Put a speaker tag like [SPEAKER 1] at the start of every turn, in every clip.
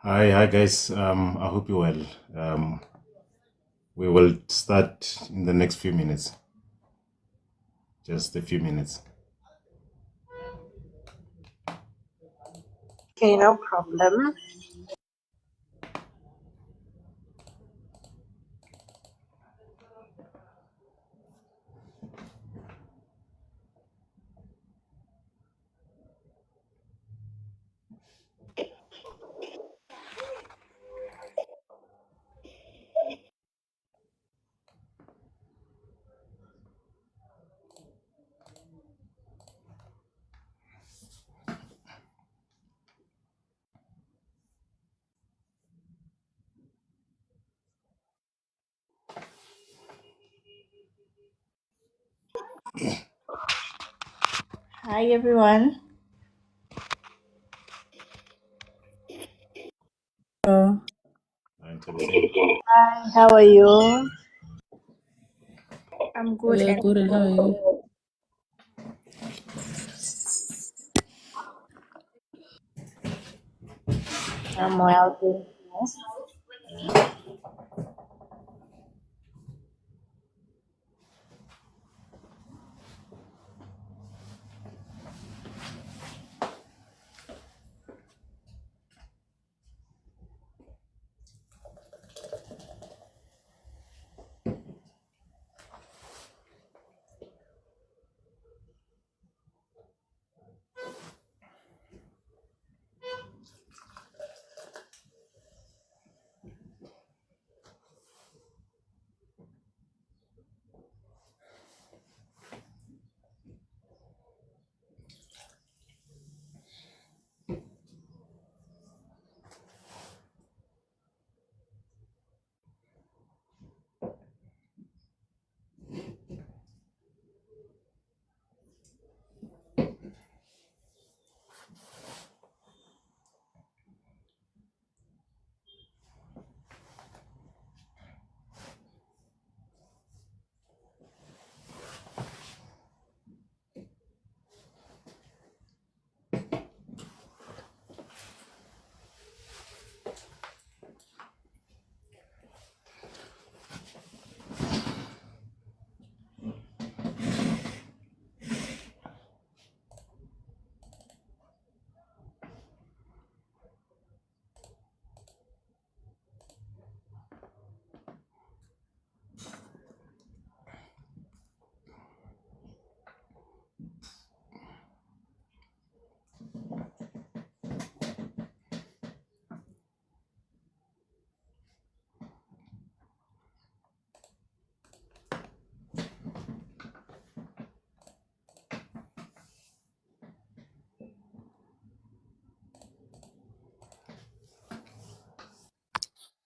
[SPEAKER 1] Hi guys. I hope you're well. We will start in the next few minutes. Just a few minutes.
[SPEAKER 2] Okay, no problem.
[SPEAKER 3] Hi everyone.
[SPEAKER 1] Hi, Teresa.
[SPEAKER 2] Hi, how are you?
[SPEAKER 3] I'm good.
[SPEAKER 4] We are good, and how are you?
[SPEAKER 2] I'm well, thank you.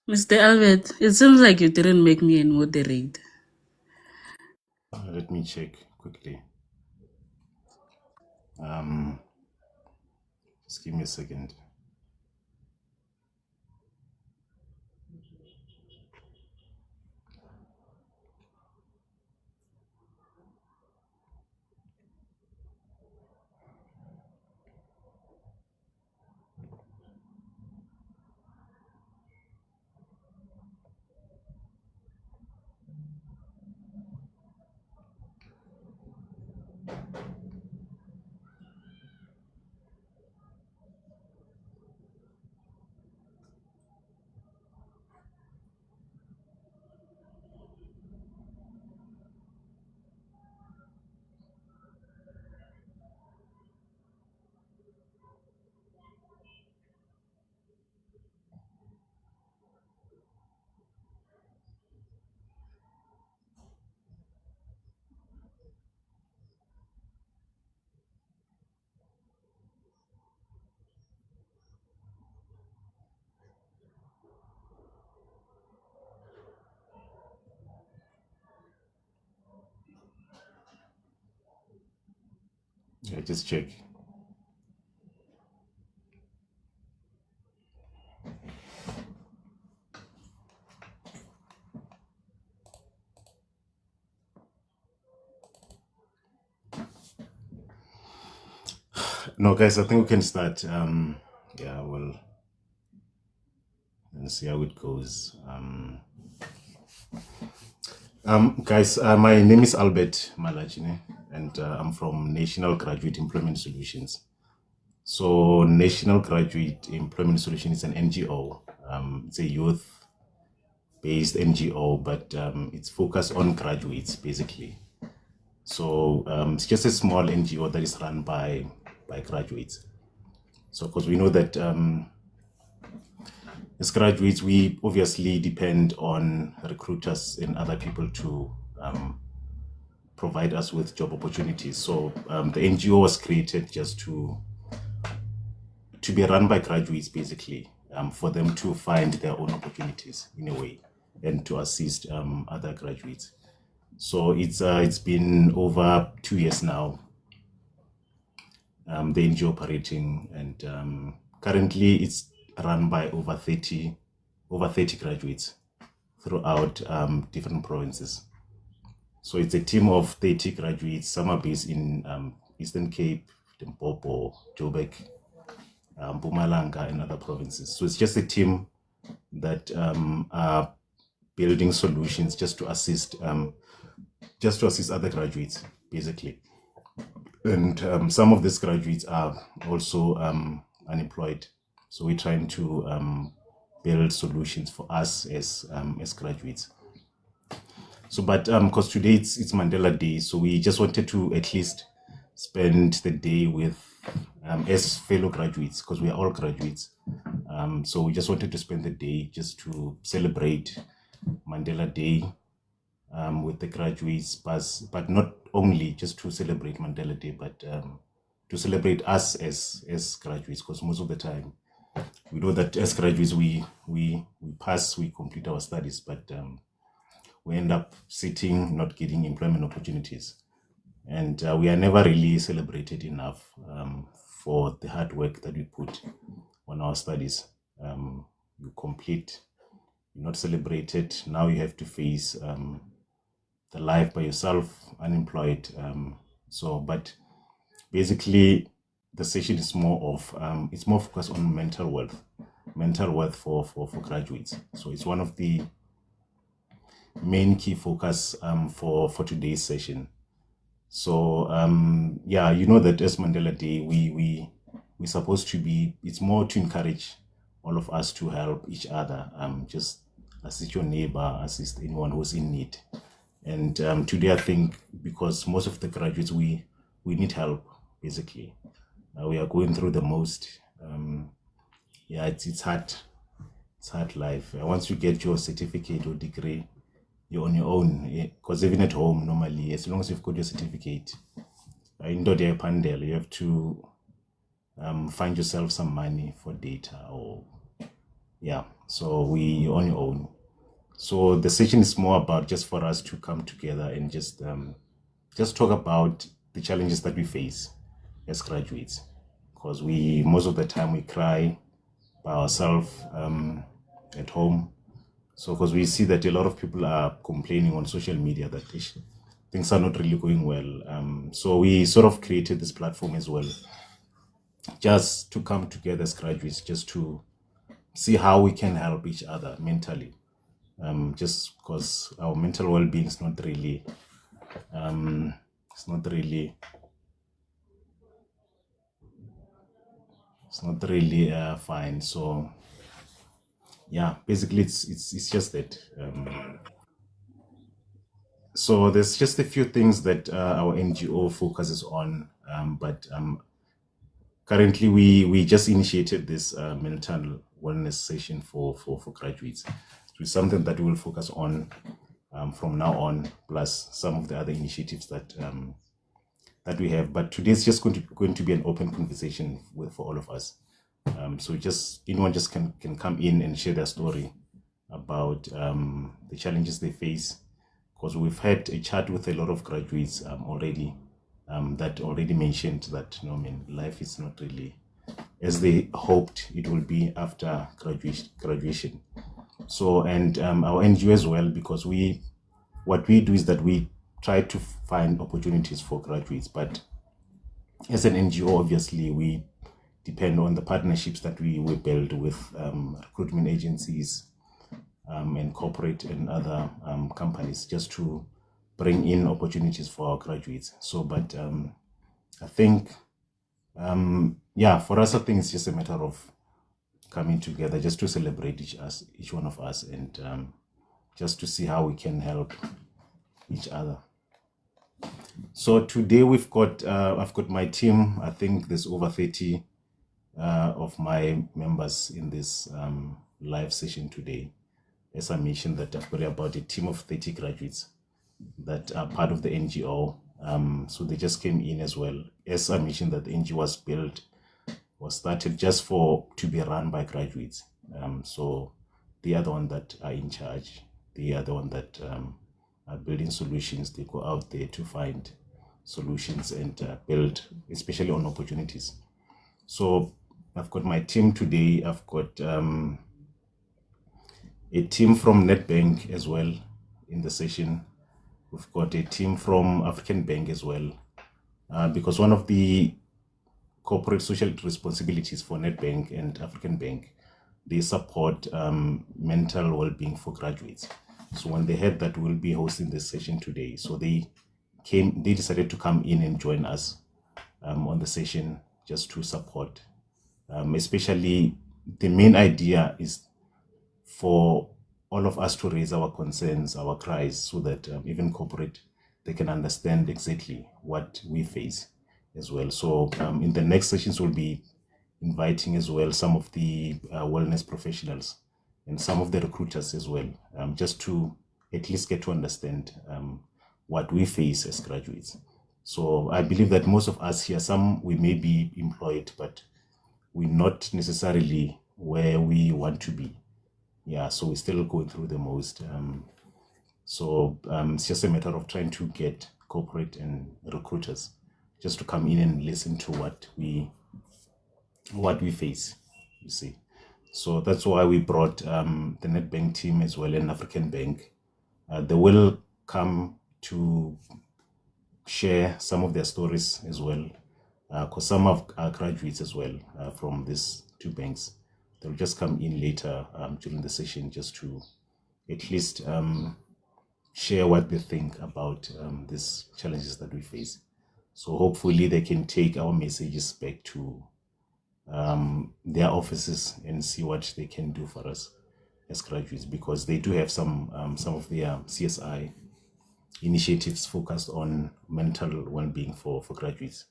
[SPEAKER 4] Mr. Albert, it seems like you didn't make me a moderate.
[SPEAKER 1] Let me check quickly. Just give me a second. Yeah, just check. No, guys, I think we can start. Yeah, well, let's see how it goes. Guys, my name is Albert Malachine, and I'm from National Graduate Employment Solutions. So, National Graduate Employment Solutions is an NGO. It's a youth-based NGO, but it's focused on graduates, basically. So, it's just a small NGO that is run by graduates. So, because we know that as graduates, we obviously depend on recruiters and other people to provide us with job opportunities. So the NGO was created just to be run by graduates, basically, for them to find their own opportunities in a way and to assist other graduates. So it's been over 2 years now, the NGO operating, and currently it's run by over 30 graduates throughout different provinces. So it's a team of 30 graduates. Some are based in Eastern Cape, Limpopo, Joburg, Mpumalanga, and other provinces. So it's just a team that are building solutions just to assist other graduates, basically. And some of these graduates are also unemployed. So we're trying to build solutions for us as graduates. So, but because today it's Mandela Day, so we just wanted to at least spend the day with as fellow graduates, because we are all graduates. So we just wanted to spend the day just to celebrate Mandela Day with the graduates, but not only just to celebrate Mandela Day, but to celebrate us as graduates, because most of the time we know that as graduates we pass, we complete our studies, but we end up sitting, not getting employment opportunities. And we are never really celebrated enough for the hard work that we put on our studies. You complete, you're not celebrated. Now you have to face the life by yourself, unemployed. But basically, the session is more of, it's more focused on mental wealth for graduates. So it's one of the main key focus for today's session. So yeah, you know that as Mandela Day, we're supposed to be, it's more to encourage all of us to help each other, just assist your neighbor, assist anyone who's in need. And today I think because most of the graduates, we need help, basically. We are going through the most. Yeah, it's hard. It's hard life. Once you get your certificate or degree, you're on your own. Because even at home, normally, as long as you've got your certificate, in Dodea Pandel, you have to find yourself some money for data, or yeah. So we on your own. So the session is more about just for us to come together and just talk about the challenges that we face as graduates, because we most of the time we cry by ourselves at home. So because we see that a lot of people are complaining on social media that things are not really going well. So we sort of created this platform as well, just to come together as graduates, just to see how we can help each other mentally. Just because our mental well-being is not really, it's not really, fine. So yeah, basically it's just that. So there's just a few things that our NGO focuses on, but currently we just initiated this mental wellness session for graduates. So it's something that we will focus on from now on, plus some of the other initiatives that that we have. But today is just going to be an open conversation for all of us. So just anyone just can come in and share their story about the challenges they face, because we've had a chat with a lot of graduates already that already mentioned that life is not really as they hoped it will be after graduation. So and our NGO as well, because what we do is that we try to find opportunities for graduates, but as an NGO, obviously we depend on the partnerships that we build with recruitment agencies and corporate and other companies, just to bring in opportunities for our graduates. So, but I think, yeah, for us, I think it's just a matter of coming together just to celebrate each one of us, and just to see how we can help each other. So today we've got, I've got my team. I think there's over 30 of my members in this live session today. As I mentioned, that I've got about a team of 30 graduates that are part of the NGO. So they just came in as well. As I mentioned, that the NGO was started just to be run by graduates. So they are the one that are in charge. They are the one that are building solutions. They go out there to find solutions and build, especially on opportunities. So I've got my team today. I've got a team from Nedbank as well in the session. We've got a team from African Bank as well, because one of the corporate social responsibilities for Nedbank and African Bank, they support mental well-being for graduates. So when they heard that we'll be hosting this session today, so they decided to come in and join us on the session, just to support. Especially the main idea is for all of us to raise our concerns, our cries, so that even corporate, they can understand exactly what we face as well. So in the next sessions, we'll be inviting as well some of the wellness professionals and some of the recruiters as well, just to at least get to understand what we face as graduates. So I believe that most of us here, some we may be employed, but we're not necessarily where we want to be. Yeah, so we're still going through the most. So it's just a matter of trying to get corporate and recruiters just to come in and listen to what we face, you see. So that's why we brought the Nedbank team as well, and African Bank. They will come to share some of their stories as well, because some of our graduates as well from these two banks. They'll just come in later during the session, just to at least share what they think about these challenges that we face. So hopefully they can take our messages back to their offices and see what they can do for us as graduates, because they do have some of their CSI initiatives focused on mental well-being for graduates.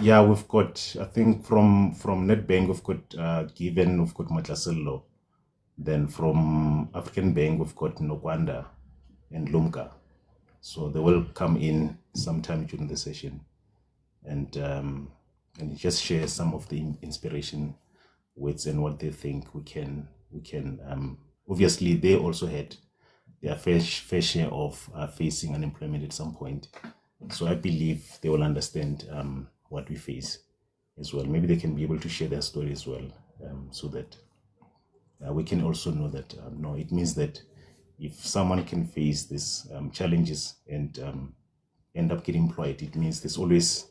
[SPEAKER 1] Yeah, we've got, I think from Nedbank, we've got Given, we've got Matlasello. Then from African Bank, we've got Nokwanda and Lumka. So they will come in sometime during the session and and just share some of the inspiration words and what they think we can obviously they also had their fair share of facing unemployment at some point. So I believe they will understand what we face as well. Maybe they can be able to share their story as well, so that we can also know that no, it means that if someone can face these challenges and end up getting employed, it means there's always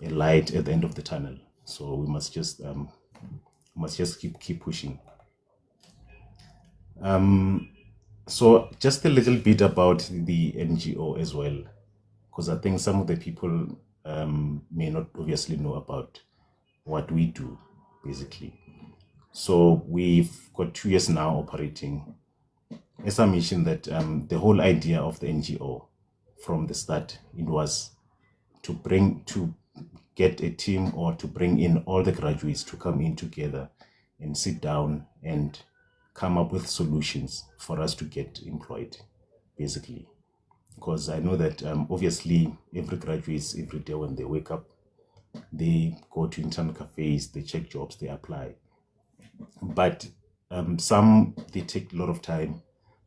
[SPEAKER 1] a light at the end of the tunnel. So we must just keep pushing. So just a little bit about the NGO as well, because I think some of the people may not obviously know about what we do, basically. So we've got 2 years now operating. As I mentioned, that the whole idea of the NGO from the start, it was to get a team, or to bring in all the graduates to come in together and sit down and come up with solutions for us to get employed, basically. Because I know that obviously every graduates, every day when they wake up, they go to internet cafes, they check jobs, they apply. But some, they take a lot of time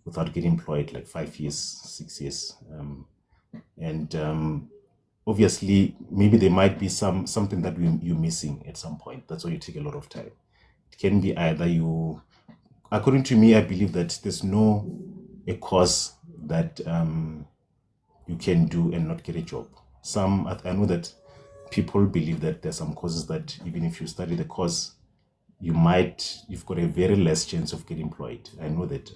[SPEAKER 1] without getting employed, like 5 years, 6 years. And obviously, maybe there might be something that you're missing at some point. That's why you take a lot of time. It can be either according to me, I believe that there's a course that you can do and not get a job. I know that people believe that there's some courses that even if you study the course, you've got a very less chance of getting employed. I know that,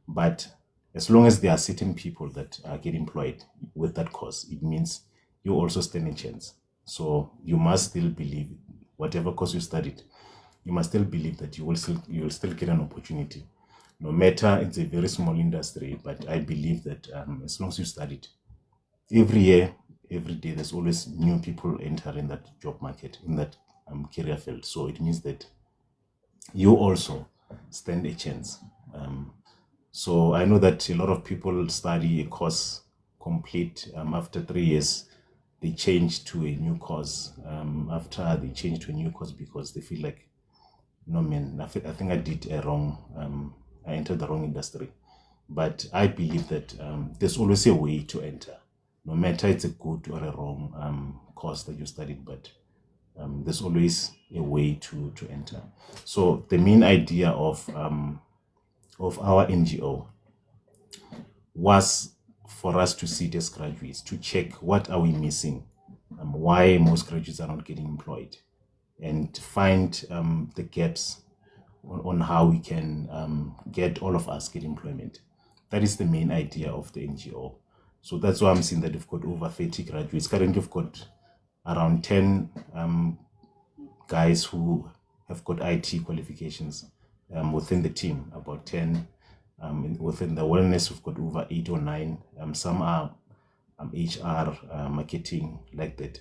[SPEAKER 1] but as long as there are certain people that get employed with that course, it means you also stand a chance. So you must still believe, whatever course you studied, you must still believe that you will still get an opportunity. No matter it's a very small industry, but I believe that as long as you studied, every year, every day, there's always new people entering that job market, in that career field. So it means that you also stand a chance. So I know that a lot of people study a course complete, after 3 years, they change to a new course. After they change to a new course because they feel like, no man, I think I did a wrong, I entered the wrong industry. But I believe that there's always a way to enter, no matter it's a good or a wrong course that you studied, but there's always a way to enter. So the main idea of our NGO was for us to sit as graduates, to check what are we missing, why most graduates are not getting employed, and find the gaps on how we can get all of us get employment. That is the main idea of the NGO. So that's why I'm saying that we've got over 30 graduates. Currently, we've got around 10 guys who have got IT qualifications within the team, about 10. Within the wellness, we've got over 8 or 9. Some are HR, marketing, like that.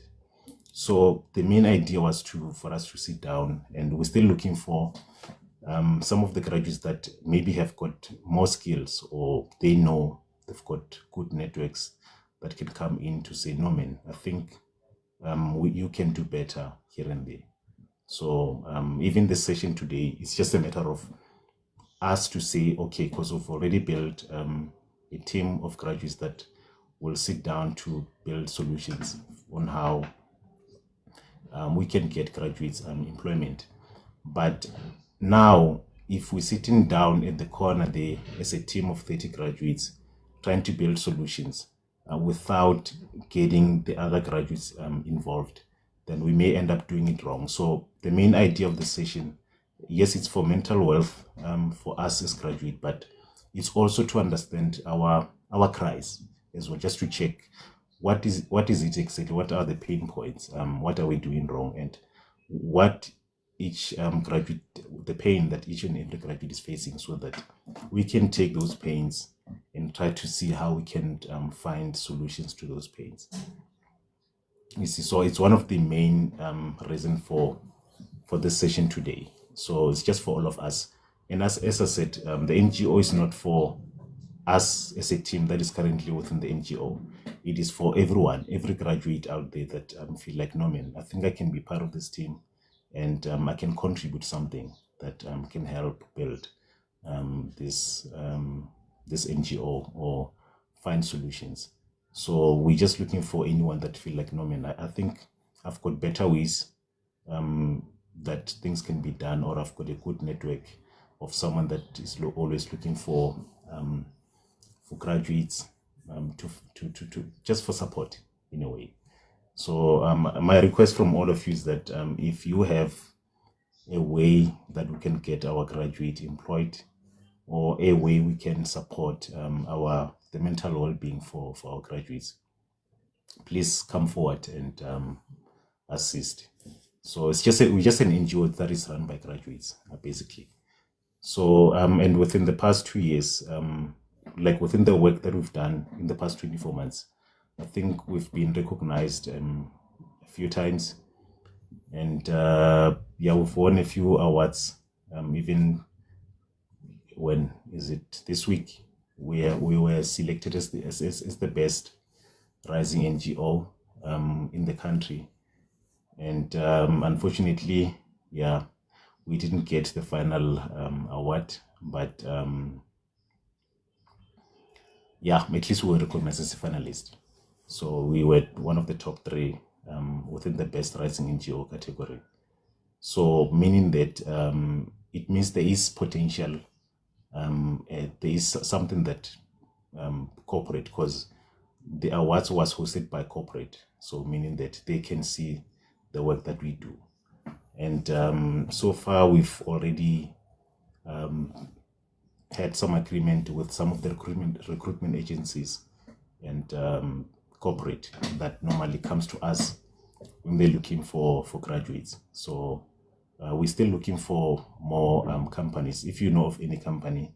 [SPEAKER 1] So the main idea was for us to sit down, and we're still looking for some of the graduates that maybe have got more skills, or they know they've got good networks that can come in to say, no man, I think you can do better here and there. So even this session today, it's just a matter of us to say, okay, because we've already built a team of graduates that will sit down to build solutions on how we can get graduates employment. But now, if we're sitting down at the corner there as a team of 30 graduates trying to build solutions without getting the other graduates involved, then we may end up doing it wrong. So the main idea of the session, yes, it's for mental wealth for us as graduates, but it's also to understand our cries as well, just to check what is it exactly, what are the pain points, what are we doing wrong, and what each graduate, the pain that each and every graduate is facing, so that we can take those pains and try to see how we can find solutions to those pains. You see, so it's one of the main reason for this session today. So it's just for all of us. And as I said, the NGO is not for us as a team that is currently within the NGO. it is for everyone, every graduate out there that feel like, no man, I think I can be part of this team, and I can contribute something that can help build this NGO or find solutions. So we're just looking for anyone that feel like, no man, I think I've got better ways that things can be done, or I've got a good network of someone that is always looking for graduates to just for support in a way. So my request from all of you is that if you have a way that we can get our graduate employed, or a way we can support the mental well-being for our graduates, please come forward and assist. So we're just an NGO that is run by graduates, basically. So and within the past 2 years, like within the work that we've done in the past 24 months, I think we've been recognized a few times, and we've won a few awards. Even when is it this week, we were selected as the best rising NGO in the country, and unfortunately, we didn't get the final award, but at least we were recognized as a finalist. So we were one of the top 3 within the best rising NGO category. So meaning that it means there is potential, there is something that corporate, because the awards was hosted by corporate, so meaning that they can see the work that we do. And so far we've already had some agreement with some of the recruitment agencies and corporate that normally comes to us when they're looking for graduates. So we're still looking for more companies. If you know of any company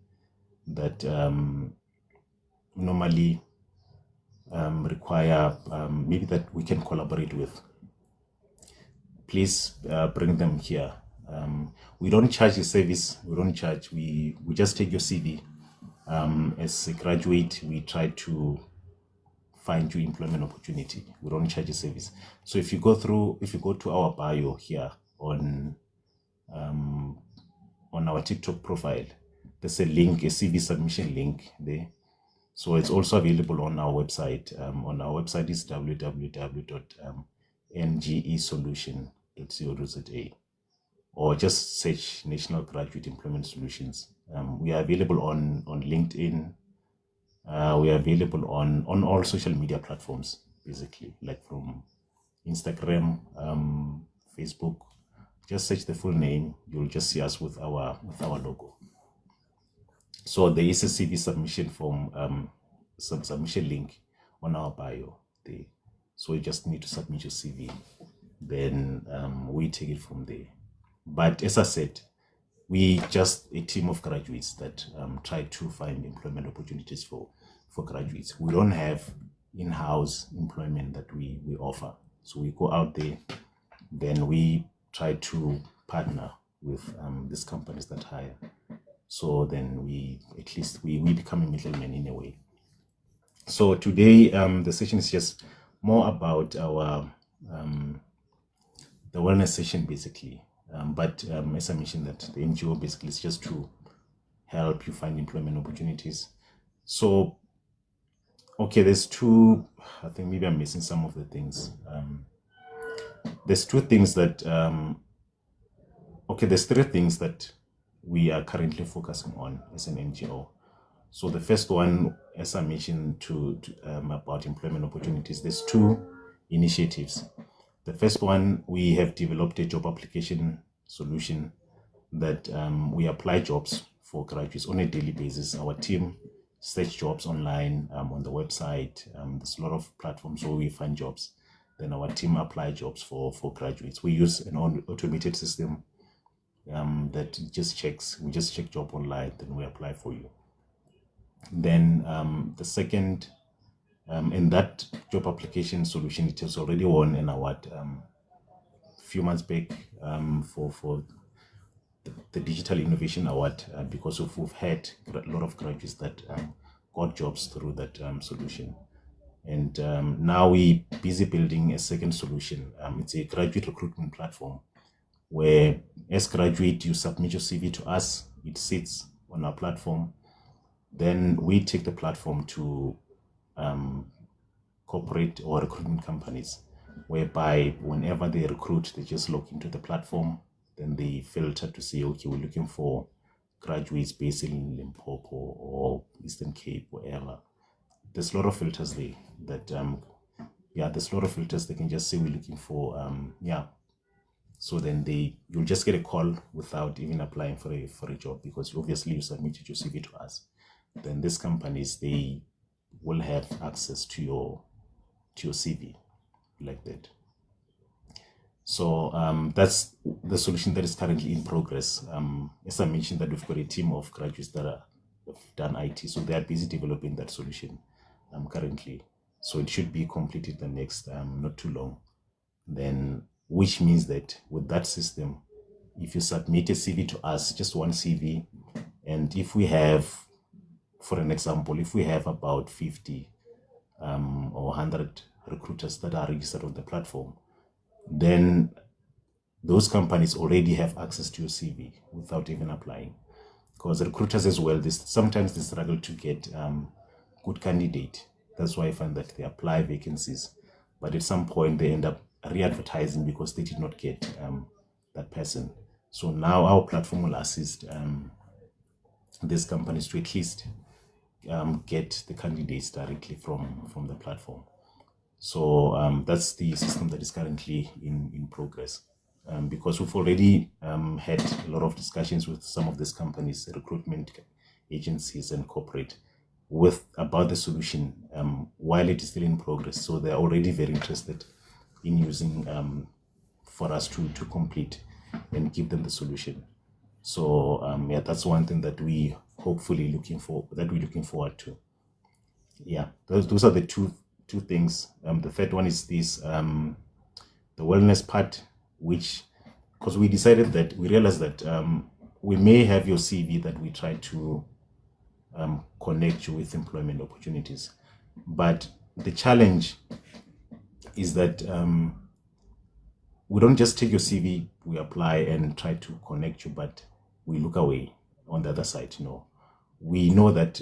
[SPEAKER 1] that normally require maybe that we can collaborate with, please bring them here. We don't charge a service. We don't charge. We just take your CV. As a graduate, we try to find you employment opportunity. We don't charge a service. So if you go to our bio here on our TikTok profile, there's a link, a CV submission link there. So it's also available on our website. On our website is www.ngesolution.co.za, or just search National Graduate Employment Solutions. We are available on LinkedIn. We are available on all social media platforms, basically, like from Instagram, Facebook. Just search the full name. You'll just see us with our logo. So there is a CV submission form, submission link on our bio there. So you just need to submit your CV. Then we take it from there. But as I said, we just a team of graduates that try to find employment opportunities for graduates. We don't have in-house employment that we offer. So we go out there, then we try to partner with these companies that hire. So then we become a middleman in a way. So today the session is just more about our the wellness session, basically. But as I mentioned, that the NGO basically is just to help you find employment opportunities. So, okay, there's two, I think maybe I'm missing some of the things. There's 2 things that, there's 3 things that we are currently focusing on as an NGO. So the first one, as I mentioned about employment opportunities, there's 2 initiatives. The first one, we have developed a job application solution that we apply jobs for graduates on a daily basis. Our team search jobs online, on the website. There's a lot of platforms where we find jobs. Then our team apply jobs for graduates. We use an automated system that we just check job online, then we apply for you. Then the second, in that job application solution, it has already won an award a few months back for the Digital Innovation Award, because we've had a lot of graduates that got jobs through that solution. And now we're busy building a second solution. It's a graduate recruitment platform where, as graduate, you submit your CV to us. It sits on our platform. Then we take the platform to corporate or recruitment companies, whereby whenever they recruit, they just log into the platform. Then they filter to see, okay, we're looking for graduates based in Limpopo or Eastern Cape, wherever. There's a lot of filters there that there's a lot of filters. They can just say we're looking for so then you'll just get a call without even applying for a job, because obviously you submitted your CV to us. Then these companies, they will have access to your CV like that. So that's the solution that is currently in progress. As I mentioned, that we've got a team of graduates that have done IT, so they are busy developing that solution currently. So it should be completed the next not too long. Then, which means that with that system, if you submit a CV to us, just one CV, and if we have, for an example, if we have about 50 or 100 recruiters that are registered on the platform, then those companies already have access to your CV without even applying. Because recruiters as well, sometimes they struggle to get good candidate. That's why I find that they apply vacancies, but at some point they end up re-advertising because they did not get that person. So now our platform will assist these companies to at least get the candidates directly from the platform. So that's the system that is currently in progress. Because we've already had a lot of discussions with some of these companies, recruitment agencies and corporate, about the solution while it is still in progress. So they're already very interested in using for us to complete and give them the solution. So that's one thing that we're looking forward to. Yeah, those are the two things. The third one is this the wellness part, which, because we realized that we may have your CV that we try to connect you with employment opportunities, but the challenge is that we don't just take your CV, we apply and try to connect you, but we look away on the other side. We know that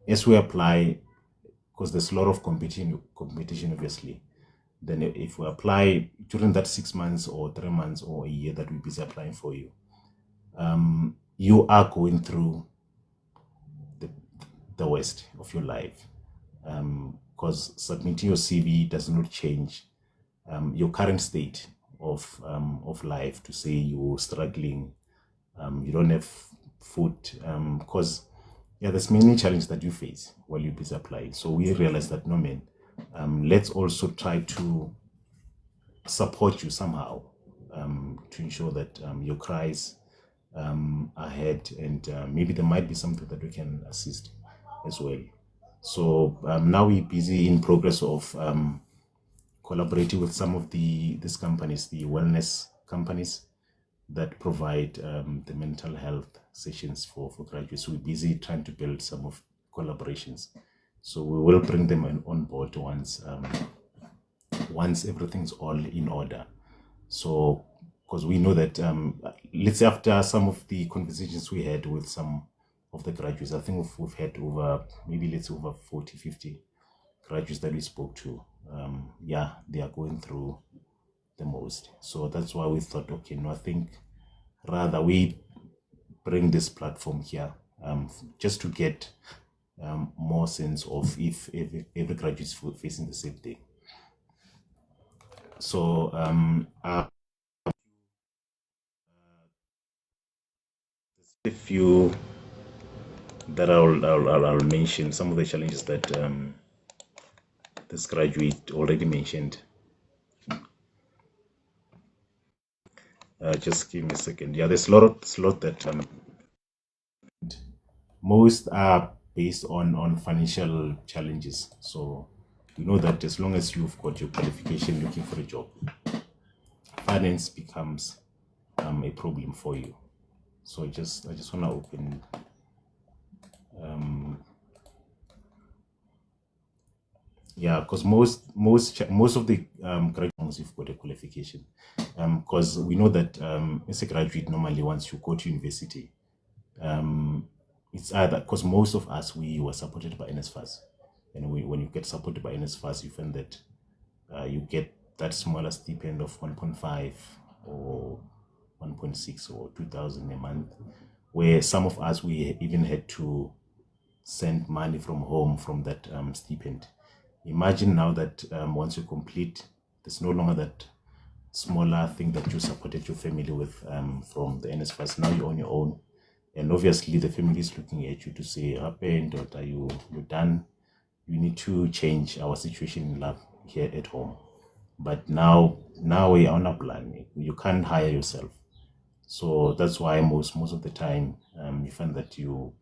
[SPEAKER 1] as we apply, because there's a lot of competition obviously, then if we apply during that 6 months or 3 months or a year that we're busy applying for you, you are going through the worst of your life, because submitting your CV does not change your current state of life, to say you're struggling, you don't have food, because there's many challenges that you face while you're busy applying. So we realized that, no, man, let's also try to support you somehow, to ensure that your cries are heard, and maybe there might be something that we can assist as well. So now we're busy in progress of collaborating with some of these companies, the wellness companies that provide the mental health sessions for graduates. We're busy trying to build some of collaborations. So we will bring them on board once everything's all in order. So, because we know that, let's say after some of the conversations we had with some of the graduates, I think we've had over 40, 50 graduates that we spoke to. They are going through the most. So that's why we thought, okay, no, I think rather we bring this platform here just to get more sense of if every graduate is facing the same thing. So a few that I'll mention, some of the challenges that this graduate already mentioned. Just give me a second. There's a lot that most are based on financial challenges. So you know that as long as you've got your qualification looking for a job, finance becomes a problem for you. So I just want to open Yeah, because most of the graduates, you've got a qualification. Because we know that as a graduate, normally once you go to university, it's either because most of us we were supported by NSFAS, and when you get supported by NSFAS, you find that you get that smaller stipend of 1.5 or 1.6 or 2,000 a month, where some of us we even had to send money from home from that stipend. Imagine now that once you complete, there's no longer that smaller thing that you supported your family with from the NSFAS. Now you're on your own, and obviously the family is looking at you to say, "Happened, or are you done? You need to change our situation in love here at home." But now we're on a plan. You can't hire yourself, so that's why most of the time you find that you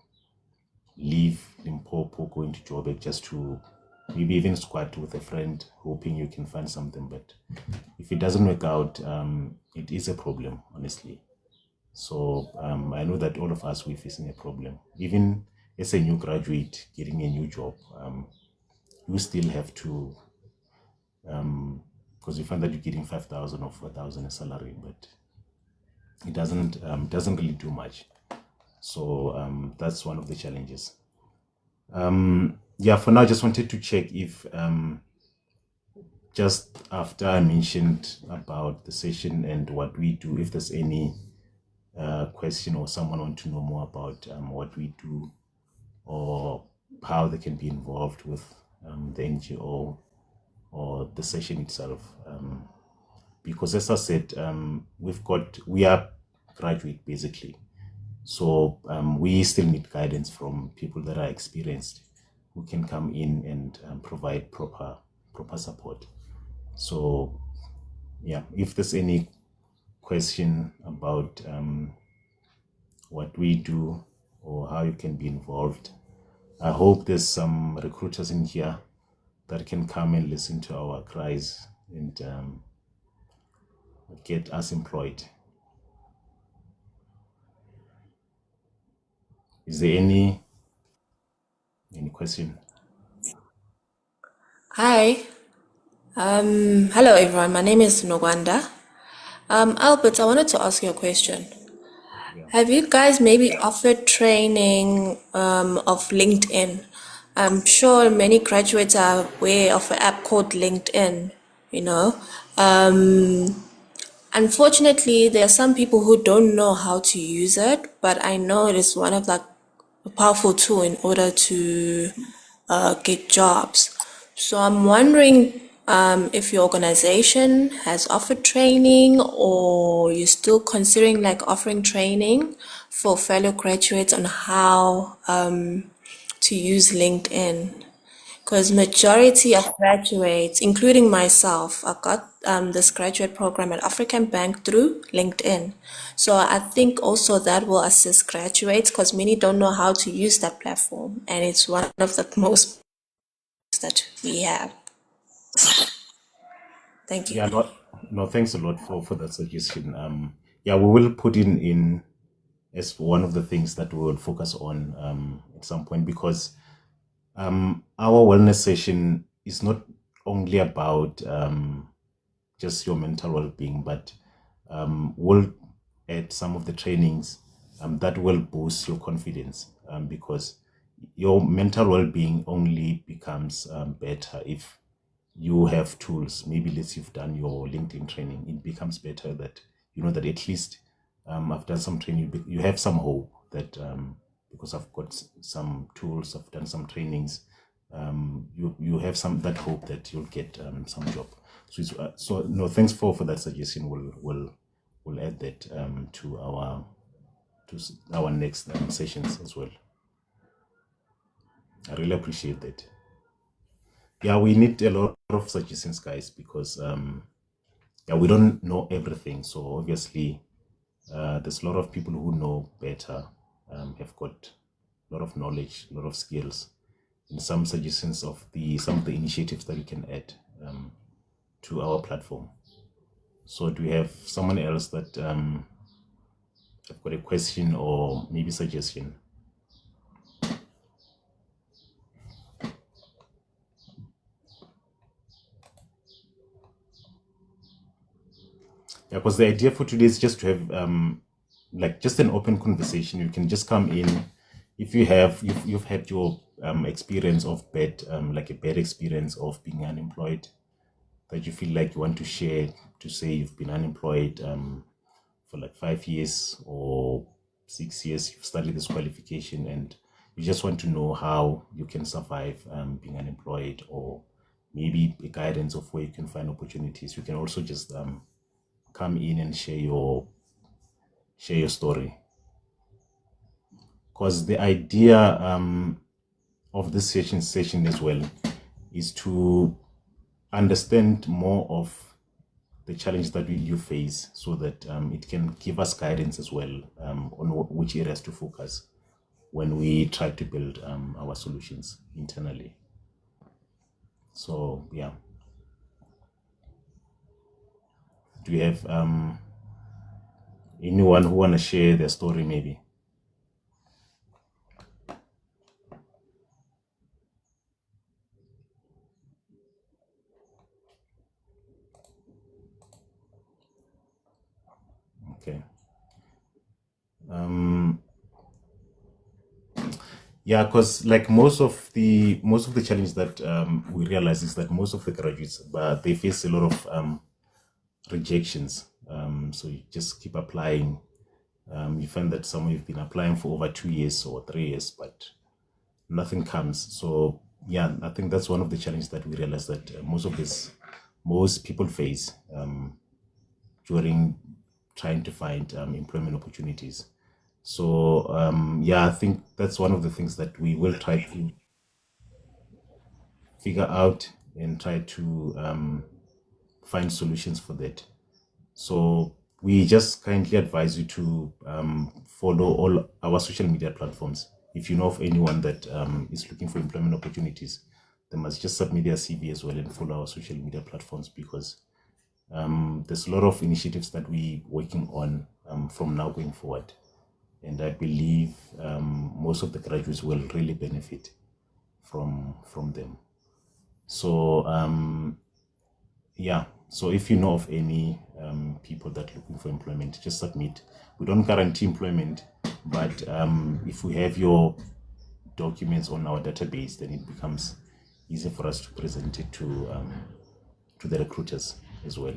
[SPEAKER 1] leave Limpopo, going to Joburg just to maybe even squat with a friend, hoping you can find something. But if it doesn't work out, it is a problem, honestly. So I know that all of us we're facing a problem. Even as a new graduate getting a new job, you still have to, because you find that you're getting 5,000 or 4,000 a salary, but it doesn't really do much. So that's one of the challenges. Yeah, for now, I just wanted to check if just after I mentioned about the session and what we do, if there's any question or someone want to know more about what we do or how they can be involved with the NGO or the session itself. Because as I said, we are graduate basically. So we still need guidance from people that are experienced who can come in and provide proper support. So yeah, if there's any question about what we do or how you can be involved, I hope there's some recruiters in here that can come and listen to our cries and get us employed. Is there any question?
[SPEAKER 5] Hi. Hello everyone. My name is Nogwanda. Albert, I wanted to ask you a question.
[SPEAKER 1] Yeah.
[SPEAKER 5] Have you guys maybe offered training of LinkedIn? I'm sure many graduates are aware of an app called LinkedIn, you know. Unfortunately, there are some people who don't know how to use it, but I know it is one of like a powerful tool in order to get jobs. So I'm wondering if your organization has offered training or you're still considering like offering training for fellow graduates on how to use LinkedIn. Because majority of graduates, including myself, I got this graduate program at African Bank through LinkedIn. So I think also that will assist graduates because many don't know how to use that platform, and it's one of the most that we have. Thank you.
[SPEAKER 1] Yeah, no, thanks a lot for that suggestion. Yeah, we will put in as one of the things that we will focus on at some point, because our wellness session is not only about just your mental well-being, but we'll add some of the trainings that will boost your confidence, because your mental well-being only becomes better if you have tools. Maybe let's you've done your LinkedIn training, it becomes better that you know that at least I've done some training. You have some hope that because I've got some tools, I've done some trainings. You have some that hope that you'll get some job. So so no, thanks for that suggestion. We'll add that to our next sessions as well. I really appreciate that. Yeah, we need a lot of suggestions, guys, because yeah, we don't know everything. So obviously, there's a lot of people who know better, have got a lot of knowledge, a lot of skills, and some suggestions of some of the initiatives that we can add to our platform. So do we have someone else that have got a question or maybe suggestion? Yeah, because the idea for today is just to have like just an open conversation. You can just come in if you've had your experience of bad like a bad experience of being unemployed, that you feel like you want to share, to say you've been unemployed for like 5 years or 6 years, you've studied this qualification and you just want to know how you can survive being unemployed, or maybe a guidance of where you can find opportunities. You can also just come in and share your story, because the idea of this session as well is to understand more of the challenge that you face, so that it can give us guidance as well on which areas to focus when we try to build our solutions internally. So yeah, do you have anyone who want to share their story maybe? Okay. Yeah, because like most of the challenge that we realize is that most of the graduates, but they face a lot of rejections. So you just keep applying. You find that some you've been applying for over 2 years or 3 years, but nothing comes. So yeah, I think that's one of the challenges that we realize that most people face during trying to find employment opportunities. So yeah, I think that's one of the things that we will try to figure out and try to find solutions for that. So we just kindly advise you to follow all our social media platforms. If you know of anyone that is looking for employment opportunities, they must just submit their CV as well and follow our social media platforms, because there's a lot of initiatives that we're working on from now going forward. And I believe most of the graduates will really benefit from them. So yeah, so if you know of any people that are looking for employment, just submit. We don't guarantee employment, but if we have your documents on our database, then it becomes easy for us to present it to the recruiters as well.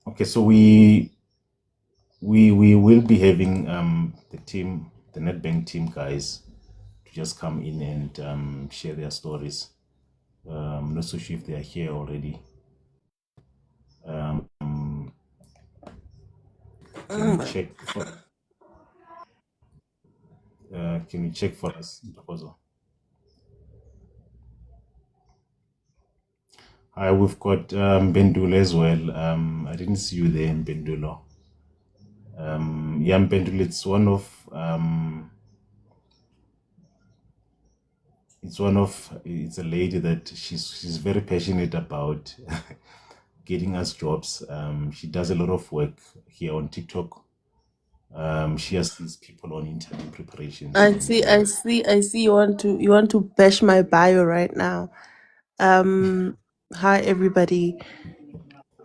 [SPEAKER 1] Okay, so we will be having the NetBank team guys to just come in and share their stories. I'm not so sure if they are here already. Can you check for us, Ntokozo? Hi, we've got Bendulo as well. I didn't see you there, Bendulo. Yeah, Bendulo, it's a lady that she's very passionate about getting us jobs. She does a lot of work here on TikTok. She assists people on interview preparations.
[SPEAKER 6] I see. You want to bash my bio right now. Hi everybody.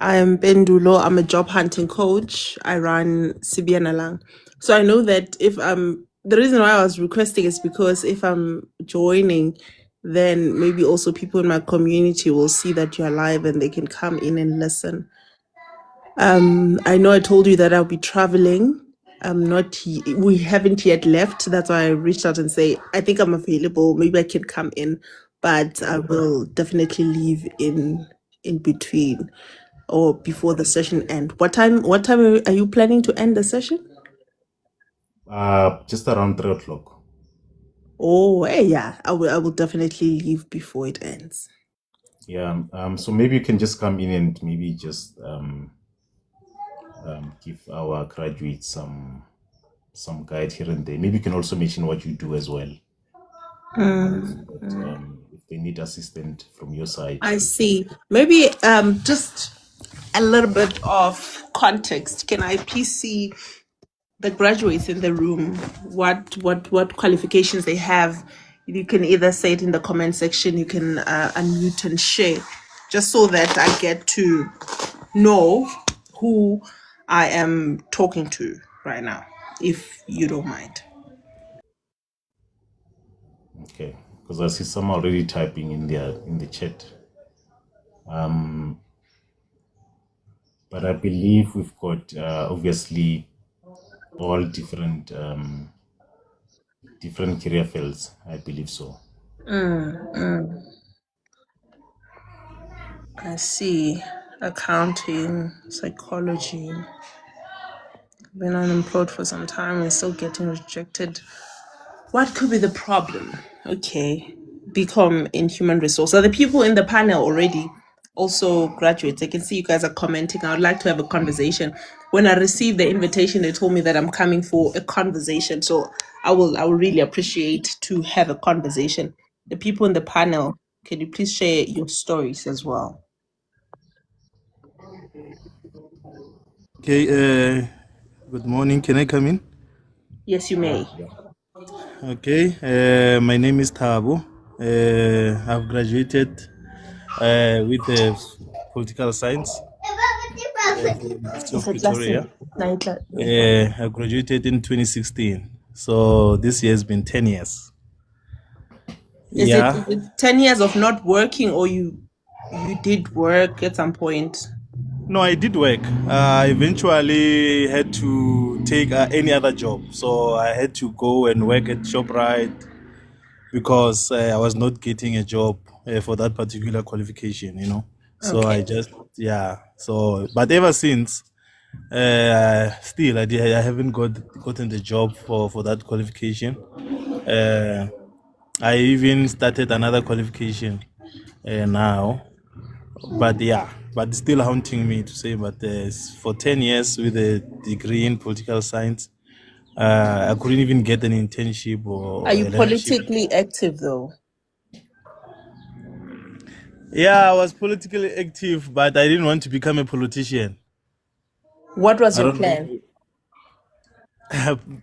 [SPEAKER 6] I am Bendulo. I'm a job hunting coach. I run Sibianalang. So I know that if the reason why I was requesting is because if I'm joining, then maybe also people in my community will see that you're live and they can come in and listen. I know I told you that I'll be traveling. We haven't yet left. That's why I reached out and say, I think I'm available. Maybe I can come in, but I will definitely leave in between or before the session end. What time are you planning to end the session?
[SPEAKER 1] Just around 3 o'clock.
[SPEAKER 6] Oh, yeah. I will definitely leave before it ends.
[SPEAKER 1] Yeah. So maybe you can just come in and maybe just give our graduates some guide here and there. Maybe you can also mention what you do as well. So that, if they need assistance from your side.
[SPEAKER 6] I see. Maybe just a little bit of context. Can I please see the graduates in the room, what qualifications they have? You can either say it in the comment section, you can unmute and share, just so that I get to know who I am talking to right now, if you don't mind.
[SPEAKER 1] Okay, because I see some already typing in the chat. But I believe we've got obviously all different different career fields. I believe so.
[SPEAKER 6] I see. Accounting, psychology. Been unemployed for some time and still getting rejected. What could be the problem? Okay. Become in human resource. Are the people in the panel already also graduates? I can see you guys are commenting. I would like to have a conversation. When I received the invitation, they told me that I'm coming for a conversation. So I will really appreciate to have a conversation. The people in the panel, can you please share your stories as well?
[SPEAKER 7] Okay, good morning. Can I come in?
[SPEAKER 6] Yes, you may.
[SPEAKER 1] Yeah.
[SPEAKER 7] Okay, my name is Thabo. I've graduated with political science from the University of
[SPEAKER 6] Okay,
[SPEAKER 7] Pretoria. I graduated in 2016. So this year has been 10 years.
[SPEAKER 6] Is it
[SPEAKER 7] Yeah.
[SPEAKER 6] 10 years of not working, or you did work at some point?
[SPEAKER 7] No, I did work. I eventually had to take any other job. So I had to go and work at ShopRite because I was not getting a job for that particular qualification, you know. So
[SPEAKER 6] Okay.
[SPEAKER 7] I just, yeah. So, but ever since, still, I haven't gotten the job for that qualification. I even started another qualification now, but yeah, but it's still haunting me to say. But for 10 years with a degree in political science, I couldn't even get an internship or
[SPEAKER 6] Are
[SPEAKER 7] a
[SPEAKER 6] you
[SPEAKER 7] learnership.
[SPEAKER 6] politically active though?
[SPEAKER 7] Yeah, I was politically active, but I didn't want to become a politician.
[SPEAKER 6] What was
[SPEAKER 7] I
[SPEAKER 6] your
[SPEAKER 7] don't
[SPEAKER 6] plan?
[SPEAKER 7] know.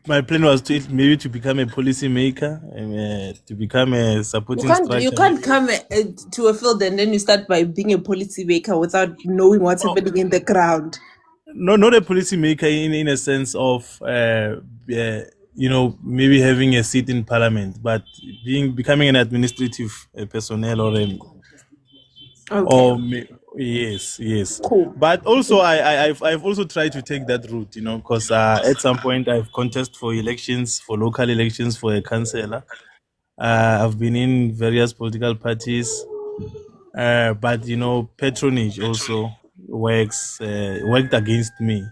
[SPEAKER 7] My plan was to maybe to become a policy maker, and, to become a supporting
[SPEAKER 6] You
[SPEAKER 7] structure.
[SPEAKER 6] can't come to a field and then you start by being a policy maker without knowing what's
[SPEAKER 7] No,
[SPEAKER 6] happening in the ground.
[SPEAKER 7] no, not a policy maker in a sense of maybe having a seat in parliament, but becoming an administrative personnel
[SPEAKER 6] Okay,
[SPEAKER 7] yes.
[SPEAKER 6] cool.
[SPEAKER 7] But also I've also tried to take that route, you know, because at some point I've contested for elections, for local elections, for a councillor. I've been in various political parties, but you know, patronage also worked against me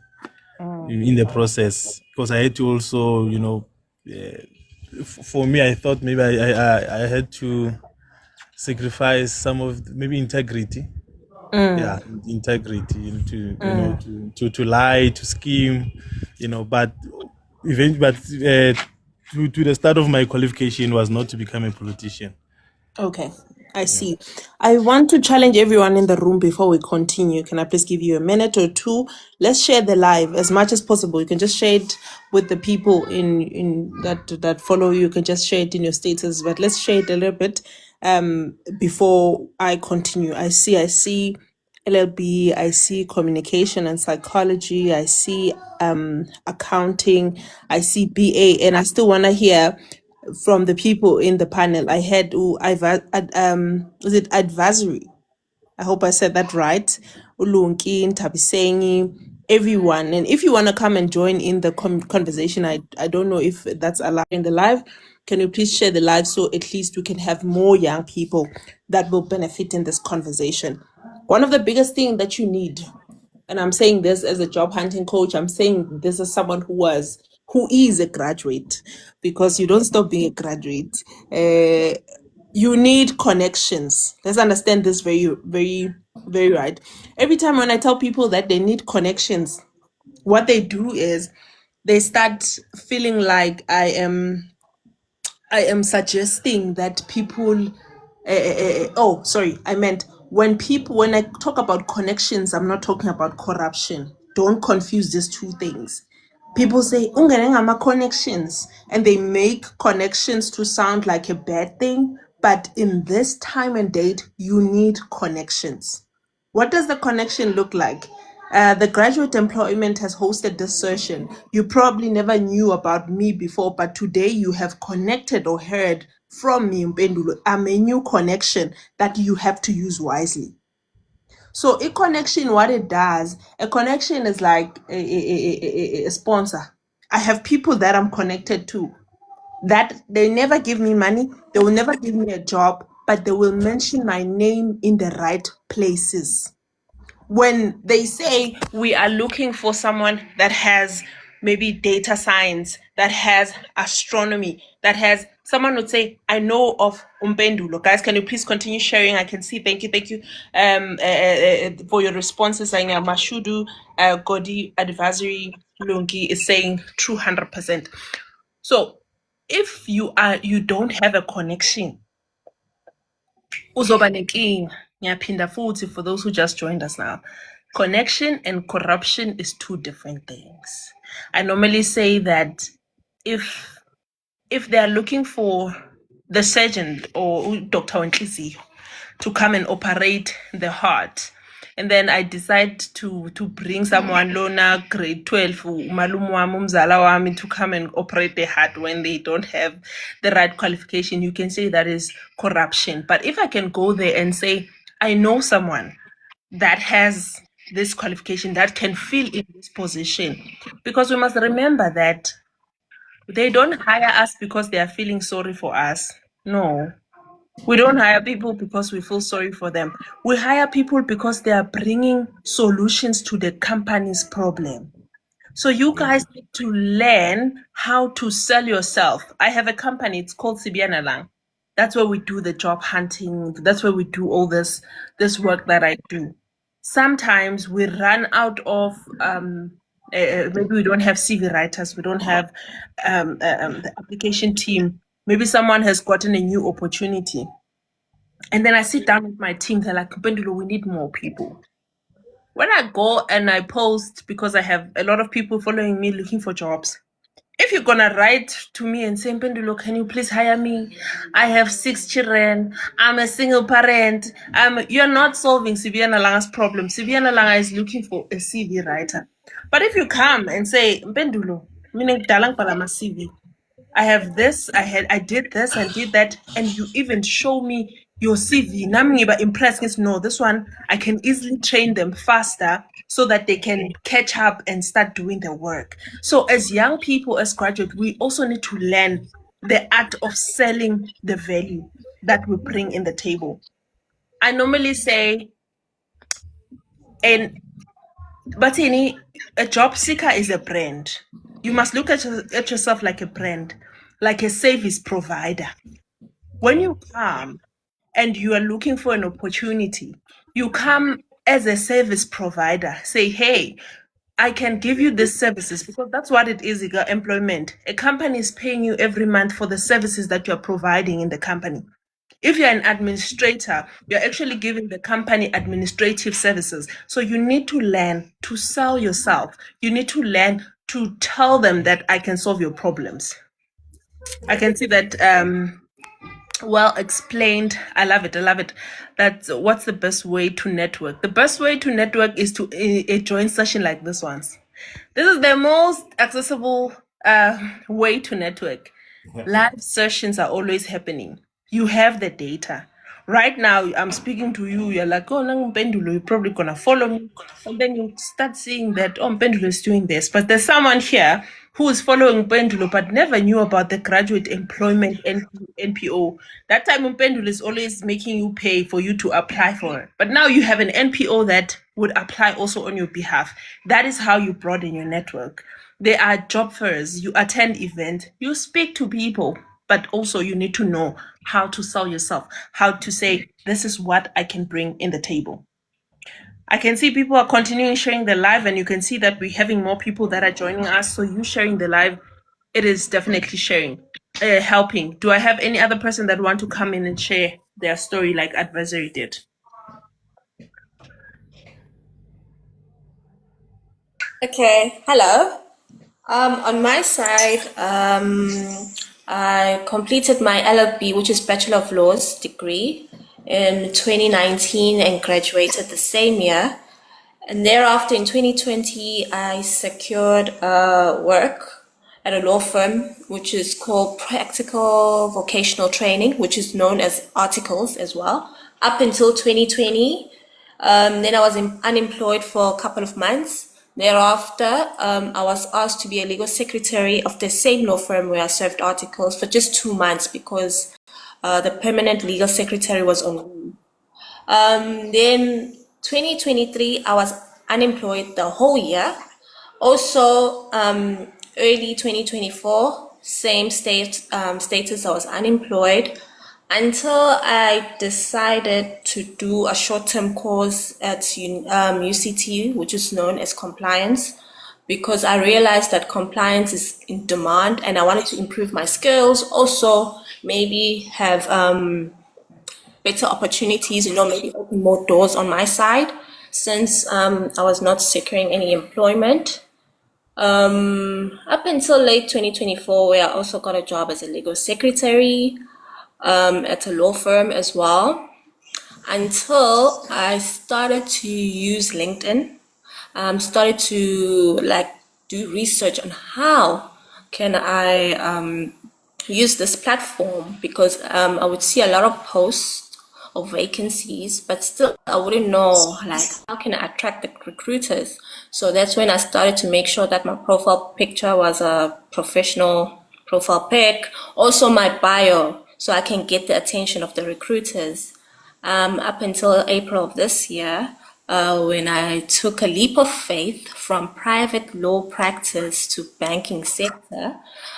[SPEAKER 7] in the process, because I had to also, you know, for me, I thought maybe I had to sacrifice some of maybe integrity. Yeah, integrity, to lie, to scheme, you know, but eventually, to the start of my qualification was not to become a politician.
[SPEAKER 6] Okay, I see. I want to challenge everyone in the room before we continue. Can I please give you a minute or two? Let's share the live as much as possible. You can just share it with the people in that follow you. You can just share it in your status, but let's share it a little bit before I continue. I see LLB, I see communication and psychology, I see accounting, I see BA, and I still want to hear from the people in the panel. I had was it advisory? I hope I said that right. Ulunki, Ntabisengi, everyone. And if you want to come and join in the conversation, I don't know if that's allowed in the live. Can you please share the live so at least we can have more young people that will benefit in this conversation? One of the biggest things that you need, and I'm saying this as a job hunting coach, I'm saying this as someone who is a graduate, because you don't stop being a graduate. You need connections. Let's understand this very, very, very right. Every time when I tell people that they need connections, what they do is they start feeling like I am suggesting that people. Oh, sorry. I meant when I talk about connections, I'm not talking about corruption. Don't confuse these two things. People say "Ungenengama connections," and they make connections to sound like a bad thing. But in this time and date, you need connections. What does the connection look like? The graduate employment has hosted this session. You probably never knew about me before, but today you have connected or heard from me, Mpendulo. I'm a new connection that you have to use wisely. So a connection, what it does, a connection is like a sponsor. I have people that I'm connected to that they never give me money, they will never give me a job, but they will mention my name in the right places. When they say we are looking for someone that has maybe data science, that has astronomy, that has someone would say, I know of Umpendulo. Guys, can you please continue sharing? I can see. Thank you for your responses. I know Mashudu Godi Advisory Lungi is saying true 100%. So if you don't have a connection, uzoba nenkinga. Ngiyaphinda futhi for those who just joined us now. Connection and corruption is two different things. I normally say that if they are looking for the surgeon or Dr. Wentlizio to come and operate the heart, and then I decide to bring someone lona grade 12 umalumu wami, umzala wami, to come and operate the heart when they don't have the right qualification, you can say that is corruption. But if I can go there and say, I know someone that has this qualification that can fill in this position, because we must remember that they don't hire us because they are feeling sorry for us. No. We don't hire people because we feel sorry for them. We hire people because they are bringing solutions to the company's problem. So you guys need to learn how to sell yourself. I have a company, it's called Sibiana Lang. That's where we do the job hunting. That's where we do all this work that I do. Sometimes we run out of maybe we don't have CV writers, we don't have the application team. Maybe someone has gotten a new opportunity. And then I sit down with my team, they're like, Pendulo, we need more people. When I go and I post, because I have a lot of people following me looking for jobs, if you're gonna write to me and say, Pendulo, can you please hire me? I have 6 children, I'm a single parent. You're not solving Sibiana Langa's problem. Sibiana Langa is looking for a CV writer. But if you come and say, Pendulo, meaning dalang pala ma CV, I have this, I did this, I did that, and you even show me your CV. Nami ba impressed, no, this one I can easily train them faster so that they can catch up and start doing their work. So as young people, as graduates, we also need to learn the art of selling the value that we bring in the table. I normally say, Batini, a job seeker is a brand. You must look at yourself like a brand, like a service provider. When you come and you are looking for an opportunity, you come as a service provider. Say, hey, I can give you these services, because that's what it is, employment. A company is paying you every month for the services that you're providing in the company. If you're an administrator, you're actually giving the company administrative services. So you need to learn to sell yourself. You need to learn to tell them that I can solve your problems. I can see that well explained. I love it. That's what's the best way to network. The best way to network is to a joint session like this one. This is the most accessible way to network. Live sessions are always happening. You have the data. Right now, I'm speaking to you. You're like, oh, no, Pendulo, you're probably gonna follow me, and then you start seeing that, oh, Pendulo is doing this. But there's someone here who is following Pendulo but never knew about the graduate employment NPO. That time Pendulo is always making you pay for you to apply for it. But now you have an NPO that would apply also on your behalf. That is how you broaden your network. There are job fairs, you attend events, you speak to people, but also you need to know how to sell yourself, how to say, this is what I can bring in the table. I can see people are continuing sharing the live, and you can see that we're having more people that are joining us. So you sharing the live, it is definitely sharing, helping. Do I have any other person that want to come in and share their story like Advisory did?
[SPEAKER 5] Okay, hello. On my side, I completed my LLB, which is Bachelor of Laws degree in 2019 and graduated the same year. And thereafter, in 2020, I secured work at a law firm, which is called Practical Vocational Training, which is known as Articles as well, up until 2020. Then I was unemployed for a couple of months. Thereafter, I was asked to be a legal secretary of the same law firm where I served articles for just 2 months because the permanent legal secretary was on leave. Then 2023, I was unemployed the whole year. Also, early 2024, same status, I was unemployed until I decided to do a short-term course at UCT, which is known as compliance, because I realized that compliance is in demand and I wanted to improve my skills. Also, maybe have better opportunities, maybe open more doors on my side since I was not securing any employment. Up until late 2024, where I also got a job as a legal secretary at a law firm as well, until I started to use LinkedIn, started to do research on how can I use this platform, because I would see a lot of posts of vacancies, but still I wouldn't know how can I attract the recruiters. So that's when I started to make sure that my profile picture was a professional profile pic, also my bio, so I can get the attention of the recruiters. Up until April of this year, when I took a leap of faith from private law practice to banking sector.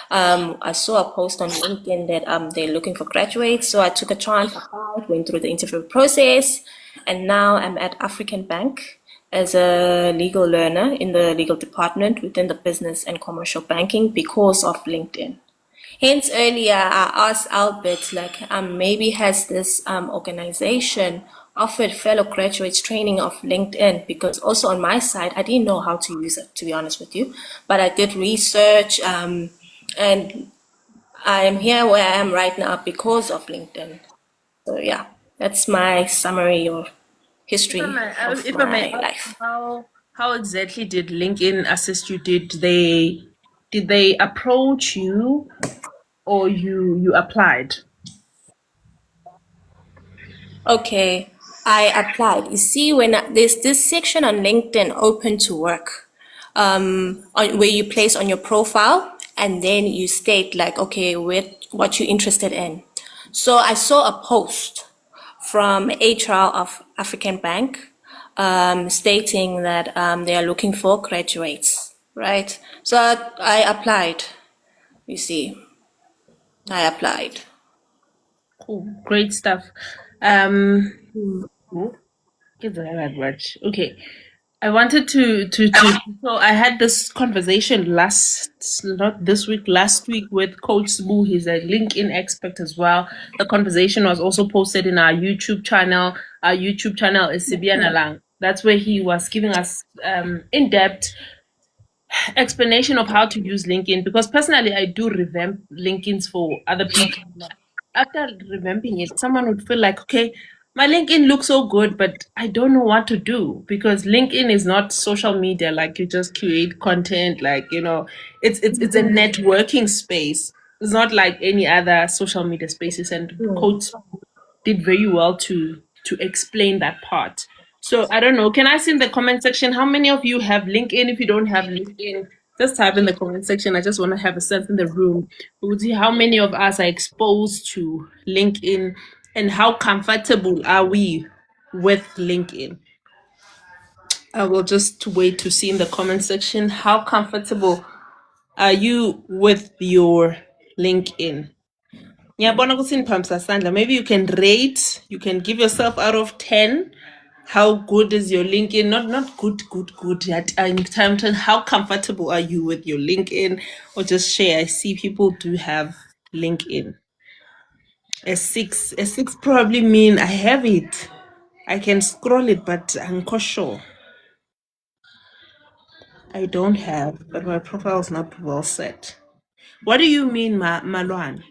[SPEAKER 5] I saw a post on LinkedIn that they're looking for graduates, so I took a chance, applied, went through the interview process, and now I'm at African Bank as a legal learner in the legal department within the business and commercial banking because of LinkedIn. Hence, earlier I asked Albert, maybe has this organization offered fellow graduates training of LinkedIn? Because also on my side, I didn't know how to use it, to be honest with you. But I did research, and I am here where I am right now because of LinkedIn. So yeah, that's my summary or history of
[SPEAKER 6] If I may
[SPEAKER 5] my
[SPEAKER 6] ask,
[SPEAKER 5] life.
[SPEAKER 6] how exactly did LinkedIn assist you? Did they approach you, or you applied?
[SPEAKER 5] Okay, I applied. You see, there's this section on LinkedIn, open to work, where you place on your profile and then you state okay, what you're interested in. So I saw a post from HR of African Bank, stating that they are looking for graduates, right? So I applied. You see, I applied.
[SPEAKER 6] Cool, great stuff. Oh, get the hell out, Raj. Okay. I wanted to so I had this conversation not this week, last week with Coach Sbu. He's a LinkedIn expert as well. The conversation was also posted in our YouTube channel. Our YouTube channel is Sibian Alang. That's where he was giving us in-depth explanation of how to use LinkedIn, because personally I do revamp LinkedIn's for other people. After revamping it, someone would feel like, okay, my LinkedIn looks so good, but I don't know what to do, because LinkedIn is not social media like you just create content, it's a networking space. It's not like any other social media spaces, and Coach did very well to explain that part. So I don't know. Can I see in the comment section how many of you have LinkedIn? If you don't have LinkedIn, just type in the comment section. I just want to have a sense in the room. We'll see how many of us are exposed to LinkedIn and how comfortable are we with LinkedIn. I will just wait to see in the comment section how comfortable are you with your LinkedIn. Yeah, Sandla. Maybe you can rate, you can give yourself out of 10. How good is your LinkedIn? Not good. In terms of how comfortable are you with your LinkedIn? Or just share. I see people do have LinkedIn. A six probably mean I have it. I can scroll it, but I'm not sure. I don't have, but my profile is not well set. What do you mean, Malwan?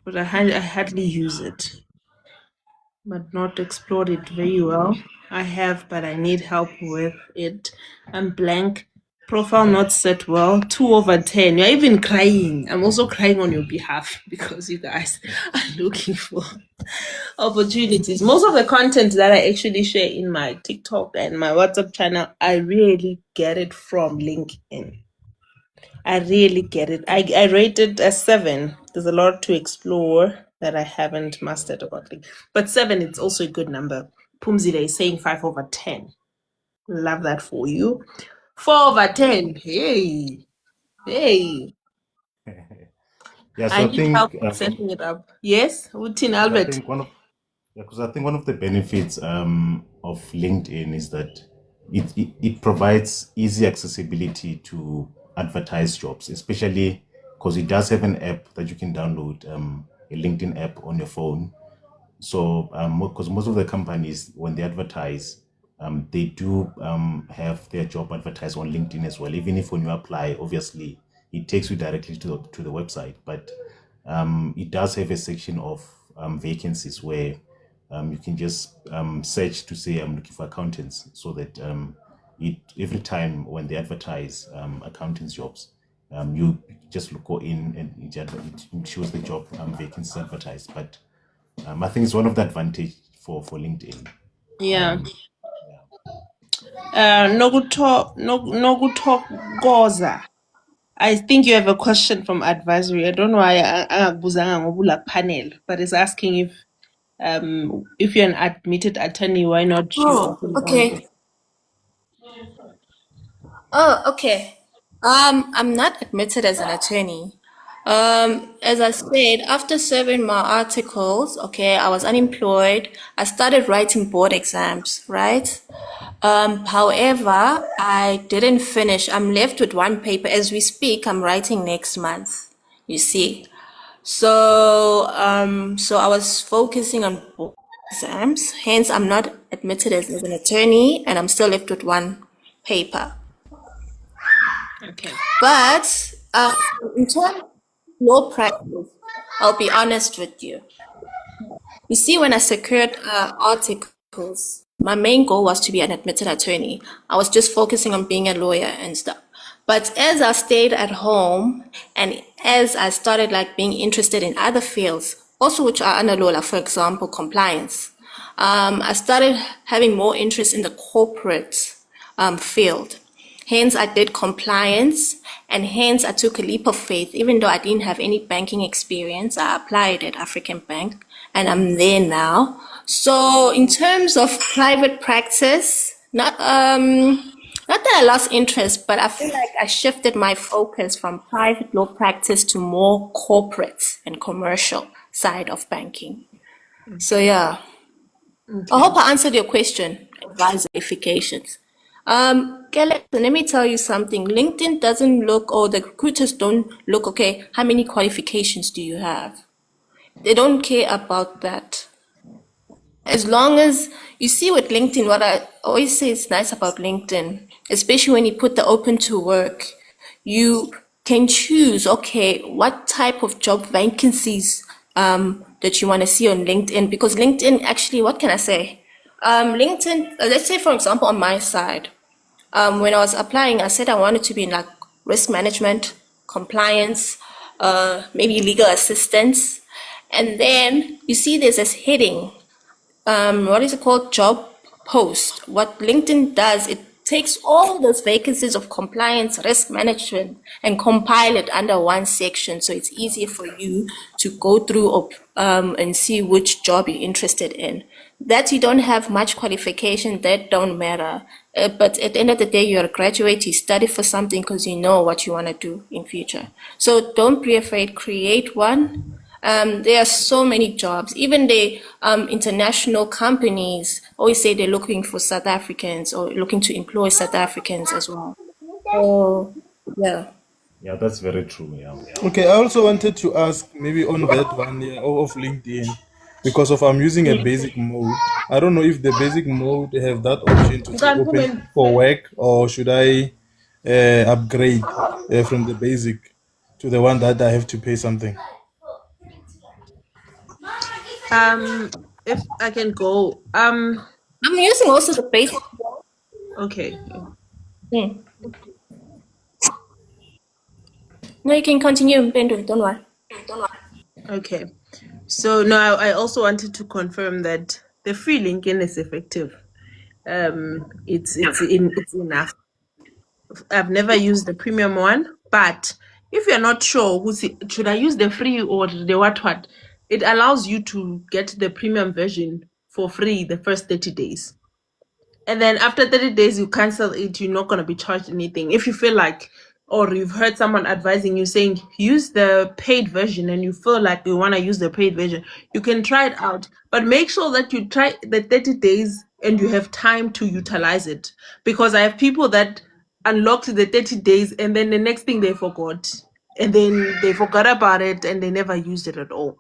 [SPEAKER 6] But I hardly use it. but not explored it very well. I have, but I need help with it. I'm blank. Profile not set well. 2/10. You're even crying. I'm also crying on your behalf because you guys are looking for opportunities. Most of the content that I actually share in my TikTok and my WhatsApp channel, I really get it from LinkedIn. I really get it. I rate it as 7. There's a lot to explore that I haven't mastered about it. But 7, it's also a good number. Pumzile is saying 5/10. Love that for you. 4/10. Hey. Hey.
[SPEAKER 1] Yeah,
[SPEAKER 6] I
[SPEAKER 1] so I
[SPEAKER 6] need help
[SPEAKER 1] think
[SPEAKER 6] setting it up. Yes, Utin
[SPEAKER 1] because I
[SPEAKER 6] Albert.
[SPEAKER 1] think one of the benefits of LinkedIn is that it provides easy accessibility to advertise jobs, especially because it does have an app that you can download, a LinkedIn app on your phone. So, because most of the companies, when they advertise, they do have their job advertised on LinkedIn as well. Even if when you apply, obviously, it takes you directly to the website. But it does have a section of vacancies where you can just search to say I'm looking for accountants, so that it every time when they advertise accountants jobs, you just go in and it shows the job vacancies advertised. But I think it's one of the advantage for LinkedIn.
[SPEAKER 6] Yeah. Nokuthokoza. I think you have a question from advisory. I don't know why angakubuzanga ngoba panel, but it's asking if you're an admitted attorney, why not you
[SPEAKER 5] Oh,
[SPEAKER 6] open on?
[SPEAKER 5] okay. Oh, okay. I'm not admitted as an attorney. As I said, after serving my articles, okay, I was unemployed. I started writing board exams, right? However, I didn't finish. I'm left with one paper. As we speak, I'm writing next month, you see. So I was focusing on board exams. Hence, I'm not admitted as an attorney, and I'm still left with one paper.
[SPEAKER 6] Okay.
[SPEAKER 5] But in terms of law practice, I'll be honest with you. You see, when I secured articles, my main goal was to be an admitted attorney. I was just focusing on being a lawyer and stuff. But as I stayed at home and as I started like being interested in other fields, also which are under law, like for example, compliance, I started having more interest in the corporate field. Hence, I did compliance, and hence I took a leap of faith. Even though I didn't have any banking experience, I applied at African Bank, and I'm there now. So, in terms of private practice, not that I lost interest, but I feel like I shifted my focus from private law practice to more corporate and commercial side of banking. So, yeah. I
[SPEAKER 6] Okay.
[SPEAKER 5] hope I answered your question. Advisor verifications. Kelly, let me tell you something. LinkedIn doesn't look, or the recruiters don't look, okay, how many qualifications do you have? They don't care about that. As long as you see with LinkedIn, what I always say is nice about LinkedIn, especially when you put the open to work, you can choose, okay, what type of job vacancies that you want to see on LinkedIn. Because LinkedIn, actually, what can I say? LinkedIn, let's say, for example, on my side, when I was applying, I said I wanted to be in like risk management, compliance, maybe legal assistance. And then you see there's this heading, what is it called? Job post. What LinkedIn does, it takes all those vacancies of compliance, risk management, and compile it under one section. So it's easier for you to go through and see which job you're interested in. That you don't have much qualification, that don't matter. But at the end of the day, you're a graduate, you study for something because you know what you want to do in future. So don't be afraid, create one. There are so many jobs. Even the international companies always say they're looking for South Africans or looking to employ South Africans as well. So, yeah.
[SPEAKER 1] Yeah, that's very true. Yeah.
[SPEAKER 7] Okay, I also wanted to ask maybe on that one yeah, of LinkedIn because of I'm using a basic mode. I don't know if the basic mode have that option to say open for work or should I upgrade from the basic to the one that I have to pay something.
[SPEAKER 6] if I can go,
[SPEAKER 5] I'm using also the basic.
[SPEAKER 6] okay.
[SPEAKER 5] Hmm. No, you can continue, Bendu. Don't worry.
[SPEAKER 6] Okay. So now I also wanted to confirm that the free LinkedIn is effective. It's enough. I've never used the premium one, but if you're not sure should I use the free or the what, it allows you to get the premium version for free the first 30 days. And then after 30 days, you cancel it, you're not going to be charged anything. If you feel like, or you've heard someone advising you saying, use the paid version, and you feel like you want to use the paid version, you can try it out. But make sure that you try the 30 days and you have time to utilize it. Because I have people that unlocked the 30 days and then the next thing they forgot. And then they forgot about it and they never used it at all.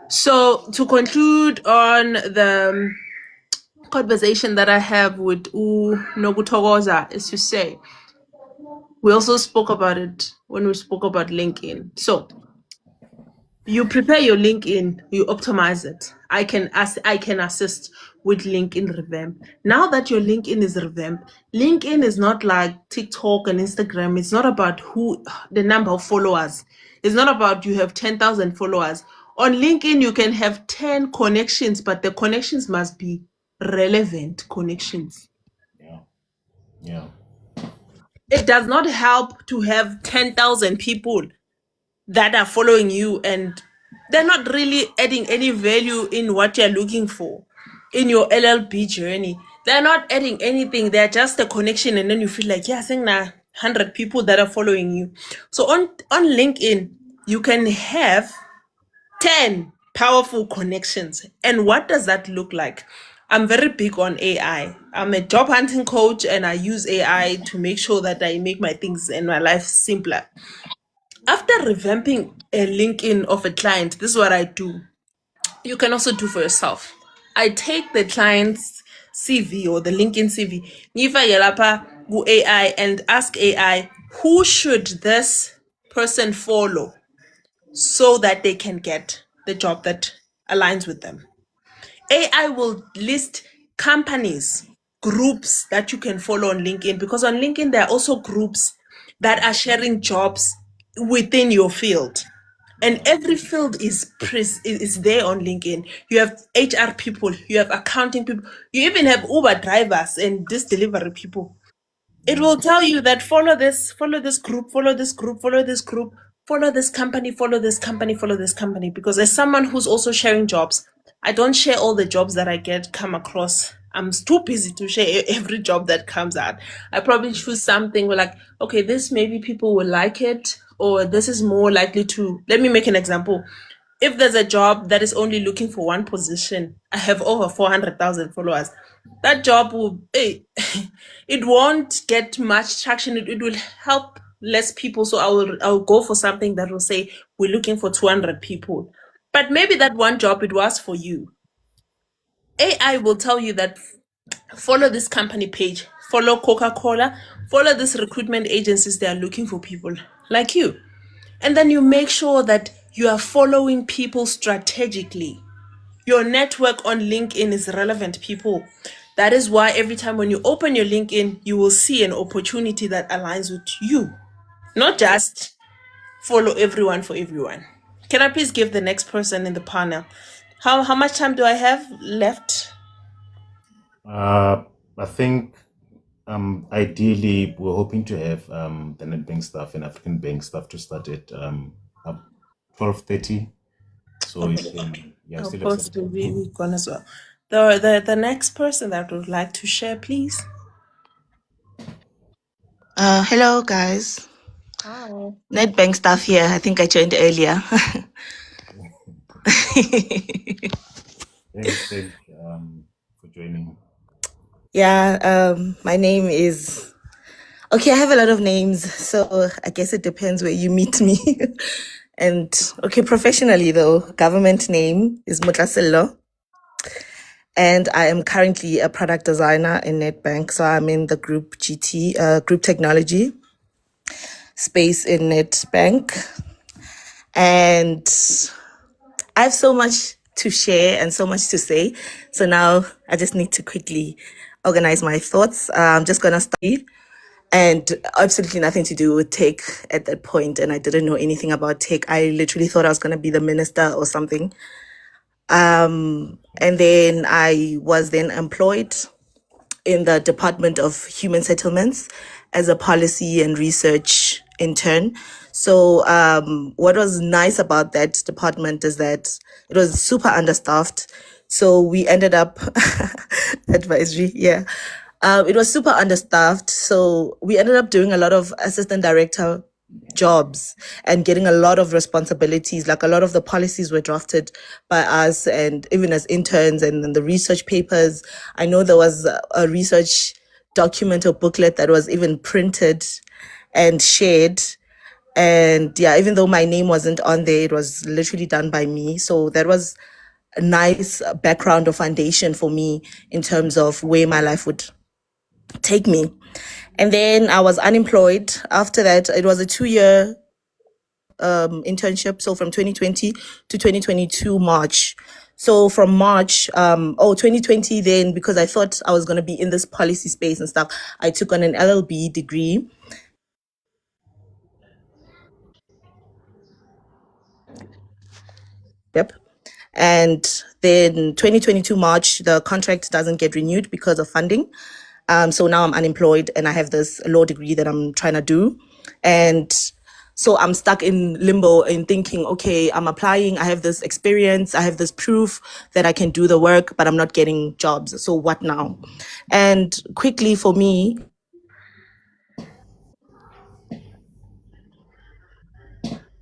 [SPEAKER 6] So to conclude on the conversation that I have with Nogutogoza is to say, we also spoke about it when we spoke about LinkedIn. So you prepare your LinkedIn, you optimize it. I can assist with LinkedIn revamp. Now that your LinkedIn is revamped, LinkedIn is not like TikTok and Instagram. It's not about the number of followers. It's not about you have 10,000 followers. On LinkedIn, you can have 10 connections, but the connections must be relevant connections.
[SPEAKER 1] Yeah. Yeah.
[SPEAKER 6] It does not help to have 10,000 people that are following you and they're not really adding any value in what you're looking for in your LLB journey. They're not adding anything. They're just a connection, and then you feel like, yeah, I think now 100 people that are following you. So on LinkedIn, you can have 10 powerful connections. And what does that look like? I'm very big on AI. I'm a job hunting coach and I use AI to make sure that I make my things and my life simpler. After revamping a LinkedIn of a client, this is what I do. You can also do for yourself. I take the client's CV or the LinkedIn CV, ngifake lapha ku-AI and ask AI, who should this person follow so that they can get the job that aligns with them. AI will list companies, groups that you can follow on LinkedIn, because on LinkedIn, there are also groups that are sharing jobs within your field. And every field is there on LinkedIn. You have HR people, you have accounting people, you even have Uber drivers and this delivery people. It will tell you that follow this group, follow this group, follow this group, follow this company, follow this company, follow this company. Because as someone who's also sharing jobs, I don't share all the jobs that I come across. I'm too busy to share every job that comes out. I probably choose something where like, okay, this maybe people will like it, or this is more likely to. Let me make an example. If there's a job that is only looking for one position, I have over 400,000 followers. That job will, hey, it won't get much traction. It will help less people. So I'll go for something that will say we're looking for 200 people. But maybe that one job it was for you. AI will tell you that follow this company page, follow Coca-Cola, follow this recruitment agencies. They are looking for people like you. And then you make sure that you are following people strategically. Your network on LinkedIn is relevant people. That is why every time when you open your LinkedIn, you will see an opportunity that aligns with you, not just follow everyone for everyone. Can I please give the next person in the panel? How much time do I have left?
[SPEAKER 1] I think ideally we're hoping to have the NetBank staff and African Bank staff to start at 12:30. So you can, yeah,
[SPEAKER 6] I'll
[SPEAKER 1] still have
[SPEAKER 6] post
[SPEAKER 1] some
[SPEAKER 6] the
[SPEAKER 1] time.
[SPEAKER 6] week on as well. The next person that would like to share, please.
[SPEAKER 8] Hello, guys.
[SPEAKER 6] Hi.
[SPEAKER 8] NetBank staff here. I think I joined earlier.
[SPEAKER 1] Thanks for joining.
[SPEAKER 8] Yeah, my name is. Okay, I have a lot of names, so I guess it depends where you meet me. And okay, professionally though, government name is Mutlasello. And I am currently a product designer in NetBank. So I'm in the group GT, group technology space in NetBank. And I have so much to share and so much to say. So now I just need to quickly organize my thoughts. I'm just going to start. And absolutely nothing to do with tech at that point, and I didn't know anything about tech. I literally thought I was going to be the minister or something. And then I was then employed in the Department of Human Settlements as a policy and research intern. So what was nice about that department is that it was super understaffed. So we ended up advisory, yeah. It was super understaffed. So we ended up doing a lot of assistant director jobs and getting a lot of responsibilities. Like a lot of the policies were drafted by us, and even as interns, and then the research papers. I know there was a research document or booklet that was even printed and shared. And yeah, even though my name wasn't on there, it was literally done by me. So that was a nice background or foundation for me in terms of where my life would take me. And then I was unemployed. After that, it was a 2-year internship. So from 2020 to 2022 March. So from March, 2020, then because I thought I was going to be in this policy space and stuff, I took on an LLB degree. Yep. And then 2022 March, the contract doesn't get renewed because of funding. So now I'm unemployed and I have this law degree that I'm trying to do. And so I'm stuck in limbo in thinking, okay, I'm applying, I have this experience, I have this proof that I can do the work, but I'm not getting jobs. So what now? And quickly for me,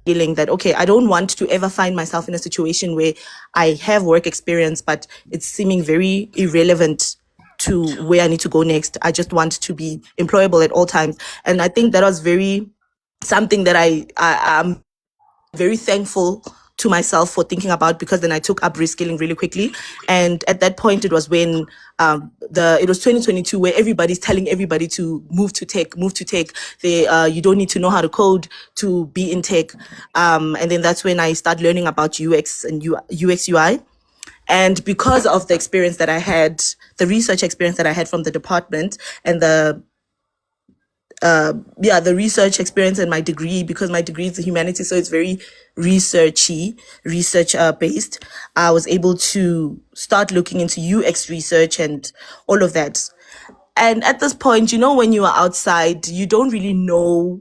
[SPEAKER 8] feeling that, okay, I don't want to ever find myself in a situation where I have work experience, but it's seeming very irrelevant to where I need to go next. I just want to be employable at all times. And I think that was something that I'm very thankful to myself for thinking about, because then I took up reskilling really quickly. And at that point, it was when it was 2022, where everybody's telling everybody to move to tech. You don't need to know how to code to be in tech. And then that's when I started learning about UX and UX UI. And because of the experience that I had, the research experience that I had from the department, and the research experience and my degree, because my degree is in humanities, so it's very research based. I was able to start looking into UX research and all of that. And at this point, when you are outside, you don't really know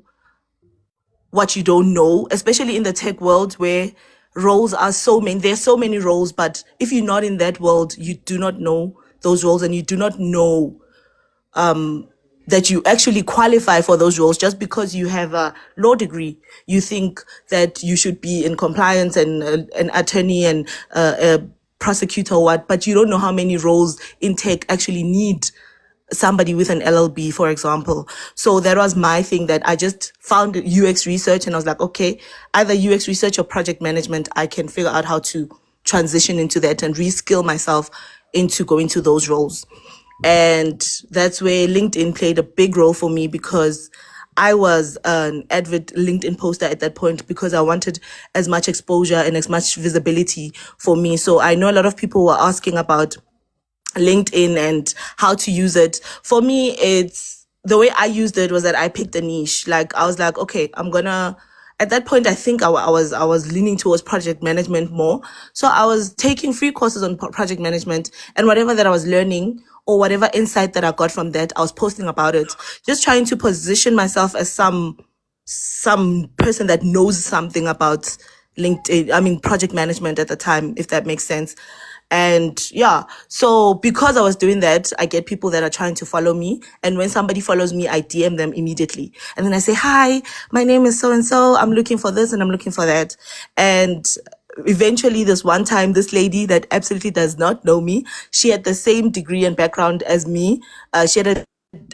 [SPEAKER 8] what you don't know, especially in the tech world where roles are so many. There's so many roles, but if you're not in that world, you do not know those roles, and you do not know that you actually qualify for those roles. Just because you have a law degree, you think that you should be in compliance and an attorney and a prosecutor or what, but you don't know how many roles in tech actually need somebody with an LLB, for example. So that was my thing, that I just found UX research and I was like, okay, either UX research or project management, I can figure out how to transition into that and reskill myself into going to those roles. And that's where LinkedIn played a big role for me, because I was an avid LinkedIn poster at that point, because I wanted as much exposure and as much visibility for me. So I know a lot of people were asking about LinkedIn and how to use it. For me, it's the way I used it was that I picked a niche. Like I was like, okay, at that point, I think I was leaning towards project management more. So I was taking free courses on project management, and whatever that I was learning or whatever insight that I got from that, I was posting about it, just trying to position myself as some person that knows something about project management at the time, if that makes sense. And yeah, so because I was doing that, I get people that are trying to follow me. And when somebody follows me, I DM them immediately. And then I say, hi, my name is so-and-so. I'm looking for this and I'm looking for that. And eventually this one time, this lady that absolutely does not know me, she had the same degree and background as me. She had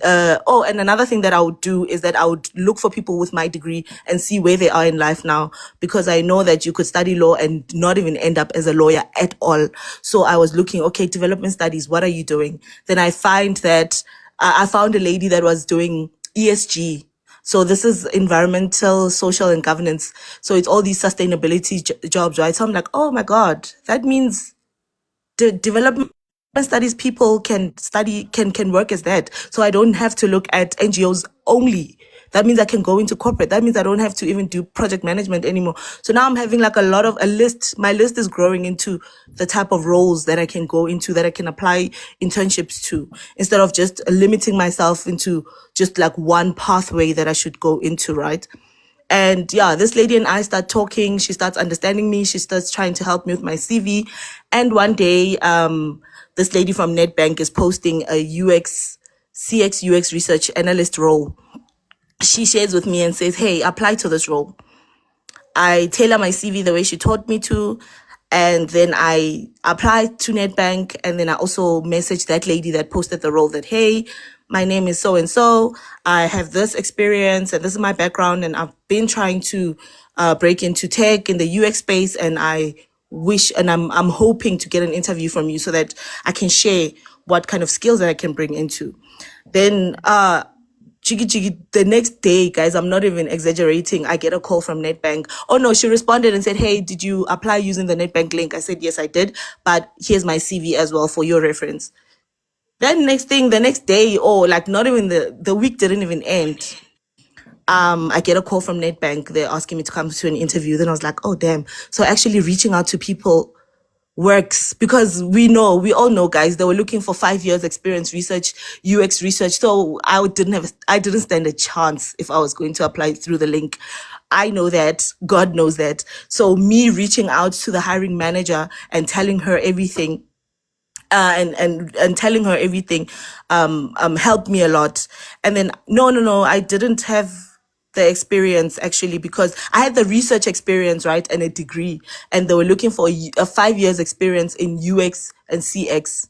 [SPEAKER 8] and another thing that I would do is that I would look for people with my degree and see where they are in life now, because I know that you could study law and not even end up as a lawyer at all. So I was looking, okay, development studies, what are you doing? Then I found a lady that was doing ESG, So this is environmental, social, and governance. So it's all these sustainability jobs, right? So I'm like, oh my God, that means development studies people can study, can work as that. So I don't have to look at NGOs only. That means I can go into corporate. That means I don't have to even do project management anymore. So now I'm having like a list. My list is growing into the type of roles that I can go into, that I can apply internships to, instead of just limiting myself into just like one pathway that I should go into, right? And yeah, this lady and I start talking. She starts understanding me. She starts trying to help me with my CV. And one day, this lady from NetBank is posting a CX UX research analyst role. She shares with me and says, hey, apply to this role. I tailor my CV the way she taught me to. And then I applied to NetBank. And then I also messaged that lady that posted the role that, hey, my name is so and so. I have this experience and this is my background. And I've been trying to break into tech in the UX space. And I wish, and I'm hoping to get an interview from you so that I can share what kind of skills that I can bring into. Then Jiggy, the next day, guys, I'm not even exaggerating, I get a call from NetBank. Oh no, she responded and said, hey, did you apply using the NetBank link? I said, yes, I did, but here's my CV as well for your reference. Then the next day, or like not even the week didn't even end. I get a call from NetBank. They're asking me to come to an interview. Then I was like, oh damn. So actually reaching out to people works, because we all know, guys, they were looking for 5 years experience, UX research. So I didn't stand a chance if I was going to apply through the link. I know that, God knows that. So me reaching out to the hiring manager and telling her everything, and telling her everything helped me a lot. And then no, I didn't have the experience actually, because I had the research experience, right, and a degree, and they were looking for a 5 years experience in UX and CX.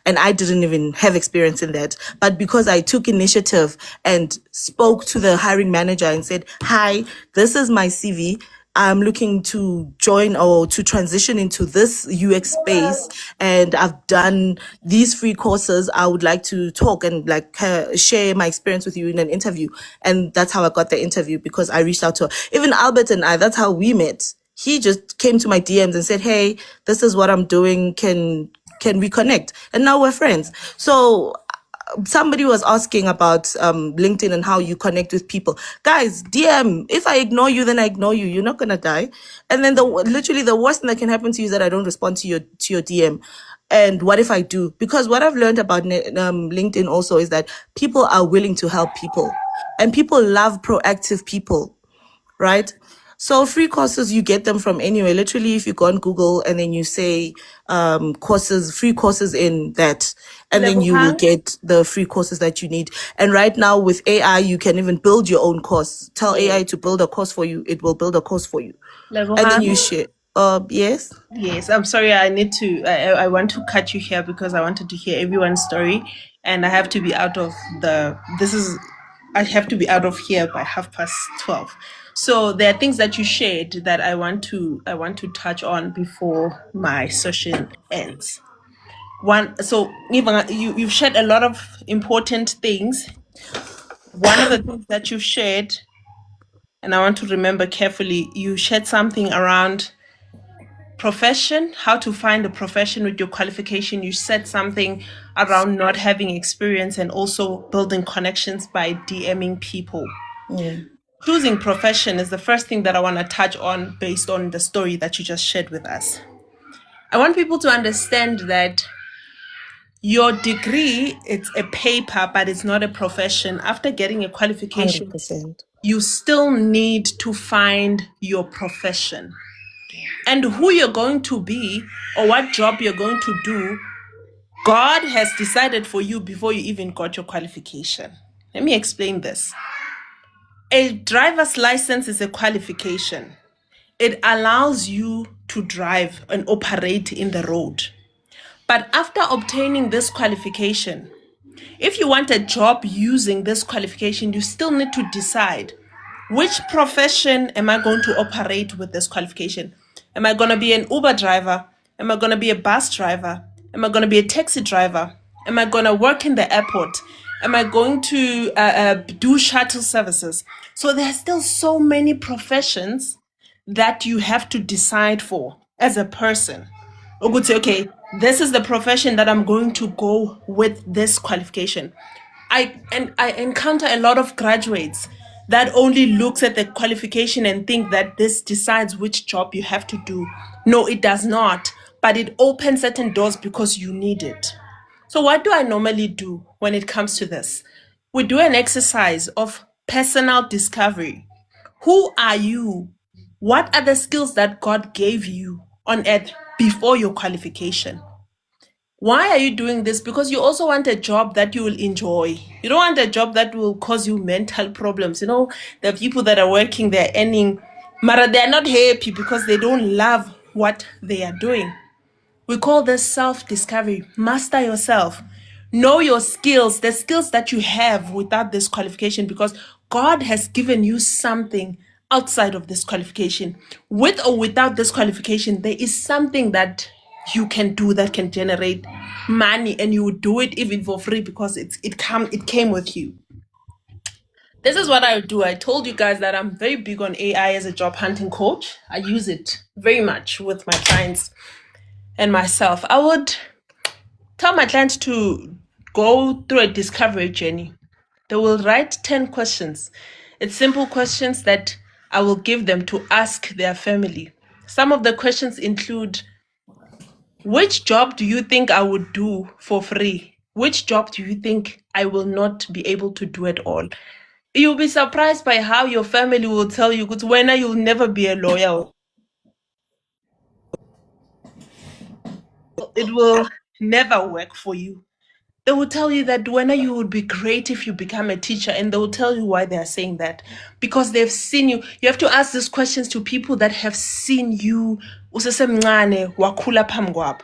[SPEAKER 8] And I didn't even have experience in that. But because I took initiative and spoke to the hiring manager and said, hi, this is my CV. I'm looking to join or to transition into this UX space, and I've done these free courses. I would like to talk and like share my experience with you in an interview. And that's how I got the interview, because I reached out to her. Even Albert and I, that's how we met. He just came to my DMs and said, hey, this is what I'm doing. Can we connect? And now we're friends. So somebody was asking about LinkedIn and how you connect with people. Guys, DM. If I ignore you, then I ignore you. You're not gonna die. And then literally the worst thing that can happen to you is that I don't respond to your DM. And what if I do? Because what I've learned about LinkedIn also is that people are willing to help people, and people love proactive people, right? So free courses, you get them from anywhere. Literally, if you go on Google and then you say free courses in that, and then you will get the free courses that you need. And right now with AI, you can even build your own course. Tell AI to build a course for you. It will build a course for you. And then you share. Yes?
[SPEAKER 6] Yes, I'm sorry. I want to cut you here because I wanted to hear everyone's story, and I have to be out of here by 12:30. So there are things that you shared that I want to touch on before my session ends. So Eva, you've shared a lot of important things. One of the things that you've shared, and I want to remember carefully, you shared something around profession, how to find a profession with your qualification. You said something around not having experience and also building connections by DMing people. Choosing profession is the first thing that I want to touch on based on the story that you just shared with us. I want people to understand that your degree, it's a paper, but it's not a profession. After getting a qualification,
[SPEAKER 8] 100%.
[SPEAKER 6] you still need to find your profession. And who you're going to be or what job you're going to do, God has decided for you before you even got your qualification. Let me explain this. A driver's license is a qualification. It allows you to drive and operate in the road. But after obtaining this qualification, if you want a job using this qualification, you still need to decide, which profession am I going to operate with this qualification? Am I going to be an Uber driver? Am I going to be a bus driver? Am I going to be a taxi driver? Am I going to work in the airport? Am I going to do shuttle services? So there are still so many professions that you have to decide for as a person. Or would say, okay, this is the profession that I'm going to go with this qualification. I encounter a lot of graduates that only looks at the qualification and think that this decides which job you have to do. No, it does not. But it opens certain doors because you need it. So what do I normally do when it comes to this? We do an exercise of personal discovery. Who are you? What are the skills that God gave you on earth before your qualification? Why are you doing this? Because you also want a job that you will enjoy. You don't want a job that will cause you mental problems. You know, the people that are working, they're earning, but they're not happy because they don't love what they are doing. We call this self-discovery. Master yourself. Know your skills, the skills that you have without this qualification, because God has given you something outside of this qualification. With or without this qualification, there is something that you can do that can generate money, and you would do it even for free because it came with you. This is what I would do. I told you guys that I'm very big on AI as a job hunting coach. I use it very much with my clients and myself. I would tell my clients to go through a discovery journey. They will write 10 questions. It's simple questions that I will give them to ask their family. Some of the questions include, which job do you think I would do for free? Which job do you think I will not be able to do at all? You'll be surprised by how your family will tell you, because when you'll never be a lawyer, it will never work for you. They will tell you that when you would be great if you become a teacher, and they will tell you why they are saying that. Because they've seen you. You have to ask these questions to people that have seen you. Usesemncane, wakhula phambi kwabo.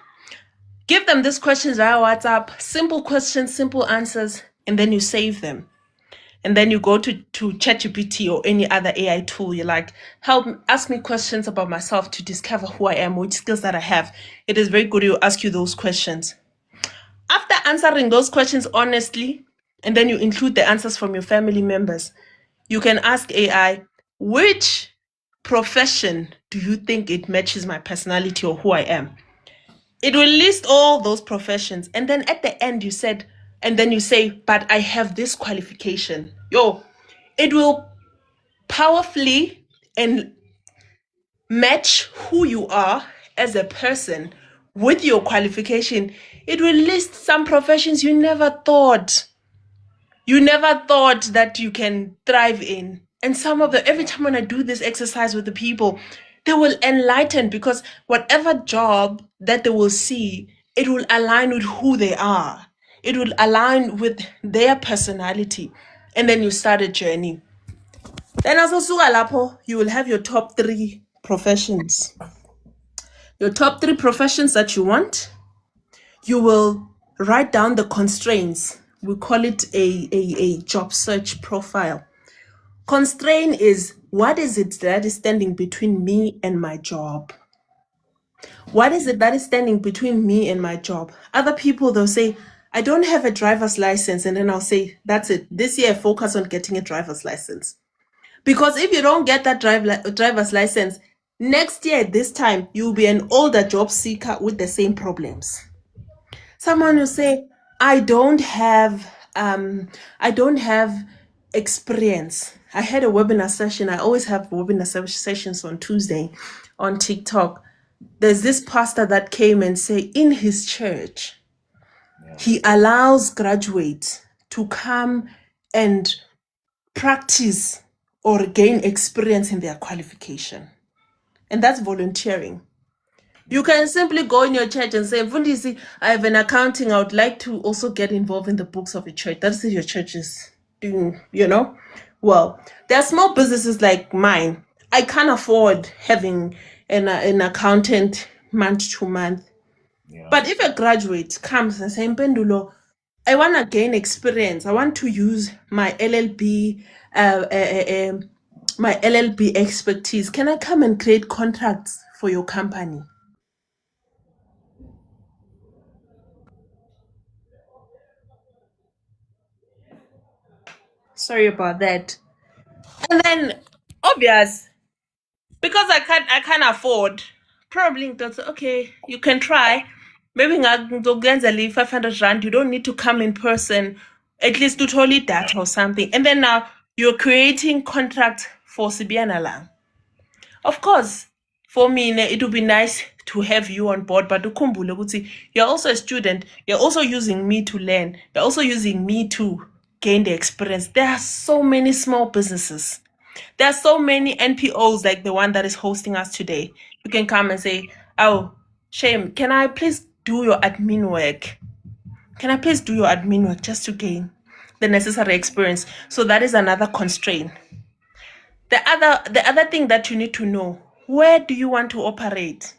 [SPEAKER 6] Give them these questions via WhatsApp, simple questions, simple answers, and then you save them. And then you go to ChatGPT or any other AI tool. You're like, ask me questions about myself to discover who I am, which skills that I have. It is very good to ask you those questions. After answering those questions honestly, and then you include the answers from your family members, you can ask AI, which profession do you think it matches my personality or who I am? It will list all those professions. And then at the end, you say, but I have this qualification. It will powerfully and match who you are as a person with your qualification. It will list some professions you never thought that you can thrive in. And some of every time when I do this exercise with the people, they will enlighten, because whatever job that they will see, it will align with who they are. It will align with their personality. And then you start a journey. Then as usuka lapho, you will have your top 3 professions. Your top 3 professions that you want. You will write down the constraints. We call it a job search profile. Constraint is, what is it that is standing between me and my job? What is it that is standing between me and my job? Other people, they'll say, I don't have a driver's license. And then I'll say, that's it. This year, I focus on getting a driver's license. Because if you don't get that driver's license, next year at this time, you'll be an older job seeker with the same problems. Someone will say, I don't have experience. I had a webinar session. I always have webinar sessions on Tuesday on TikTok. There's this pastor that came and say in his church, he allows graduates to come and practice or gain experience in their qualification. And that's volunteering. You can simply go in your church and say, Mfundisi, I have an accounting. I would like to also get involved in the books of a church. That's what your church is doing, Well, there are small businesses like mine. I can't afford having an accountant month to month.
[SPEAKER 1] Yeah.
[SPEAKER 6] But if a graduate comes and says, Pendulo, I want to gain experience. I want to use my LLB, my LLB expertise. Can I come and create contracts for your company? Sorry about that. And then, obvious, because I can't afford. Probably that's okay. You can try. Maybe ngizokuyenzela 500 rand. You don't need to come in person. At least to totally that or something. And then now you're creating contracts for Sibiana Lang. Of course, for me, it would be nice to have you on board, but ukhumbule ukuthi you're also a student, you're also using me to learn, you're also using me to gain the experience. There are so many small businesses. There are so many NPOs like the one that is hosting us today. You can come and say, oh, Shame, can I please do your admin work? Can I please do your admin work just to gain the necessary experience? So that is another constraint. The other thing that you need to know, where do you want to operate?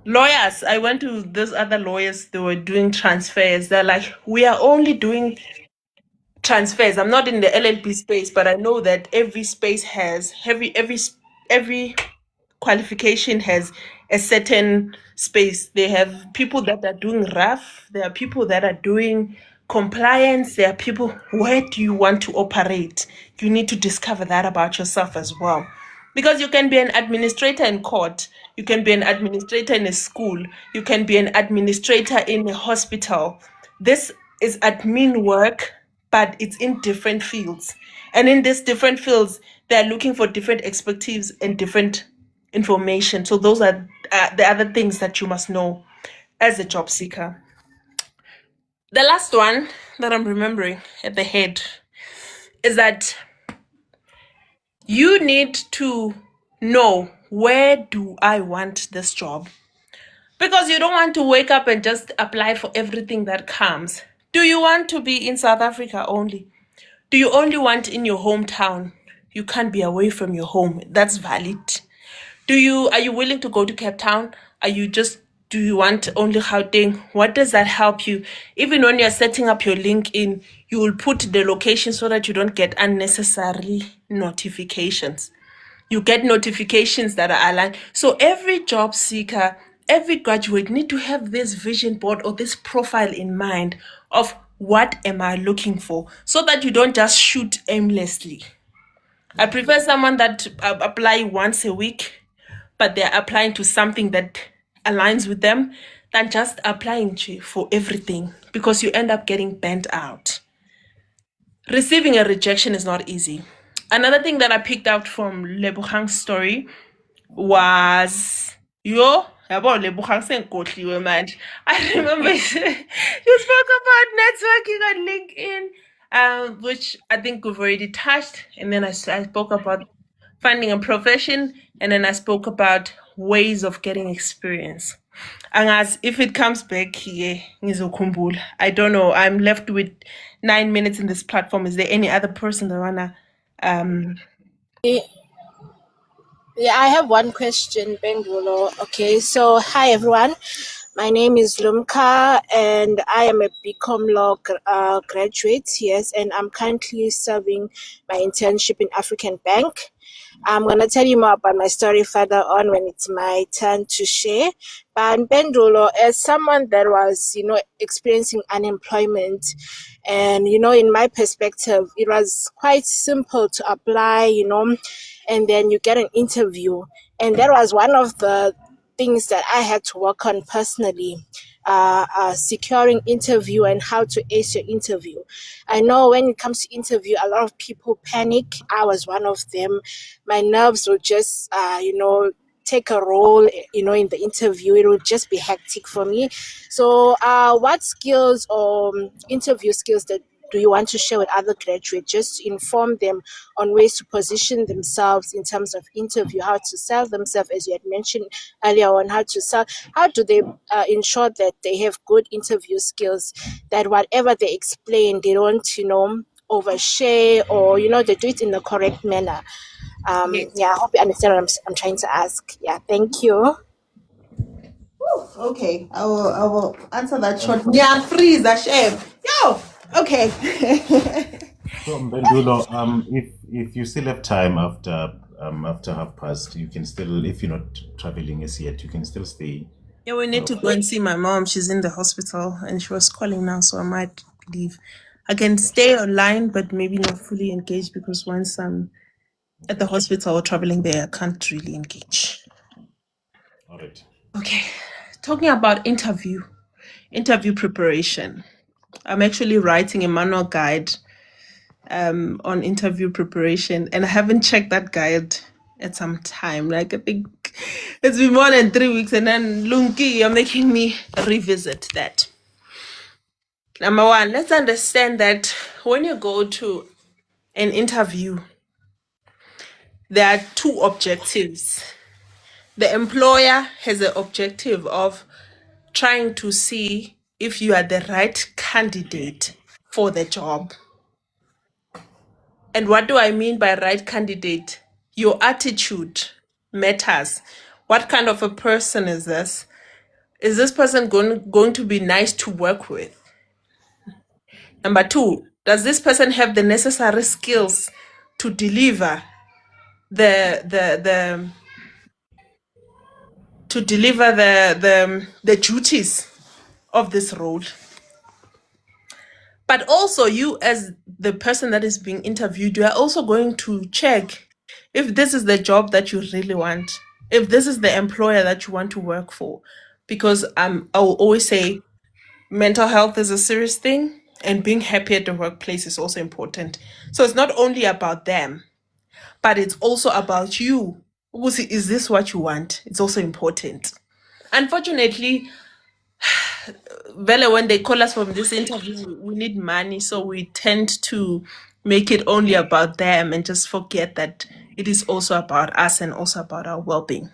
[SPEAKER 6] Lawyers, I went to those other lawyers, they were doing transfers. They're like, we are only doing transfers. I'm not in the LLP space, but I know that every space has every qualification has a certain space. They have people that are doing RAF, there are people that are doing compliance, there are people. Where do you want to operate? You need to discover that about yourself as well. Because you can be an administrator in court, you can be an administrator in a school, you can be an administrator in a hospital. This is admin work, but it's in different fields. And in these different fields, they're looking for different expertise and different information. So those are the other things that you must know as a job seeker. The last one that I'm remembering at the head is that you need to know, where do I want this job? Because you don't want to wake up and just apply for everything that comes. Do you want to be in South Africa only? Do you only want in your hometown? You can't be away from your home. That's valid. Are you willing to go to Cape Town? Do you want only Gauteng? What does that help you? Even when you're setting up your LinkedIn, you will put the location so that you don't get unnecessary notifications. You get notifications that are aligned. So every job seeker, every graduate need to have this vision board or this profile in mind of what am I looking for, so that you don't just shoot aimlessly. I prefer someone that apply once a week, but they're applying to something that aligns with them, than just applying for everything, because you end up getting burnt out. Receiving a rejection is not easy. Another thing that I picked out from Lebohang's story was, Lebohang senkotliwe man. I remember you spoke about networking on LinkedIn, which I think we've already touched. And then I spoke about finding a profession, and then I spoke about ways of getting experience. And as if it comes back here, ngizokhumbula. I don't know. I'm left with 9 minutes in this platform. Is there any other person that wanna
[SPEAKER 2] Yeah, I have one question, Bengulo. Okay, so hi everyone. My name is Lumka and I am a BCom Law graduate, yes, and I'm currently serving my internship in African Bank. I'm going to tell you more about my story further on when it's my turn to share. But Bendulo, as someone that was, experiencing unemployment, and, in my perspective, it was quite simple to apply, and then you get an interview. And that was one of the things that I had to work on personally, securing interview and how to ace your interview. I know when it comes to interview, a lot of people panic. I was one of them. My nerves will just, take a role, in the interview. It will just be hectic for me. So what skills or interview skills that do you want to share with other graduates, just to inform them on ways to position themselves in terms of interview, how to sell themselves, as you had mentioned earlier on, how do they ensure that they have good interview skills, that whatever they explain, they don't, overshare, or, they do it in the correct manner. I hope you understand what I'm trying to ask. Yeah, thank you.
[SPEAKER 6] Okay, I will answer that short. Yeah, freeze, shame. Yo, okay.
[SPEAKER 1] So Bendulo, if you still have time after 1:30, you can still, if you're not traveling as yet, you can still stay.
[SPEAKER 6] Yeah, we need to go and see my mom. She's in the hospital and she was calling now, so I might leave. I can stay online, but maybe not fully engaged because once I'm at the hospital or traveling there, I can't really engage.
[SPEAKER 1] All right.
[SPEAKER 6] Okay, talking about interview preparation. I'm actually writing a manual guide on interview preparation, and I haven't checked that guide at some time. Like I think it's been more than 3 weeks, and then Lungi, you're making me revisit that. Number one, let's understand that when you go to an interview, there are two objectives. The employer has an objective of trying to see if you are the right candidate for the job. And what do I mean by right candidate? Your attitude matters. What kind of a person is this? Is this person going to be nice to work with? Number two, does this person have the necessary skills to deliver the duties of this role? But also, you as the person that is being interviewed, you are also going to check if this is the job that you really want, if this is the employer that you want to work for. Because I will always say mental health is a serious thing, and being happy at the workplace is also important. So it's not only about them, but it's also about you. Ukuthi, is this what you want? It's also important. Unfortunately, when they call us from this interview, we need money, so we tend to make it only about them and just forget that it is also about us and also about our well-being.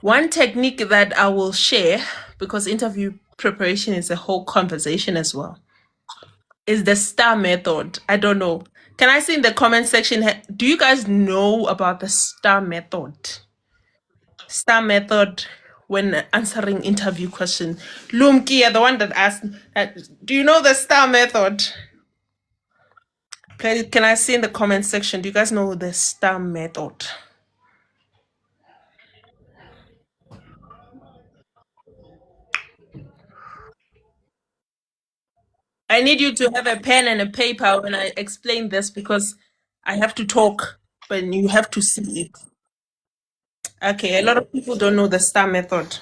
[SPEAKER 6] One technique that I will share, because interview preparation is a whole conversation as well, is the STAR method. I don't know. Can I see in the comment section, do you guys know about the STAR method? STAR method when answering interview question. Lumki, the one that asked, do you know the STAR method? Can I see in the comment section, do you guys know the STAR method? I need you to have a pen and a paper when I explain this because I have to talk, but you have to see it. Okay, a lot of people don't know the STAR method.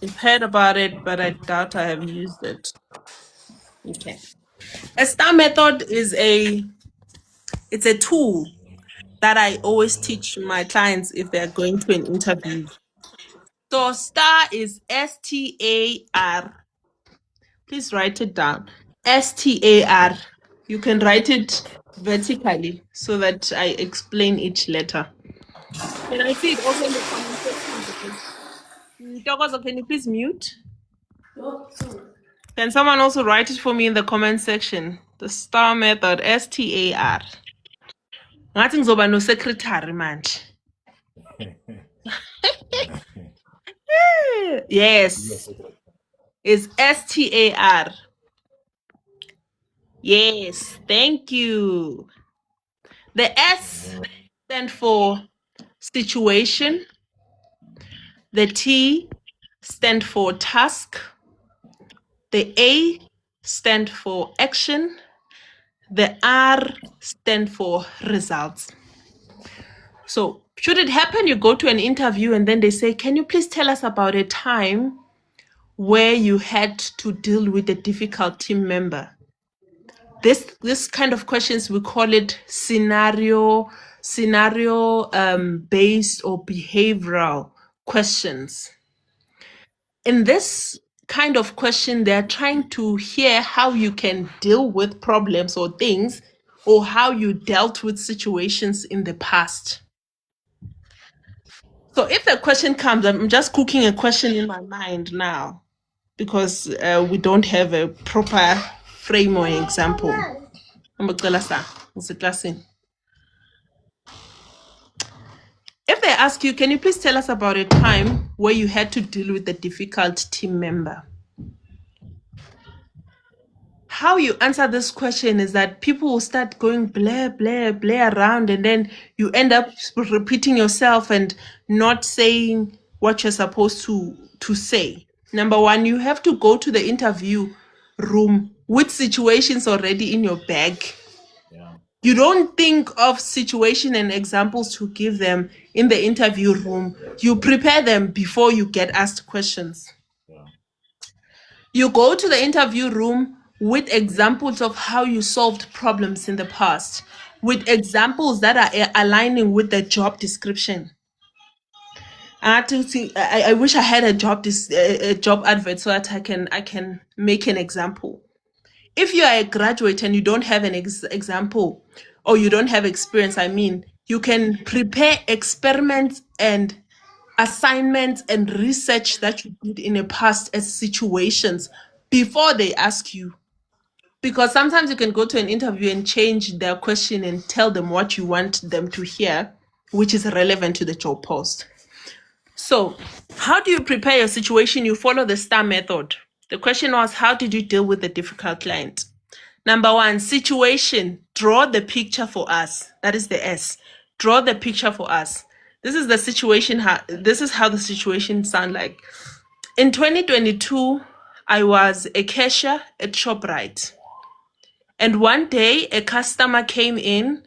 [SPEAKER 6] I've heard about it, but I doubt I have used it. Okay. A STAR method is a tool that I always teach my clients if they're going to an interview. So STAR is STAR. Please write it down. STAR. You can write it vertically so that I explain each letter. Can I see it also in the comment section? Ntokozo, can you please mute? Can someone also write it for me in the comment section? The STAR method, STAR. Ngathi ngizoba no secretary manje. Yes. It's STAR. Yes, thank you. The S stands for situation. The T stands for task. The A stands for action. The R stands for results. So, should it happen, you go to an interview and then they say, can you please tell us about a time where you had to deal with a difficult team member? This kind of questions, we call it scenario based or behavioral questions. In this kind of question, they're trying to hear how you can deal with problems or things, or how you dealt with situations in the past. So if the question comes, I'm just cooking a question in my mind now because we don't have a proper frame or example. If they ask you, can you please tell us about a time where you had to deal with a difficult team member? How you answer this question is that people will start going blah, blah, blah around, and then you end up repeating yourself and not saying what you're supposed to say. Number one, you have to go to the interview room with situations already in your bag.
[SPEAKER 1] Yeah.
[SPEAKER 6] You don't think of situation and examples to give them in the interview room. You prepare them before you get asked questions.
[SPEAKER 1] Yeah.
[SPEAKER 6] You go to the interview room with examples of how you solved problems in the past, with examples that are aligning with the job description. I had to see. I wish I had a job advert so that I can make an example. If you are a graduate and you don't have an example or you don't have experience, I mean, you can prepare experiments and assignments and research that you did in the past as situations before they ask you. Because sometimes you can go to an interview and change their question and tell them what you want them to hear, which is relevant to the job post. So, how do you prepare your situation? You follow the STAR method. The question was, how did you deal with a difficult client? Number one, situation. Draw the picture for us. That is the S. Draw the picture for us. This is the situation. This is how the situation sound like. In 2022, I was a cashier at ShopRite. And one day, a customer came in,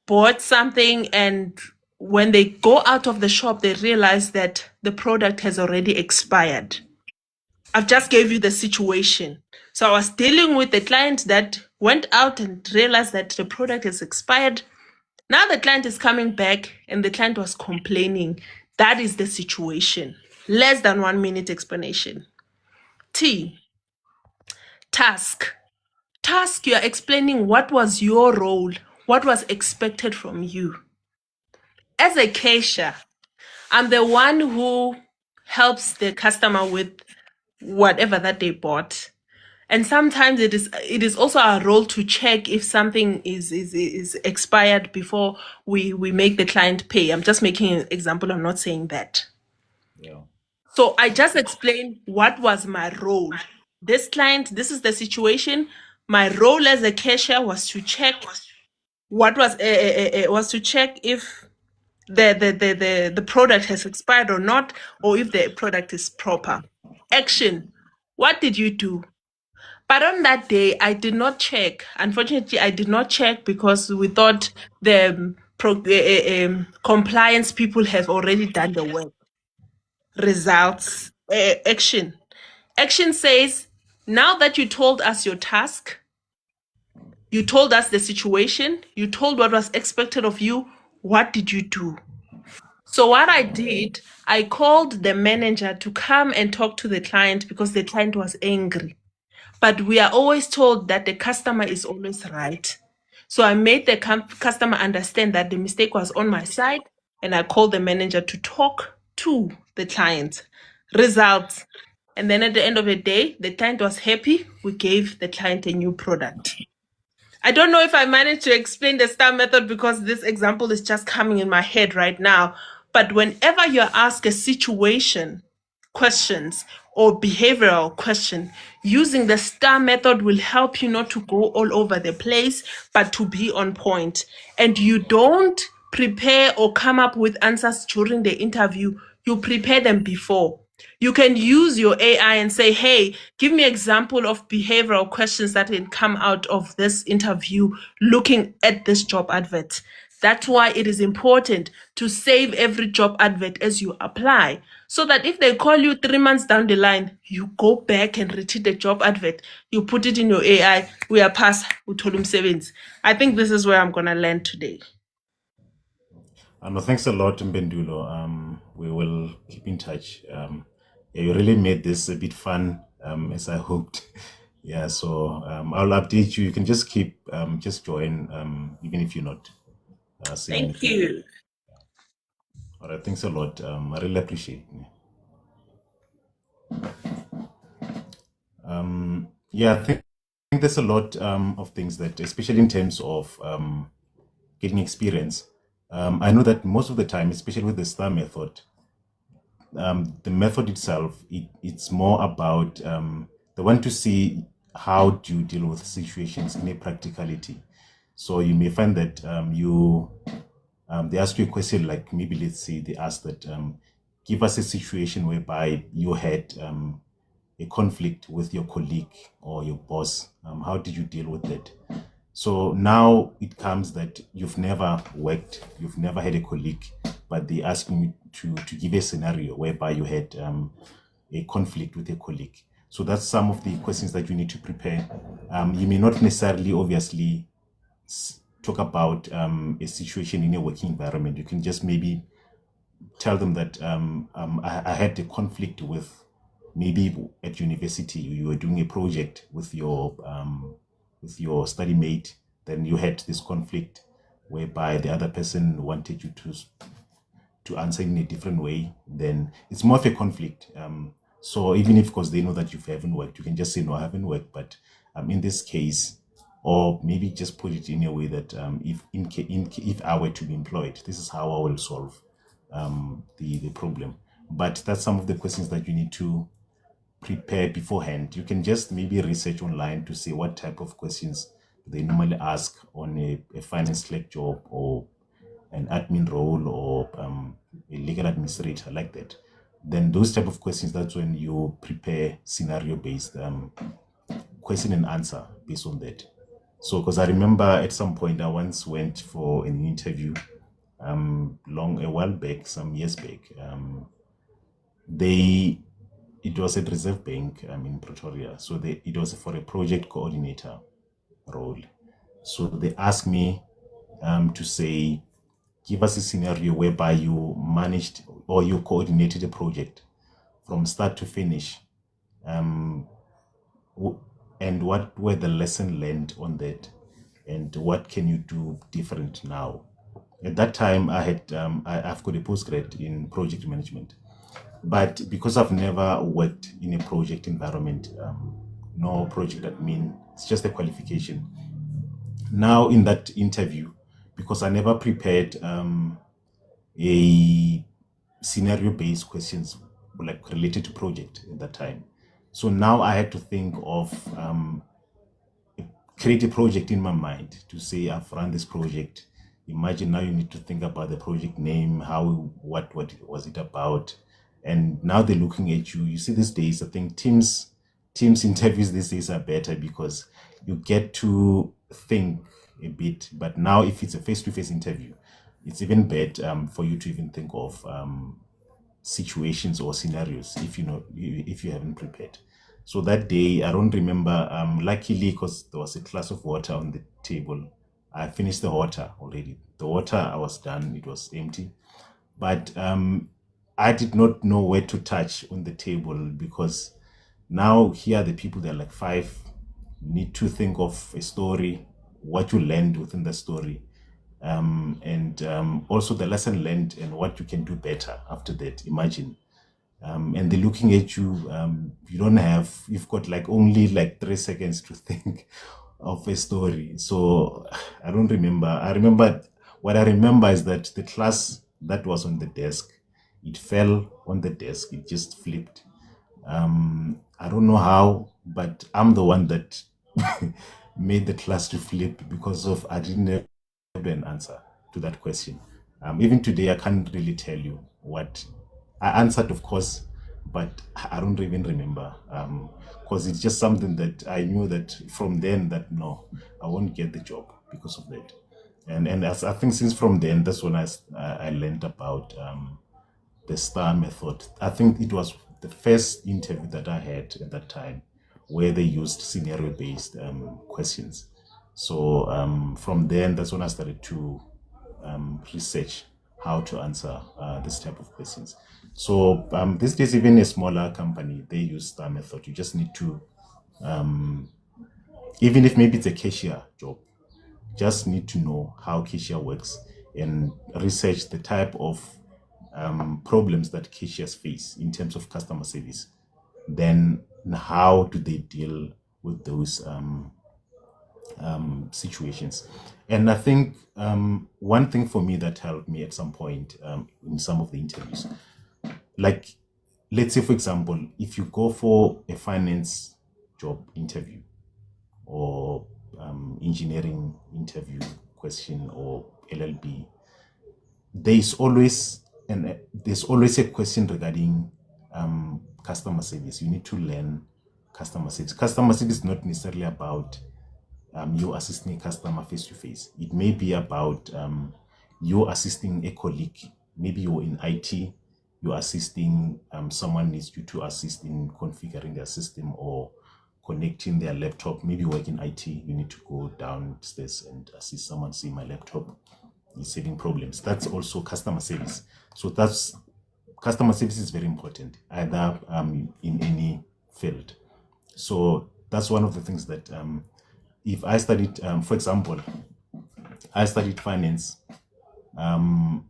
[SPEAKER 6] bought something, and when they go out of the shop, they realize that the product has already expired. I've just gave you the situation. So I was dealing with the client that went out and realized that the product is expired. Now the client is coming back and the client was complaining. That is the situation. Less than 1 minute explanation. T, task. Task, you are explaining what was your role, what was expected from you. As a cashier, I'm the one who helps the customer with whatever that they bought. And sometimes it is also our role to check if something is expired before we make the client pay. I'm just making an example. I'm not saying that.
[SPEAKER 1] Yeah.
[SPEAKER 6] So I just explained what was my role. This client, this is the situation. My role as a cashier was to check what was to check if the product has expired or not, or if the product is proper. Action. What did you do? But on that day, I did not check. Unfortunately, I did not check because we thought the compliance people have already done the work. Results, action. Action says, now that you told us your task, you told us the situation, you told what was expected of you, what did you do? So what I did, I called the manager to come and talk to the client because the client was angry. But we are always told that the customer is always right. So I made the customer understand that the mistake was on my side, and I called the manager to talk to the client. Results. And then at the end of the day, the client was happy. We gave the client a new product. I don't know if I managed to explain the STAR method because this example is just coming in my head right now. But whenever you're asked a situation, questions, or behavioral question, using the STAR method will help you not to go all over the place, but to be on point. And you don't prepare or come up with answers during the interview, you prepare them before. You can use your AI and say, hey, give me an example of behavioral questions that can come out of this interview looking at this job advert. That's why it is important to save every job advert as you apply, so that if they call you 3 months down the line, you go back and retrieve the job advert. You put it in your AI. We are past Utolum Sevens. I think this is where I'm going to land today.
[SPEAKER 1] No, thanks a lot, Mbendulo. We will keep in touch. Yeah, you really made this a bit fun, as I hoped. Yeah, so I'll update you. You can just keep, just join, even if you're not saying
[SPEAKER 6] Thank
[SPEAKER 1] anything.
[SPEAKER 6] you.
[SPEAKER 1] All right, thanks a lot. I really appreciate it. Yeah, I think there's a lot of things that, especially in terms of getting experience. I know that most of the time, especially with the STAR method, the method itself, it's more about they want to see how do you deal with situations in a practicality. So you may find that they ask you a question like, maybe let's say they ask that give us a situation whereby you had a conflict with your colleague or your boss. How did you deal with that? So now it comes that you've never worked, you've never had a colleague, but they ask you to give a scenario whereby you had a conflict with a colleague. So that's some of the questions that you need to prepare. You may not necessarily, obviously, talk about a situation in a working environment. You can just maybe tell them that I had a conflict with, maybe at university you were doing a project with your study mate, then you had this conflict whereby the other person wanted you to answer in a different way. Then it's more of a conflict. So even if, of course, they know that you haven't worked, you can just say, no, I haven't worked, but in this case, or maybe just put it in a way that if I were to be employed, this is how I will solve the problem. But that's some of the questions that you need to prepare beforehand. You can just maybe research online to see what type of questions they normally ask on a finance clerk job or an admin role or a legal administrator, like that. Then those type of questions, that's when you prepare scenario-based question and answer based on that. So, because I remember at some point I once went for an interview a while back, some years back. It was at Reserve Bank in Pretoria. So it was for a project coordinator role. So they asked me to say, give us a scenario whereby you managed or you coordinated a project from start to finish. And what were the lesson learned on that? And what can you do different now? At that time, I've got a postgrad in project management. But because I've never worked in a project environment, no project admin, it's just a qualification. Now in that interview, because I never prepared a scenario-based questions like related to project at that time. So now I had to think of create a project in my mind to say I've run this project. Imagine now you need to think about the project name, what was it about, and now they're looking at you. You see, these days I think teams interviews these days are better because you get to think a bit. But now if it's a face-to-face interview, it's even better for you to even think of situations or scenarios if you haven't prepared. So that day, I don't remember. Luckily, because there was a glass of water on the table, I finished the water already. The water, I was done; it was empty. But I did not know where to touch on the table because now here are the people. They're like five. You need to think of a story, what you learned within the story, and also the lesson learned and what you can do better after that. Imagine. And they're looking at you. You've got like only like 3 seconds to think of a story. So I don't remember. What I remember is that the class that was on the desk, it fell on the desk. It just flipped. I don't know how, but I'm the one that made the class to flip because of I didn't have an answer to that question. Even today, I can't really tell you what I answered, of course, but I don't even remember because it's just something that I knew that from then that no, I won't get the job because of that. And as I think since from then, that's when I learned about the STAR method. I think it was the first interview that I had at that time where they used scenario-based questions. So from then, that's when I started to research how to answer this type of questions. So these days, even a smaller company, they use STAR method. You just need to, even if maybe it's a cashier job, just need to know how cashier works and research the type of problems that cashiers face in terms of customer service. Then how do they deal with those situations? And I think one thing for me that helped me at some point in some of the interviews, like let's say for example, if you go for a finance job interview or engineering interview question or LLB, there's always and there's always a question regarding customer service. You need to learn customer service. Customer service is not necessarily about you assisting a customer face to face. It may be about you assisting a colleague. Maybe you're in IT, you're assisting someone needs you to assist in configuring their system or connecting their laptop. Maybe you work in IT, you need to go downstairs and assist someone, see my laptop is having problems. That's also customer service. So that's customer service is very important, either in any field. So that's one of the things that if I studied, for example, I studied finance,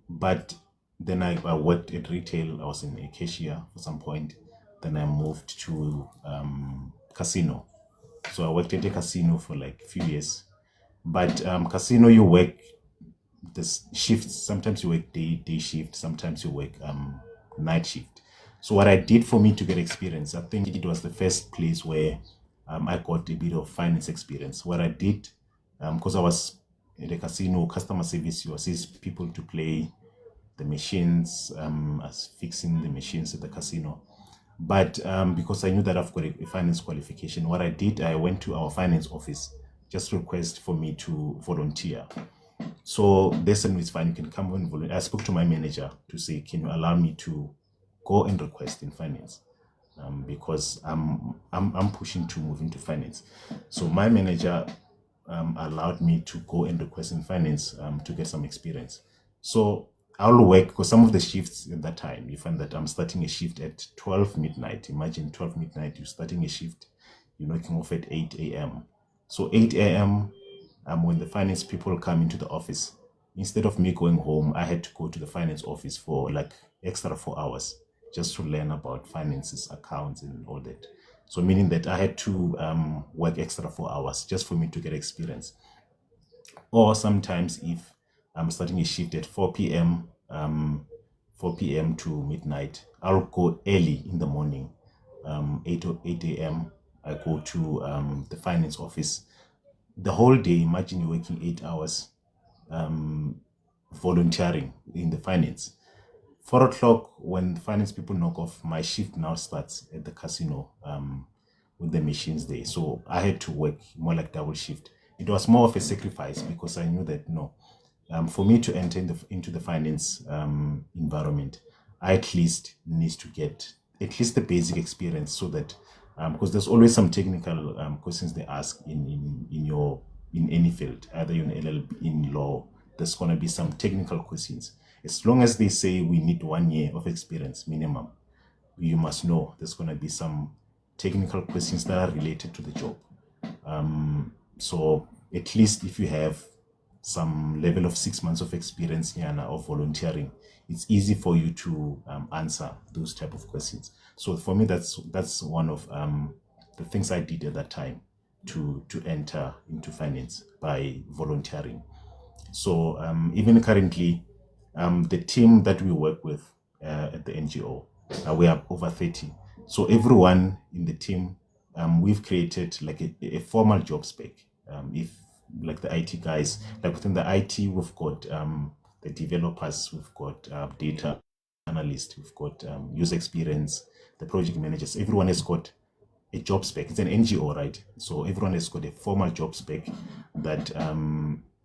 [SPEAKER 1] but then I worked at retail. I was in a cashier for some point. Then I moved to casino. So I worked at a casino for like a few years. But casino, you work this shifts. Sometimes you work day shift. Sometimes you work night shift. So what I did for me to get experience, I think it was the first place where I got a bit of finance experience. What I did, because I was at a casino, customer service, you assist people to play the machines, as fixing the machines at the casino. But because I knew that I've got a finance qualification, what I did, I went to our finance office, just request for me to volunteer. So they said, it's fine, you can come and volunteer. I spoke to my manager to say, can you allow me to go and request in finance? Because I'm pushing to move into finance. So my manager allowed me to go and request in finance to get some experience. So I'll work, because some of the shifts at that time, you find that I'm starting a shift at 12 midnight. Imagine 12 midnight, you're starting a shift, you're knocking off at 8 a.m. So 8 a.m., when the finance people come into the office, instead of me going home, I had to go to the finance office for like extra 4 hours just to learn about finances, accounts, and all that. So meaning that I had to work extra 4 hours just for me to get experience. Or sometimes if I'm starting a shift at 4 p.m., 4 p.m. to midnight, I'll go early in the morning, 8 a.m. I go to the finance office. The whole day, imagine you're working 8 hours volunteering in the finance. 4 o'clock, when finance people knock off, my shift now starts at the casino with the machines there. So I had to work more like double shift. It was more of a sacrifice because I knew that no, for me to enter into the finance environment, I at least need to get at least the basic experience, so that because there's always some technical questions they ask in any field, either in LLB, in law, there's going to be some technical questions. As long as they say we need 1 year of experience minimum, you must know there's going to be some technical questions that are related to the job. So at least if you have some level of 6 months of experience here of volunteering, it's easy for you to answer those type of questions. So for me, that's one of the things I did at that time to enter into finance, by volunteering. So even currently, the team that we work with at the NGO, we are over 30. So everyone in the team, we've created like a formal job spec. If like the IT guys, like within the IT, we've got the developers, we've got data analysts, we've got user experience, the project managers. Everyone has got a job spec. It's an NGO, right? So everyone has got a formal job spec that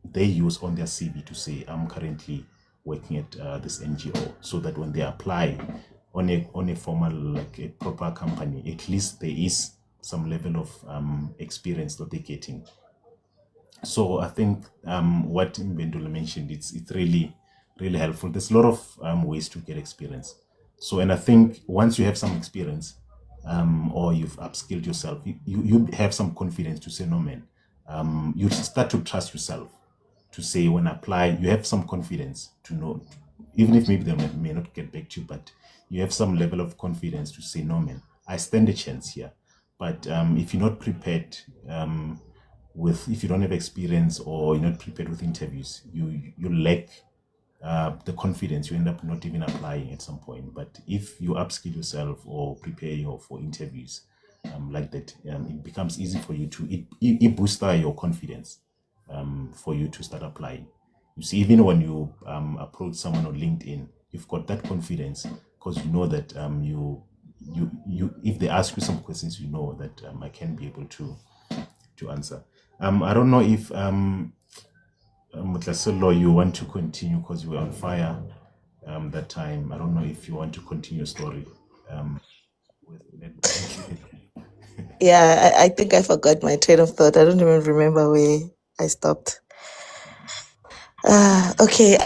[SPEAKER 1] they use on their CV to say, I'm currently working at this NGO, so that when they apply on a formal, like a proper company, at least there is some level of experience that they're getting. So I think what Mbendula mentioned, it's really helpful. There's a lot of ways to get experience. So, and I think once you have some experience, or you've upskilled yourself, you have some confidence to say, no man, you start to trust yourself to say, when I apply, you have some confidence to know, even if maybe they may not get back to you, but you have some level of confidence to say, no man, I stand a chance here. But if you're not prepared, if you don't have experience, or you're not prepared with interviews, you lack the confidence, you end up not even applying at some point. But if you upskill yourself or prepare for interviews like that, it becomes easy for you to, it boosts your confidence for you to start applying. You see, even when you approach someone on LinkedIn, you've got that confidence because you know that you if they ask you some questions, you know that I can be able to answer. I don't know if Mutlaselo, you want to continue because you were on fire that time. I don't know if you want to continue your story with Nedbank.
[SPEAKER 8] Yeah, I think I forgot my train of thought. I don't even remember where I stopped. Okay,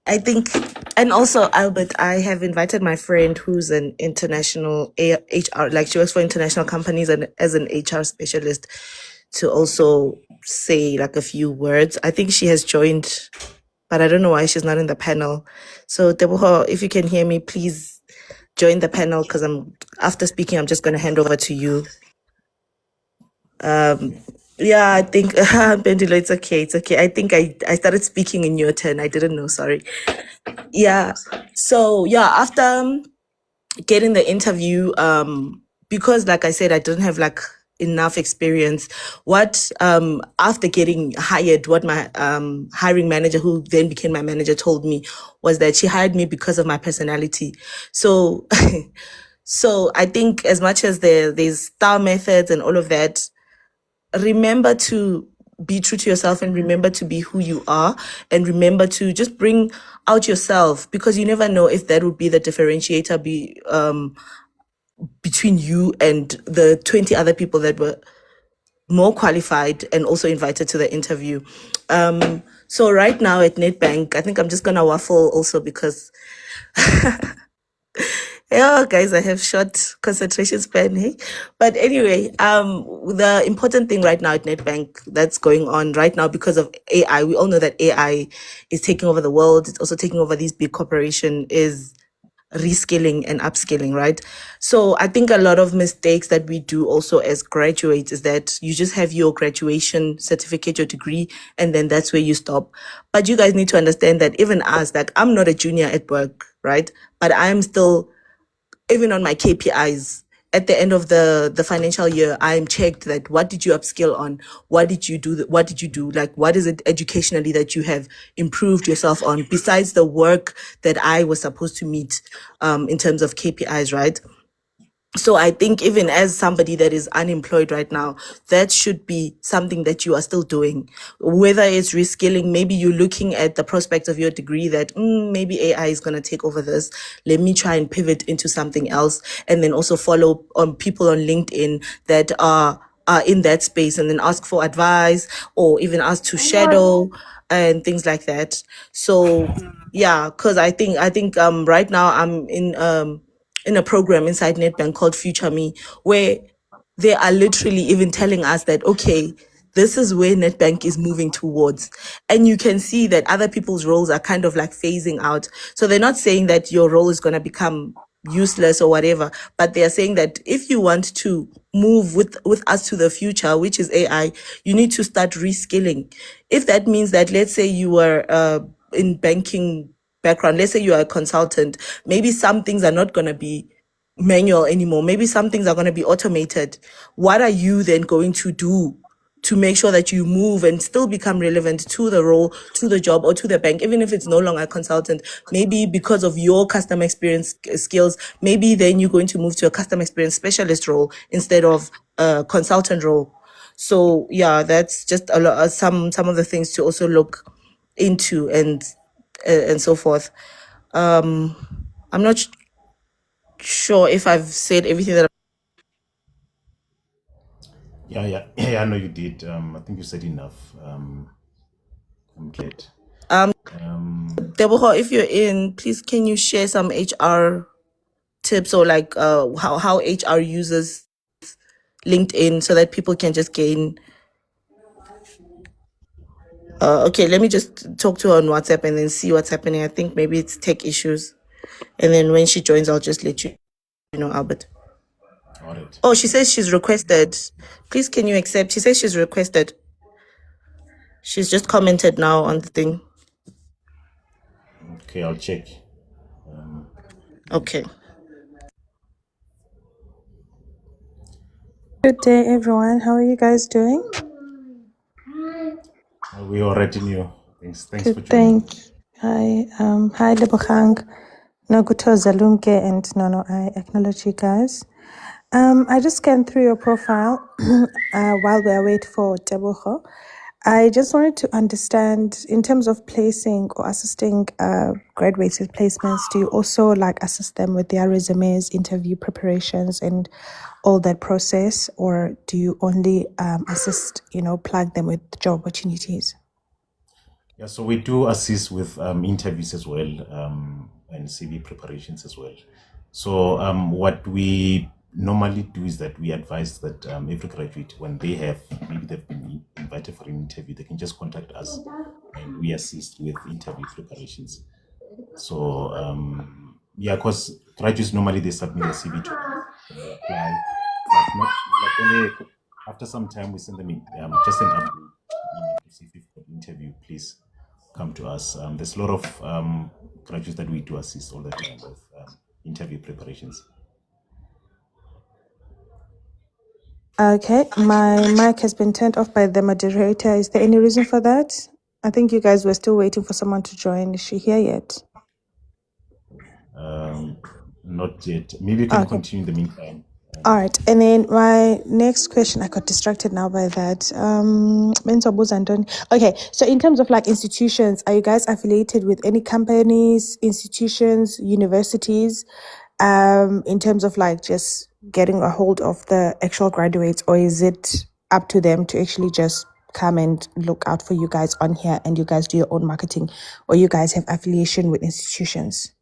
[SPEAKER 8] I think, and also Albert, I have invited my friend who's an international HR, like she works for international companies and as an HR specialist, to also say like a few words. I think she has joined, but I don't know why she's not in the panel. So Teboho, if you can hear me, please join the panel because after speaking, I'm just going to hand over to you. Yeah, I think Pendula, it's okay. It's okay. I think I started speaking in your turn. I didn't know, sorry. Yeah. So yeah, after getting the interview, because like I said, I didn't have like enough experience. What after getting hired, what my hiring manager, who then became my manager, told me was that she hired me because of my personality. So so I think as much as there's star methods and all of that, remember to be true to yourself and remember to be who you are and remember to just bring out yourself, because you never know if that would be the differentiator between you and the 20 other people that were more qualified and also invited to the interview. So right now at Nedbank, I think I'm just gonna waffle also because yeah, guys, I have short concentration span, hey? But anyway, the important thing right now at Nedbank that's going on right now because of AI, we all know that AI is taking over the world. It's also taking over these big corporations, is reskilling and upskilling, right? So I think a lot of mistakes that we do also as graduates is that you just have your graduation certificate, your degree, and then that's where you stop. But you guys need to understand that even us, like I'm not a junior at work, right? But I'm still, even on my KPIs, at the end of the financial year, I'm checked that what did you upskill on? What did you do? What did you do? Like, what is it educationally that you have improved yourself on besides the work that I was supposed to meet in terms of KPIs, right? So I think even as somebody that is unemployed right now, that should be something that you are still doing. Whether it's reskilling, maybe you're looking at the prospect of your degree that maybe AI is going to take over this. Let me try and pivot into something else. And then also follow on people on LinkedIn that are in that space and then ask for advice or even ask to shadow and things like that. So yeah, because I think right now I'm in a program inside Nedbank called Future Me, where they are literally even telling us that, okay, this is where Nedbank is moving towards. And you can see that other people's roles are kind of like phasing out. So they're not saying that your role is going to become useless or whatever, but they are saying that if you want to move with us to the future, which is AI, you need to start reskilling. If that means that, let's say you were in banking background, let's say you are a consultant, maybe some things are not going to be manual anymore. Maybe some things are going to be automated. What are you then going to do to make sure that you move and still become relevant to the role, to the job, or to the bank, even if it's no longer a consultant? Maybe because of your customer experience skills, maybe then you're going to move to a customer experience specialist role instead of a consultant role. So yeah, that's just a lot, some of the things to also look into and so forth. I'm not sure if I've said everything that.
[SPEAKER 1] Yeah, I know you did. I think you said enough. I'm glad.
[SPEAKER 8] Deborah, if you're in, please can you share some HR tips or like how HR uses LinkedIn so that people can just gain. Okay, let me just talk to her on WhatsApp and then see what's happening. I think maybe it's tech issues, and then when she joins, I'll just let you know, Albert.
[SPEAKER 1] All right.
[SPEAKER 8] Oh, she says she's requested. Please, can you accept? She says she's requested. She's just commented now on the thing.
[SPEAKER 1] Okay, I'll check.
[SPEAKER 8] Okay.
[SPEAKER 9] Good day, everyone. How are you guys doing?
[SPEAKER 1] We already knew. Thanks for
[SPEAKER 9] Good,
[SPEAKER 1] joining.
[SPEAKER 9] thank you. Hi, hi, Debohang. No, Gutoza Lumke and Nono, I acknowledge you guys. I just scanned through your profile while we await for Teboho. I just wanted to understand, in terms of placing or assisting graduates with placements, do you also like assist them with their resumes, interview preparations, and all that process, or do you only assist, plug them with job opportunities?
[SPEAKER 1] Yeah, so we do assist with interviews as well, and CV preparations as well. So what we normally do is that we advise that every graduate, when maybe they've been invited for an interview, they can just contact us and we assist with interview preparations. So yeah, because graduates normally they submit a CV to us, they apply, but not like only after some time we send them in, just an update email to see if you've got an interview, please come to us. There's a lot of graduates that we do assist all the time with interview preparations.
[SPEAKER 9] Okay, my mic has been turned off by the moderator. Is there any reason for that? I think you guys were still waiting for someone to join. Is she here yet?
[SPEAKER 1] Not yet. Maybe you can
[SPEAKER 9] Okay.
[SPEAKER 1] continue in the meantime.
[SPEAKER 9] All right. And then my next question, I got distracted now by that. Okay. So in terms of like institutions, are you guys affiliated with any companies, institutions, universities, in terms of like just getting a hold of the actual graduates, or is it up to them to actually just come and look out for you guys on here and you guys do your own marketing, or you guys have affiliation with institutions?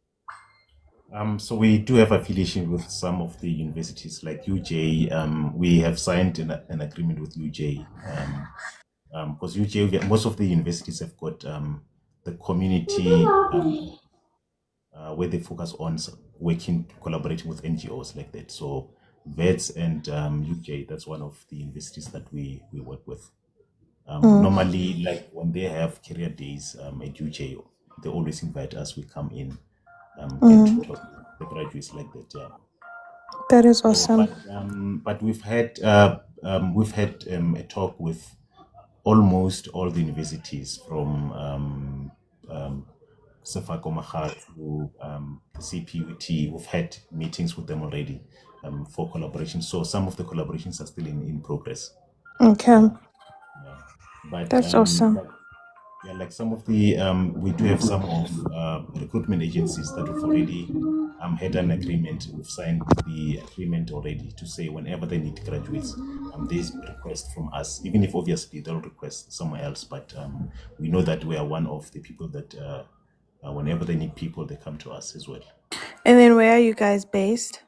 [SPEAKER 1] So we do have affiliation with some of the universities like UJ. We have signed an agreement with UJ because UJ, most of the universities have got the community where they focus on collaborating with NGOs like that. So VETS and UJ, that's one of the universities that we work with. Normally, like when they have career days at UJ, they always invite us. We come in, get to talk to the graduates like that. Yeah.
[SPEAKER 9] That is
[SPEAKER 1] So,
[SPEAKER 9] awesome.
[SPEAKER 1] but we've had a talk with almost all the universities from Sefako Mahat to the CPUT. We've had meetings with them already for collaboration. So some of the collaborations are still in progress.
[SPEAKER 9] Okay.
[SPEAKER 1] Yeah. But
[SPEAKER 9] That's awesome.
[SPEAKER 1] yeah, like some of the we do have some of recruitment agencies that have already had an agreement. We've signed the agreement already to say whenever they need graduates, they request from us, even if obviously they'll request somewhere else. But we know that we are one of the people that whenever they need people, they come to us as well.
[SPEAKER 9] And then where are you guys based?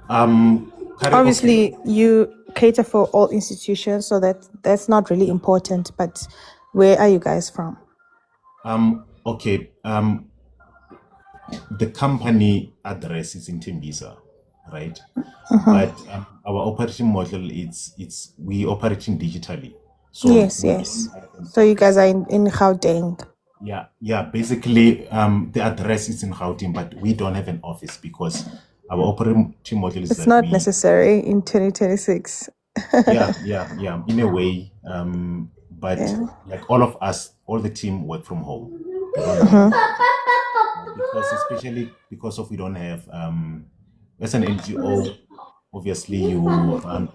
[SPEAKER 9] Obviously, you cater for all institutions, so that's not really important. But where are you guys from?
[SPEAKER 1] Okay. The company address is in Tembisa, right? But our operating model it's we operating digitally. So
[SPEAKER 9] Yes. So you guys are in Gauteng.
[SPEAKER 1] Yeah. Basically, the address is in Gauteng, but we don't have an office because our operating model is
[SPEAKER 9] It's
[SPEAKER 1] that
[SPEAKER 9] not necessary in 2026.
[SPEAKER 1] yeah, in a way. But like all of us, all the team work from home. We don't because especially because of we don't have as an NGO, obviously you run on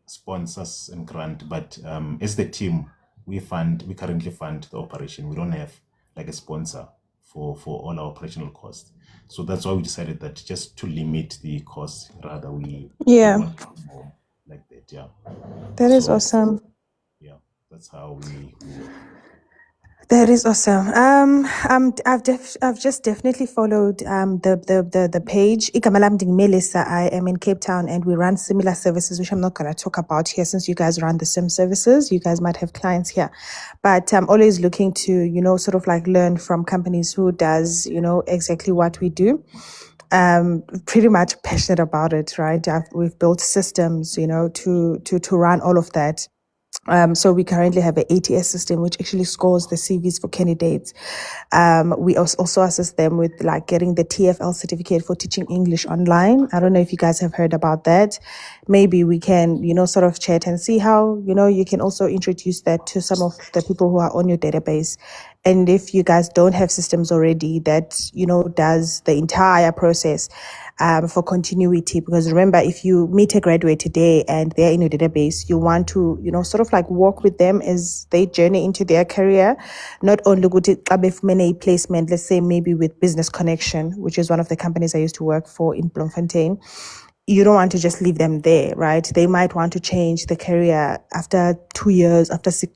[SPEAKER 1] sponsors and grant, but as the team we currently fund the operation. We don't have like a sponsor for all our operational costs. So that's why we decided that just to limit the costs, rather we work from home like that. Yeah.
[SPEAKER 9] That is awesome.
[SPEAKER 1] Yeah, that's how we work.
[SPEAKER 9] That is awesome. I've just definitely followed the page. Igama lami ndinguMelissa. I am in Cape Town, and we run similar services, which I'm not gonna talk about here, since you guys run the same services. You guys might have clients here, but I'm always looking to sort of like learn from companies who does exactly what we do. Pretty much passionate about it, right? We've built systems, to run all of that. So we currently have an ATS system which actually scores the CVs for candidates. We also assist them with like getting the TFL certificate for teaching English online. I don't know if you guys have heard about that. Maybe we can, sort of chat and see how, you can also introduce that to some of the people who are on your database. And if you guys don't have systems already that, does the entire process for continuity, because remember, if you meet a graduate today and they're in your database, you want to, sort of like walk with them as they journey into their career. Not only good a placement, let's say maybe with Business Connection, which is one of the companies I used to work for in Bloemfontein. You don't want to just leave them there, right? They might want to change the career after 2 years, after 6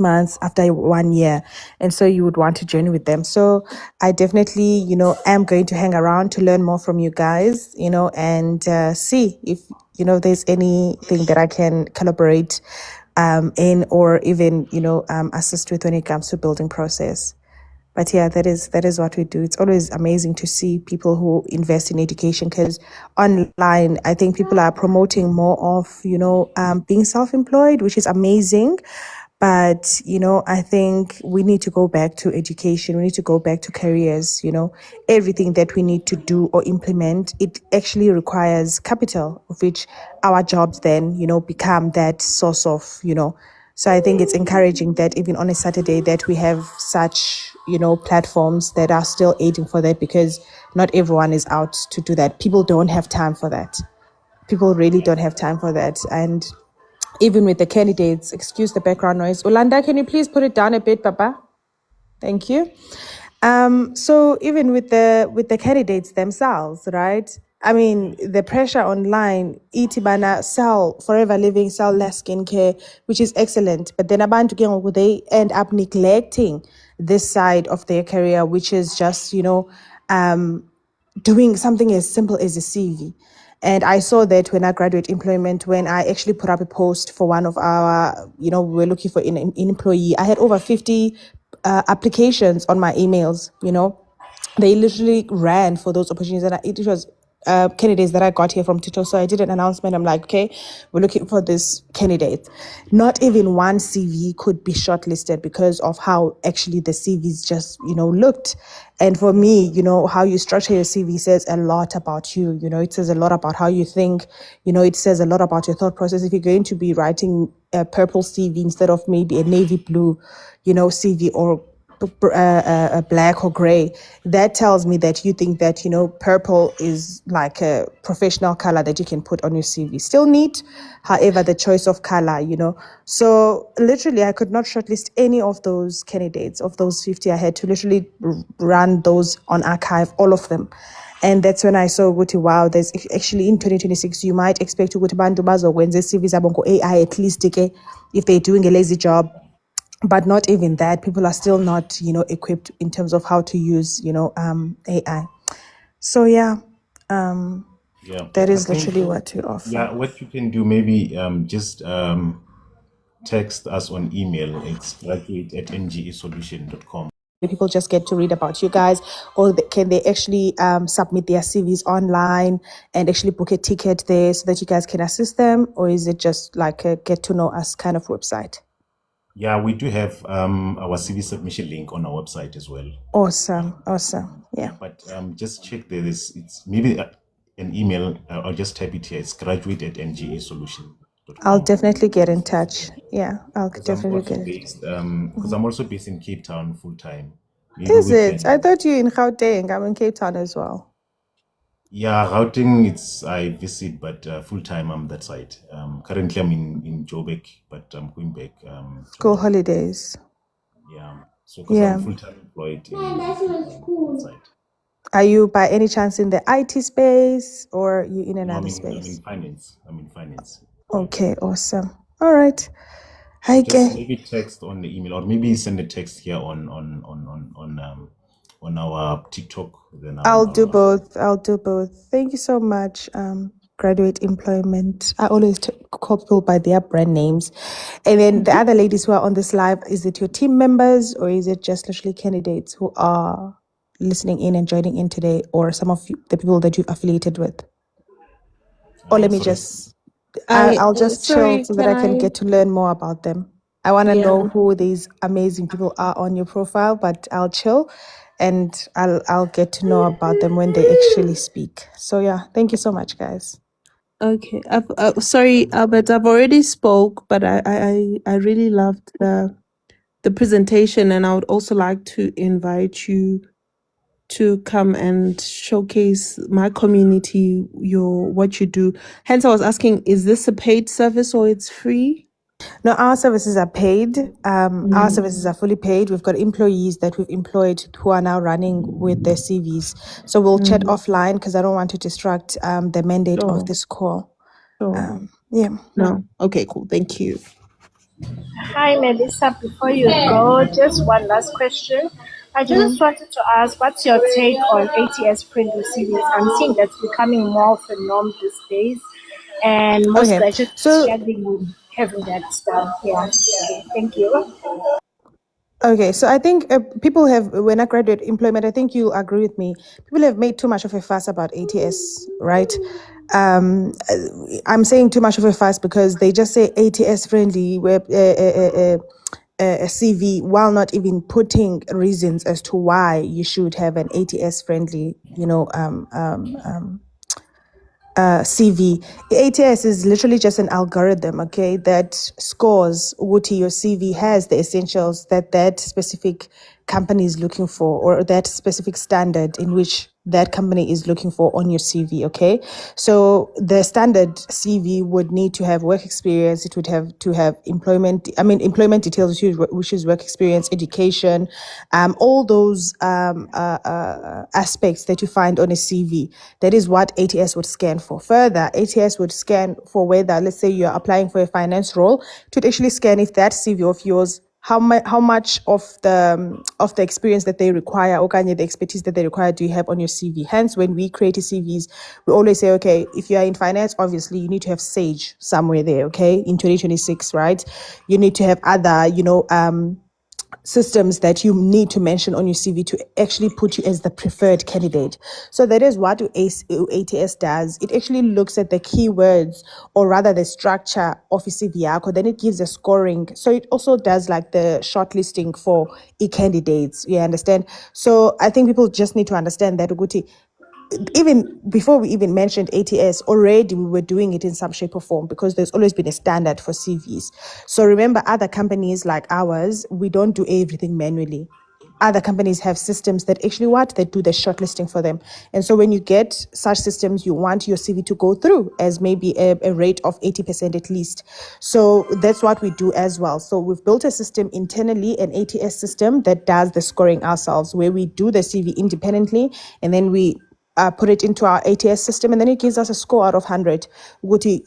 [SPEAKER 9] months, after 1 year. And so you would want to journey with them. So I definitely, am going to hang around to learn more from you guys, and see if, there's anything that I can collaborate in, or even, assist with when it comes to building process. But yeah, that is what we do. It's always amazing to see people who invest in education, because online, I think people are promoting more of, being self-employed, which is amazing. But, I think we need to go back to education. We need to go back to careers, everything that we need to do or implement, it actually requires capital, of which our jobs then, become that source of, so I think it's encouraging that even on a Saturday that we have such, platforms that are still aiding for that, because not everyone is out to do that. People don't have time for that. People really don't have time for that. And even with the candidates, excuse the background noise. Olanda, can you please put it down a bit, Papa? Thank you. So even with the candidates themselves, right? I mean, the pressure online, itibana, sell forever living, sell less skincare, which is excellent. But then abantu ke ngoku, they end up neglecting this side of their career, which is just, doing something as simple as a CV. And I saw that when I graduate employment, when I actually put up a post for one of our, we were looking for an employee, I had over 50 applications on my emails, They literally ran for those opportunities. And it was candidates that I got here from Tito. So I did an announcement. I'm like, okay, we're looking for this candidate. Not even one CV could be shortlisted because of how actually the CVs just, looked. And for me, how you structure your CV says a lot about you. It says a lot about how you think. It says a lot about your thought process. If you're going to be writing a purple CV instead of maybe a navy blue, CV, or black or gray, that tells me that you think that, purple is like a professional color that you can put on your CV. Still neat, however, the choice of color, So literally, I could not shortlist any of those candidates. Of those 50, I had to literally run those on archive, all of them. And that's when I saw Guti, wow, there's actually in 2026, you might expect to go to Bantu Bazo when the CVs are go AI at least, okay, if they're doing a lazy job. But not even that, people are still not, equipped in terms of how to use, AI. So yeah,
[SPEAKER 1] Yeah,
[SPEAKER 9] that
[SPEAKER 1] I
[SPEAKER 9] is
[SPEAKER 1] think,
[SPEAKER 9] literally what we offer.
[SPEAKER 1] yeah, what you can do, maybe just text us on email. It's graduate@ngesolution.com.
[SPEAKER 9] People just get to read about you guys, or can they actually submit their CVs online and actually book a ticket there so that you guys can assist them? Or is it just like a get to know us kind of website?
[SPEAKER 1] Yeah, we do have our CV submission link on our website as well.
[SPEAKER 9] Awesome. Yeah.
[SPEAKER 1] But just check there. It's maybe an email. I'll just type it here. It's graduate@ngesolution.com.
[SPEAKER 9] I'll definitely get in touch. Yeah, I'll
[SPEAKER 1] Because
[SPEAKER 9] definitely get it.
[SPEAKER 1] because I'm also based in Cape Town full time. Maybe
[SPEAKER 9] Is
[SPEAKER 1] we
[SPEAKER 9] it? I
[SPEAKER 1] can.
[SPEAKER 9] thought you in Gauteng. I'm in Cape Town as well.
[SPEAKER 1] Yeah, routing. I visit, but full time I'm that side. Currently I'm in Joburg, but I'm going back.
[SPEAKER 9] School
[SPEAKER 1] tomorrow.
[SPEAKER 9] holidays.
[SPEAKER 1] Yeah. So because
[SPEAKER 9] Yeah.
[SPEAKER 1] I'm full time employed in that side.
[SPEAKER 9] Are you by any chance in the IT space, or you in
[SPEAKER 1] No,
[SPEAKER 9] another
[SPEAKER 1] I'm
[SPEAKER 9] space?
[SPEAKER 1] in finance. I'm in finance.
[SPEAKER 9] Okay, awesome. All right. Hi,
[SPEAKER 1] Just
[SPEAKER 9] Gay.
[SPEAKER 1] maybe text on the email, or maybe send a text here on our TikTok. Then
[SPEAKER 9] I'll do both. Thank you so much. Graduate employment. I always call people by their brand names. And then the other ladies who are on this live, is it your team members, or is it just literally candidates who are listening in and joining in today, or some of the people that you've affiliated with? Or let me
[SPEAKER 1] sorry.
[SPEAKER 9] just, I'll just chill so that I can get to learn more about them. I want to know who these amazing people are on your profile, but I'll chill and I'll get to know about them when they actually speak. So yeah, thank you so much, guys.
[SPEAKER 6] Okay. Sorry, Albert, I've already spoke, but I really loved the presentation, and I would also like to invite you to come and showcase my community what you do. Hence, I was asking, is this a paid service or it's free?
[SPEAKER 9] No, our services are paid. Our services are fully paid. We've got employees that we've employed who are now running with their CVs. So we'll chat offline because I don't want to distract the mandate of
[SPEAKER 6] Sure.
[SPEAKER 9] this call.
[SPEAKER 6] Sure.
[SPEAKER 9] Yeah.
[SPEAKER 6] No. Okay, cool. Thank you.
[SPEAKER 2] Hi, Melissa. Before you go, just one last question. I just wanted to ask, what's your take on ATS print receivers? I'm seeing that's becoming more of a norm these days, and most
[SPEAKER 9] Okay.
[SPEAKER 2] graduates
[SPEAKER 9] So
[SPEAKER 2] struggling with having that stuff. Yeah. Okay, thank you.
[SPEAKER 9] Okay, so I think people have, when I graduate employment, I think you agree with me. People have made too much of a fuss about ATS, right? I'm saying too much of a fuss because they just say ATS friendly web CV while not even putting reasons as to why you should have an ATS friendly, CV. ATS is literally just an algorithm, okay, that scores what your CV has the essentials that that specific company is looking for, or that specific standard in which that company is looking for on your CV, okay? So the standard CV would need to have work experience, it would have to have employment details, which is work experience, education, all those aspects that you find on a CV. That is what ATS would scan for. Further, ATS would scan for whether, let's say you're applying for a finance role, it would actually scan if that CV of yours, how much of the experience that they require, or kind of the expertise that they require, do you have on your CV? Hence, when we create a CVs, we always say, okay, if you are in finance, obviously you need to have Sage somewhere there, okay, in 2026, right? You need to have other, systems that you need to mention on your CV to actually put you as the preferred candidate. So that is what ATS does. It actually looks at the keywords, or rather the structure of a CV yako, then it gives a scoring. So it also does like the shortlisting for candidates. You understand? So I think people just need to understand that Uguti, even before we even mentioned ATS, already we were doing it in some shape or form because there's always been a standard for CVs. So remember, other companies like ours, we don't do everything manually. Other companies have systems that actually they do the shortlisting for them. And so when you get such systems, you want your CV to go through as maybe a rate of 80% at least. So that's what we do as well. So we've built a system internally, an ATS system that does the scoring ourselves, where we do the CV independently and then we put it into our ATS system, and then it gives us a score out of 100. Guti,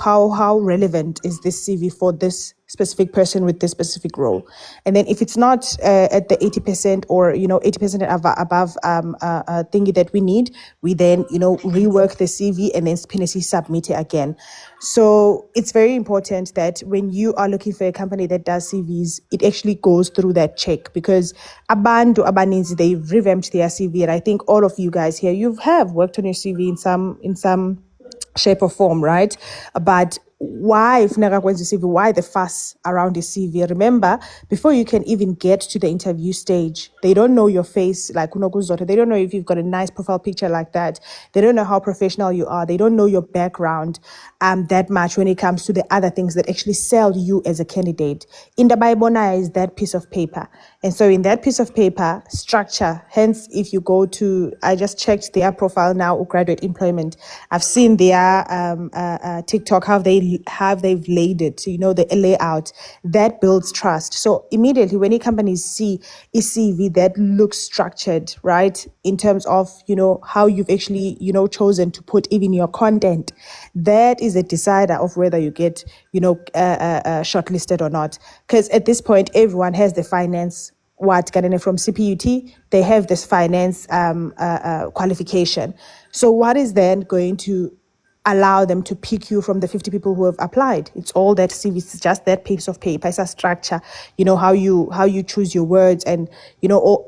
[SPEAKER 9] how relevant is this CV for this specific person with this specific role? And then if it's not at the 80% or 80% above thingy that we need, we then rework the CV and then submit it again. So it's very important that when you are looking for a company that does CVs, it actually goes through that check, because Abandu Abaninzi, they revamped their CV, and I think all of you guys here, you have worked on your CV in some shape or form, right? But why, if CV, why the fuss around the CV? Remember, before you can even get to the interview stage, they don't know your face like Unokuzoto. They don't know if you've got a nice profile picture like that. They don't know how professional you are. They don't know your background that much when it comes to the other things that actually sell you as a candidate. In the Bible is that piece of paper. And so in that piece of paper, structure, hence if you go to, I just checked their profile now, graduate employment. I've seen their TikTok, how they've laid it, the layout, that builds trust. So immediately when companies see a CV that looks structured, right, in terms of, how you've actually, chosen to put even your content, that is a decider of whether you get, shortlisted or not. Because at this point, everyone has the finance from CPUT, they have this finance qualification. So what is then going to allow them to pick you from the 50 people who have applied? It's all that CV, it's just that piece of paper, it's a structure, how you choose your words, and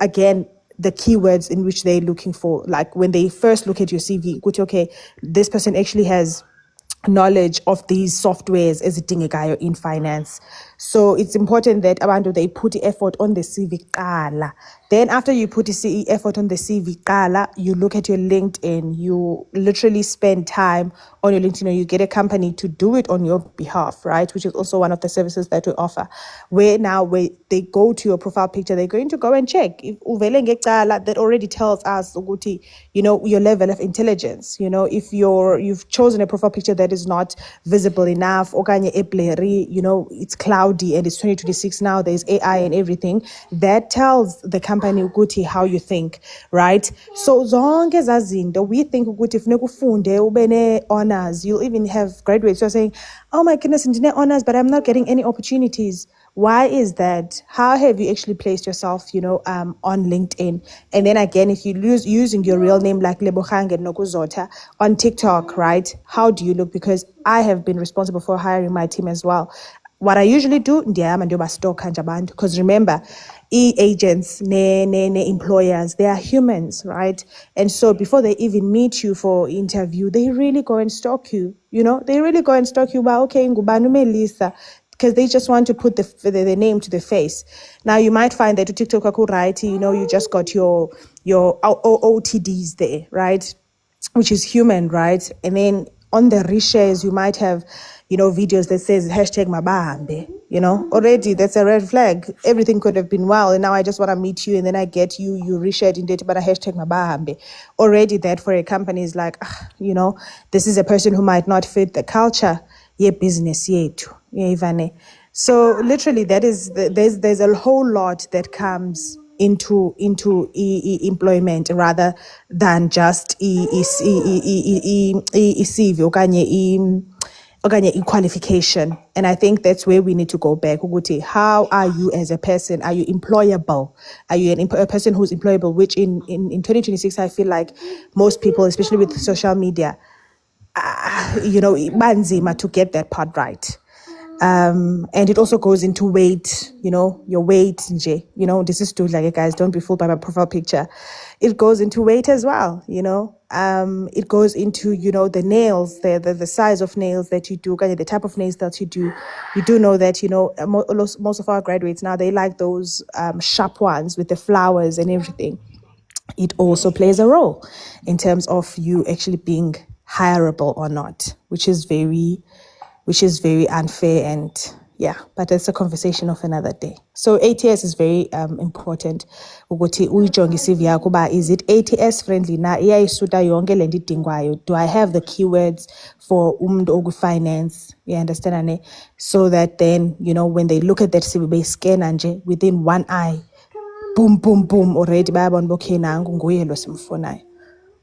[SPEAKER 9] again, the keywords in which they're looking for. Like when they first look at your CV, okay, this person actually has knowledge of these softwares ezidingekayo in finance. So it's important that abantu they put the effort on the CV qala. Then after you put the effort on the CV qala, you look at your LinkedIn, you literally spend time on your LinkedIn, or you get a company to do it on your behalf, right? Which is also one of the services that we offer. Where they go to your profile picture, they're going to go and check. If uvele ngecala, that already tells us ukuthi, your level of intelligence. If you've chosen a profile picture that is not visible enough, okanye eblurry, it's cloudy and it's 2026 now, there's AI and everything, that tells the company ukuthi how you think, right? So zonke ezazinto, we think ukuthi funeka ufunde ube honors. You'll even have graduates who are saying, oh my goodness, ndine honors, but I'm not getting any opportunities. Why is that? How have you actually placed yourself, on LinkedIn? And then again, if you using your real name like Lebohang and Nokuzota on TikTok, right? How do you look? Because I have been responsible for hiring my team as well. What I usually do, because remember, agents, employers, they are humans, right? And so before they even meet you for interview, they really go and stalk you. They really go and stalk you. But okay, ngubani uMelisa, because they just want to put the name to the face. Now you might find that to TikTok, right? You just got your OTDs there, right? Which is human, right? And then on the reshares, you might have, videos that says hashtag mabahambe, already that's a red flag. Everything could have been well, and now I just want to meet you, and then I get you reshared in data, but a hashtag mabahambe. Already that for a company is like, this is a person who might not fit the culture, business yethu, Ivane. So literally there's a whole lot that comes into employment rather than just CV okanye qualification. And I think that's where we need to go back. Ukuthi, how are you as a person? Are you employable? Are you a person who's employable? Which in 2026, I feel like most people, especially with social media, banzima to get that part right. And it also goes into weight, your weight, this is too like, guys, don't be fooled by my profile picture. It goes into weight as well, it goes into, the nails, the size of nails that you do, the type of nails that you do. You do know that, most of our graduates now, they like those sharp ones with the flowers and everything. It also plays a role in terms of you actually being hireable or not, which is very unfair, and but it's a conversation of another day. So ATS is very important. Ukuthi uyijonge i-CV yakho uba is it ATS friendly na, iyayisuta yonke le nto idingwayo? Do I have the keywords for umuntu oku-finance? You understand, ne? So that then, when they look at that CV, bayiscanna nje within one eye, boom, boom, boom, already bayabona okay, nangu nguye lo simfunayo.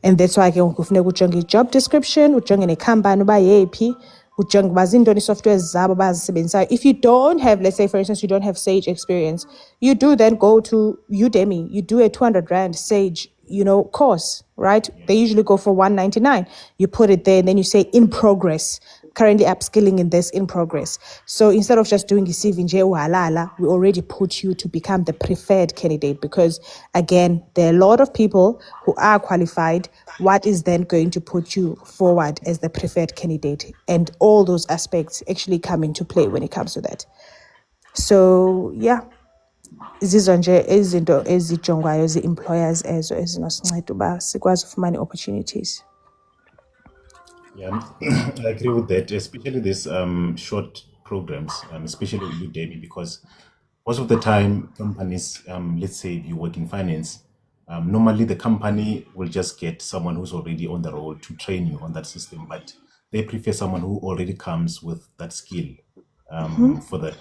[SPEAKER 9] And that's why ke kufuneka ujonge i-job description, ujonge nekhampani uba yeyiphi, ujonge uba zintoni software zabo bazisebenzisayo. If you don't have, let's say for instance, you don't have Sage experience, you do then go to Udemy, you do a 200 Rand Sage, course, right? They usually go for 199. You put it there and then you say in progress, currently upskilling in this, in progress. So instead of just doing the CV nje uhalala, we already put you to become the preferred candidate, because again, there are a lot of people who are qualified. What is then going to put you forward as the preferred candidate? And all those aspects actually come into play when it comes to that. So zizo nje izinto ezijongwayo zi-employers ezo ezinosinceda uba sikwazi ufumana opportunities.
[SPEAKER 1] Yeah, I agree with that, especially these short programs, especially with Udemy, because most of the time companies, let's say you work in finance, normally the company will just get someone who's already on the roll to train you on that system, but they prefer someone who already comes with that skill for that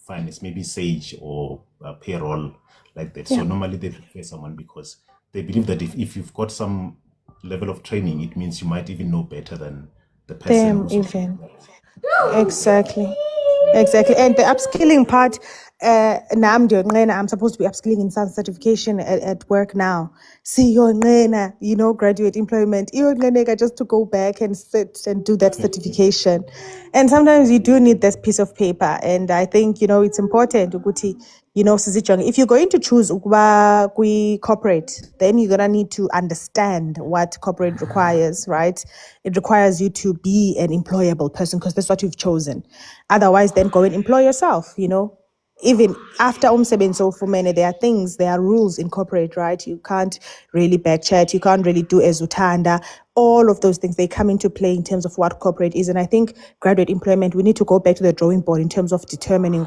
[SPEAKER 1] finance, maybe Sage or payroll, like that. So normally they prefer someone because they believe that if you've got some level of training, it means you might even know better than the person.
[SPEAKER 9] Exactly. And the upskilling part, I'm supposed to be upskilling in some certification at work now. See your graduate employment. Just to go back and sit and do that certification. And sometimes you do need this piece of paper. And I think, it's important, Uguti, if you're going to choose ukuba corporate, then you're gonna need to understand what corporate requires, right? It requires you to be an employable person because that's what you've chosen. Otherwise, then go and employ yourself, even after umsebenzi owufumene, there are rules in corporate, right? You can't really backchat, you can't really do ezutanda. All of those things, they come into play in terms of what corporate is. And I think graduate employment, we need to go back to the drawing board in terms of determining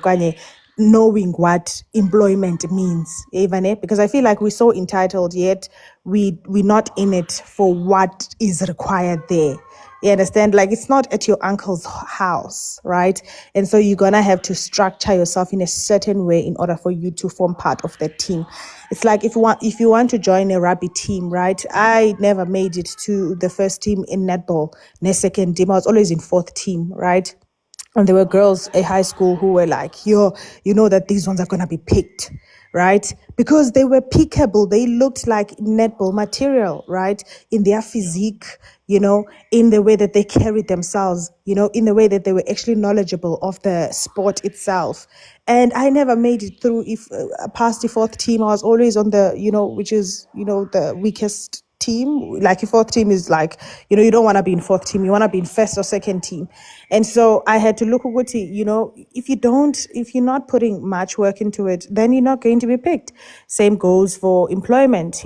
[SPEAKER 9] knowing what employment means, even because I feel like we're so entitled, yet we're not in it for what is required there. You understand? Like, it's not at your uncle's house, right? And so you're gonna have to structure yourself in a certain way in order for you to form part of that team. It's like if you want to join a rugby team, right? I never made it to the first team in netball, the second team. I was always in fourth team, right? And there were girls at high school who were like, yo, you know that these ones are going to be picked, right? Because they were pickable. They looked like netball material, right? In their physique, in the way that they carried themselves, in the way that they were actually knowledgeable of the sport itself. And I never made it through past the fourth team. I was always on the, which is, the weakest team. Like, your fourth team is like, you don't want to be in fourth team, you want to be in first or second team. And so I had to look at if you're not putting much work into it, then you're not going to be picked. Same goes for employment.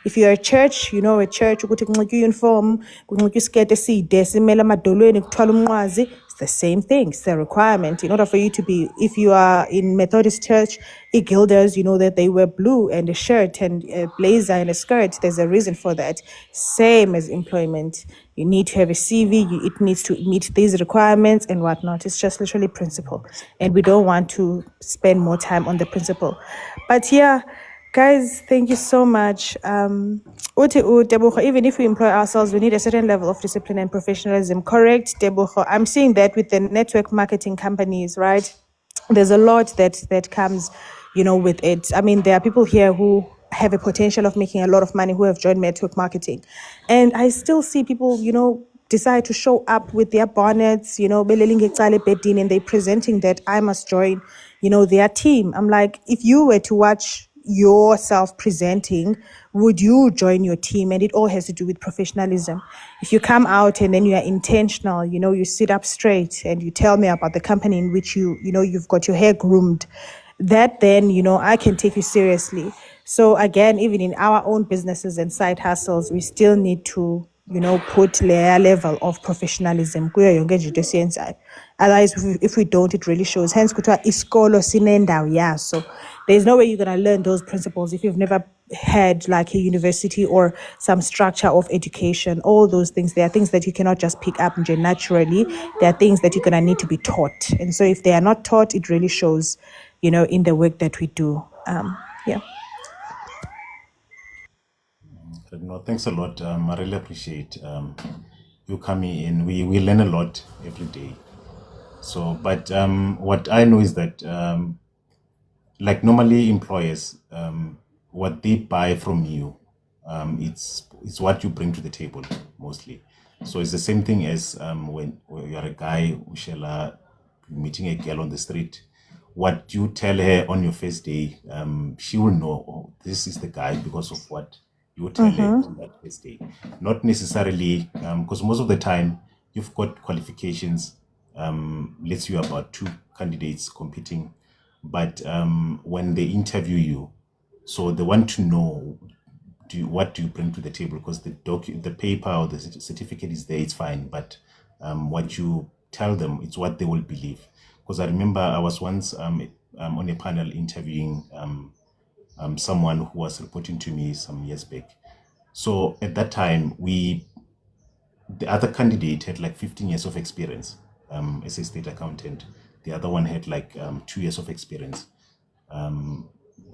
[SPEAKER 9] If you're a church, ukuthi kunxitywe uniform, kunxitywe isiketi eside simele amadolweni kuthwala umnqwazi. It's the same thing. It's a requirement. In order for you to be, if you are in Methodist Church, Gilders, that they wear blue and a shirt and a blazer and a skirt. There's a reason for that. Same as employment. You need to have a CV. It needs to meet these requirements and whatnot. It's just literally principle. And we don't want to spend more time on the principle. But yeah, guys, thank you so much. Even if we employ ourselves, we need a certain level of discipline and professionalism. Correct, Debucho? I'm seeing that with the network marketing companies, right? There's a lot that comes, with it. I mean, there are people here who have a potential of making a lot of money who have joined network marketing. And I still see people, decide to show up with their bonnets, belelinge ecala ebhedini, and they're presenting that I must join, their team. I'm like, if you were to watch yourself presenting, would you join your team? And it all has to do with professionalism. If you come out and then you are intentional, you sit up straight and you tell me about the company in which you've got your hair groomed, that then, I can take you seriously. So again, even in our own businesses and side hustles, we still need to, put layer level of professionalism. Kuyo yonke nje into esiyenzayo. Otherwise, if we don't, it really shows. Hence, kuthiwa isikolo sinendawo yaso. There's no way you're going to learn those principles if you've never had like a university or some structure of education. All those things, there are things that you cannot just pick up naturally. There are things that you're going to need to be taught. And so if they are not taught, it really shows, in the work that we do. Yeah.
[SPEAKER 1] No, thanks a lot. I really appreciate you coming in. We learn a lot every day. So, but what I know is that like normally employers, what they buy from you, it's what you bring to the table mostly. So it's the same thing as when you are a guy who shall meeting a girl on the street. What you tell her on your first day, she will know, oh, this is the guy because of what you tell her on that first day. Not necessarily, because most of the time you've got qualifications. Let's say about two candidates competing, but when they interview you, so they want to know, what do you bring to the table? Because the paper or the certificate is there, it's fine, but what you tell them, it's what they will believe. Because I remember I was once on a panel interviewing someone who was reporting to me some years back. So at that time, the other candidate had like 15 years of experience as a state accountant. The other one had like 2 years of experience,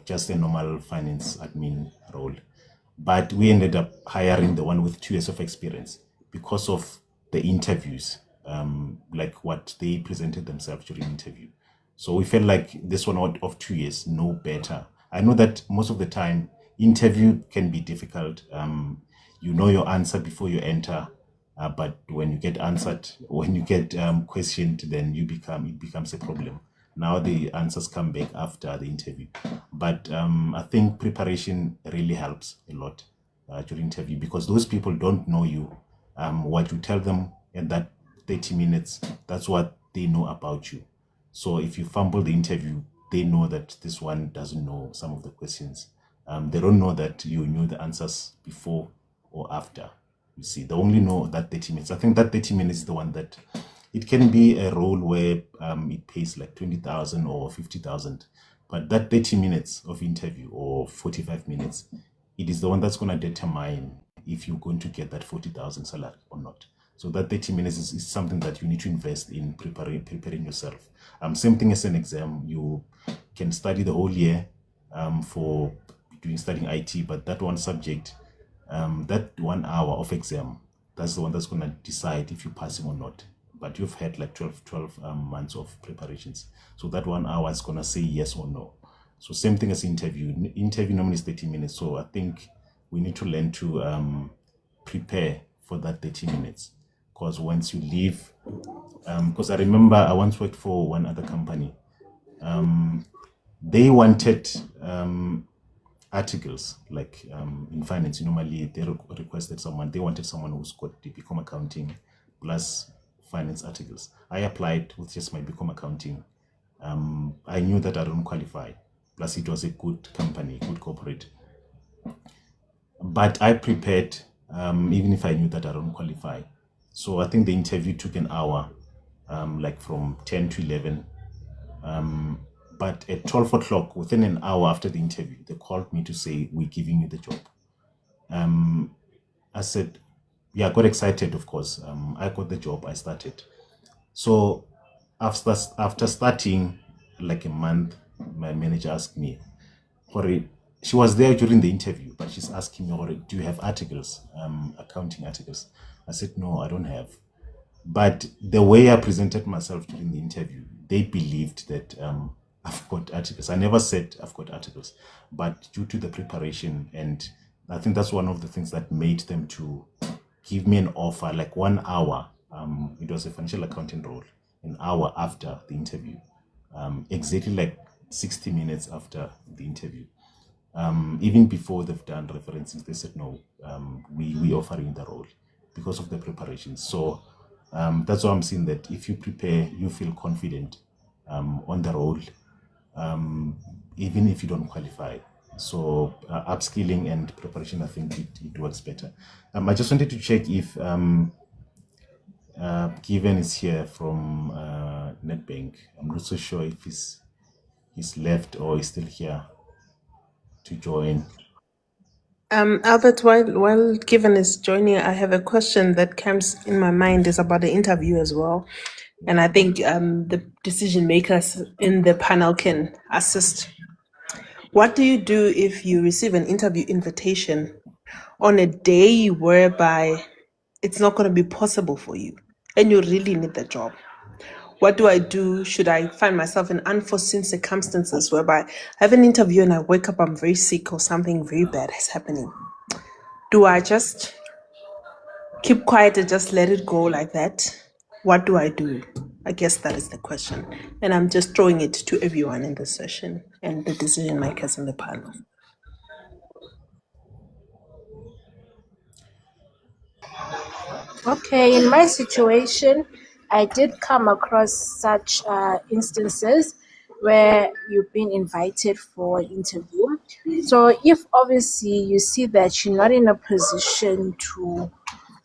[SPEAKER 1] just a normal finance admin role. But we ended up hiring the one with 2 years of experience because of the interviews, like what they presented themselves during interview. So we felt like this one out of 2 years, no better. I know that most of the time, interview can be difficult. You know your answer before you enter, but when you get answered, when you get questioned, then it becomes a problem. Now the answers come back after the interview. But I think preparation really helps a lot during interview, because those people don't know you. What you tell them in that 30 minutes, that's what they know about you. So if you fumble the interview, they know that this one doesn't know some of the questions. They don't know that you knew the answers before or after. You see, they only know that 30 minutes. I think that 30 minutes is the one that it can be a role where it pays like 20,000 or 50,000. But that 30 minutes of interview or 45 minutes, it is the one that's going to determine if you're going to get that 40,000 salary or not. So that 30 minutes is something that you need to invest in preparing yourself. Same thing as an exam. You can study the whole year for studying IT, but that one subject, that 1 hour of exam, that's the one that's going to decide if you're passing or not. But you've had like 12 months of preparations. So that 1 hour is going to say yes or no. So same thing as interview. Interview normally is 30 minutes. So I think we need to learn to prepare for that 30 minutes. Because once you leave, because I remember I once worked for one other company. They wanted articles, like in finance, normally they requested someone, they wanted someone who's got the BCom accounting plus finance articles. I applied with just my BCom accounting. I knew that I don't qualify. Plus it was a good company, good corporate. But I prepared, even if I knew that I don't qualify. So I think the interview took an hour, like from 10 to 11. But at 12 o'clock, within an hour after the interview, they called me to say, we're giving you the job. I said, yeah, I got excited, of course. I got the job, I started. So after starting like a month, my manager asked me, Hori, she was there during the interview, but she's asking me, Hori, do you have articles, accounting articles? I said, no, I don't have. But the way I presented myself during the interview, they believed that I've got articles. I never said I've got articles, but due to the preparation, and I think that's one of the things that made them to give me an offer, like 1 hour. It was a financial accounting role, an hour after the interview, exactly like 60 minutes after the interview. Even before they've done references, they said, no, we offer you the role because of the preparation. So that's why I'm saying that if you prepare, you feel confident on the role, even if you don't qualify. So upskilling and preparation, I think it works better. I just wanted to check if Given is here from NetBank. I'm not so sure if he's left or he's still here to join.
[SPEAKER 6] Albert, while Given is joining, I have a question that comes in my mind is about the interview as well. And I think the decision makers in the panel can assist. What do you do if you receive an interview invitation on a day whereby it's not going to be possible for you and you really need the job? What do I do? Should I find myself in unforeseen circumstances whereby I have an interview and I wake up, I'm very sick or something very bad is happening? Do I just keep quiet and just let it go like that? What do I do? I guess that is the question. And I'm just throwing it to everyone in the session and the decision makers in the panel.
[SPEAKER 2] Okay, in my situation, I did come across such instances where you've been invited for an interview. So, if obviously you see that you're not in a position to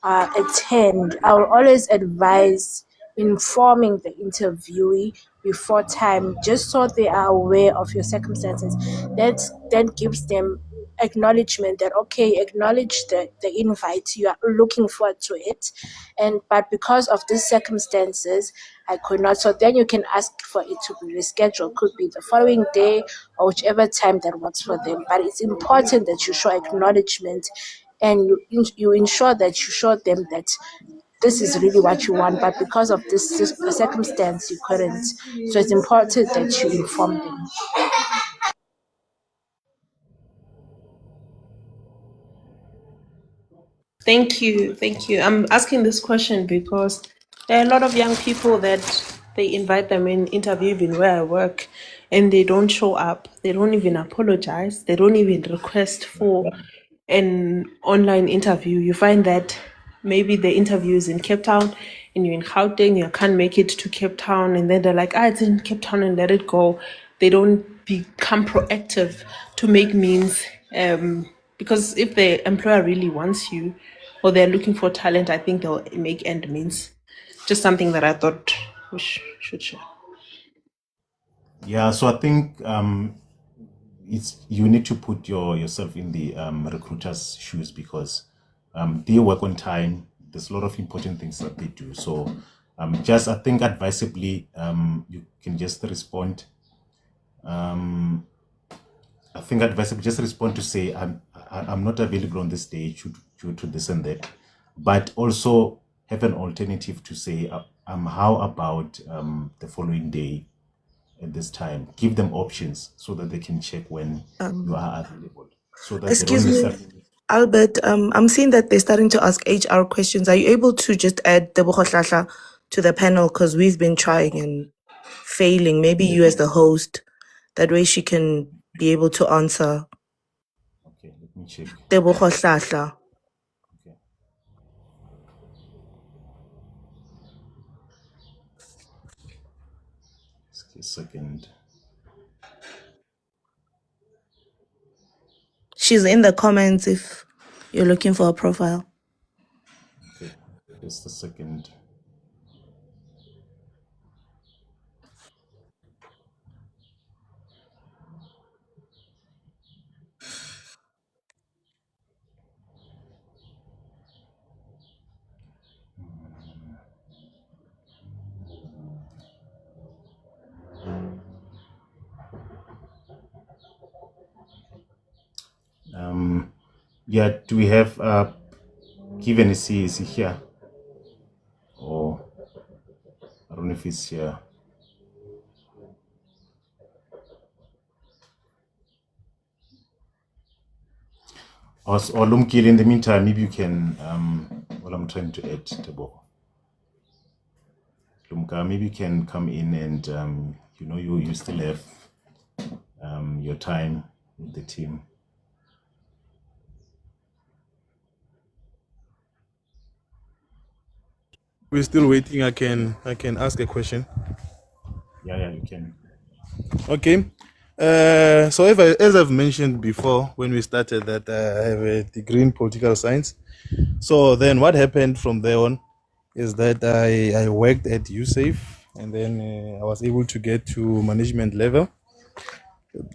[SPEAKER 2] attend, I will always advise informing the interviewee before time, just so they are aware of your circumstances. That then gives them acknowledgement that okay, acknowledge the invite, you are looking forward to it, and but because of these circumstances I could not. So then you can ask for it to be rescheduled, could be the following day or whichever time that works for them. But it's important that you show acknowledgement and you ensure that you show them that this is really what you want, but because of this circumstance, you couldn't. So it's important that you inform them.
[SPEAKER 6] Thank you. Thank you. I'm asking this question because there are a lot of young people that they invite them in interview even where I work and they don't show up. They don't even apologize. They don't even request for an online interview. You find that maybe the interview is in Cape Town and you're in Gauteng, you can't make it to Cape Town, and then they're like, it's in Cape Town and let it go. They don't become proactive to make means. Because if the employer really wants you or they're looking for talent, I think they'll make end means. Just something that I thought we should share.
[SPEAKER 1] Yeah, so I think you need to put yourself in the recruiter's shoes, because they work on time. There's a lot of important things that they do. So just, I think advisably, you can just respond. I think advisably just respond to say, I'm not available on this day due to this and that. But also have an alternative to say, how about the following day at this time? Give them options so that they can check when you are available. So that
[SPEAKER 8] Excuse
[SPEAKER 1] they don't
[SPEAKER 8] me,
[SPEAKER 1] necessarily.
[SPEAKER 8] Albert. I'm seeing that they're starting to ask HR questions. Are you able to just add Tebogo Hlahla to the panel? Because we've been trying and failing. Maybe you as the host. That way she can be able to answer.
[SPEAKER 1] Okay, let me check.
[SPEAKER 8] Tebogo Hlahla.
[SPEAKER 1] Okay. Just a second.
[SPEAKER 8] She's in the comments if you're looking for a profile.
[SPEAKER 1] Okay, just a second. Yeah, do we have Given is he here? Or I don't know if he's here. Or Lumkile, in the meantime, maybe you can, while I'm trying to add Tebo. Lumka, maybe you can come in and, you still have your time with the team.
[SPEAKER 7] We're still waiting. I can ask a question.
[SPEAKER 1] Yeah, you can.
[SPEAKER 7] Okay. So as I've mentioned before when we started, that I have a degree in political science. So then what happened from there on is that I worked at USAFE, and then I was able to get to management level.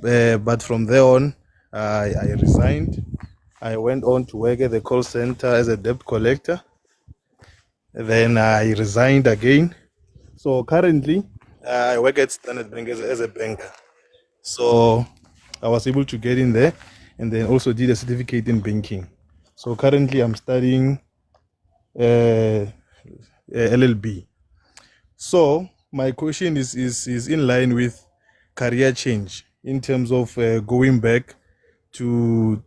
[SPEAKER 7] But from there on, I resigned. I went on to work at the call center as a debt collector. Then I resigned again. So currently, I work at Standard Bank as a banker. So I was able to get in there, and then also did a certificate in banking. So currently, I'm studying LLB. So my question is in line with career change in terms of going back to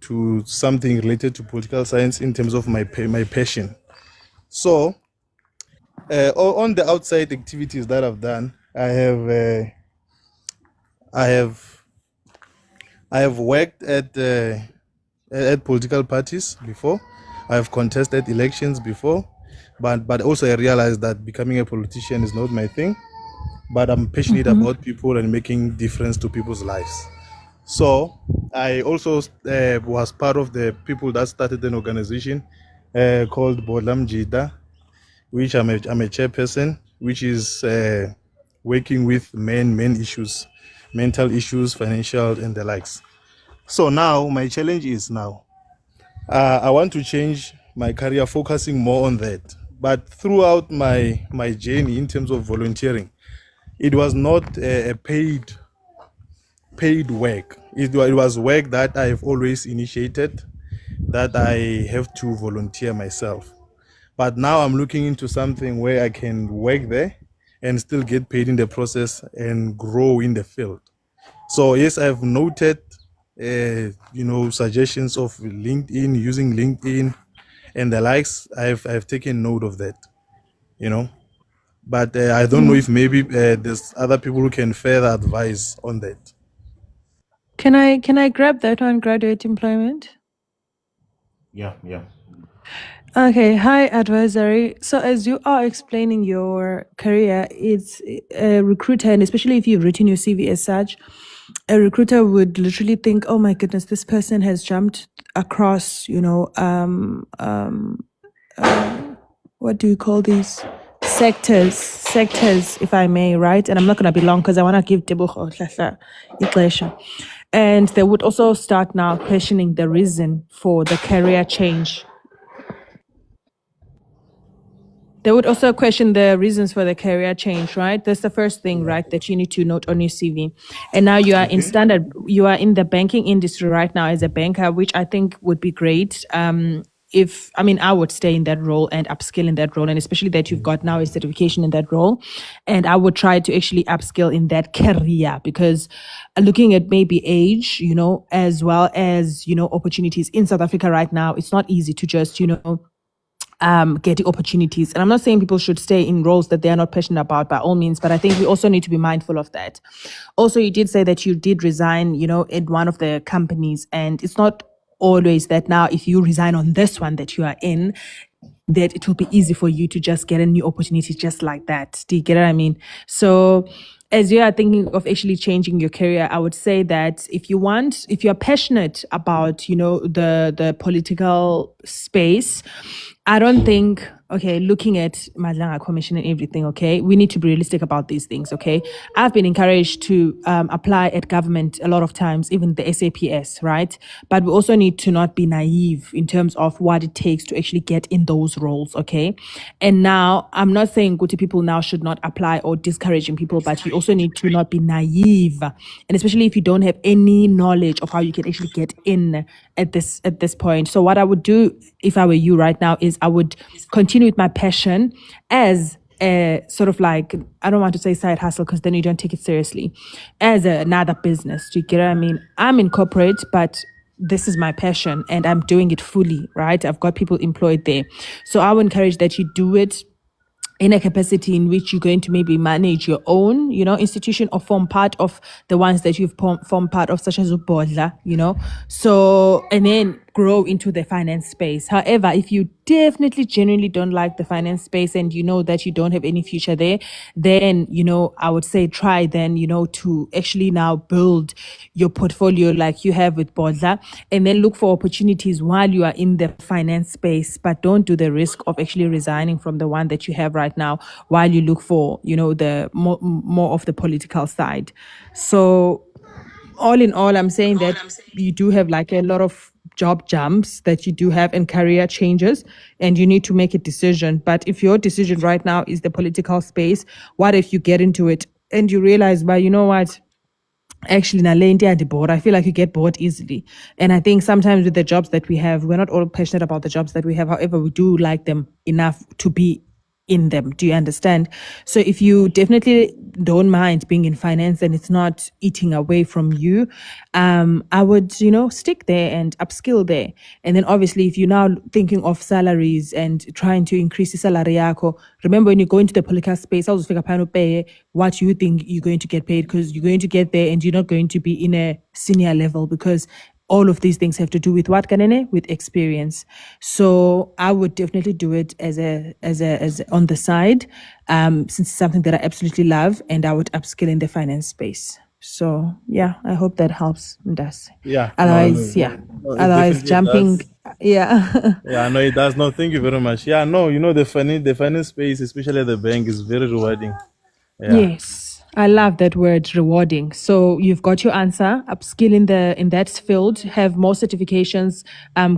[SPEAKER 7] something related to political science in terms of my passion. So on the outside activities that I've done, I have worked at political parties before. I have contested elections before, but also I realized that becoming a politician is not my thing. But I'm passionate about people and making difference to people's lives. So I also was part of the people that started an organization called Bodlam Jida, which I'm a chairperson, which is working with main issues, mental issues, financial, and the likes. So now my challenge is I want to change my career, focusing more on that. But throughout my journey in terms of volunteering, it was not a paid work. It was work that I've always initiated, that I have to volunteer myself. But now I'm looking into something where I can work there and still get paid in the process and grow in the field. So yes, I've noted, suggestions of LinkedIn, using LinkedIn and the likes. I've taken note of that, but I don't know if maybe there's other people who can further advise on that.
[SPEAKER 9] Can I grab that on graduate employment?
[SPEAKER 1] Yeah.
[SPEAKER 9] Okay, hi advisory. So as you are explaining your career, it's a recruiter, and especially if you've written your CV as such, a recruiter would literally think, "Oh my goodness, this person has jumped across, what do you call these sectors, if I may, right?" And I'm not going to be long because I want to give Tebogo Hlahla ixesha. And they would also start now questioning the reason for the career change. They would also question the reasons for the career change, right? That's the first thing, right, that you need to note on your CV. And now you are you are in the banking industry right now as a banker, which I think would be great. I would stay in that role and upskill in that role, and especially that you've got now a certification in that role. And I would try to actually upskill in that career, because looking at maybe age, as well as, opportunities in South Africa right now, it's not easy to just, getting opportunities. And I'm not saying people should stay in roles that they are not passionate about by all means, but I think we also need to be mindful of that. Also, you did say that you did resign, in one of the companies, and it's not always that now if you resign on this one that you are in, that it will be easy for you to just get a new opportunity just like that. Do you get what I mean? So as you are thinking of actually changing your career, I would say that if you're passionate about, the political space, I don't think, looking at Madlanga Commission and everything, we need to be realistic about these things, I've been encouraged to apply at government a lot of times, even the SAPS, right? But we also need to not be naive in terms of what it takes to actually get in those roles, And now, I'm not saying good people now should not apply or discouraging people, but you also need to not be naive. And especially if you don't have any knowledge of how you can actually get in at this point. So what I would do if I were you right now is I would continue with my passion as a sort of like, I don't want to say side hustle because then you don't take it seriously, as another business. Do you get what I mean? I'm in corporate, but this is my passion and I'm doing it fully, right? I've got people employed there. So I would encourage that you do it in a capacity in which you're going to maybe manage your own, institution, or form part of the ones that you've formed part of, such as Ubodla, So, and then grow into the finance space. However, if you definitely genuinely don't like the finance space and you know that you don't have any future there, then, I would say try then, to actually now build your portfolio like you have with Bodla, and then look for opportunities while you are in the finance space, but don't do the risk of actually resigning from the one that you have right now while you look for, the more of the political side. So all in all, I'm saying that you do have like a lot of job jumps that you do have and career changes, and you need to make a decision. But if your decision right now is the political space, what if you get into it and you realize, well, you know what? Actually, I feel like you get bored easily. And I think sometimes with the jobs that we have, we're not all passionate about the jobs that we have. However, we do like them enough to be in them. Do you understand? So if you definitely don't mind being in finance and it's not eating away from you, I would, stick there and upskill there. And then obviously, if you're now thinking of salaries and trying to increase the salary yako, remember when you go into the political space, I was pay what you think you're going to get paid, because you're going to get there and you're not going to be in a senior level, because all of these things have to do with what, Kanene? With experience. So I would definitely do it as on the side, since it's something that I absolutely love, and I would upskill in the finance space. So yeah, I hope that helps. Does.
[SPEAKER 7] Yeah.
[SPEAKER 9] Otherwise, otherwise jumping.
[SPEAKER 7] Does.
[SPEAKER 9] Yeah.
[SPEAKER 7] Yeah, no, it does. No, thank you very much. Yeah, no, the finance space, especially the bank, is very rewarding. Yeah.
[SPEAKER 9] Yes. I love that word, rewarding. So you've got your answer, upskill in that field, have more certifications,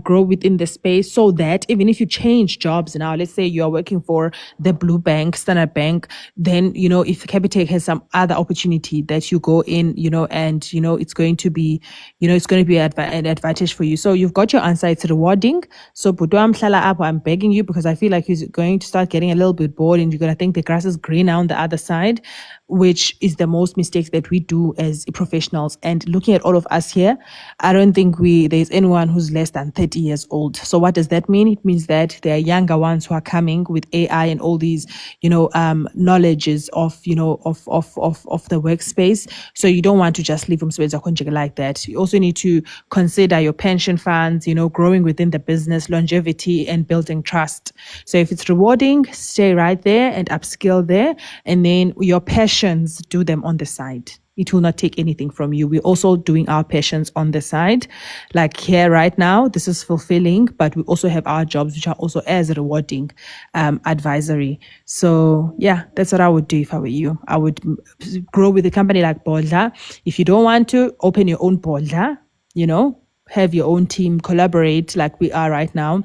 [SPEAKER 9] grow within the space, so that even if you change jobs now, let's say you're working for the Blue Bank, Standard Bank, then if Capitec has some other opportunity that you go in, and it's going to be, an advantage for you. So you've got your answer. It's rewarding. So Budwa Mhlala Apo, I'm begging you, because I feel like you're going to start getting a little bit bored, and you're going to think the grass is greener on the other side, which is the most mistakes that we do as professionals. And looking at all of us here, I don't think there's anyone who's less than 30 years old. So what does that mean? It means that there are younger ones who are coming with AI and all these, knowledges of the workspace. So you don't want to just leave them like that. You also need to consider your pension funds, growing within the business, longevity, and building trust. So if it's rewarding, stay right there and upskill there. And then your passions, do them on the side. It will not take anything from you. We're also doing our passions on the side. Like here right now, this is fulfilling, but we also have our jobs, which are also as rewarding, advisory. So yeah, that's what I would do if I were you. I would grow with a company like Bodla. If you don't want to, open your own Bodla, have your own team, collaborate like we are right now,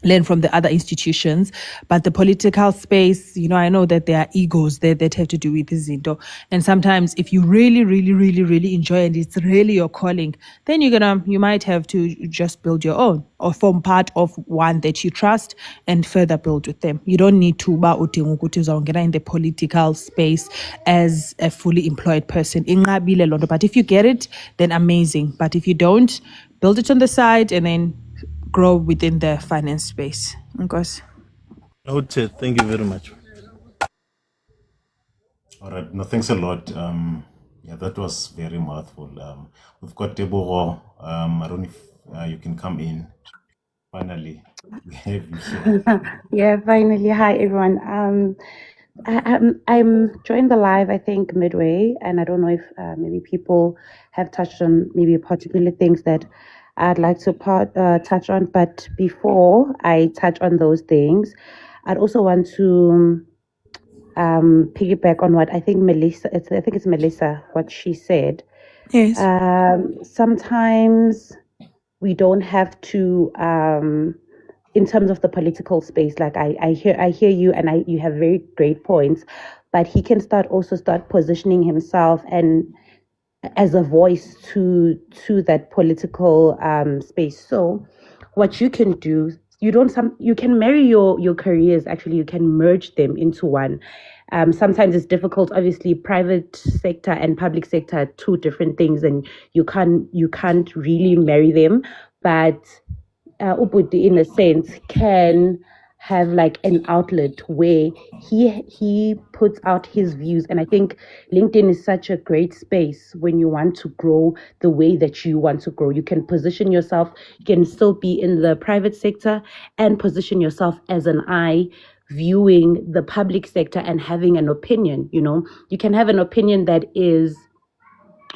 [SPEAKER 9] learn from the other institutions. But the political space, I know that there are egos there that have to do with this Zinto. And sometimes if you really, really, really, really enjoy it, it's really your calling, then you might have to just build your own or form part of one that you trust and further build with them. You don't need to get in the political space as a fully employed person. But if you get it, then amazing. But if you don't, build it on the side and then grow within the finance space.
[SPEAKER 7] Noted. Thank you very much.
[SPEAKER 1] All right. No, thanks a lot. Yeah, that was very mouthful. We've got Deborah. I don't know if you can come in. Finally, we have you here.
[SPEAKER 10] Yeah, finally. Hi, everyone. I'm joined the live, I think, midway, and I don't know if maybe people have touched on maybe particular things that I'd like to touch on. But before I touch on those things, I'd also want to piggyback on what I think it's Melissa, what she said.
[SPEAKER 9] Yes.
[SPEAKER 10] Sometimes we don't have to in terms of the political space, like I hear you, and you have very great points, but he can start positioning himself and as a voice to that political space. So what you can do, you can marry your careers. Actually, you can merge them into one. Sometimes it's difficult. Obviously, private sector and public sector are two different things, and you can't really marry them. But Ubudi, in a sense, can have like an outlet where he puts out his views. And I think LinkedIn is such a great space when you want to grow the way that you want to grow. You can position yourself, you can still be in the private sector and position yourself as an eye viewing the public sector and having an opinion. You can have an opinion that is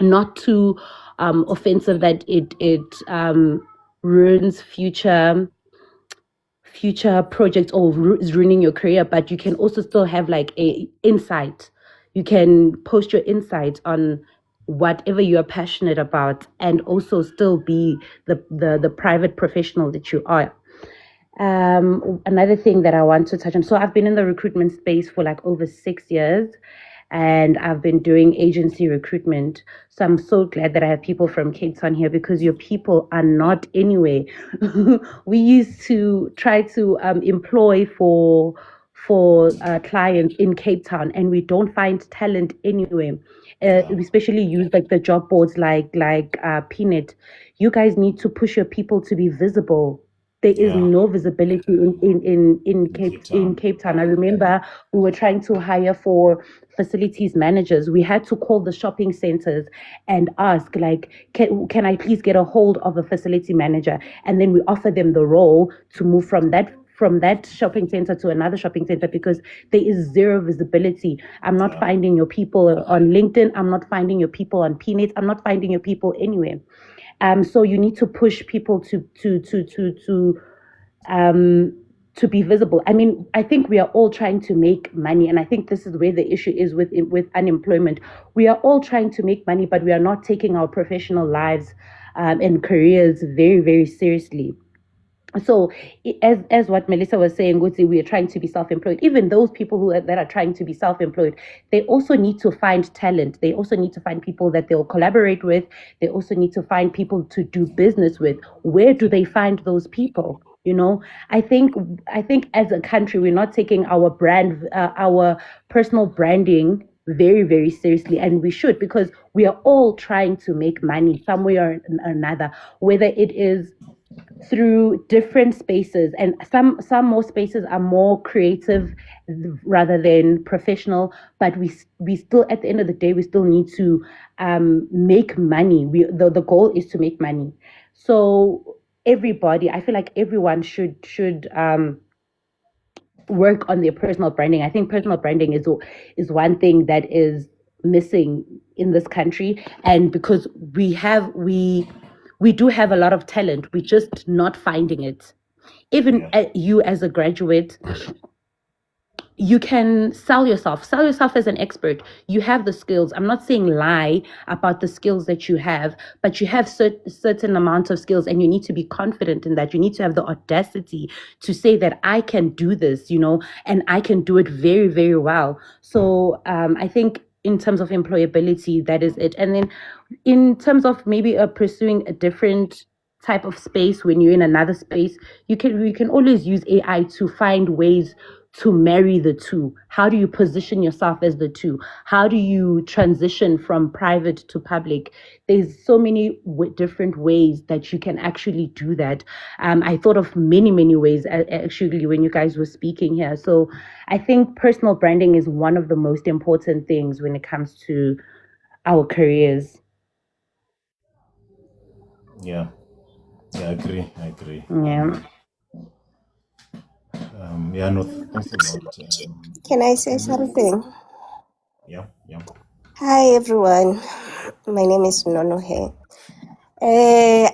[SPEAKER 10] not too offensive, that it ruins future projects or is ruining your career, but you can also still have like a insight. You can post your insight on whatever you are passionate about and also still be the private professional that you are. Another thing that I want to touch on, so I've been in the recruitment space for like over 6 years, and I've been doing agency recruitment. So I'm so glad that I have people from Cape Town here, because your people are not anywhere. We used to try to employ for clients in Cape Town, and we don't find talent anywhere. We especially use like the job boards like Peanut. You guys need to push your people to be visible. There is no visibility in Cape Town. I remember we were trying to hire for facilities managers. We had to call the shopping centers and ask, like, can I please get a hold of a facility manager? And then we offer them the role to move from that shopping center to another shopping center, because there is zero visibility. I'm not finding your people on LinkedIn. I'm not finding your people on Peanuts. I'm not finding your people anywhere. So you need to push people to to be visible. I mean, I think we are all trying to make money, and I think this is where the issue is with unemployment. We are all trying to make money, but we are not taking our professional lives and careers very, very seriously. So as what Melissa was saying, we are trying to be self-employed. Even those people that are trying to be self-employed, they also need to find talent. They also need to find people that they'll collaborate with. They also need to find people to do business with. Where do they find those people? You know, I think as a country, we're not taking our brand, our personal branding very, very seriously, and we should, because we are all trying to make money some way or another, whether it is through different spaces, and some more spaces are more creative rather than professional, but we still, at the end of the day, we still need to make money. The goal is to make money. So everybody, I feel like everyone should work on their personal branding. I think personal branding is one thing that is missing in this country, and because we do have a lot of talent, we're just not finding it. Even you as a graduate, you can sell yourself as an expert. You have the skills. I'm not saying lie about the skills that you have, but you have certain amounts of skills, and you need to be confident in that. You need to have the audacity to say that I can do this, you know, and I can do it very, very well. So I think in terms of employability, that is it. And then in terms of maybe pursuing a different type of space, when you're in another space, we can always use AI to find ways to marry the two. How do you position yourself as the two? How do you transition from private to public? There's so many different ways that you can actually do that. I thought of many, many ways actually when you guys were speaking here. So I think personal branding is one of the most important things when it comes to our careers.
[SPEAKER 1] Yeah, I agree.
[SPEAKER 10] Yeah.
[SPEAKER 1] No, thanks a lot.
[SPEAKER 2] Can I say something?
[SPEAKER 1] Yeah.
[SPEAKER 2] Hi everyone, my name is Nonohe.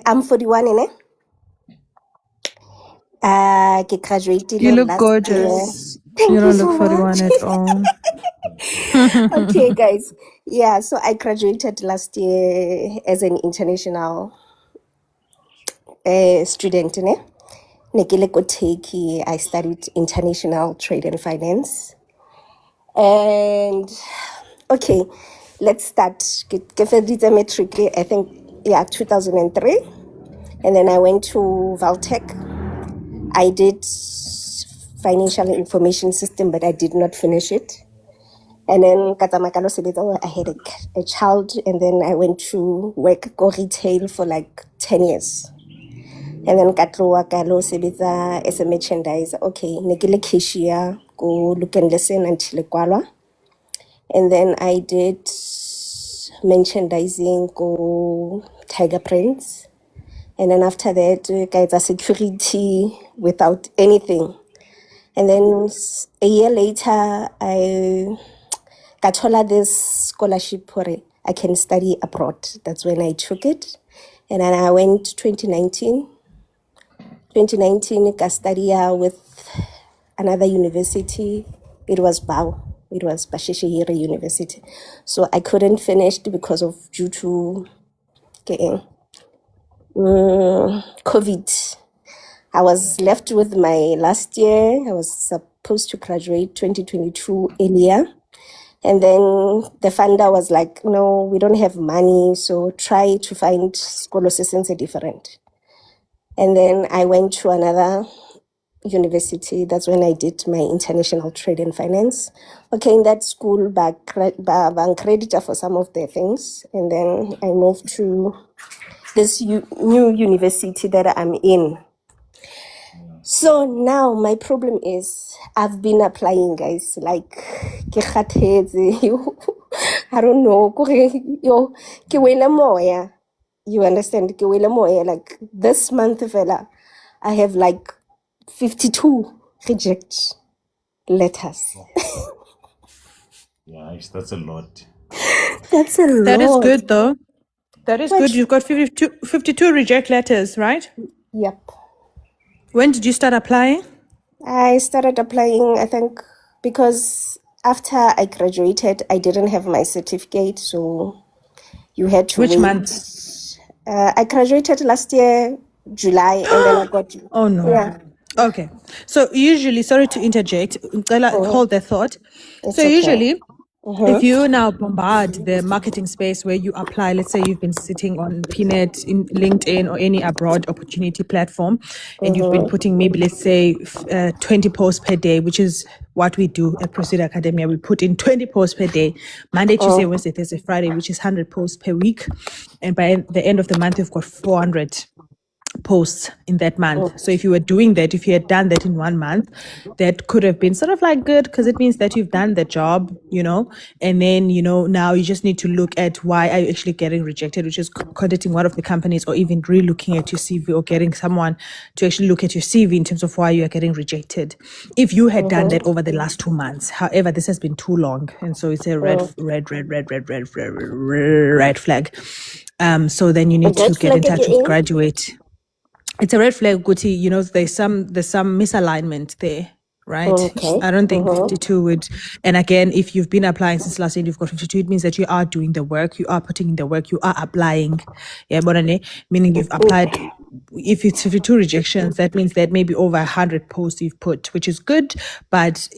[SPEAKER 2] I'm 41, innit? I graduated
[SPEAKER 9] You look
[SPEAKER 2] last
[SPEAKER 9] gorgeous.
[SPEAKER 2] year. Thank
[SPEAKER 9] You
[SPEAKER 2] you
[SPEAKER 9] don't
[SPEAKER 2] so
[SPEAKER 9] look 41
[SPEAKER 2] much.
[SPEAKER 9] at all.
[SPEAKER 2] Okay, guys. Yeah, so I graduated last year as an international student, innit? Nekile ko Turkey, I studied international trade and finance. And okay, let's start. Ke feditse matric, I think, 2003. And then I went to Valtech. I did financial information system, but I did not finish it. And then I had a child, and then I went to work go retail for like 10 years. And then katloa ka lo sebetsa as a merchandiser. Okay, ne ke le cashier go look and listen until kwalwa. And then I did merchandising go Tiger Prints. And then after that, guys, security without anything. And then a year later, I got this scholarship for it. I can study abroad. That's when I took it. And then I went 2019. 2019, I studied with another university. It was BAU. It was Bashishihira University. So I couldn't finish due to COVID. I was left with my last year. I was supposed to graduate 2022 earlier. And then the funder was like, no, we don't have money, so try to find school assistance different. And then I went to another university. That's when I did my international trade and finance. Okay, in that school, back creditor for some of the things. And then I moved to this new university that I'm in. So now my problem is I've been applying, guys, like ke kgathetse. I don't know. Ke wele moya. You understand? Ke wele moya. Like this month, fella, I have like 52 reject letters.
[SPEAKER 1] Yeah, that's a lot.
[SPEAKER 2] That's a lot.
[SPEAKER 9] That is good, though. That is
[SPEAKER 2] But
[SPEAKER 9] good. You've got 52 reject letters, right?
[SPEAKER 2] yep.
[SPEAKER 9] When did you start applying?
[SPEAKER 11] I started applying, I think, because after I graduated, I didn't have my certificate, so you had to
[SPEAKER 9] Which
[SPEAKER 11] wait.
[SPEAKER 9] month?
[SPEAKER 11] I graduated last year, July, and then I got,
[SPEAKER 9] Oh no.
[SPEAKER 11] yeah.
[SPEAKER 9] Okay. So usually, sorry to interject, Ngicela, hold that thought.
[SPEAKER 11] It's
[SPEAKER 9] So
[SPEAKER 11] okay.
[SPEAKER 9] usually, if
[SPEAKER 11] Mm-hmm.
[SPEAKER 9] you now bombard the marketing space where you apply, let's say you've been sitting on PNet, in LinkedIn, or any abroad opportunity platform, and you've been putting maybe, let's say, 20 posts per day, which is what we do at Proceed Academia. We put in 20 posts per day, Monday, Tuesday, Wednesday, Thursday, Friday, which is 100 posts per week. And by the end of the month, you've got 400 posts in that month. So if you were doing that, if you had done that in 1 month, that could have been sort of like good, because it means that you've done the job, and then, now you just need to look at why are you actually getting rejected, which is contacting one of the companies, or even re-looking at your CV, or getting someone to actually look at your CV in terms of why you are getting rejected. If you had done that over the last 2 months, however, this has been too long, and so it's a red flag. So then you need to
[SPEAKER 11] Red
[SPEAKER 9] get in
[SPEAKER 11] flag
[SPEAKER 9] touch with
[SPEAKER 11] again?
[SPEAKER 9] Graduate. It's a red flag, Guti. There's some misalignment there, right?
[SPEAKER 11] Okay.
[SPEAKER 9] I don't think 52 would. And again, if you've been applying since last year, you've got 52. It means that you are doing the work, you are putting in the work, you are applying. Yeah, meaning you've applied. If it's 52 rejections, that means that maybe over 100 posts you've put, which is good. But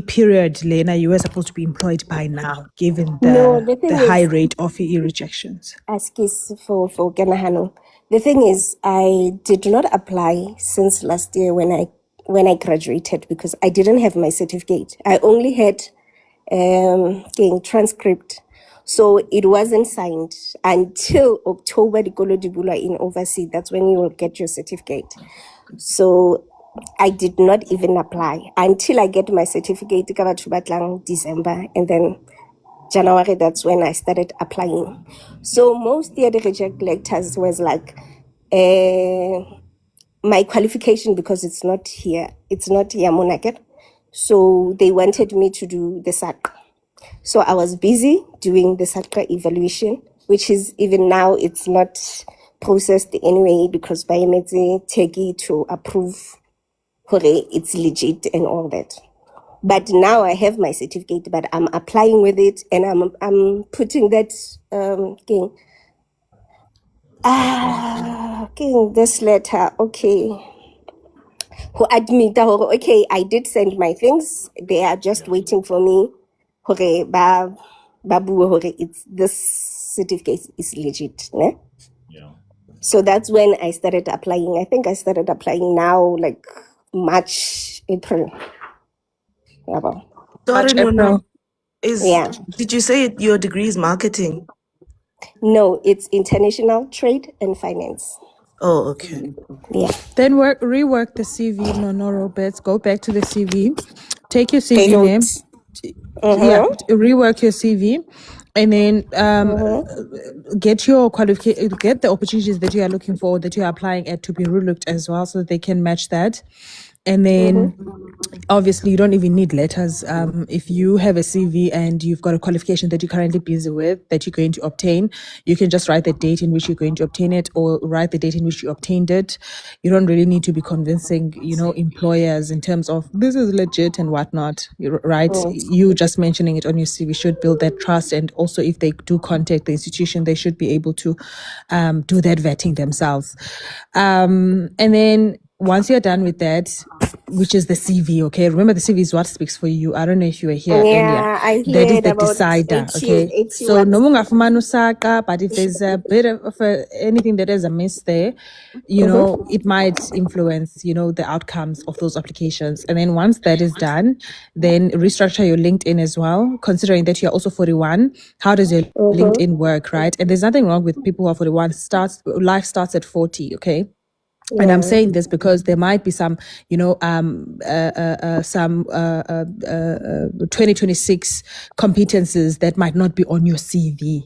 [SPEAKER 9] period, Lena, you were supposed to be employed by now, given
[SPEAKER 11] No, the thing
[SPEAKER 9] the high
[SPEAKER 11] is,
[SPEAKER 9] rate of rejections.
[SPEAKER 11] ask is for Ganahano. The thing is, I did not apply since last year when I graduated, because I didn't have my certificate. I only had transcript, so it wasn't signed until October. The Kolo Dibula in overseas. That's when you will get your certificate. So I did not even apply until I get my certificate. December, and then January, that's when I started applying. So most of the reject letters was like my qualification, because it's not here Monaghan. So they wanted me to do the SAC. So I was busy doing the SAC evaluation, which is even now it's not processed anyway, because Biomedzi take it to approve it's legit and all that. But now I have my certificate, but I'm applying with it, and I'm putting that this letter, okay, who admit that, okay, I did send my things. They are just waiting for me. Okay, babu, it's this certificate is legit, ne?
[SPEAKER 1] Yeah.
[SPEAKER 11] So that's when I started applying. I think I started applying now, like March, April. Yeah.
[SPEAKER 8] Sorry, Nona.
[SPEAKER 11] Yeah.
[SPEAKER 8] Did you say your degree is marketing?
[SPEAKER 11] No, it's international trade and finance.
[SPEAKER 8] Oh, okay.
[SPEAKER 11] Yeah.
[SPEAKER 9] Then rework the CV, no Roberts. Go back to the CV. Take your CV name. Yeah, rework your CV, and then get your get the opportunities that you are looking for, that you are applying at, to be relooked as well, so that they can match that. And then obviously you don't even need letters. If you have a CV and you've got a qualification that you're currently busy with, that you're going to obtain, you can just write the date in which you're going to obtain it, or write the date in which you obtained it. You don't really need to be convincing, employers in terms of this is legit and whatnot, right? You just mentioning it on your CV should build that trust. And also, if they do contact the institution, they should be able to do that vetting themselves. And then once you're done with that, which is the CV, okay? Remember, the CV is what speaks for you. I don't know if you were here earlier.
[SPEAKER 11] I
[SPEAKER 9] That is
[SPEAKER 11] heard
[SPEAKER 9] the
[SPEAKER 11] about
[SPEAKER 9] decider,
[SPEAKER 11] 80
[SPEAKER 9] okay? So,
[SPEAKER 11] words.
[SPEAKER 9] no mungafumana usaka, but if there's a bit of anything that is amiss there, it might influence, the outcomes of those applications. And then once that is done, then restructure your LinkedIn as well, considering that you're also 41. How does your LinkedIn work, right? And there's nothing wrong with people who are 41. Life starts at 40, okay? And I'm saying this because there might be some, 2026 competences that might not be on your CV.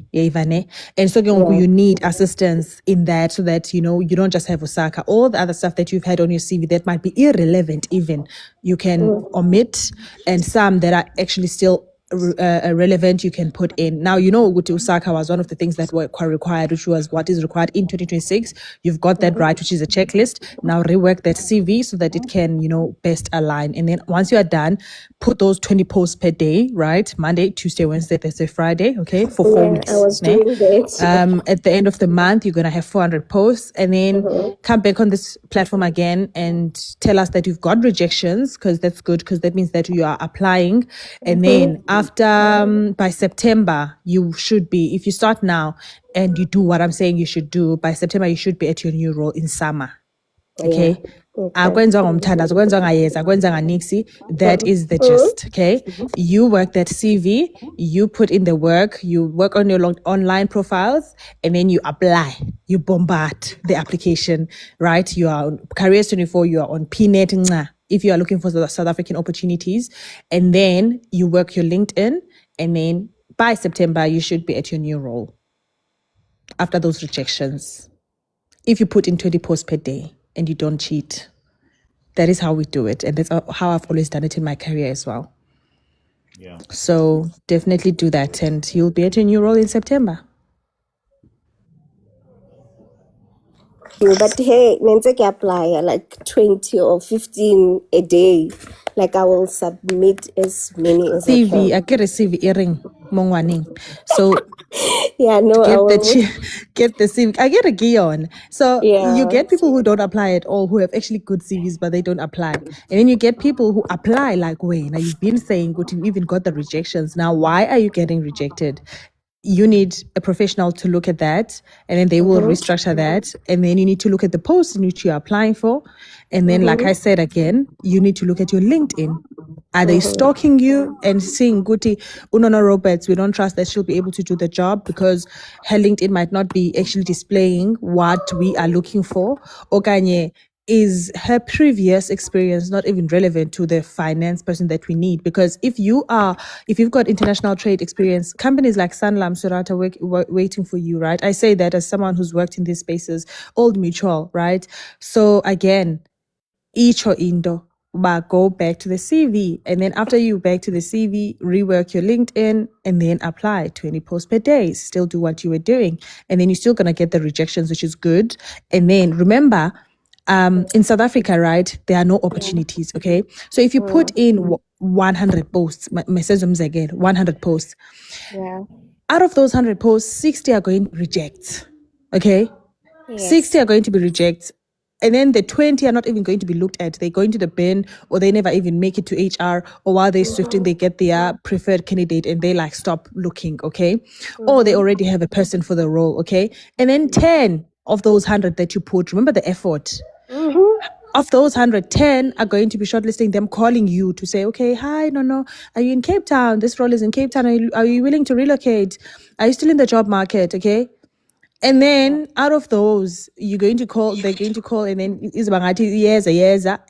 [SPEAKER 9] And so you need assistance in that, so that, you don't just have Osaka. All the other stuff that you've had on your CV that might be irrelevant even, you can omit, and some that are actually still relevant, you can put in. Now, Uguti Osaka was one of the things that were quite required, which was what is required in 2026. You've got that right, which is a checklist. Now rework that CV so that it can, best align. And then once you are done, put those 20 posts per day, right? Monday, Tuesday, Wednesday, Thursday, Friday, okay, for 4 weeks.
[SPEAKER 11] I was doing that.
[SPEAKER 9] At the end of the month, you're going to have 400 posts, and then come back on this platform again and tell us that you've got rejections, because that's good, because that means that you are applying. And then after, by September, you should be, if you start now and you do what I'm saying you should do, by September, you should be at your new role in summer. Okay. Akwenziwa ngomthandazo, akwenziwa ngayeza, akwenziwa nganiksi. That is the gist. Okay. You work that CV, you put in the work, you work on your online profiles, and then you apply. You bombard the application, right? You are on Careers 24, you are on PNet if you are looking for South African opportunities, and then you work your LinkedIn, and then by September you should be at your new role after those rejections. If you put in 20 posts per day and you don't cheat. That is how we do it. And that's how I've always done it in my career as well.
[SPEAKER 1] Yeah.
[SPEAKER 9] So definitely do that, and you'll be at your new role in September.
[SPEAKER 11] But hey, Nenseke apply like 20 or 15 a day. Like I will submit as many as I
[SPEAKER 9] CV,
[SPEAKER 11] can.
[SPEAKER 9] I get a CV earring, mongwaning. So
[SPEAKER 11] Yeah, no,
[SPEAKER 9] get the CV. I get a Gion. So you get people who don't apply at all, who have actually good CVs, but they don't apply. And then you get people who apply like, wait, now you've been saying good, you even got the rejections. Now, why are you getting rejected? You need a professional to look at that, and then they will restructure that. And then you need to look at the post in which you're applying for. And then, like I said again, you need to look at your LinkedIn. Are they stalking you and saying, Guti, Unona Roberts, we don't trust that she'll be able to do the job because her LinkedIn might not be actually displaying what we are looking for? Okanye, is her previous experience not even relevant to the finance person that we need? Because if you've got international trade experience, companies like Sanlam, Surata waiting for you, right? I say that as someone who's worked in these spaces, Old Mutual, right? So again, each or indo, but go back to the CV. And then after you back to the CV, rework your LinkedIn and then apply 20 posts per day. Still do what you were doing. And then you're still going to get the rejections, which is good. And then remember, in South Africa, right, there are no opportunities, okay? So if you put in 100 posts, 100 posts, out of those 100 posts, 60 are going to reject, okay? 60 are going to be rejects. And then the 20 are not even going to be looked at. They're going to the bin, or they never even make it to HR, or while they're swifting, they get their preferred candidate and they like stop looking, okay? Or they already have a person for the role, okay? And then 10 of those 100 that you put, remember the effort. Of those 110 are going to be shortlisting them, calling you to say, okay, hi, no, are you in Cape Town? This role is in Cape Town. Are you willing to relocate? Are you still in the job market? Okay. And then out of those, they're going to call, and then it's yes,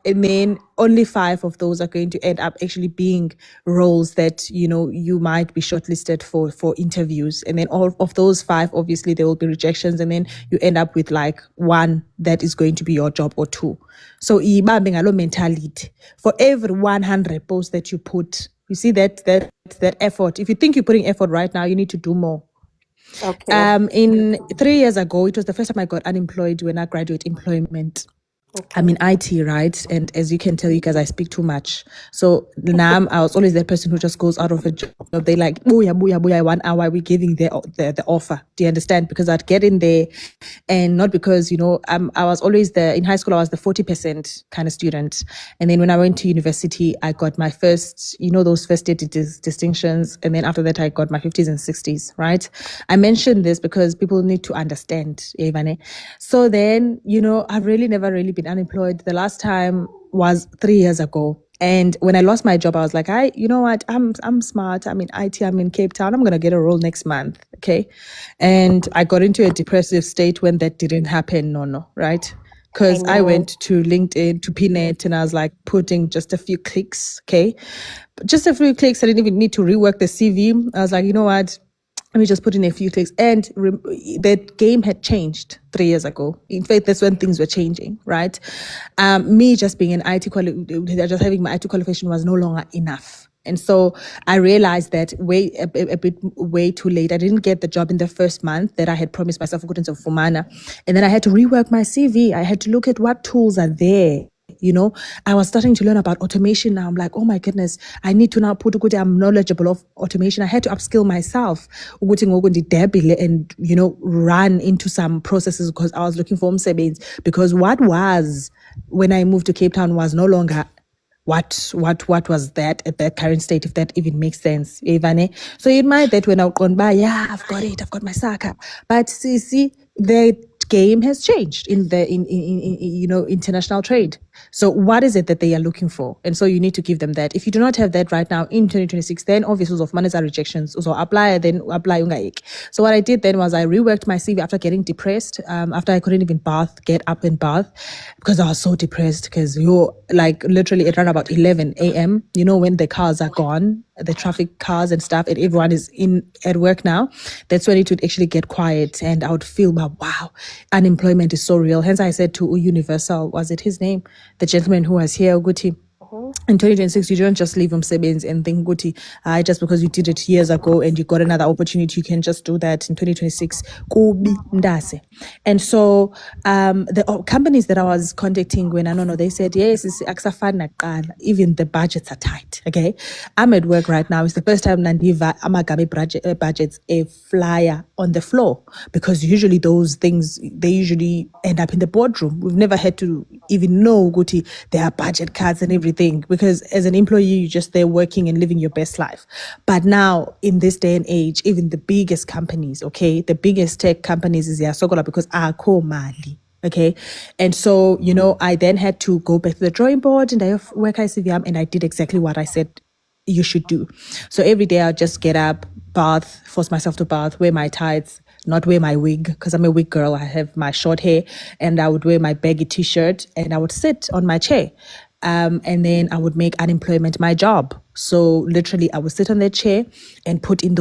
[SPEAKER 9] and then only 5 of those are going to end up actually being roles that, you might be shortlisted for interviews. And then all of those 5, obviously there will be rejections, and then you end up with like 1 that is going to be your job, or 2. So mentality for every 100 posts that you put, you see that effort. If you think you're putting effort right now, you need to do more.
[SPEAKER 11] Okay.
[SPEAKER 9] In 3 years ago, it was the first time I got unemployed when I graduate employment.
[SPEAKER 11] Okay.
[SPEAKER 9] I'm in IT, right? And as you can tell, you guys, I speak too much. So now I was always that person who just goes out of a job. They like, booyah, 1 hour, we're giving the offer. Do you understand? Because I'd get in there, and not because, I was always in high school, I was the 40% kind of student. And then when I went to university, I got my first, those first year distinctions. And then after that, I got my 50s and 60s, right? I mentioned this because people need to understand, Ivane. So then, I've really never really been unemployed. The last time was 3 years ago. And when I lost my job, I was like, you know what? I'm smart. I'm in IT. I'm in Cape Town. I'm going to get a role next month. Okay. And I got into a depressive state when that didn't happen. No, right? Because I went to LinkedIn, to PNet, and I was like putting just a few clicks. Okay. Just a few clicks. I didn't even need to rework the CV. I was like, you know what? Let me just put in a few clicks. And that game had changed 3 years ago. In fact, that's when things were changing, right? Me just being just having my IT qualification was no longer enough. And so I realized that a bit way too late. I didn't get the job in the first month that I had promised myself of Fumana. And then I had to rework my CV. I had to look at what tools are there. You know, I was starting to learn about automation now. I'm like, oh my goodness, I need to now put ukuthi I'm knowledgeable of automation. I had to upskill myself ukuthi ngoku ndidebile and, you know, run into some processes because I was looking for umsebenzi. Because what was when I moved to Cape Town was no longer what was that at that current state, if that even makes sense. Ivane. So it might that when I gone by, yeah, I've got my saka. But see, the game has changed in the in you know, international trade. So what is it that they are looking for? And so you need to give them that. If you do not have that right now in 2026, then obviously of monetary rejections. So apply ungaik. So what I did then was I reworked my CV after getting depressed, after I couldn't even get up and bath because I was so depressed because you're like literally at around about 11 a.m., you know, when the cars are gone, the traffic cars and stuff, and everyone is in at work now. That's when it would actually get quiet and I would feel, wow, unemployment is so real. Hence I said to Universal, was it his name? The gentleman who was here, Guti. In 2026, you don't just leave Msebenzi and think, Guti, just because you did it years ago and you got another opportunity, you can just do that in 2026. Kubi ndase. And so the companies that I was contacting when I don't know, they said, yes, it's aksafana qala. Even the budgets are tight. Okay. I'm at work right now. It's the first time Nandiva Amagabe budgets a flyer on the floor because usually those things, they usually end up in the boardroom. We've never had to even know, Guti, there are budget cards and everything. Because as an employee, you're just there working and living your best life. But now, in this day and age, even the biggest companies, okay, the biggest tech companies is Yasogola because ako mali. Okay. And so, you know, I then had to go back to the drawing board and I work ICVM and I did exactly what I said you should do. So every day I'll just get up, bath, force myself to bath, wear my tights, not wear my wig because I'm a wig girl. I have my short hair and I would wear my baggy t-shirt and I would sit on my chair. And then I would make unemployment my job. So literally I would sit on that chair and put in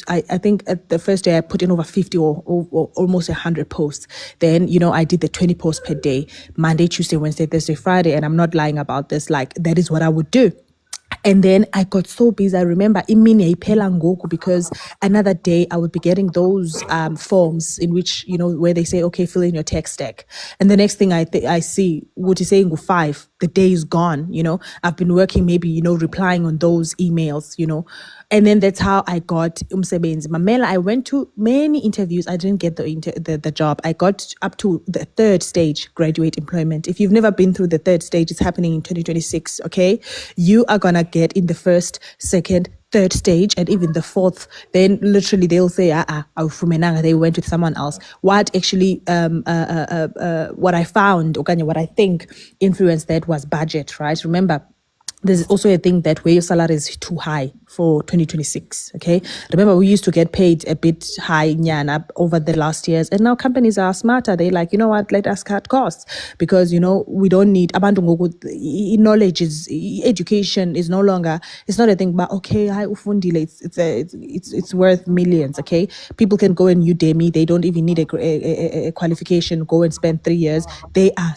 [SPEAKER 9] I think at the first day I put in over 50 or almost 100 posts. Then, you know, I did the 20 posts per day, Monday, Tuesday, Wednesday, Thursday, Friday. And I'm not lying about this. Like that is what I would do. And then I got so busy. I remember imini iphela ngoku because another day I would be getting those forms in which, you know, where they say, okay, fill in your tech stack. And the next thing I see, what is saying 5, the day is gone, you know. I've been working maybe, you know, replying on those emails, you know. And then that's how I got umsebenzi. Mamela, I went to many interviews. I didn't get the job. I got up to the 3rd stage, graduate employment. If you've never been through the 3rd stage, it's happening in 2026, okay? You are going to get in the 1st, 2nd, 3rd stage and even the 4th. Then literally they'll say, they went with someone else. What actually, what I found, what I think influenced that was budget, right? Remember, there's also a thing that where your salary is too high for 2026, okay? Remember, we used to get paid a bit high nyana over the last years, and now companies are smarter. They're like, you know what, let us cut costs because, you know, we don't need, abantu ngoku, knowledge is, education is no longer, it's not a thing, but okay, it's worth millions, okay? People can go and Udemy, they don't even need a qualification, go and spend 3 years. They are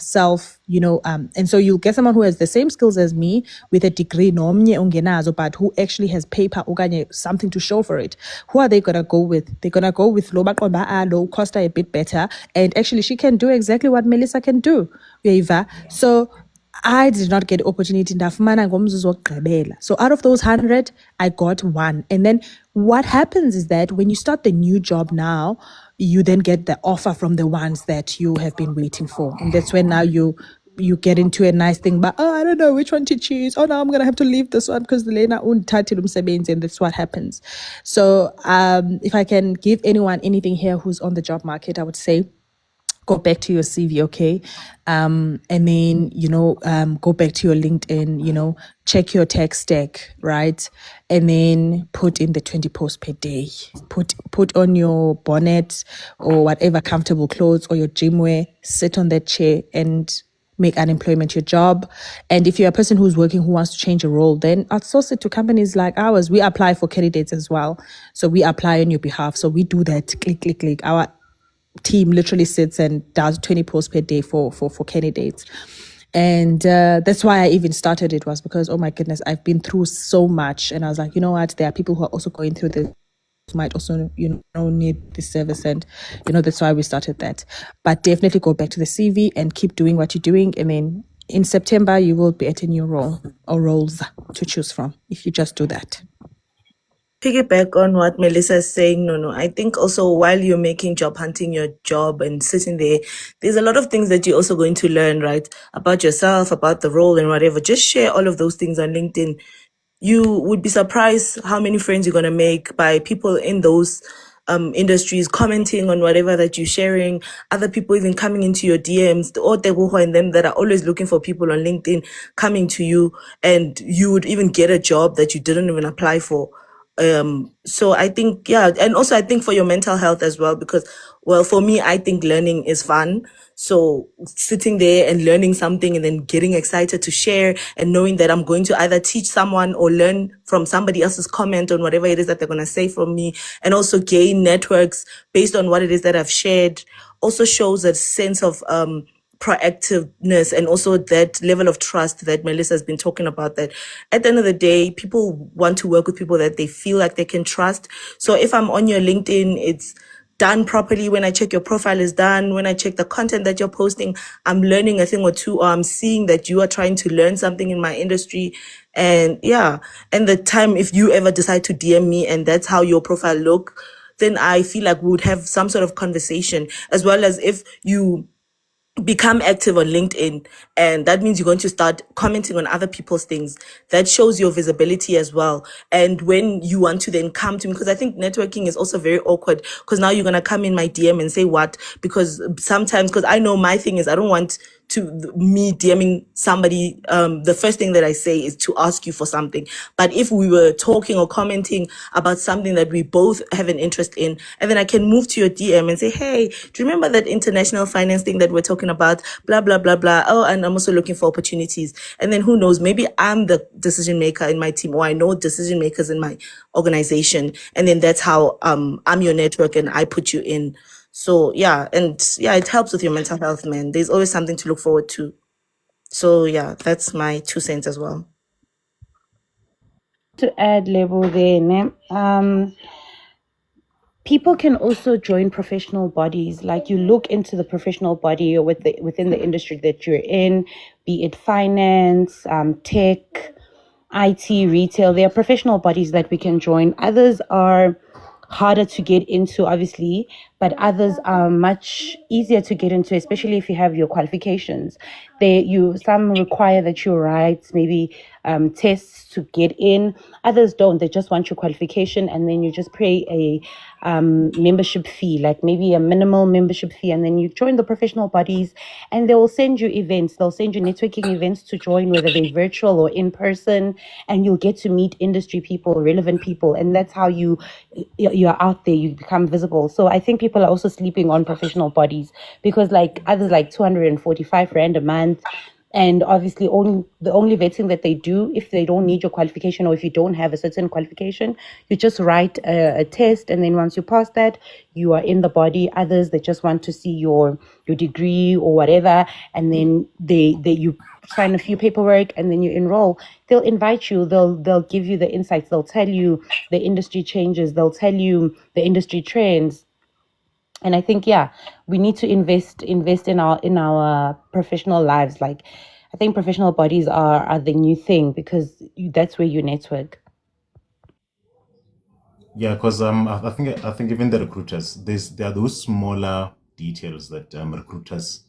[SPEAKER 9] you know, and so you'll get someone who has the same skills as me with a degree, but who actually has paper okanye something to show for it. Who are they gonna go with? They're gonna go with low cost a bit better, and actually she can do exactly what Melissa can do. So I did not get opportunity. So out of those 100, I got 1. And then what happens is that when you start the new job now, you then get the offer from the ones that you have been waiting for. And that's when now you get into a nice thing, but I don't know which one to choose. Oh no, I'm gonna have to leave this one because the lena unthathile umsebenzi, and that's what happens. So if I can give anyone anything here who's on the job market, I would say go back to your CV, okay? And then, you know, go back to your LinkedIn, you know, check your tech stack, right? And then put in the 20 posts per day. Put on your bonnet or whatever comfortable clothes or your gym wear, sit on that chair and make unemployment your job. And if you're a person who's working, who wants to change a role, then outsource it to companies like ours. We apply for candidates as well. So we apply on your behalf. So we do that, click. Our team literally sits and does 20 posts per day for candidates. And that's why I even started it, was because, oh my goodness, I've been through so much. And I was like, you know what? There are people who are also going through this, might also, need this service. And, that's why we started that. But definitely go back to the CV and keep doing what you're doing. And then in September, you will be at a new role or roles to choose from if you just do that.
[SPEAKER 8] Piggyback on what Melissa is saying, no, I think also while you're making job hunting your job and sitting there, there's a lot of things that you're also going to learn, right? About yourself, about the role and whatever. Just share all of those things on LinkedIn. You would be surprised how many friends you're going to make by people in those industries commenting on whatever that you're sharing, other people even coming into your DMs, or and them that are always looking for people on LinkedIn coming to you, and you would even get a job that you didn't even apply for. So I think, yeah, and also I think for your mental health as well, because, well, for me, I think learning is fun. So sitting there and learning something and then getting excited to share and knowing that I'm going to either teach someone or learn from somebody else's comment on whatever it is that they're going to say from me, and also gain networks based on what it is that I've shared, also shows a sense of, proactiveness, and also that level of trust that Melissa has been talking about, that at the end of the day, people want to work with people that they feel like they can trust. So if I'm on your LinkedIn, it's done properly. When I check your profile is done. When I check the content that you're posting, I'm learning a thing or two, or I'm seeing that you are trying to learn something in my industry. And yeah, and the time, if you ever decide to DM me and that's how your profile look, then I feel like we would have some sort of conversation, as well as if you become active on LinkedIn, and that means you're going to start commenting on other people's things. That shows your visibility as well. And when you want to then come to me, because I think networking is also very awkward, because now you're going to come in my DM and say what, because sometimes, because I know my thing is I don't want to me DMing somebody, the first thing that I say is to ask you for something. But if we were talking or commenting about something that we both have an interest in, and then I can move to your DM and say, hey, do you remember that international finance thing that we're talking about? Blah, blah, blah, blah. Oh, and I'm also looking for opportunities. And then who knows, maybe I'm the decision maker in my team, or I know decision makers in my organization. And then that's how I'm your network and I put you in. So yeah, and yeah, it helps with your mental health, man. There's always something to look forward to. So yeah, that's my 2 cents as well.
[SPEAKER 10] To add level there, ne? People can also join professional bodies. Like, you look into the professional body or within the industry that you're in, be it finance, tech, IT, retail. There are professional bodies that we can join. Others are harder to get into, obviously, but others are much easier to get into, especially if you have your qualifications. Some require that you write maybe tests to get in. Others don't. They just want your qualification, and then you just pay a membership fee, like maybe a minimal membership fee, and then you join the professional bodies, and they will send you events. They'll send you networking events to join, whether they're virtual or in person, and you'll get to meet industry people, relevant people, and that's how you're out there. You become visible. So I think people are also sleeping on professional bodies, because like others, like 245 rand a month. And obviously, the only vetting that they do, if they don't need your qualification or if you don't have a certain qualification, you just write a test, and then once you pass that, you are in the body. Others, they just want to see your degree or whatever, and then you sign a few paperwork, and then you enroll. They'll invite you. They'll give you the insights. They'll tell you the industry changes. They'll tell you the industry trends. And I think, yeah, we need to invest in our professional lives. Like, I think professional bodies are the new thing, because that's where you network.
[SPEAKER 1] Yeah, because I think even the recruiters, there are those smaller details that recruiters,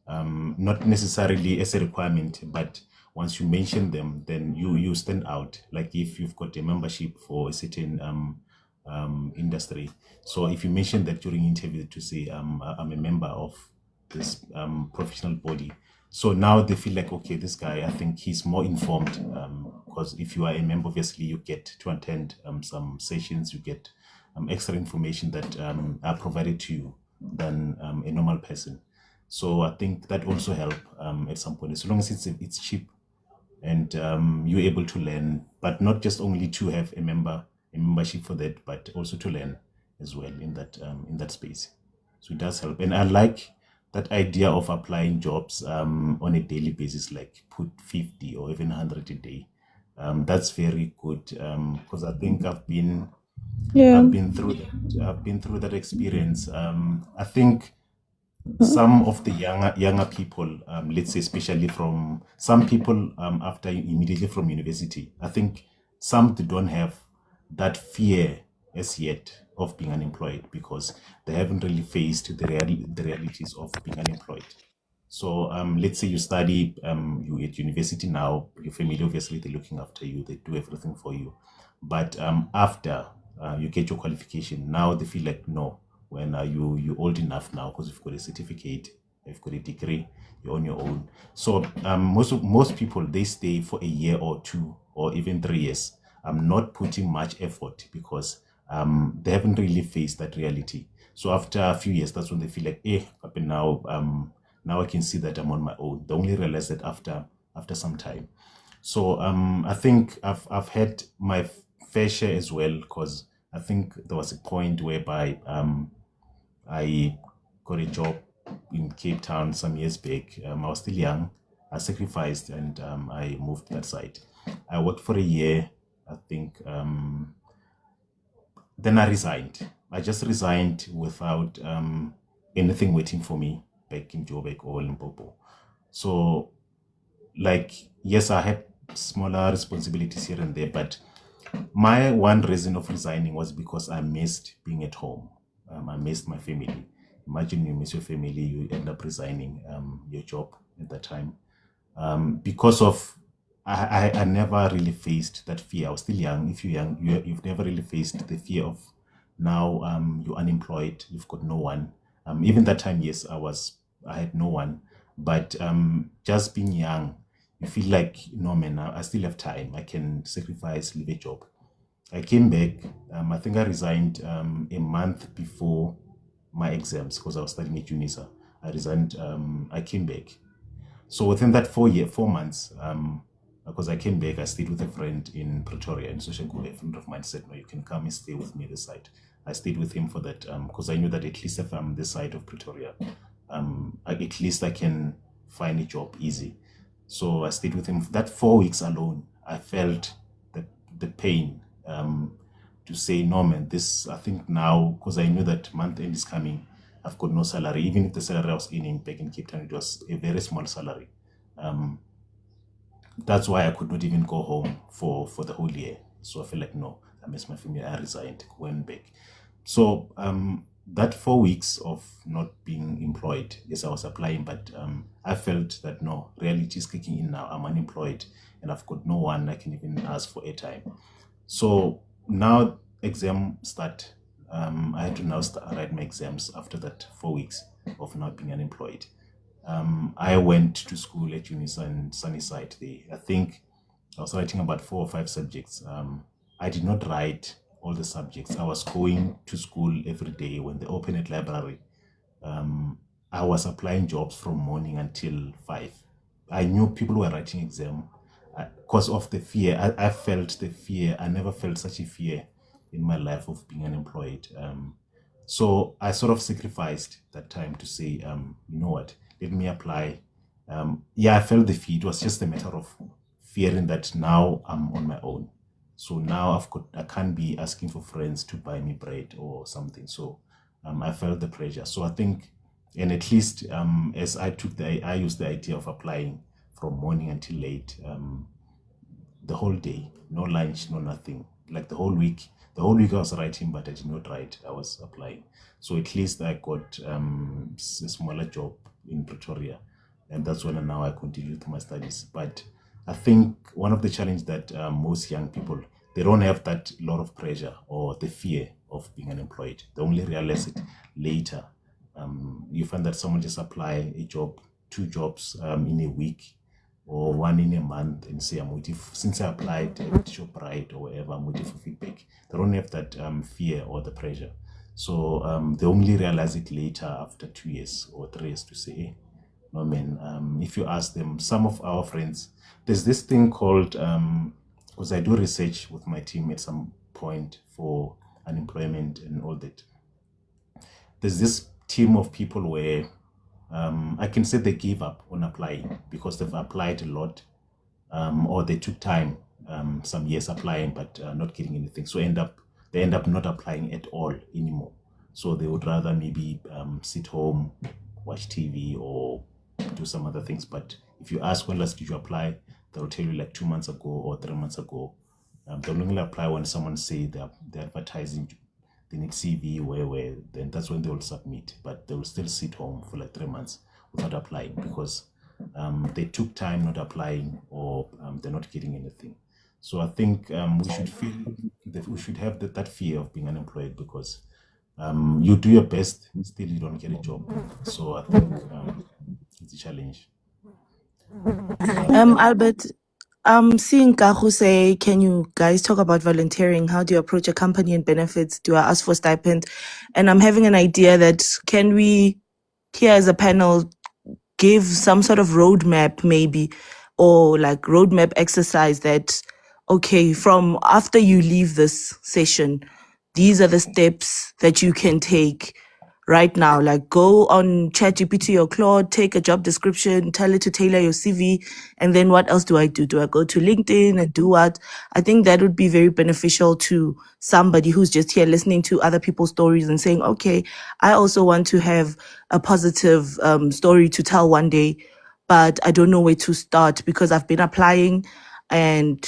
[SPEAKER 1] not necessarily as a requirement, but once you mention them, then you stand out. Like if you've got a membership for a certain industry, so if you mention that during interview to say I'm a member of this professional body, so now they feel like, okay, this guy, I think he's more informed, because if you are a member, obviously you get to attend some sessions, you get extra information that are provided to you than a normal person. So I think that also help at some point, as long as it's cheap and you're able to learn, but not just only to have a membership for that, but also to learn as well in that space. So it does help, and I like that idea of applying jobs on a daily basis, like put 50 or even 100 a day, that's very good, because I think I've been through that experience. I think some of the younger people, let's say especially from some people after immediately from university, I think some they don't have that fear as yet of being unemployed because they haven't really faced the realities of being unemployed. So let's say you study, you at university now, your family obviously they're looking after you, they do everything for you. But after you get your qualification, now they feel like no, when you're old enough now because you've got a certificate, you've got a degree, you're on your own. So most people they stay for a year or two or even 3 years. I'm not putting much effort because they haven't really faced that reality. So after a few years, that's when they feel like, but now I can see that I'm on my own. They only realize that after some time. So I think I've had my fair share as well because I think there was a point whereby I got a job in Cape Town some years back. I was still young. I sacrificed and I moved to that side. I worked for a year, I think. Then I resigned. I just resigned without anything waiting for me back in Joburg or Limpopo. So, like, yes, I had smaller responsibilities here and there, but my one reason of resigning was because I missed being at home. I missed my family. Imagine you miss your family, you end up resigning your job at that time. Because of I never really faced that fear. I was still young. If you're young, you've never really faced the fear of now you're unemployed, you've got no one. Even that time, yes, I had no one. But just being young, you feel like no man, I still have time. I can sacrifice, leave a job. I came back. I think I resigned a month before my exams because I was studying at UNISA. I resigned. I came back. So within that 4 months, because I came back, I stayed with a friend in Pretoria in Social Group. A friend of mine said, "No, you can come and stay with me this side." I stayed with him for that because I knew that at least if I'm this side of Pretoria, at least I can find a job easy. So I stayed with him. That 4 weeks alone, I felt the pain to say, no, man, this, I think now, because I knew that month end is coming, I've got no salary. Even if the salary I was earning back in Cape Town, it was a very small salary. That's why I could not even go home for the whole year. So I feel like, no, I miss my family. I resigned, went back. So that 4 weeks of not being employed, yes, I was applying, but I felt that no, reality is kicking in now. I'm unemployed and I've got no one I can even ask for airtime. So now exam start. I had to now write my exams after that 4 weeks of not being unemployed. I went to school at UNISA in Sunnyside there. I think I was writing about 4 or 5 subjects. I did not write all the subjects. I was going to school every day when they open at library. I was applying jobs from morning until 5. I knew people were writing exam because of the fear. I felt the fear. I never felt such a fear in my life of being unemployed. So I sort of sacrificed that time to say, you know what, let me apply. Yeah, I felt the fear. It was just a matter of fearing that now I'm on my own. So now I can't be asking for friends to buy me bread or something. So I felt the pressure. So I think, and at least as I used the idea of applying from morning until late, the whole day, no lunch, no nothing. Like the whole week I was writing, but I did not write. I was applying. So at least I got a smaller job in Pretoria, and that's when now I continue with my studies. But I think one of the challenges that most young people, they don't have that lot of pressure or the fear of being unemployed. They only realize it later. You find that someone just apply a job, 2 jobs in a week or 1 in a month and say, I'm waiting since I applied at ShopRite or wherever, I'm waiting for feedback. They don't have that fear or the pressure. So they only realize it later after 2 years or 3 years to say, hey, no man, if you ask them, some of our friends, there's this thing called, because I do research with my team at some point for unemployment and all that. There's this team of people where I can say they gave up on applying because they've applied a lot, or they took time, some years applying, but not getting anything. So they end up not applying at all anymore. So they would rather maybe sit home, watch TV, or do some other things. But if you ask when last did you apply, they'll tell you like 2 months ago or 3 months ago. They'll only apply when someone say they're advertising, they need CV, where, then that's when they will submit. But they will still sit home for like 3 months without applying because they took time not applying, or they're not getting anything. So I think we should feel that we should have that fear of being unemployed because you do your best, still you don't get a job. So I think it's a challenge.
[SPEAKER 8] Albert, seeing Kahu say, can you guys talk about volunteering? How do you approach a company and benefits? Do I ask for stipend? And I'm having an idea that can we, here as a panel, give some sort of roadmap maybe, or like roadmap exercise that, okay, from after you leave this session, these are the steps that you can take right now. Like go on ChatGPT or Claude, take a job description, tell it to tailor your CV. And then what else do I do? Do I go to LinkedIn and do what? I think that would be very beneficial to somebody who's just here listening to other people's stories and saying, okay, I also want to have a positive story to tell one day, but I don't know where to start because I've been applying and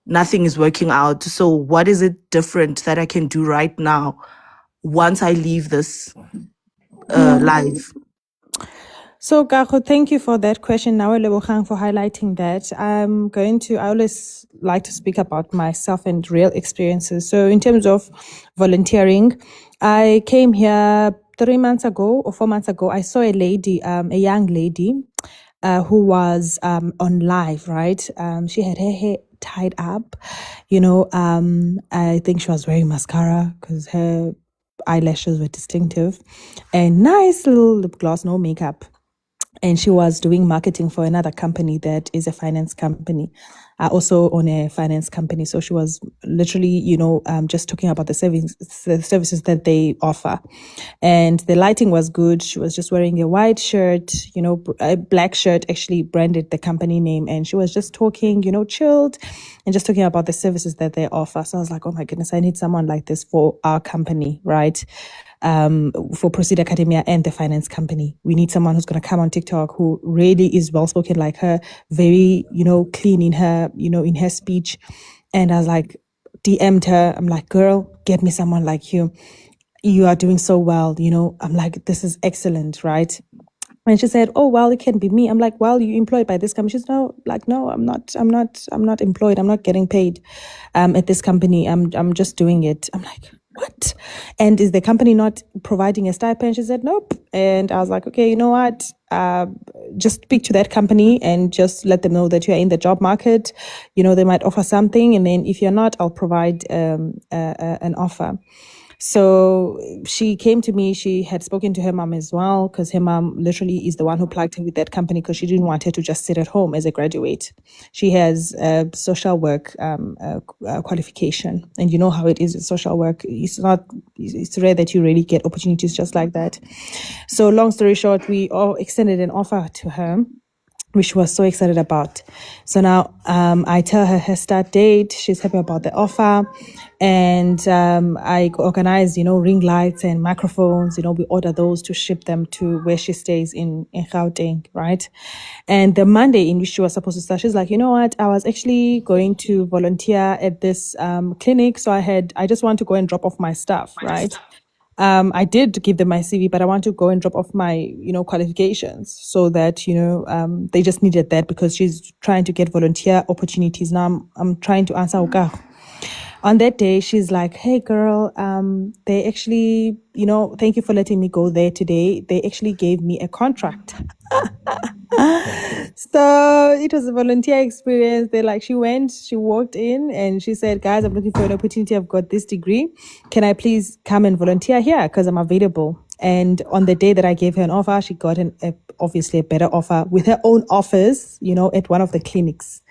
[SPEAKER 8] nothing is working out. So what is it different that I can do right now once I leave this live?
[SPEAKER 9] So, Gago, thank you for that question. Nawe Lebogang for highlighting that. I always like to speak about myself and real experiences. So, in terms of volunteering, I came here 3 months ago or 4 months ago. I saw a lady, a young lady, who was on live, right? She had her hair tied up, I think she was wearing mascara because her eyelashes were distinctive, and nice little lip gloss, no makeup. And she was doing marketing for another company that is a finance company. I also own a finance company. So she was literally, just talking about the services that they offer. And the lighting was good. She was just wearing a white shirt, a black shirt, actually branded the company name. And she was just talking, chilled and just talking about the services that they offer. So I was like, oh my goodness, I need someone like this for our company, right? For Proceed Academia and the finance company. We need someone who's going to come on TikTok who really is well spoken like her, very, clean in her, in her speech. And I was like, DM'd her. I'm like, girl, get me someone like you. You are doing so well. I'm like, this is excellent, right? And she said, oh, well, it can be me. I'm like, well, you employed by this company? She's no, I'm not employed. I'm not getting paid at this company. I'm just doing it. I'm like, what? And is the company not providing a stipend? She said, nope. And I was like, okay, you know what? Just speak to that company and just let them know that you're in the job market. They might offer something. And then if you're not, I'll provide an offer. So she came to me. She had spoken to her mom as well, because her mom literally is the one who plugged her with that company because she didn't want her to just sit at home as a graduate. She has a social work qualification. And you know how it is with social work. It's rare that you really get opportunities just like that. So long story short, we all extended an offer to her, which she was so excited about. So now I tell her start date. She's happy about the offer. And I organize, ring lights and microphones. We order those to ship them to where she stays in Gauteng, right? And the Monday in which she was supposed to start, she's like, you know what? I was actually going to volunteer at this clinic. So I just want to go and drop off my stuff, right? I did give them my CV, but I want to go and drop off my, qualifications so that, they just needed that because she's trying to get volunteer opportunities. Now I'm trying to answer Oka. On that day, she's like, hey girl, they actually, thank you for letting me go there today. They actually gave me a contract. So it was a volunteer experience. She walked in and she said, guys, I'm looking for an opportunity. I've got this degree. Can I please come and volunteer here? Because I'm available. And on the day that I gave her an offer, she got obviously a better offer with her own office, at one of the clinics.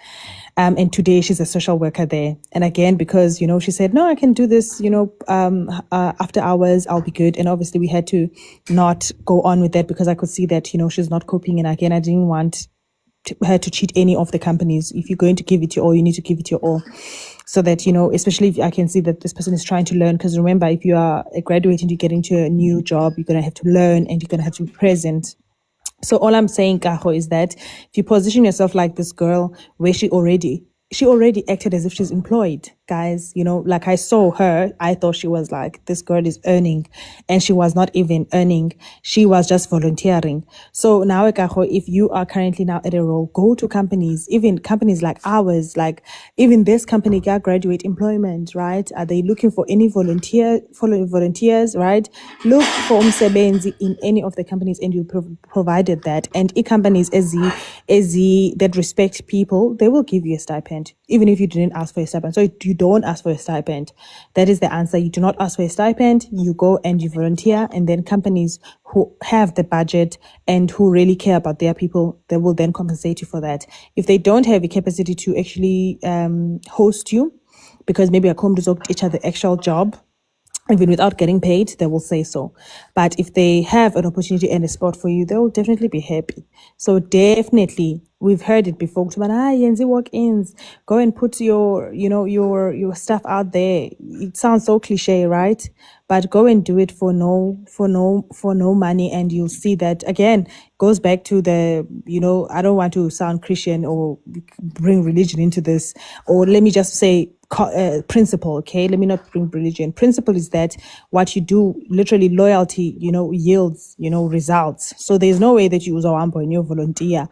[SPEAKER 9] And today she's a social worker there. And again, because, she said, no, I can do this, after hours, I'll be good. And obviously we had to not go on with that because I could see that, she's not coping. And again, I didn't want her to cheat any of the companies. If you're going to give it your all, you need to give it your all. So that, especially if I can see that this person is trying to learn. Because remember, if you are a graduate and you get into a new job, you're going to have to learn and you're going to have to be present. So all I'm saying, Kaho, is that if you position yourself like this girl, where she already acted as if she's employed, guys. Like I saw her, I thought she was like, this girl is earning, and she was not even earning. She was just volunteering. So now, Kaho, if you are currently now at a role, go to companies, even companies like ours, like even this company, Graduate Employment, right? Are they looking for any volunteers, right? Look for umsebenzi in any of the companies, and you provided that. And companies as that respect people, they will give you a stipend, even if you didn't ask for a stipend. So you don't ask for a stipend. That is the answer. You do not ask for a stipend. You go and you volunteer, and then companies who have the budget and who really care about their people, they will then compensate you for that. If they don't have a capacity to actually host you, because maybe a each other the actual job, even without getting paid, they will say so. But if they have an opportunity and a spot for you, they will definitely be happy. So definitely, we've heard it before. Yenzi walk-ins. Go and put your stuff out there. It sounds so cliche, right? But go and do it for no money, and you'll see that again goes back to the, I don't want to sound Christian or bring religion into this, or let me just say principle. Okay, let me not bring religion. Principle is that what you do, literally loyalty, yields, results. So there's no way that you use a one point, you volunteer.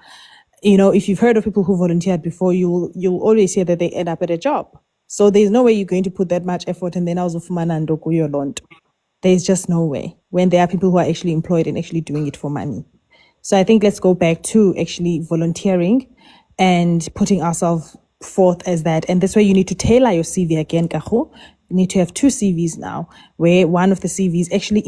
[SPEAKER 9] If you've heard of people who volunteered before, you'll always hear that they end up at a job. So there's no way you're going to put that much effort and then also there's just no way when there are people who are actually employed and actually doing it for money. So I think let's go back to actually volunteering and putting ourselves forth as that. And that's why you need to tailor your CV again, Kaho. You need to have 2 CVs now, where one of the CVs actually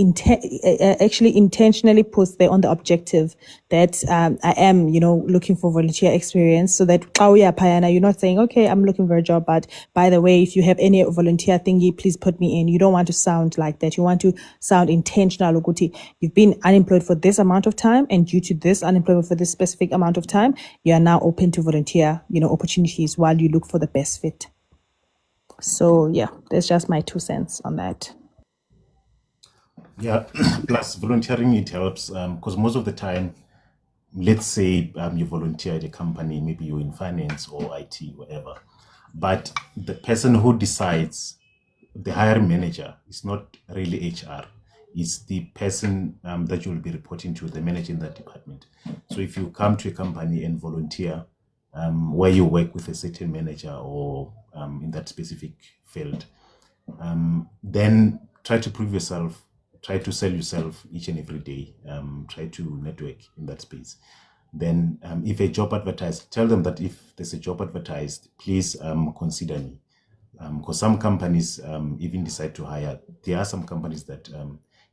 [SPEAKER 9] intentionally puts there on the objective that I am, looking for volunteer experience, so that you're not saying, okay, I'm looking for a job, but by the way, if you have any volunteer thingy, please put me in. You don't want to sound like that. You want to sound intentional. You've been unemployed for this amount of time, and due to this unemployment for this specific amount of time, you are now open to volunteer, opportunities while you look for the best fit. So yeah, that's just my 2 cents on that.
[SPEAKER 1] Yeah, plus volunteering, it helps because most of the time, let's say you volunteer at a company, maybe you're in finance or IT, whatever, but the person who decides, the hiring manager, is not really HR. It's the person that you'll be reporting to, the manager in that department. So if you come to a company and volunteer where you work with a certain manager or in that specific field, then try to prove yourself, try to sell yourself each and every day, try to network in that space. Then if a job advertised, tell them that if there's a job advertised, please consider me. Because some companies even decide to hire. There are some companies that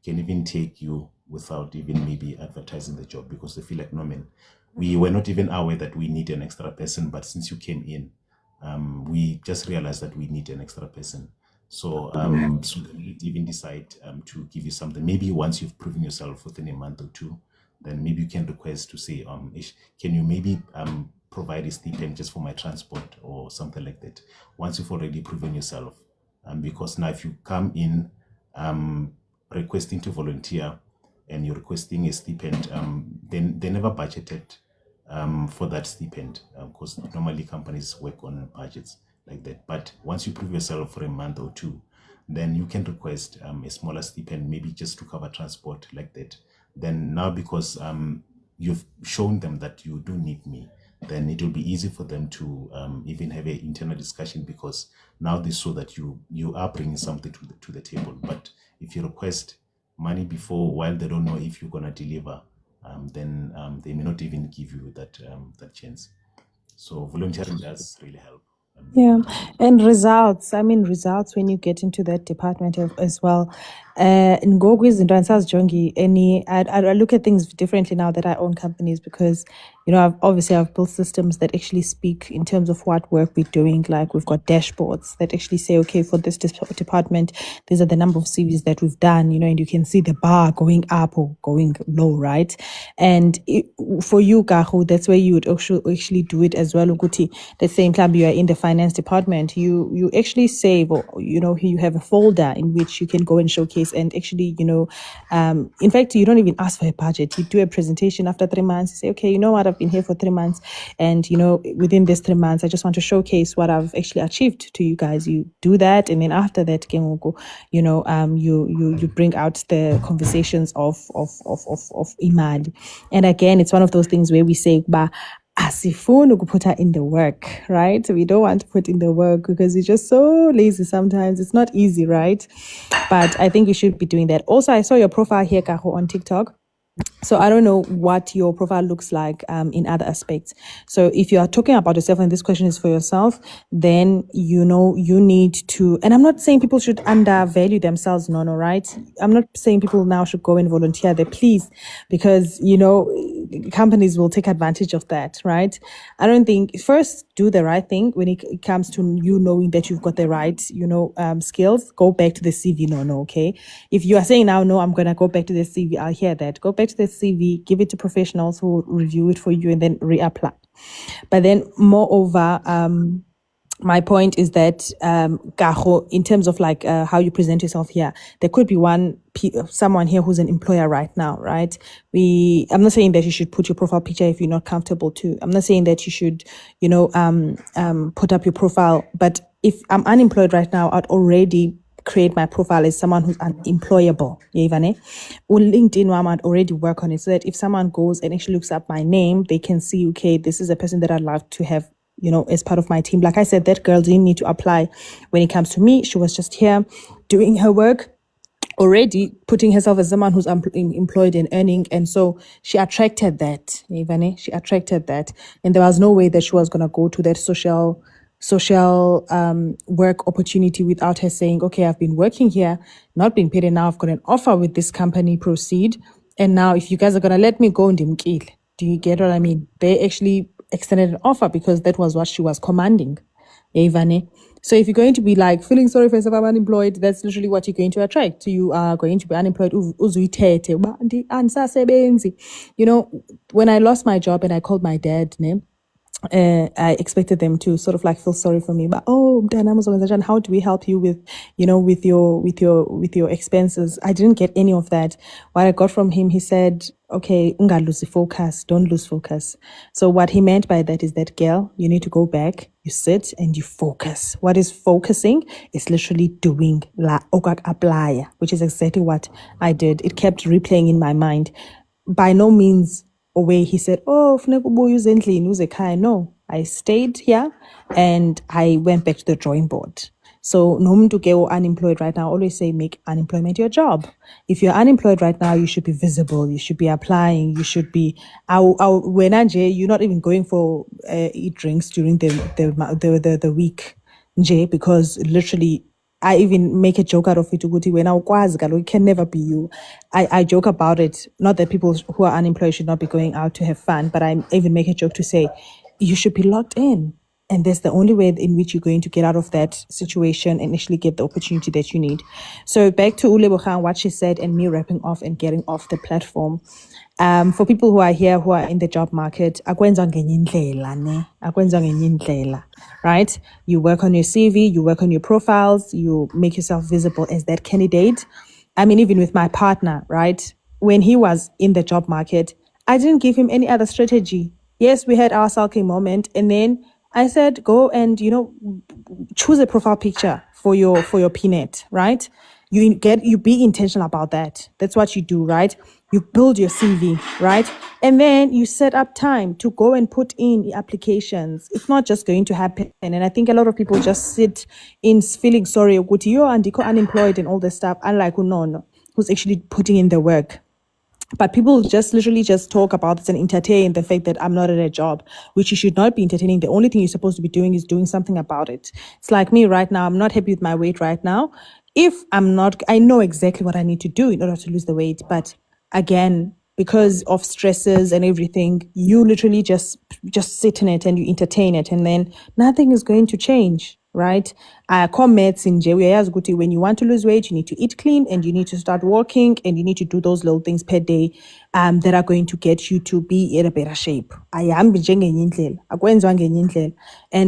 [SPEAKER 1] can even take you without even maybe advertising the job, because they feel like, no man, we were not even aware that we need an extra person, but since you came in, we just realized that we need an extra person. So so they even decide to give you something. Maybe once you've proven yourself within a month or 2, then maybe you can request to say, can you maybe provide a stipend just for my transport or something like that, once you've already proven yourself. Because now if you come in requesting to volunteer and you're requesting a stipend, then they never budgeted for that stipend, because normally companies work on budgets like that. But once you prove yourself for a month or 2, then you can request a smaller stipend, maybe just to cover transport like that. Then now, because you've shown them that you do need me, then it will be easy for them to even have an internal discussion, because now they saw that you are bringing something to the table. But if you request money before, while they don't know if you're going to deliver, then they may not even give you that chance. So volunteering does really help.
[SPEAKER 9] Yeah, and results. Results when you get into that department as well. Ngoku izinto andisazijongi I look at things differently now that I own companies because I've built systems that actually speak in terms of what work we're doing. Like we've got dashboards that actually say, okay, for this department, these are the number of CVs that we've done, and you can see the bar going up or going low, right? And for you, Kahu, that's where you would actually do it as well. Uguti, the same time you are in the finance department, you actually save, or you have a folder in which you can go and showcase and actually, in fact, you don't even ask for a budget. You do a presentation after 3 months. You say, okay, you know what, I've been here for 3 months, and within this 3 months, I just want to showcase what I've actually achieved to you guys. You do that, and then after that, you bring out the conversations of imali. And again, it's one of those things where we say, "Ba." Asifunu put her in the work, right? We don't want to put in the work because we're just so lazy sometimes. It's not easy, right? But I think we should be doing that. Also, I saw your profile here, Kaho, on TikTok. So I don't know what your profile looks like in other aspects. So if you are talking about yourself and this question is for yourself, then you need to, and I'm not saying people should undervalue themselves, no, right? I'm not saying people now should go and volunteer there, please, because, companies will take advantage of that, right? I don't think, first do the right thing when it comes to you knowing that you've got the right, skills. Go back to the CV, no, okay? If you are saying now, no, I'm going to go back to the CV, I'll hear that. Go back to the CV, give it to professionals who will review it for you and then reapply. But then moreover, my point is that, Kaho, in terms of like how you present yourself here, there could be someone here who's an employer right now, right? I'm not saying that you should put your profile picture if you're not comfortable to. I'm not saying that you should, put up your profile. But if I'm unemployed right now, I'd already create my profile as someone who's unemployable. On LinkedIn, I might already work on it so that if someone goes and actually looks up my name, they can see, okay, this is a person that I'd love to have, as part of my team. Like I said, that girl didn't need to apply when it comes to me. She was just here doing her work, already putting herself as someone who's employed and earning. And so she attracted that, She attracted that. And there was no way that she was going to go to that social work opportunity without her saying, okay, I've been working here, not being paid, and now I've got an offer with this company, proceed. And now if you guys are going to let me go, do you get what I mean? They actually extended an offer because that was what she was commanding. So if you're going to be like feeling sorry for yourself, I'm unemployed, that's literally what you're going to attract. You are going to be unemployed. When I lost my job and I called my dad, I expected them to sort of like feel sorry for me, but how do we help you with your expenses? I didn't get any of that. What I got from him, he said, okay, lose focus, don't lose focus. So what he meant by that is that, girl, you need to go back, you sit and you focus. What is focusing? It's literally doing la okak apply, which is exactly what I did. It kept replaying in my mind. By no means away he said, oh, no, I stayed here and I went back to the drawing board. So nomuntu ke unemployed right now, always say make unemployment your job. If you're unemployed right now, you should be visible, you should be applying, you should be you're not even going for eat drinks during the week, because literally I even make a joke out of it. When it can never be you. I joke about it. Not that people who are unemployed should not be going out to have fun, but I even make a joke to say you should be locked in. And that's the only way in which you're going to get out of that situation and actually get the opportunity that you need. So back to Ulebo, what she said, and me wrapping off and getting off the platform. For people who are here, who are in the job market, right? You work on your CV, you work on your profiles, you make yourself visible as that candidate. I mean, even with my partner, right? When he was in the job market, I didn't give him any other strategy. Yes, we had our sulking moment, and then I said, go and, choose a profile picture for your PNet, right? You be intentional about that. That's what you do, right? You build your CV, right? And then you set up time to go and put in the applications. It's not just going to happen. And I think a lot of people just sit in feeling sorry, you're unemployed and all this stuff. Unlike no, who's actually putting in the work. But people just literally just talk about this and entertain the fact that I'm not at a job, which you should not be entertaining. The only thing you're supposed to be doing is doing something about it. It's like me right now. I'm not happy with my weight right now. if I'm not, I know exactly what I need to do in order to lose the weight. But again, because of stresses and everything, you literally just sit in it and you entertain it, and then nothing is going to change, right? Comments in Jewish, when you want to lose weight, you need to eat clean and you need to start walking and you need to do those little things per day that are going to get you to be in a better shape. And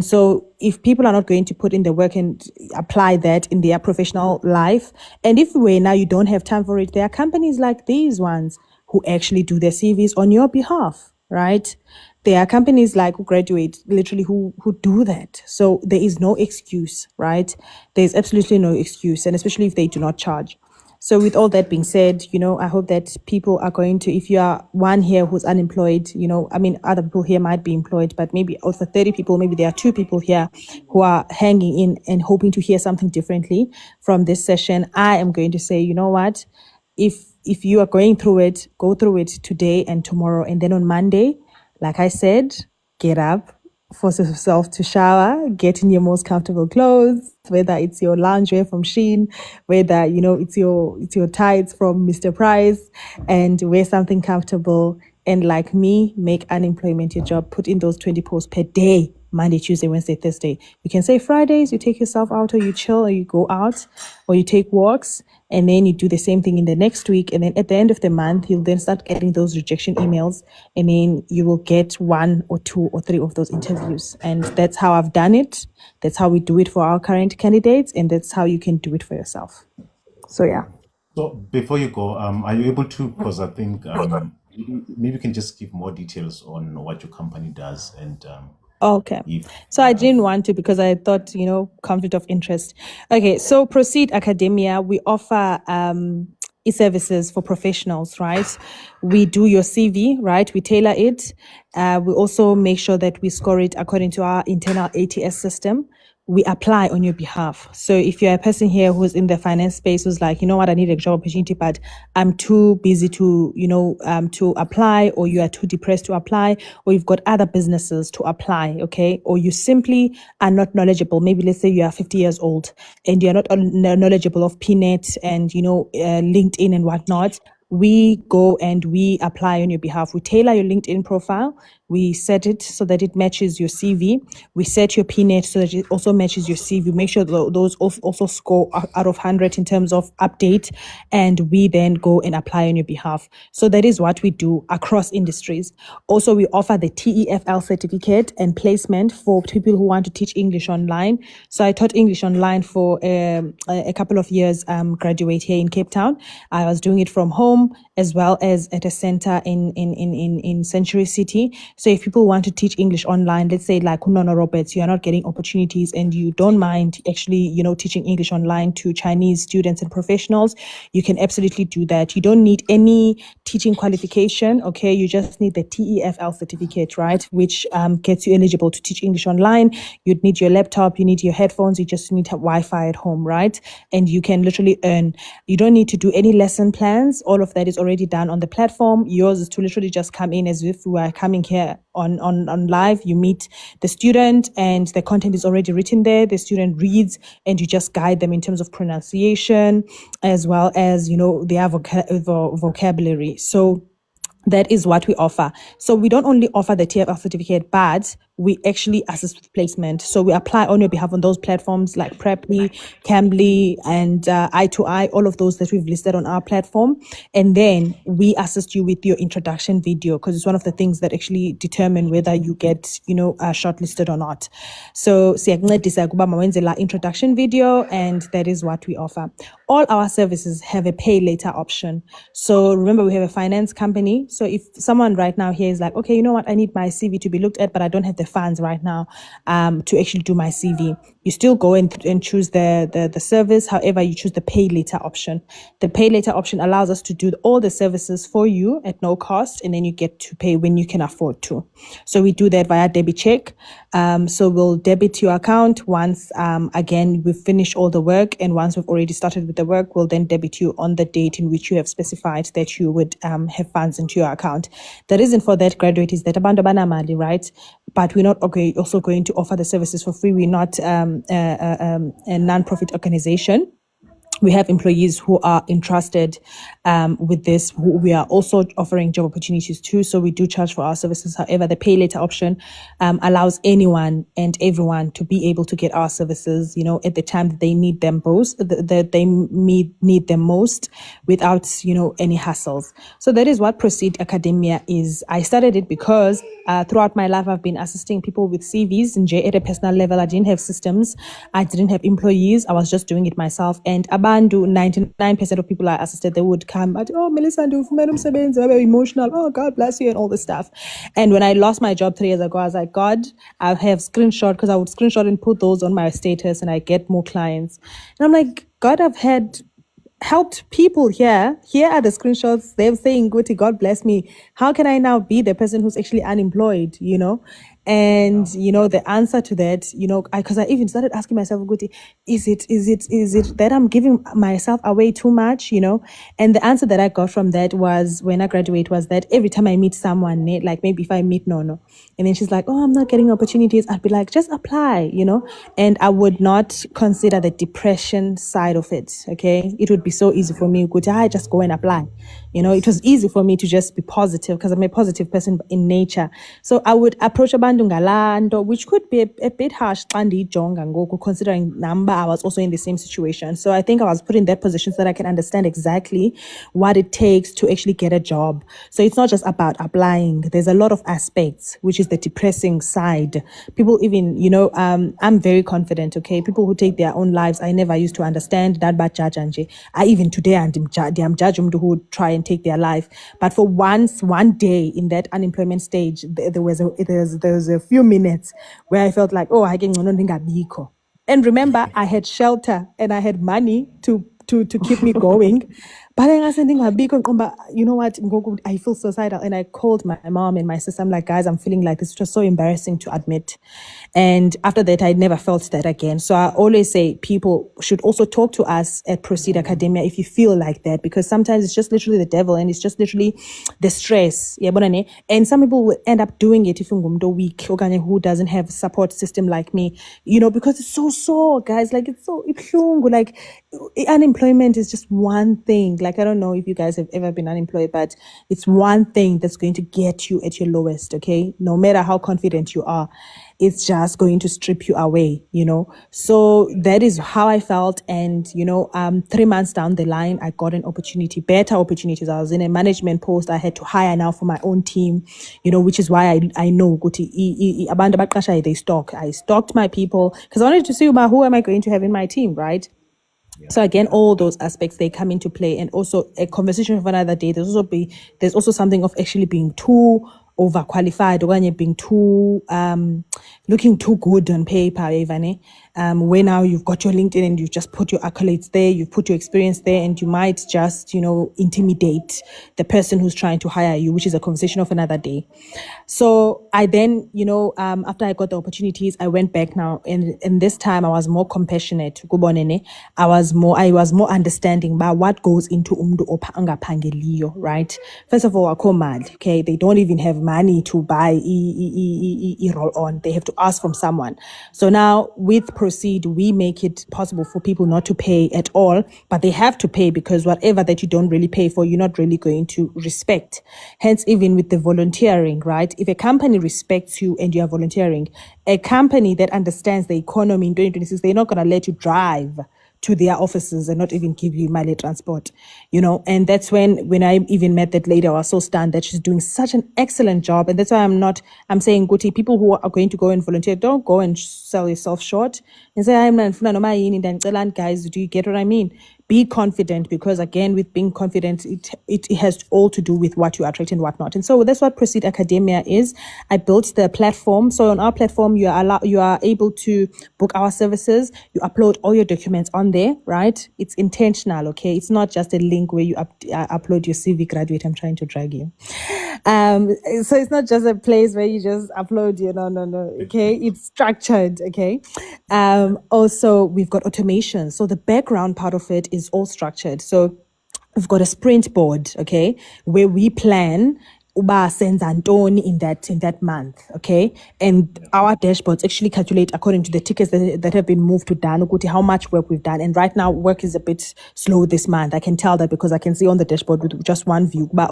[SPEAKER 9] so if people are not going to put in the work and apply that in their professional life, and if now you don't have time for it, there are companies like these ones who actually do their CVs on your behalf, right? There are companies like Graduate literally who do that. So there is no excuse, right? There's absolutely no excuse, and especially if they do not charge. So with all that being said, I hope that people are going to, if you are one here who's unemployed, other people here might be employed, but maybe out of 30 people, maybe there are 2 people here who are hanging in and hoping to hear something differently from this session. I am going to say, you know what? If you are going through it, go through it today and tomorrow. And then on Monday, like I said, get up, force yourself to shower, get in your most comfortable clothes, whether it's your loungewear from Shein, whether, it's your tights from Mr. Price, and wear something comfortable. And like me, make unemployment your job. Put in those 20 posts per day, Monday, Tuesday, Wednesday, Thursday. You can say Fridays, you take yourself out, or you chill, or you go out, or you take walks, and then you do the same thing in the next week. And then at the end of the month, you'll then start getting those rejection emails, and then you will get 1 or 2 or 3 of those interviews. And that's how I've done it. That's how we do it for our current candidates, and that's how you can do it for yourself. So yeah.
[SPEAKER 1] So before you go, are you able to, because I think maybe you can just give more details on what your company does and
[SPEAKER 9] Okay.
[SPEAKER 1] if
[SPEAKER 9] So I didn't want to, because I thought, conflict of interest. Okay. So Proceed Academia, we offer e-services for professionals, right? We do your CV, right? We tailor it. We also make sure that we score it according to our internal ATS system. We apply on your behalf. So if you're a person here who's in the finance space, who's like, you know what, I need a job opportunity, but I'm too busy to, to apply, or you are too depressed to apply, or you've got other businesses to apply, okay? Or you simply are not knowledgeable. Maybe let's say you are 50 years old and you're not knowledgeable of PNet and, LinkedIn and whatnot. We go and we apply on your behalf. We tailor your LinkedIn profile. We set it so that it matches your CV. We set your PNet so that it also matches your CV. Make sure those also score out of 100 in terms of update. And we then go and apply on your behalf. So that is what we do across industries. Also, we offer the TEFL certificate and placement for people who want to teach English online. So I taught English online for a couple of years, graduate here in Cape Town. I was doing it from home as well as at a center in Century City. So if people want to teach English online, let's say like Unono Roberts, you are not getting opportunities and you don't mind actually, teaching English online to Chinese students and professionals, you can absolutely do that. You don't need any teaching qualification, okay? You just need the TEFL certificate, right? Which gets you eligible to teach English online. You'd need your laptop, you need your headphones, you just need Wi-Fi at home, right? And you can literally earn. You don't need to do any lesson plans. All of that is already done on the platform. Yours is to literally just come in as if we were coming here on live. You meet the student and the content is already written there. The student reads and you just guide them in terms of pronunciation as well as, their vocabulary. So that is what we offer. So we don't only offer the TFL certificate, but we actually assist with placement. So we apply on your behalf on those platforms like Preply, Cambly, and I2I, all of those that we've listed on our platform. And then we assist you with your introduction video, because it's one of the things that actually determine whether you get, shortlisted or not. So siyakuncedisa ukuba mawenze la introduction video, and that is what we offer. All our services have a pay later option. So remember, we have a finance company. So if someone right now here is like, okay, you know what, I need my CV to be looked at, but I don't have the funds right now to actually do my CV. You still go and choose the service. However, you choose the pay later option. The pay later option allows us to do all the services for you at no cost, and then you get to pay when you can afford to. So we do that via debit check. So we'll debit your account once, again, we've finished all the work, and once we've already started with the work, we'll then debit you on the date in which you have specified that you would have funds into your account. The reason for that, graduate, is that abantu banamali, right? But we're not also going to offer the services for free. We're not a non-profit organization. we have employees who are entrusted with this, who we are also offering job opportunities to. So we do charge for our services. However, the pay later option allows anyone and everyone to be able to get our services, at the time that they need them most, that they need them most, without, any hassles. So that is what Proceed Academia is. I started it because throughout my life, I've been assisting people with CVs and at a personal level. I didn't have systems. I didn't have employees. I was just doing it myself. And Abandu, 99% of people I assisted, they would come, but, oh, Melissa, very emotional. Oh, God bless you, and all this stuff. And when I lost my job 3 years ago, I was like, God, I have screenshot, because I would screenshot and put those on my status, and I get more clients. And I'm like, God, I've had helped people here. Here are the screenshots. They're saying, Guti, God bless me. How can I now be the person who's actually unemployed, And, the answer to that, because I even started asking myself, Guti, is it that I'm giving myself away too much, And the answer that I got from that was, when I graduate, was that every time I meet someone, like maybe if I meet Nono, and then she's like, oh, I'm not getting opportunities, I'd be like, just apply, And I would not consider the depression side of it, okay? It would be so easy for me, Guti, I just go and apply. It was easy for me to just be positive, because I'm a positive person in nature. So I would approach abantu ngalando, which could be a bit harsh, considering number, I was also in the same situation. So I think I was put in that position so that I can understand exactly what it takes to actually get a job. So it's not just about applying. There's a lot of aspects, which is the depressing side. People even, I'm very confident, okay? People who take their own lives, I never used to understand that, but judge Anje. I even today, I'm judging who would try and take their life. But for one day in that unemployment stage, there was a few minutes where I felt like, oh, I can no biko. And remember, I had shelter and I had money to keep me going. But I was thinking, you know what? I feel suicidal. And I called my mom and my sister. I'm like, guys, I'm feeling like this. It was so embarrassing to admit. And after that, I never felt that again. So I always say people should also talk to us at Proceed Academia if you feel like that, because sometimes it's just literally the devil and it's just literally the stress. And some people will end up doing it if you're weak, who doesn't have a support system like me, because it's so sore, guys. Like, it's so, like, unemployment is just one thing. Like, I don't know if you guys have ever been unemployed, but it's one thing that's going to get you at your lowest, okay? No matter how confident you are, it's just going to strip you away, So that is how I felt. And, 3 months down the line, I got an opportunity, better opportunities. I was in a management post. I had to hire now for my own team, which is why I know they stock. I stocked my people because I wanted to see who am I going to have in my team, right? So again, all those aspects, they come into play. And also a conversation for another day. There's also something of actually being too overqualified, or being too looking too good on paper, Ivane. Where now you've got your LinkedIn and you've just put your accolades there, you've put your experience there, and you might just, intimidate the person who's trying to hire you, which is a conversation of another day. So I then, after I got the opportunities, I went back now, and this time I was more compassionate. I was more understanding about what goes into umdu opangapangeliyo, right? First of all, okay, they don't even have money to buy roll on. They have to ask from someone. So now with Proceed, we make it possible for people not to pay at all, but they have to pay, because whatever that you don't really pay for, you're not really going to respect. Hence, even with the volunteering, right? If a company respects you and you are volunteering, a company that understands the economy in 2026, they're not going to let you drive to their offices and not even give you mileage transport, and that's when I even met that lady, I was so stunned that she's doing such an excellent job. And that's why I'm saying, Guti, people who are going to go and volunteer, don't go and sell yourself short and say, guys, do you get what I mean? Be confident, because again, with being confident, it has all to do with what you attract and what not. And so that's what Proceed Academia is. I built the platform. So on our platform, you are able to book our services. You upload all your documents on there, right? It's intentional, okay? It's not just a link where you upload your CV. Graduate, I'm trying to drag you. So it's not just a place where you just upload no, okay? It's structured, okay? Also, we've got automation. So the background part of it is all structured. So we've got a sprint board, okay, where we plan uba senza ntoni in that month, okay? And our dashboards actually calculate according to the tickets that have been moved to Dan ukuthi how much work we've done. And right now work is a bit slow this month. I can tell that because I can see on the dashboard with just one view, but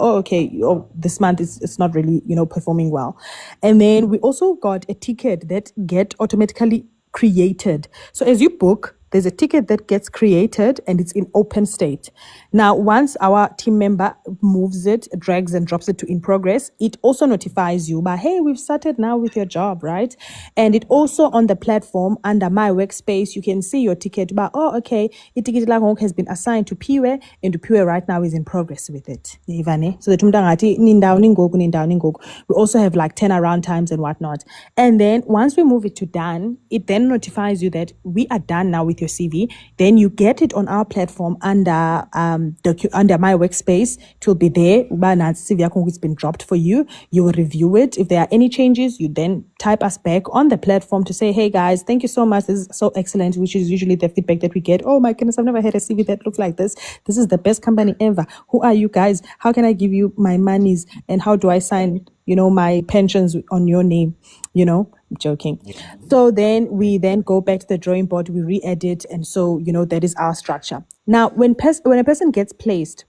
[SPEAKER 9] this month it's not really, performing well. And then we also got a ticket that get automatically created. So as you book, there's a ticket that gets created and it's in open state. Now, once our team member moves it, drags and drops it to in progress, it also notifies you, but hey, we've started now with your job, right? And it also on the platform under my workspace, you can see your ticket, but okay, ticket has been assigned to Piwe and Piwe right now is in progress with it. Ivane. So the tumdangati nindaw. We also have like turnaround times and whatnot. And then once we move it to done, it then notifies you that we are done now with your CV. Then you get it on our platform under my workspace. It will be there. CV has been dropped for you. You will review it. If there are any changes, you then type us back on the platform to say, hey guys, thank you so much. This is so excellent, which is usually the feedback that we get. Oh my goodness, I've never had a CV that looks like this. This is the best company ever. Who are you guys? How can I give you my monies? And how do I sign, my pensions on your name? I'm joking. So then we then go back to the drawing board, we re-edit. And so, that is our structure. Now, when a person gets placed,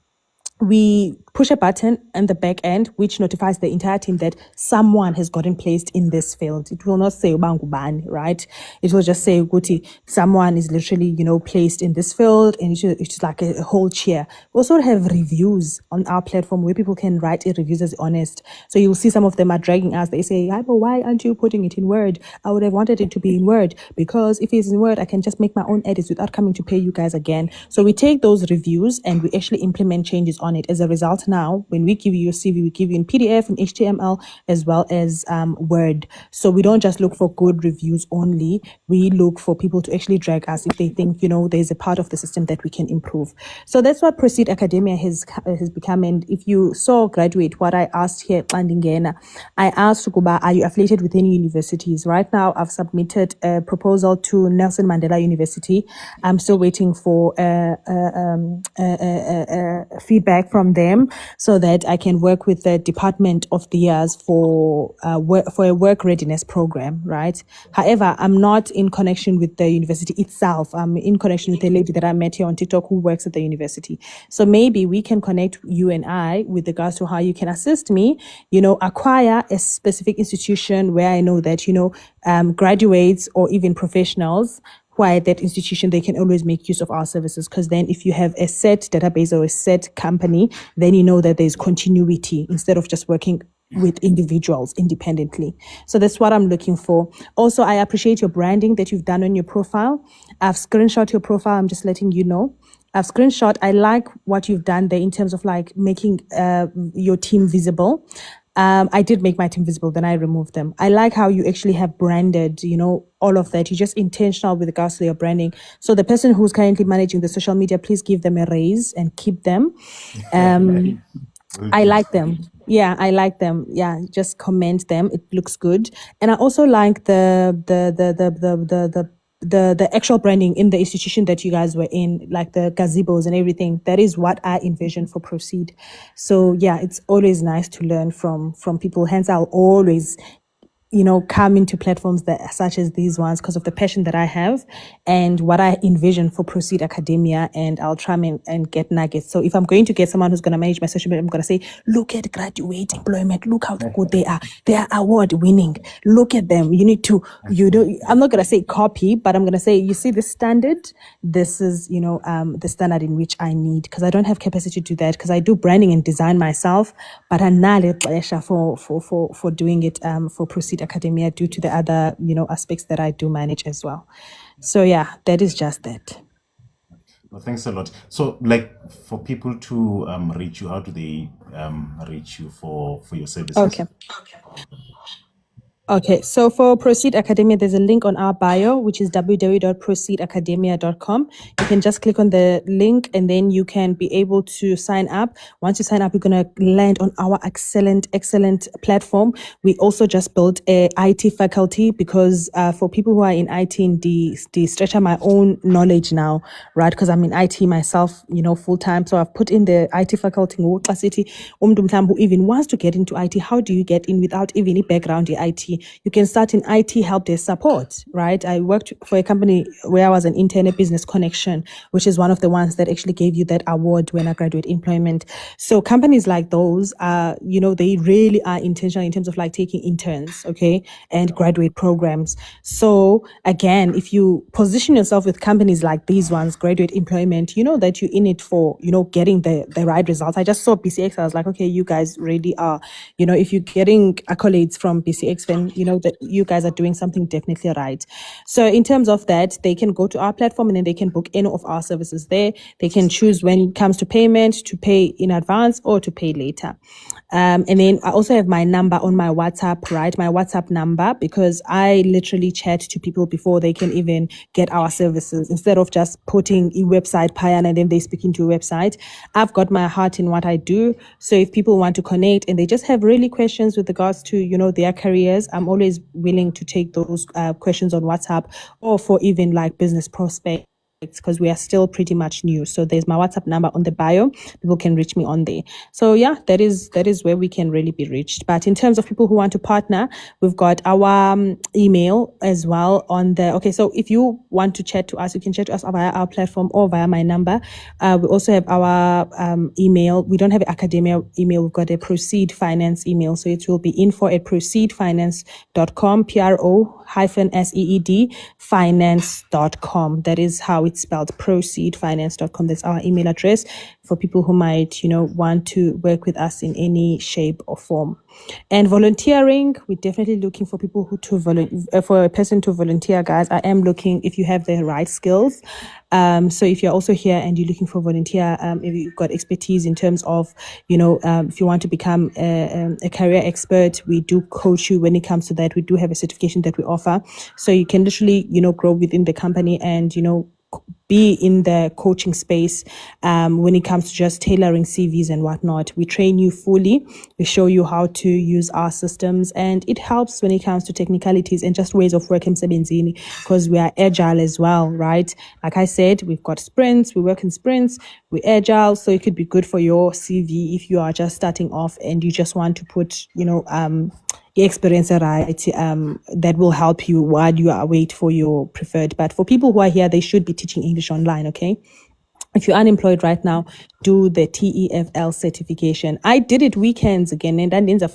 [SPEAKER 9] we push a button on the back end, which notifies the entire team that someone has gotten placed in this field. It will not say Ubangubani, right? It will just say Guti, someone is literally, placed in this field, and it's like a whole cheer. We also have reviews on our platform where people can write reviews as honest. So you'll see some of them are dragging us. They say, but why aren't you putting it in Word? I would have wanted it to be in Word because if it's in Word, I can just make my own edits without coming to pay you guys again. So we take those reviews and we actually implement changes on it. As a result, now when we give you your CV, we give you in PDF and HTML as well as Word. So we don't just look for good reviews only. We look for people to actually drag us if they think there's a part of the system that we can improve. So that's what Proceed Academia has become. And if you saw Graduate, what I asked here at Mandela, I asked Kuba, are you affiliated with any universities? Right now, I've submitted a proposal to Nelson Mandela University. I'm still waiting for feedback from them so that I can work with the Department of the Years for a work readiness program, right? However, I'm not in connection with the university itself. I'm in connection with a lady that I met here on TikTok who works at the university. So maybe we can connect you and I with regards to how you can assist me, acquire a specific institution where I know that, graduates or even professionals who are at that institution, they can always make use of our services. Because then if you have a set database or a set company, then you know that there's continuity instead of just working with individuals independently. So that's what I'm looking for. Also, I appreciate your branding that you've done on your profile. I've screenshot your profile. I'm just letting you know. I've screenshot. I like what you've done there in terms of like making your team visible. I did make my team visible, then I removed them. I like how you actually have branded, all of that. You're just intentional with regards to your branding. So the person who's currently managing the social media, please give them a raise and keep them. I like them. Yeah, I like them. Yeah, just comment them. It looks good. And I also like the actual branding in the institution that you guys were in, like the gazebos and everything. That is what I envision for Proceed. So yeah, it's always nice to learn from people. Hence, I'll always come into platforms that such as these ones because of the passion that I have and what I envision for Proceed Academia, and I'll try and get nuggets. So if I'm going to get someone who's going to manage my social media, I'm going to say, look at Graduate Employment, look how good they are. They are award winning. Look at them. You need to, I'm not going to say copy, but I'm going to say, you see this standard? This is, the standard in which I need, because I don't have capacity to do that because I do branding and design myself, but I'm not for doing it for Proceed Academia due to the other aspects that I do manage as well. So yeah, that is just that.
[SPEAKER 1] Well, thanks a lot. So like for people to reach you, how do they reach you for your services?
[SPEAKER 9] Okay. Okay, so for Proceed Academia, there's a link on our bio, which is www.proceedacademia.com. You can just click on the link and then you can be able to sign up. Once you sign up, you're going to land on our excellent platform. We also just built a IT faculty because for people who are in IT in the stretch of my own knowledge now, right? Because I'm in IT myself, full time. So I've put in the IT faculty in Woka City. Who even wants to get into IT, how do you get in without even a background in IT? You can start in IT help desk support, right? I worked for a company where I was an intern at Business Connection, which is one of the ones that actually gave you that award when I graduate employment. So companies like those are, they really are intentional in terms of like taking interns, okay, and graduate programs. So again, if you position yourself with companies like these ones, graduate employment, you know that you're in it for, getting the right results. I just saw BCX. I was like, okay, you guys really are, if you're getting accolades from BCX, then you know that you guys are doing something definitely right. So in terms of that, they can go to our platform and then they can book any of our services there. They can choose when it comes to payment, to pay in advance or to pay later. And then I also have my number on my WhatsApp, right? My WhatsApp number, because I literally chat to people before they can even get our services. Instead of just putting a website Payan and then they speak into a website, I've got my heart in what I do. So if people want to connect and they just have really questions with regards to, their careers, I'm always willing to take those questions on WhatsApp or for even like business prospects, because we are still pretty much new. So there's my WhatsApp number on the bio. People can reach me on there. So yeah, that is where we can really be reached. But in terms of people who want to partner, we've got our email as well on the. Okay, so if you want to chat to us, you can chat to us via our platform or via my number. We also have our email. We don't have an academia email. We've got a Proceed Finance email. So it will be info@proceedfinance.com, PRO-SEED finance.com. That is how it's spelled, proceedfinance.com. That's our email address for people who might, want to work with us in any shape or form. And volunteering, we're definitely looking for people for a person to volunteer, guys. I am looking if you have the right skills. So if you're also here and you're looking for volunteer, if you've got expertise in terms of, if you want to become a career expert, we do coach you when it comes to that. We do have a certification that we offer. So you can literally, grow within the company and, be in the coaching space when it comes to just tailoring CVs and whatnot. We train you fully. We show you how to use our systems, and it helps when it comes to technicalities and just ways of working because we are agile as well, right? Like I said, we've got sprints. We work in sprints. We're agile, so it could be good for your CV if you are just starting off and you just want to put, your experience right, that will help you while you are wait for your preferred. But for people who are here, they should be teaching English online, okay? If you're unemployed right now, do the TEFL certification. I did it weekends again, and that means a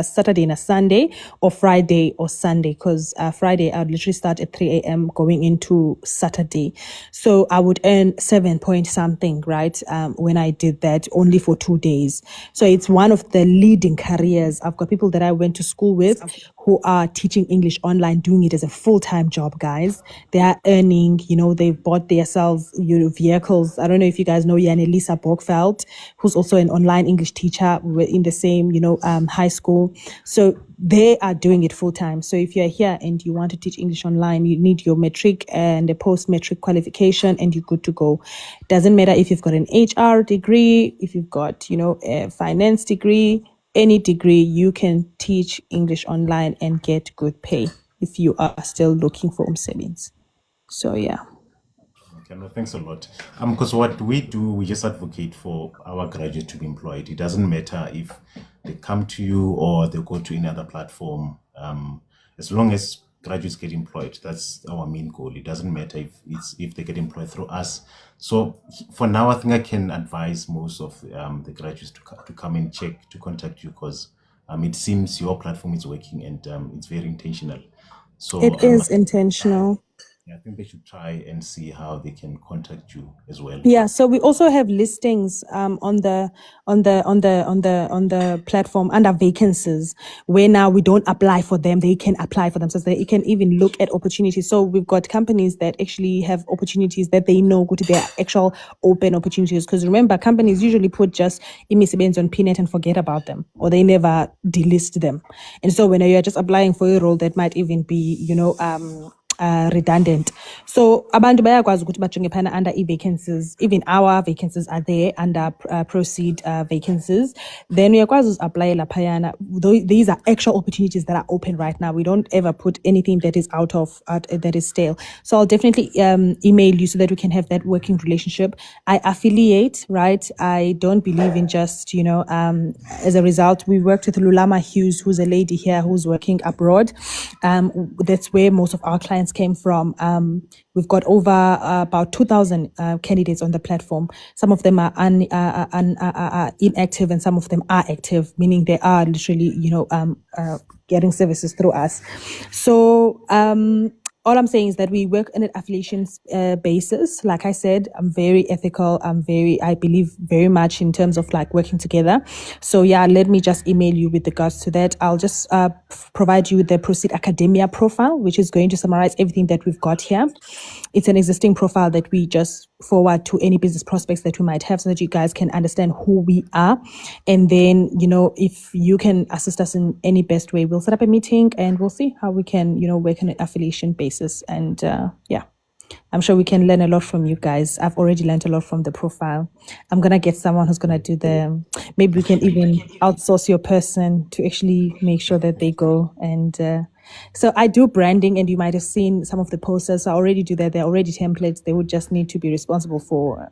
[SPEAKER 9] Saturday and a Sunday, or Friday or Sunday, because Friday I would literally start at 3 a.m. going into Saturday. So I would earn 7 point something, right? When I did that only for 2 days. So it's one of the leading careers. I've got people that I went to school with who are teaching English online, doing it as a full-time job, guys. They are earning, they've bought themselves vehicles. I don't know if you guys know Yanelisa Borgfeld, who's also an online English teacher. We're in the same, high school. So they are doing it full-time. So if you're here and you want to teach English online, you need your metric and a post-metric qualification and you're good to go. Doesn't matter if you've got an HR degree, if you've got, a finance degree, any degree, you can teach English online and get good pay if you are still looking for savings. So yeah.
[SPEAKER 1] Okay, no, thanks a lot. Because what we do, we just advocate for our graduates to be employed. It doesn't matter if they come to you or they go to another platform. As long as graduates get employed, that's our main goal. It doesn't matter if they get employed through us. So for now, I think I can advise most of the graduates to come and check, to contact you, because it seems your platform is working and it's very intentional. So
[SPEAKER 9] It is intentional.
[SPEAKER 1] Yeah, I think they should try and see how they can contact you as well.
[SPEAKER 9] Yeah, so we also have listings on the platform under vacancies, where now we don't apply for them, they can apply for themselves. They can even look at opportunities. So we've got companies that actually have opportunities that they know go to their actual open opportunities. Because remember, companies usually put just imisebenzi on Pnet and forget about them, or they never delist them. And so when you're just applying for a role that might even be, redundant. So abantu bayakwazi ukuthi bajonge phana under vacancies. Even our vacancies are there under proceed vacancies. Then uyakwazi apply laphayana. These are actual opportunities that are open right now. We don't ever put anything that is out that is stale. So I'll definitely email you so that we can have that working relationship. I affiliate, right? I don't believe in just, as a result, we worked with Lulama Hughes, who's a lady here who's working abroad. That's where most of our clients came from. We've got over about 2,000 candidates on the platform. Some of them are inactive and some of them are active, meaning they are literally, getting services through us. So all I'm saying is that we work on an affiliation basis. Like I said, I'm very ethical. I believe very much in terms of like working together. So yeah, let me just email you with regards to that. I'll just provide you with the Proceed Academia profile, which is going to summarize everything that we've got here. It's an existing profile that we just forward to any business prospects that we might have so that you guys can understand who we are. And then, if you can assist us in any best way, we'll set up a meeting and we'll see how we can, work on an affiliation basis. And yeah, I'm sure we can learn a lot from you guys. I've already learned a lot from the profile. I'm going to get someone who's going to do maybe we can even outsource your person to actually make sure that they go. And so I do branding, and you might have seen some of the posters. I already do that. They're already templates. They would just need to be responsible for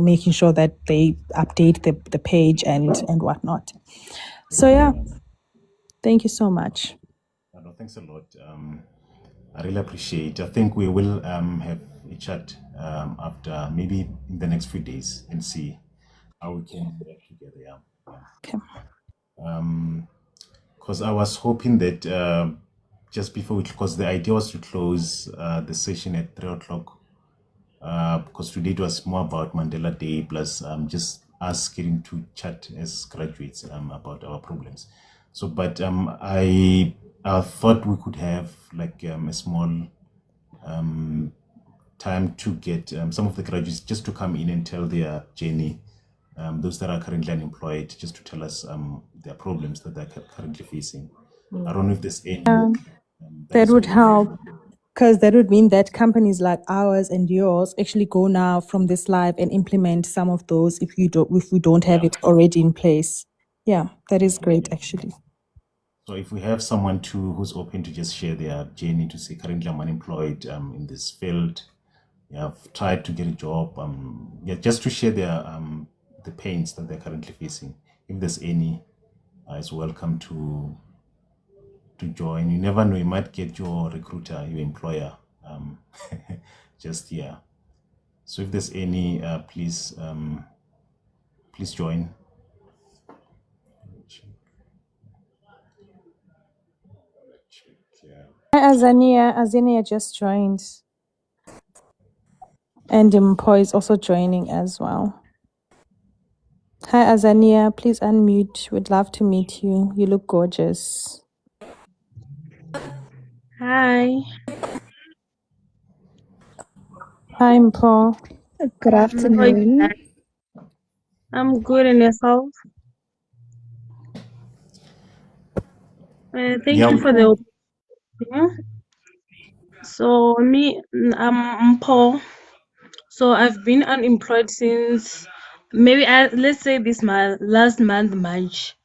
[SPEAKER 9] making sure that they update the page and whatnot. So yeah, thank you so much.
[SPEAKER 1] No, thanks a lot. I really appreciate. I think we will have a chat after maybe in the next few days and see how we can work together. Yeah.
[SPEAKER 9] Okay.
[SPEAKER 1] Because I was hoping that just before because the idea was to close the session at 3:00. Because today it was more about Mandela Day plus just us getting to chat as graduates about our problems. So, but I thought we could have like a small time to get some of the graduates just to come in and tell their journey. Those that are currently unemployed, just to tell us their problems that they're currently facing. I don't know if there's any.
[SPEAKER 9] That would help, because that would mean that companies like ours and yours actually go now from this live and implement some of those if we don't have it already in place. Yeah, that is great actually.
[SPEAKER 1] So if we have someone who's open to just share their journey to say currently I'm unemployed in this field, I've tried to get a job, just to share their the pains that they're currently facing. If there's any, it's welcome to join. You never know, you might get your recruiter, your employer, just here. So if there's any, please join.
[SPEAKER 9] Hi, Azania just joined. And Impo is also joining as well. Hi, Azania. Please unmute. We'd love to meet you. You look gorgeous.
[SPEAKER 12] Hi.
[SPEAKER 9] Hi, Impo.
[SPEAKER 12] Good afternoon. I'm good, and yourself? Thank you for the opportunity. So I'm Paul. So I've been unemployed since maybe let's say this month, last month March.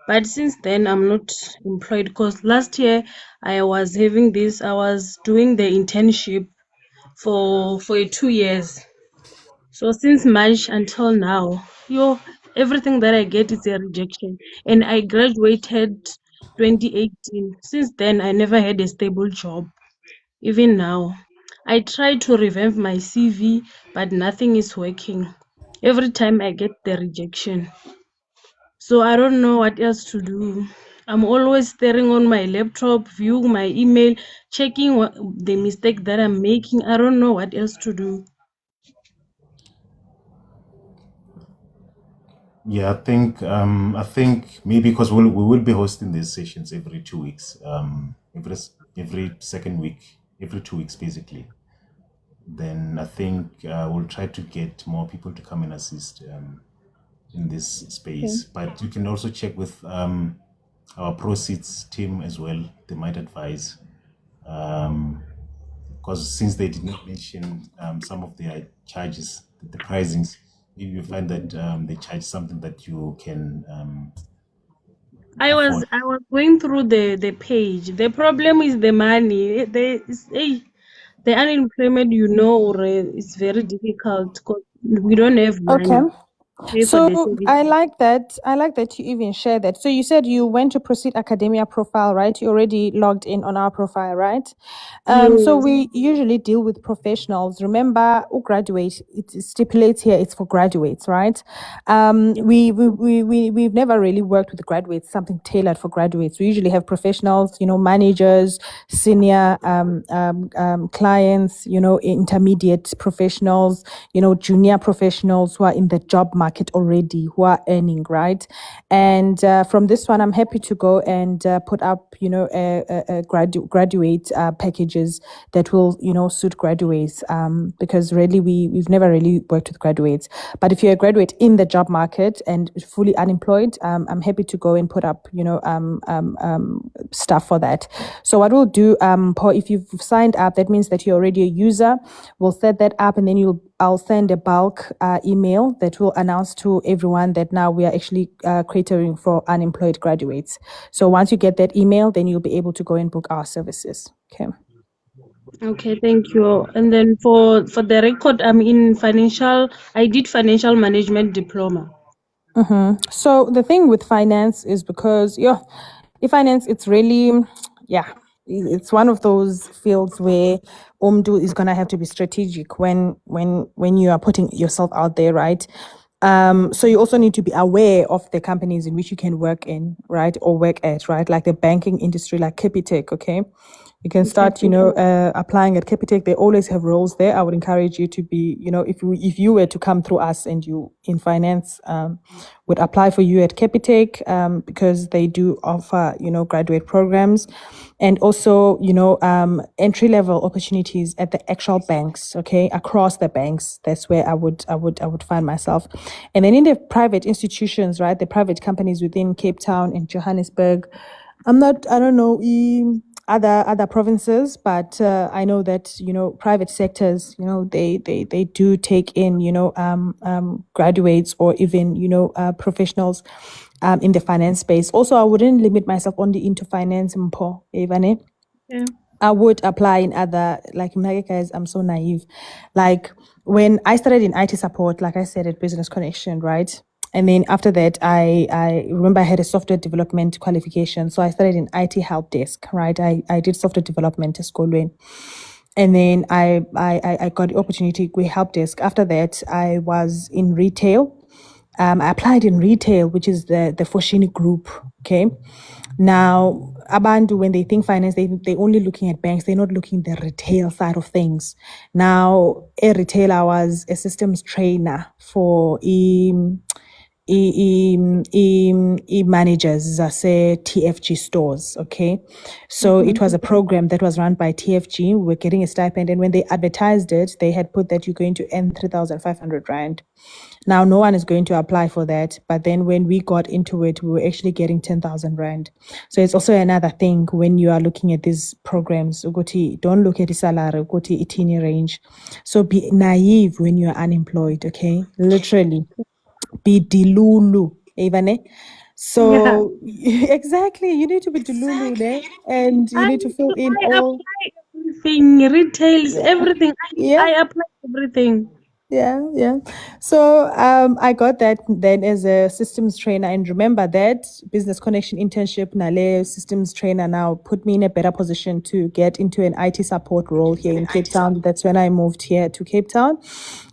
[SPEAKER 12] But since then I'm not employed because last year I was doing the internship for 2 years. So since March until now, everything that I get is a rejection. And I graduated 2018. Since then, I never had a stable job. Even now, I try to revamp my CV, but nothing is working. Every time I get the rejection. So I don't know what else to do. I'm always staring on my laptop, viewing my email, checking what the mistake that I'm making. I don't know what else to do.
[SPEAKER 1] Yeah, I think maybe because we will be hosting these sessions every 2 weeks, every second week, every 2 weeks basically. Then I think we'll try to get more people to come and assist in this space. But you can also check with our proceeds team as well. They might advise, because since they did not mention some of their charges, the pricings, you find that they charge something that you can
[SPEAKER 12] I
[SPEAKER 1] afford.
[SPEAKER 12] was going through the page. The problem is the money. The unemployment, it's very difficult because we don't have
[SPEAKER 9] Okay.
[SPEAKER 12] money to pay for the
[SPEAKER 9] So
[SPEAKER 12] service.
[SPEAKER 9] I like that. I like that you even share that. So you said you went to Proceed Academia profile, right? You already logged in on our profile, right? So
[SPEAKER 12] Yes.
[SPEAKER 9] we usually deal with professionals. Remember, who graduate, it stipulates here it's for graduates, right? We've never really worked with graduates, something tailored for graduates. We usually have professionals, managers, senior clients, intermediate professionals, junior professionals who are in the job market already, who are earning, right? And from this one, I'm happy to go and put up, graduate packages that will, suit graduates, because really we've never really worked with graduates. But if you're a graduate in the job market and fully unemployed, I'm happy to go and put up, stuff for that. So what we'll do, Paul, if you've signed up, that means that you're already a user. We'll set that up, and then I'll send a bulk email that will announce to everyone that now we are actually catering for unemployed graduates. So once you get that email, then you'll be able to go and book our services. Okay.
[SPEAKER 12] Okay, thank you. And then for the record, I did financial management diploma.
[SPEAKER 9] So the thing with finance is because in finance, it's really, it's one of those fields where Omdu is gonna have to be strategic when you are putting yourself out there, right? So you also need to be aware of the companies in which you can work in, right, or work at, right, like the banking industry, like Capitec. Okay, you can start, applying at Capitec. They always have roles there. I would encourage you to be, if you were to come through us and you in finance, would apply for you at Capitec, because they do offer, graduate programs, and also, entry level opportunities at the actual banks. Okay, across the banks. That's where I would find myself, and then in the private institutions, right, the private companies within Cape Town and Johannesburg. I don't know other provinces, but I know that private sectors, they do take in graduates or even professionals in the finance space. Also, I wouldn't limit myself only into finance, Mpo, Evane.
[SPEAKER 12] Yeah.
[SPEAKER 9] I would apply in other, like, guys, I'm so naive. Like, when I started in IT support, like I said, at Business Connection, right? And then after that, I remember I had a software development qualification. So I started in IT help desk, right? I did software development at Skolwen. And then I got the opportunity with help desk. After that, I was in retail. I applied in retail, which is the Foshini group. Okay. Now, Abandu, when they think finance, they're only looking at banks. They're not looking at the retail side of things. Now, a retailer, I was a systems trainer for managers, say TFG stores. Okay, so it was a program that was run by TFG. We were getting a stipend, and when they advertised it, they had put that you're going to earn 3,500 rand. Now, no one is going to apply for that, but then when we got into it, we were actually getting 10,000 rand. So it's also another thing when you are looking at these programs. Uguti, don't look at the salary, uguti itini range. So be naive when you are unemployed. Okay, literally. Be dilulu, Ivane.
[SPEAKER 12] Yeah.
[SPEAKER 9] So exactly, you need to be dilulu there, and you need to fill in
[SPEAKER 12] I
[SPEAKER 9] all.
[SPEAKER 12] apply everything, retails,
[SPEAKER 9] Yeah,
[SPEAKER 12] everything.
[SPEAKER 9] yeah,
[SPEAKER 12] I apply everything.
[SPEAKER 9] yeah. So I got that then as a systems trainer, and remember that Business Connection internship, Nale systems trainer, now put me in a better position to get into an IT support role here in Cape Town. That's when I moved here to Cape Town.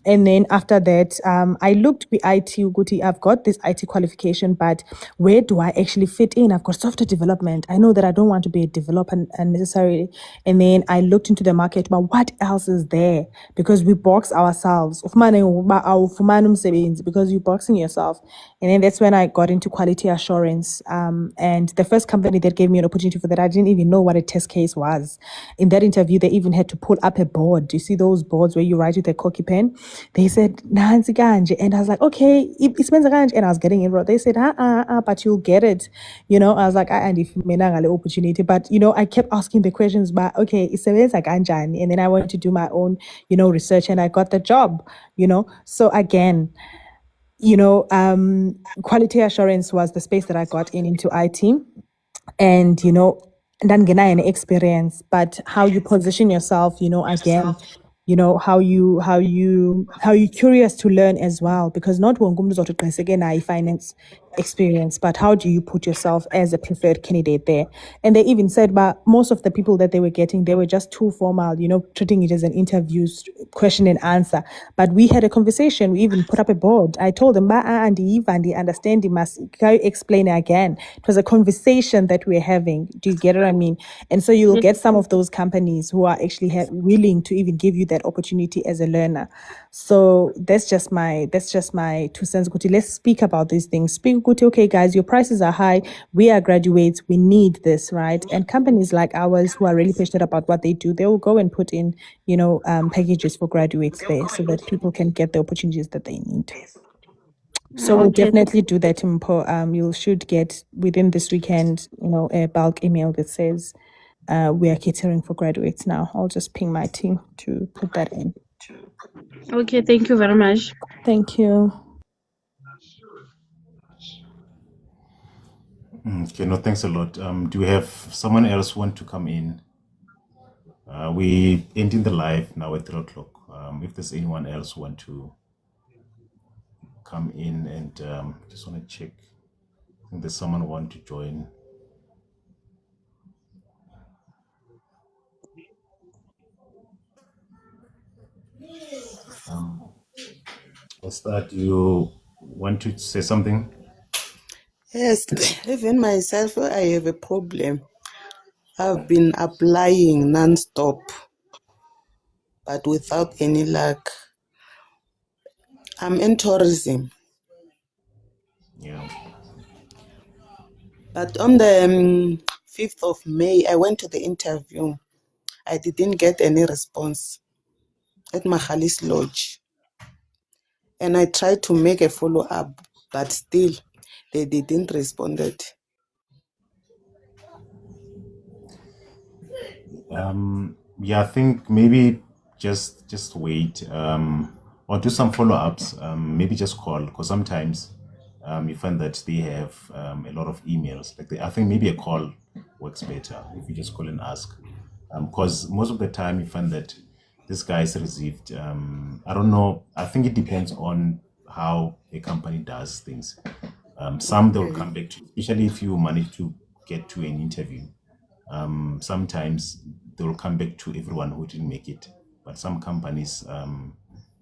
[SPEAKER 9] And then after that, I looked with IT, Uguti, I've got this IT qualification, but where do I actually fit in? I've got software development. I know that I don't want to be a developer unnecessarily. And then I looked into the market, but what else is there? Because we box ourselves. Because you're boxing yourself. And then that's when I got into quality assurance. And the first company that gave me an opportunity for that, I didn't even know what a test case was. In that interview, they even had to pull up a board. You see those boards where you write with a Koki pen? They said, Nancy Ganje. And I was like, okay, it's Ganje. And I was getting it wrong. They said, but you'll get it. I was like, and if opportunity. But, I kept asking the questions, but okay, it's Ganjani. And then I wanted to do my own, research, and I got the job, So again, quality assurance was the space that I got into IT. And, then get an experience, but how you position yourself, again, how you curious to learn as well, because not one again finance experience, but how do you put yourself as a preferred candidate there? And they even said, but most of the people that they were getting, they were just too formal, treating it as an interview question and answer. But we had a conversation. We even put up a board. I told them, and the understanding must explain again. It was a conversation that we're having. Do you get what I mean? And so you'll get some of those companies who are actually willing to even give you that opportunity as a learner. So that's just my 2 cents. Guti, let's speak about these things. Speak, Guti, okay, guys, your prices are high. We are graduates. We need this, right? And companies like ours who are really passionate about what they do, they will go and put in, packages for graduates there so that people can get the opportunities that they need. So we'll definitely do that, Mpo. You should get within this weekend, a bulk email that says we are catering for graduates now. I'll just ping my team to put that in.
[SPEAKER 12] Okay, thank you very much.
[SPEAKER 9] Thank you.
[SPEAKER 1] Okay, no, thanks a lot. Do we have someone else want to come in? We ending the live now at 3 o'clock. If there's anyone else want to come in and just want to check. I think there's someone want to join. Esther, do you want to say something?
[SPEAKER 13] Yes, even myself, I have a problem. I've been applying non-stop, but without any luck. I'm in tourism.
[SPEAKER 1] Yeah.
[SPEAKER 13] But on the 5th of May, I went to the interview. I didn't get any response at Mahalis Lodge. And I tried to make a follow-up, but still, they didn't respond.
[SPEAKER 1] Yeah, I think maybe just wait or do some follow-ups. Maybe just call, because sometimes you find that they have a lot of emails. I think maybe a call works better if you just call and ask, because most of the time you find that this guy's received, I don't know, I think it depends on how a company does things. Some they'll come back to, especially if you manage to get to an interview. Sometimes they will come back to everyone who didn't make it, but some companies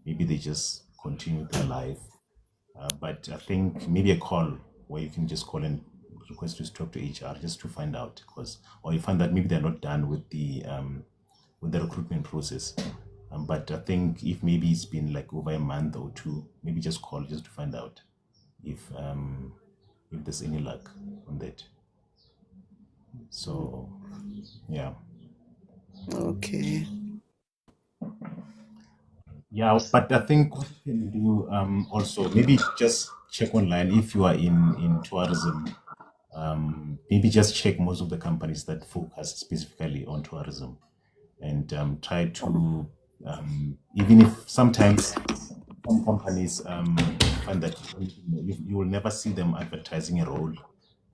[SPEAKER 1] maybe they just continue their life. But I think maybe a call where you can just call and request to talk to HR just to find out, or you find that maybe they're not done with the recruitment process. But I think if maybe it's been like over a month or two, maybe just call just to find out if there's any luck on that. So yeah.
[SPEAKER 13] Okay.
[SPEAKER 1] Yeah, but I think what you can do also, maybe just check online if you are in tourism. Maybe just check most of the companies that focus specifically on tourism, and try to even if sometimes some companies find that you will never see them advertising a role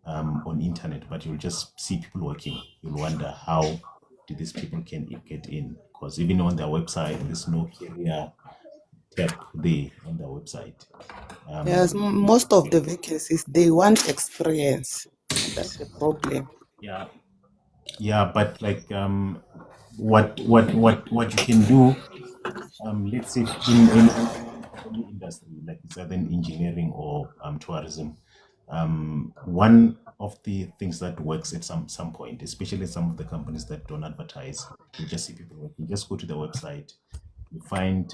[SPEAKER 1] on internet, but you'll just see people working. You'll wonder how did these people can get in, because even on their website there's no career tab there on their website.
[SPEAKER 13] Yes, most of the vacancies, they want experience. That's the problem.
[SPEAKER 1] Yeah, but like what you can do let's say in any industry, like it's either in engineering or tourism, one of the things that works at some point, especially some of the companies that don't advertise, you just see people working. Just go to the website, you find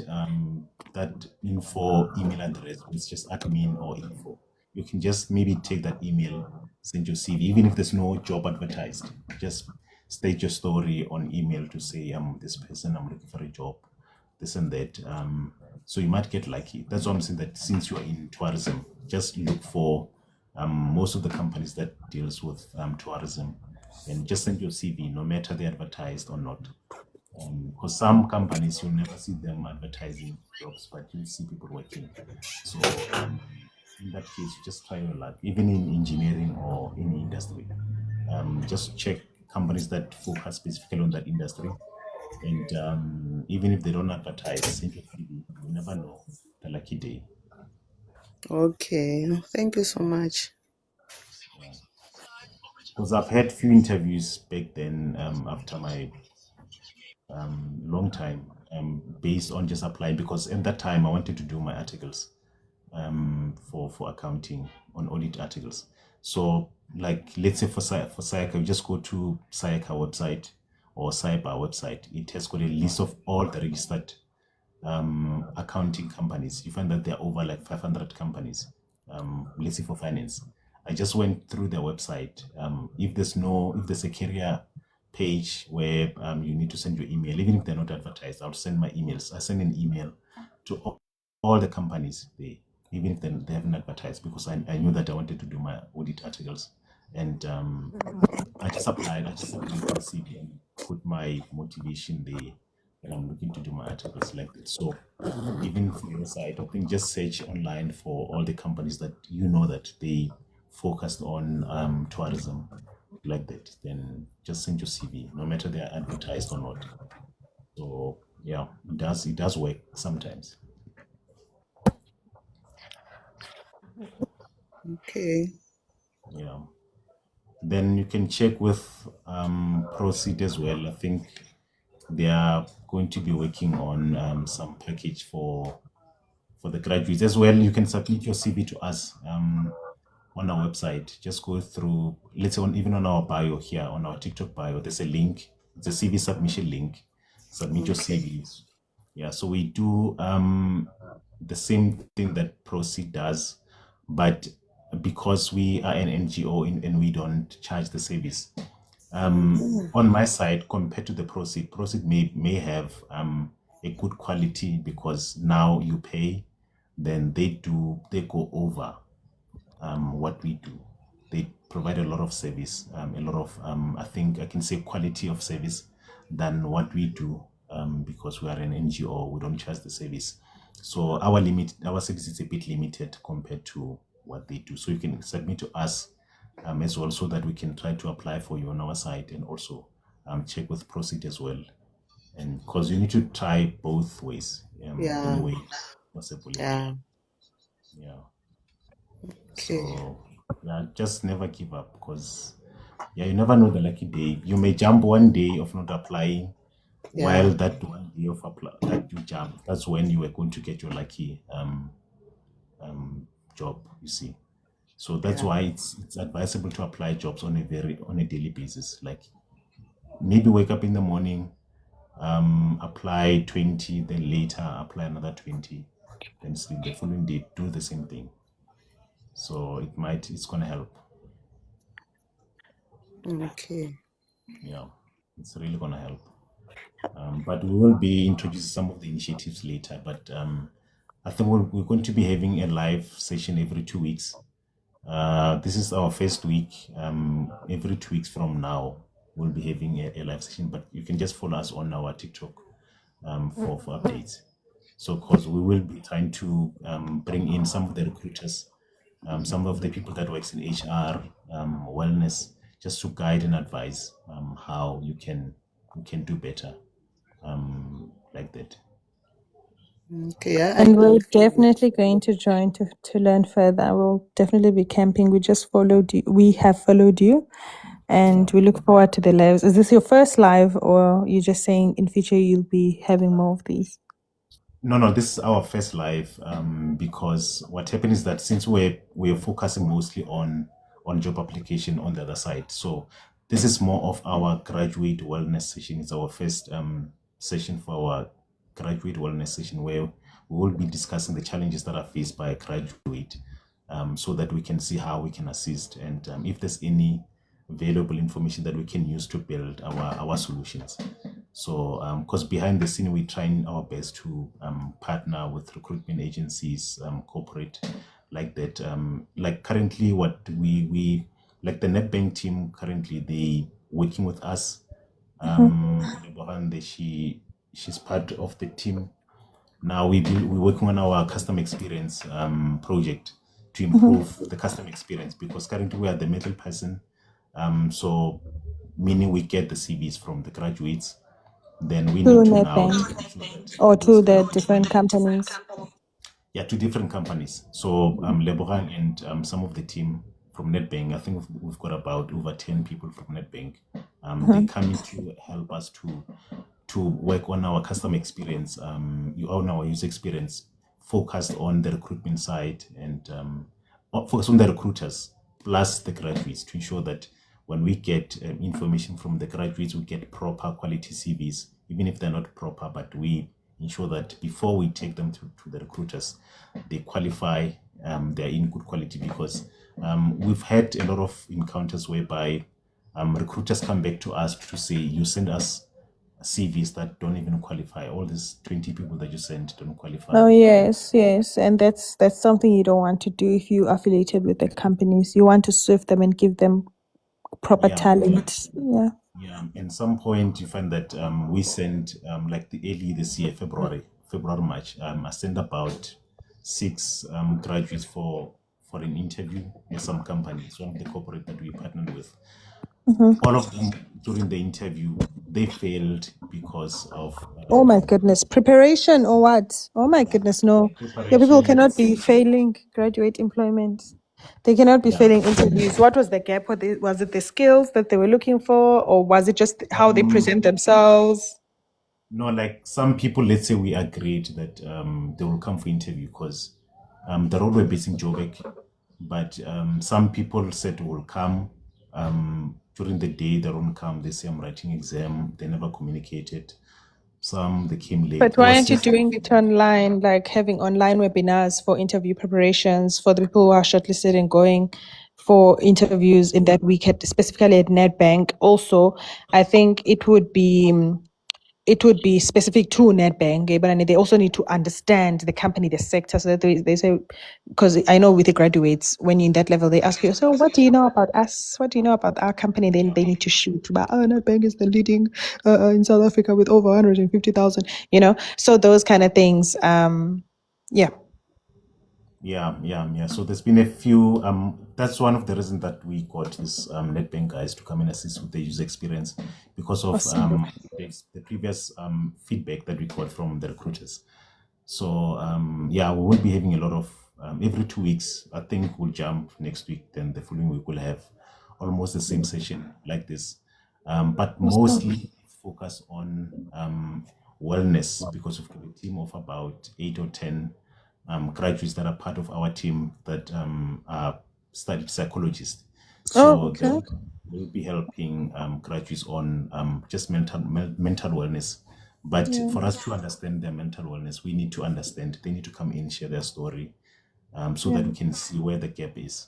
[SPEAKER 1] that info email address, it's just admin or info. You can just maybe take that email, send your CV, even if there's no job advertised. Just state your story on email to say, I'm this person, I'm looking for a job, this and that. So you might get lucky. That's why I'm saying that since you are in tourism, just look for most of the companies that deals with tourism, and just send your CV, no matter they advertised or not. Because some companies you'll never see them advertising jobs, but you'll see people working. So in that case, you just try your luck, even in engineering or any industry. Just check companies that focus specifically on that industry, and even if they don't advertise, send your CV. You never know. The lucky day.
[SPEAKER 13] Okay, thank you so much.
[SPEAKER 1] Because I've had few interviews back then after my long time based on just applying, because at that time I wanted to do my articles for accounting on audit articles. So like let's say for Sayaka, you just go to Sayaka website or Cyber website. It has got a list of all the registered accounting companies. You find that there are over like 500 companies, let's say for finance. I just went through their website. If there's a career page where you need to send your email, even if they're not advertised, I'll send my emails. I send an email to all the companies there, even if they haven't advertised, because I knew that I wanted to do my audit articles. And I just applied, I just uploaded my CV and put my motivation there, and I'm looking to do my articles like that. So even from your side, I think just search online for all the companies that you know that they focused on tourism like that. Then just send your CV, no matter they are advertised or not. So yeah, it does work sometimes.
[SPEAKER 13] Okay.
[SPEAKER 1] Yeah. Then you can check with Proceed as well. I think they are going to be working on some package for the graduates as well. You can submit your CV to us on our website. Just go through, let's say even on our bio here, on our TikTok bio, there's a link. It's a CV submission link. Submit your
[SPEAKER 13] Okay.
[SPEAKER 1] CVs. Yeah, so we do the same thing that Proceed does, but because we are an NGO and we don't charge the service. On my side, compared to the Proceed may have a good quality, because now you pay, then they go over what we do. They provide a lot of service, a lot of I think I can say quality of service than what we do, because we are an NGO, we don't charge the service. So our service is a bit limited compared to what they do. So you can submit to us as well, so that we can try to apply for you on our side, and also check with Proceed as well. And because you need to try both ways,
[SPEAKER 13] Yeah.
[SPEAKER 1] anyway possible.
[SPEAKER 13] Yeah.
[SPEAKER 1] Yeah.
[SPEAKER 13] Okay.
[SPEAKER 1] So yeah, just never give up, because yeah, you never know the lucky day. You may jump one day of not applying, while
[SPEAKER 13] Yeah.
[SPEAKER 1] that one day of apply that you jump, that's when you are going to get your lucky job. You see, so that's
[SPEAKER 13] Yeah.
[SPEAKER 1] why it's advisable to apply jobs on a daily basis. Like maybe wake up in the morning, apply 20, then later apply another 20, then sleep the following day, do the same thing. So it's gonna help.
[SPEAKER 13] Okay.
[SPEAKER 1] Yeah, it's really gonna help. But we will be introducing some of the initiatives later. But I think we're going to be having a live session every 2 weeks. This is our first week. Every 2 weeks from now, we'll be having a live session. But you can just follow us on our TikTok for updates. So, because we will be trying to bring in some of the recruiters, some of the people that works in HR, wellness, just to guide and advise how you can do better, like that.
[SPEAKER 13] Okay.
[SPEAKER 9] And we're definitely going to join to learn further. We'll definitely be camping. We just followed you. We have followed you, and we look forward to the lives. Is this your first live, or you're just saying in future you'll be having more of these?
[SPEAKER 1] No, this is our first live, because what happened is that since we're focusing mostly on job application on the other side, so this is more of our graduate wellness session. It's our first session for our graduate wellness session, where we will be discussing the challenges that are faced by a graduate, so that we can see how we can assist, and if there's any valuable information that we can use to build our solutions. So, because behind the scene, we're trying our best to partner with recruitment agencies, corporate, like that. Like currently, what we like the NetBank team currently, they working with us. Lebogang, she's part of the team. Now we're working on our customer experience project to improve the customer experience, because currently we are the middle person. So meaning we get the CVs from the graduates, then we
[SPEAKER 9] To
[SPEAKER 1] need to now
[SPEAKER 9] NetBank
[SPEAKER 1] make sure that
[SPEAKER 9] or
[SPEAKER 1] those
[SPEAKER 9] to the
[SPEAKER 1] graduates,
[SPEAKER 9] different companies.
[SPEAKER 1] yeah, to different companies. So Lebogang and some of the team from NetBank, I think we've got about over 10 people from NetBank. They come in to help us to work on our customer experience, on our user experience, focused on the recruitment side, and focus on the recruiters plus the graduates, to ensure that when we get information from the graduates, we get proper quality CVs, even if they're not proper, but we ensure that before we take them to the recruiters, they qualify, they're in good quality, because we've had a lot of encounters whereby recruiters come back to us to say, you send us CVs that don't even qualify. All these 20 people that you sent don't qualify.
[SPEAKER 9] Oh yes, yes, and that's something you don't want to do if you affiliated with the companies. You want to serve them and give them proper
[SPEAKER 1] Yeah,
[SPEAKER 9] talent. Yeah.
[SPEAKER 1] yeah. And some point you find that we send like the early this year, February, March. I sent about 6 graduates for an interview with some companies, one of the corporate that we partnered with. All of them during the interview, they failed because of
[SPEAKER 9] Oh my goodness, preparation or what? Oh my goodness, no. Your people
[SPEAKER 1] preparation.
[SPEAKER 9] cannot be failing graduate employment. They cannot be
[SPEAKER 1] Yeah.
[SPEAKER 9] failing interviews. What was the gap? Was it the skills that they were looking for, or was it just how they present themselves?
[SPEAKER 1] No, like some people, let's say we agreed that they will come for interview because the role we're based in Joburg, but some people said will come during the day. They don't come. They say I'm writing exam. They never communicated. Some they came late.
[SPEAKER 9] But
[SPEAKER 1] It
[SPEAKER 9] why
[SPEAKER 1] was
[SPEAKER 9] aren't you
[SPEAKER 1] just
[SPEAKER 9] doing it online, like having online webinars for interview preparations for the people who are shortlisted and going for interviews in that week, specifically at NetBank? Also, I think it would be specific to NetBank, but they also need to understand the company, the sector, so that they say, because I know with the graduates, when you're in that level, they ask you, so what do you know about us? What do you know about our company? Then they need to shoot about, oh, NetBank is the leading in South Africa with over 150,000, so those kind of things. Yeah.
[SPEAKER 1] Yeah. So there's been a few. That's one of the reasons that we got this NetBank guys to come and assist with the user experience, because of
[SPEAKER 9] Awesome.
[SPEAKER 1] the previous feedback that we got from the recruiters. So yeah, we will be having a lot of every 2 weeks. I think we'll jump next week. Then the following week we'll have almost the same session like this, but mostly focus on wellness, because we've got a team of about 8 or 10 graduates that are part of our team that are studied psychologists.
[SPEAKER 9] Oh,
[SPEAKER 1] So
[SPEAKER 9] okay.
[SPEAKER 1] they'll be helping graduates on just mental wellness. But
[SPEAKER 9] Yeah.
[SPEAKER 1] for us to understand their mental wellness, we need to understand. They need to come in, share their story, so that we can see where the gap is.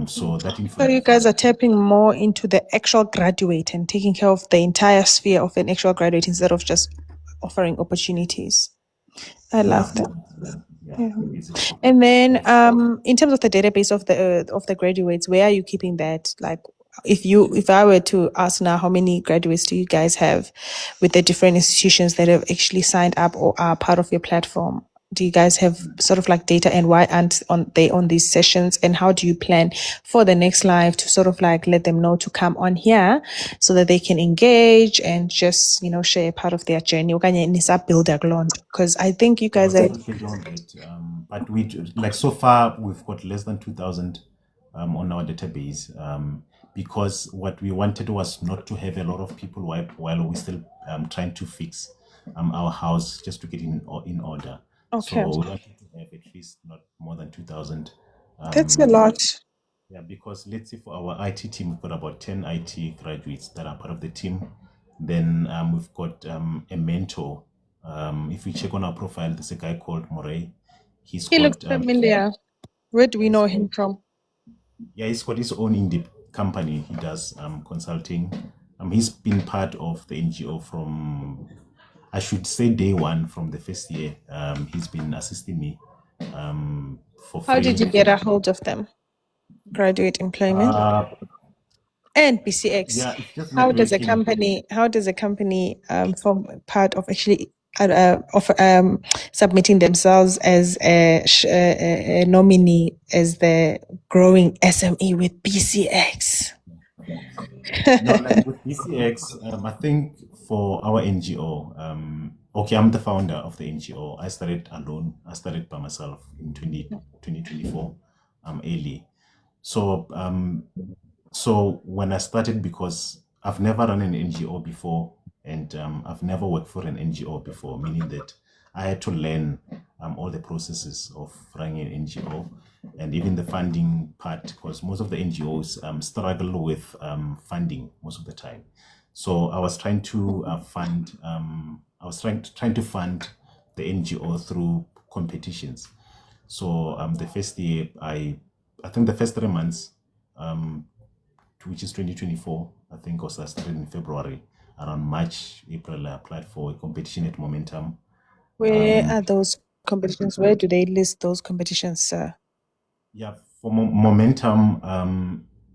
[SPEAKER 1] So that
[SPEAKER 9] So you
[SPEAKER 1] information.
[SPEAKER 9] guys are tapping more into the actual graduate and taking care of the entire sphere of an actual graduate instead of just offering opportunities. I love
[SPEAKER 1] Yeah,
[SPEAKER 9] that.
[SPEAKER 1] yeah,
[SPEAKER 9] Yeah.
[SPEAKER 1] basically.
[SPEAKER 9] And then, in terms of the database of the graduates, where are you keeping that? Like, if I were to ask now, how many graduates do you guys have with the different institutions that have actually signed up or are part of your platform? Do you guys have sort of like data, and why aren't they on these sessions? And how do you plan for the next live to sort of like let them know to come on here so that they can engage and just, share part of their journey? Because I think you guys are.
[SPEAKER 1] They don't get, but like so far we've got less than 2,000 on our database, because what we wanted was not to have a lot of people while we're still trying to fix our house just to get in order.
[SPEAKER 9] Okay.
[SPEAKER 1] So we wanted to have at least not more than 2,000.
[SPEAKER 9] That's a lot.
[SPEAKER 1] Yeah, because let's say for our IT team, we've got about 10 IT graduates that are part of the team. Then we've got a mentor. If you check on our profile, there's a guy called Moray. He's
[SPEAKER 9] He looks
[SPEAKER 1] got
[SPEAKER 9] familiar. Where do we
[SPEAKER 1] yeah,
[SPEAKER 9] know him from?
[SPEAKER 1] he's got his own indie company. He does consulting. He's been part of the NGO from, I should say, day one, from the first year. He's been assisting me for
[SPEAKER 9] How did you
[SPEAKER 1] free.
[SPEAKER 9] get a hold of them? Graduate employment and BCX.
[SPEAKER 1] Yeah, it's just
[SPEAKER 9] How does a
[SPEAKER 1] networking.
[SPEAKER 9] company form part of actually submitting themselves as a nominee as the growing SME with BCX?
[SPEAKER 1] No, like with BCX, I think for our NGO, okay, I'm the founder of the NGO. I started alone. I started by myself in 2024, early. So, so when I started, because I've never run an NGO before, and I've never worked for an NGO before, meaning that I had to learn all the processes of running an NGO and even the funding part, because most of the NGOs struggle with funding most of the time. So I was trying to fund. I was trying to fund the NGO through competitions. So the first year, I think the first 3 months, which is 2024, I think was I started in February. Around March, April, I applied for a competition at Momentum.
[SPEAKER 9] Where are those competitions? Where do they list those competitions, sir?
[SPEAKER 1] Yeah, for Momentum,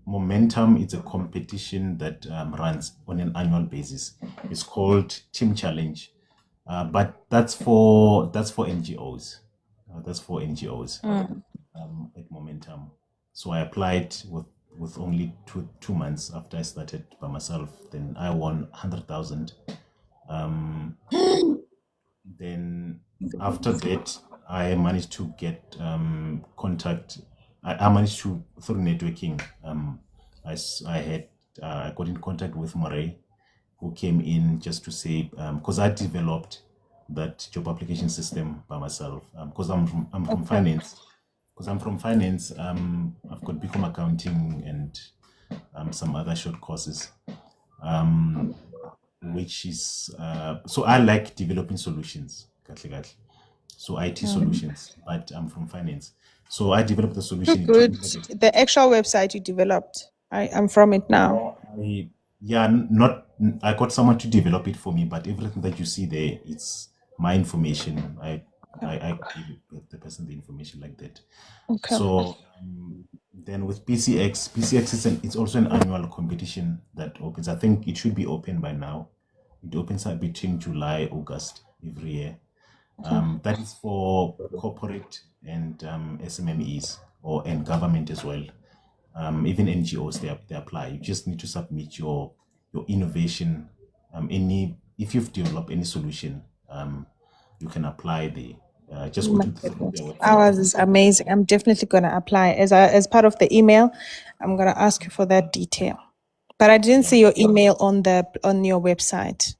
[SPEAKER 1] Momentum is a competition that runs on an annual basis. It's called Team Challenge, but that's for NGOs. That's for NGOs at Momentum. So I applied with only two months after I started by myself. Then I won 100,000. Then after that, I managed to get contact. I managed to, through networking. I had I got in contact with Moray, who came in just to say, because I developed that job application system by myself. Because I'm from finance. Because I'm from finance, I've got BCom accounting and some other short courses. Which is so I like developing solutions, kahle kahle. So IT solutions, but I'm from finance, so I developed the solution. It took
[SPEAKER 9] Good.
[SPEAKER 1] me like
[SPEAKER 9] The actual website you developed. I'm from it now.
[SPEAKER 1] not I got someone to develop it for me, but everything that you see there, it's my information. I give the person the information like that.
[SPEAKER 9] Okay.
[SPEAKER 1] So then with PCX is it's also an annual competition that opens. I think it should be open by now. It opens up between July, August every year. That is for corporate and SMMEs and government as well. Even NGOs, they apply. You just need to submit your innovation. If you've developed any solution, you can apply there. Just go
[SPEAKER 9] My
[SPEAKER 1] to
[SPEAKER 9] goodness.
[SPEAKER 1] their website.
[SPEAKER 9] Ours is amazing. I'm definitely gonna apply. As part of the email, I'm gonna ask you for that detail. But I didn't see your email on your website.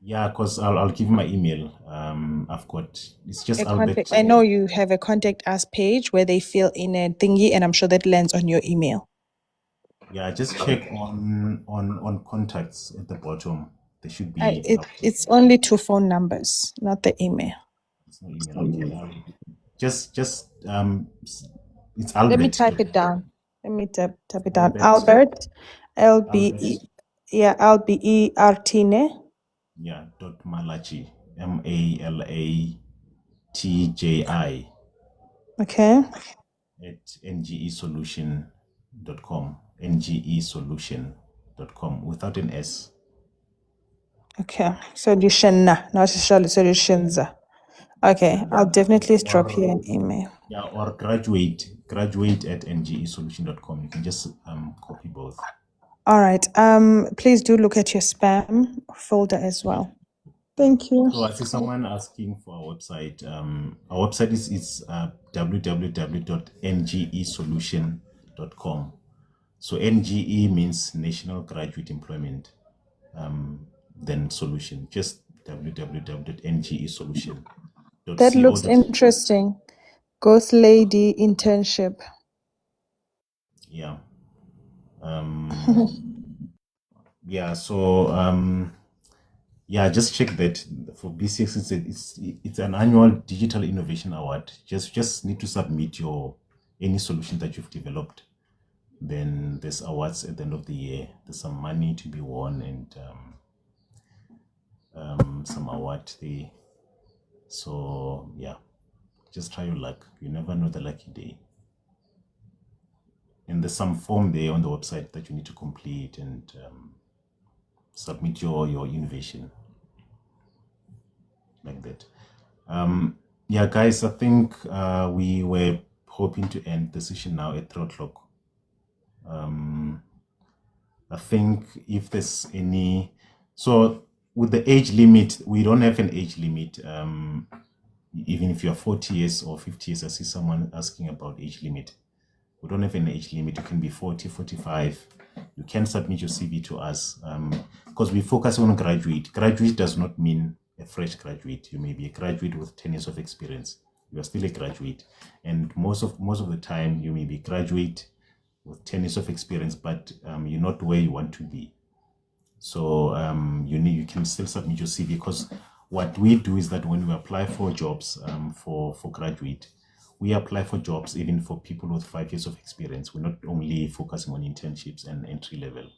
[SPEAKER 1] Yeah, because I'll give you my email. I've got, it's just
[SPEAKER 9] A
[SPEAKER 1] Albert.
[SPEAKER 9] contact. I know you have a contact us page where they fill in a thingy, and I'm sure that lands on your email.
[SPEAKER 1] Yeah, just check on contacts at the bottom. There should be.
[SPEAKER 9] It's only 2 phone numbers, not the email.
[SPEAKER 1] It's no email. Okay. Just it's
[SPEAKER 9] Let me
[SPEAKER 1] Albert.
[SPEAKER 9] type it down. Let me type it down.
[SPEAKER 1] Albert.
[SPEAKER 9] Albert,
[SPEAKER 1] Albert.
[SPEAKER 9] LBE, yeah, LBERTine.
[SPEAKER 1] Yeah. Dot Malachi. MALATJI.
[SPEAKER 9] Okay.
[SPEAKER 1] At ngesolution.com. ngesolution.com without an S.
[SPEAKER 9] Okay. Solution, not solutions. Okay, I'll definitely drop you an email.
[SPEAKER 1] Yeah, or graduate at ngesolution.com. You can just copy both.
[SPEAKER 9] All right. Please do look at your spam folder as well. Thank you.
[SPEAKER 1] So I see someone asking for our website. Our website is www.ngesolution.com. So NGE means National Graduate Employment. Then solution. Just
[SPEAKER 9] That looks
[SPEAKER 1] www.ngesolution.co.za.
[SPEAKER 9] interesting. Ghost Lady internship.
[SPEAKER 1] Yeah. Yeah. So yeah, just check that for B6. It's an annual digital innovation award. Just need to submit your any solution that you've developed. Then there's awards at the end of the year. There's some money to be won and some award there. So yeah, just try your luck. You never know the lucky day. And there's some form there on the website that you need to complete and submit your innovation like that. Yeah, guys, I think we were hoping to end the session now at 3 o'clock. I think if there's any, so with the age limit, we don't have an age limit. Even if you're 40 years or 50 years, I see someone asking about age limit. We don't have an age limit. You can be 40, 45. You can submit your CV to us because we focus on graduate. Graduate does not mean a fresh graduate. You may be a graduate with 10 years of experience. You are still a graduate. And most of the time, you may be graduate with 10 years of experience, but you're not where you want to be. So you can still submit your CV because what we do is that when we apply for jobs for graduate, we apply for jobs even for people with 5 years of experience. We're not only focusing on internships and entry level.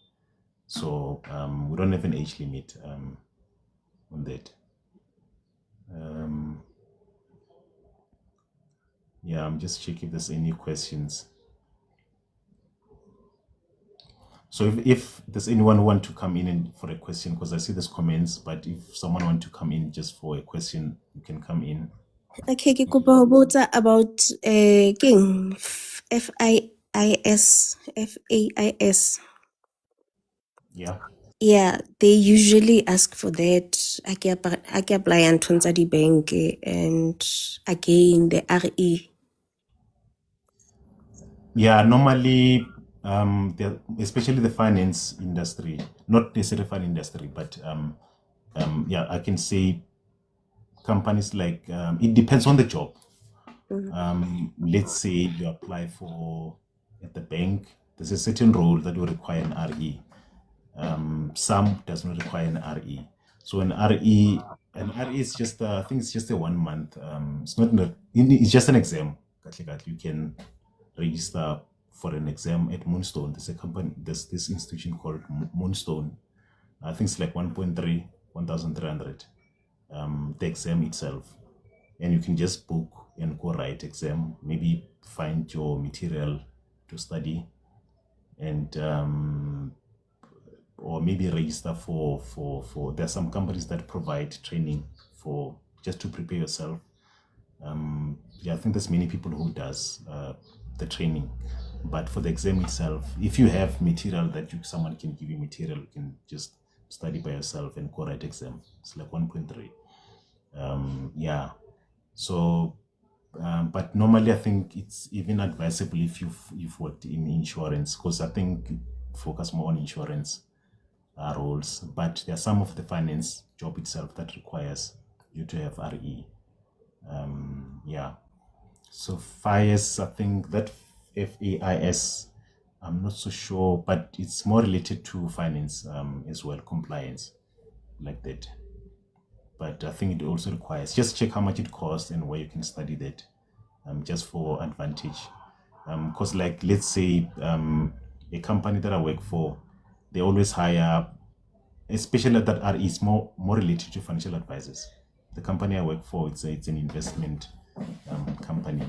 [SPEAKER 1] So we don't have an age limit on that. Yeah, I'm just checking if there's any questions. So if there's anyone who want to come in and for a question, because I see there's comments, but if someone want to come in just for a question, you can come in.
[SPEAKER 11] Okay, ke kopa ho botsa about keng FAIS.
[SPEAKER 1] Yeah.
[SPEAKER 11] Yeah, they usually ask for that. I can apply and the bank and again the RE.
[SPEAKER 1] Yeah, normally, especially the finance industry, not necessarily finance industry, but yeah, I can say companies like, it depends on the job. Let's say you apply for at the bank, there's a certain role that will require an RE. Some does not require an RE. So an RE is just I think it's just a 1 month. It's not it's just an exam. You can register for an exam at Moonstone. There's a company. There's this institution called Moonstone. I think it's like 1.3, 1,300. The exam itself, and you can just book and go write exam. Maybe find your material to study, and or maybe register for there are some companies that provide training for just to prepare yourself. Yeah, I think there's many people who does the training, but for the exam itself, if you have material that someone can give you material, you can just study by yourself and go write exam. It's like 1.3. Yeah, so but normally I think it's even advisable if you've worked in insurance, because I think focus more on insurance roles, but there are some of the finance job itself that requires you to have RE. Yeah, so FAIS, I think that FAIS, I'm not so sure, but it's more related to finance as well, compliance like that. But I think it also requires, just check how much it costs and where you can study that, just for advantage. Because like, let's say a company that I work for, they always hire, especially that are is more related to financial advisors. The company I work for, it's an investment company.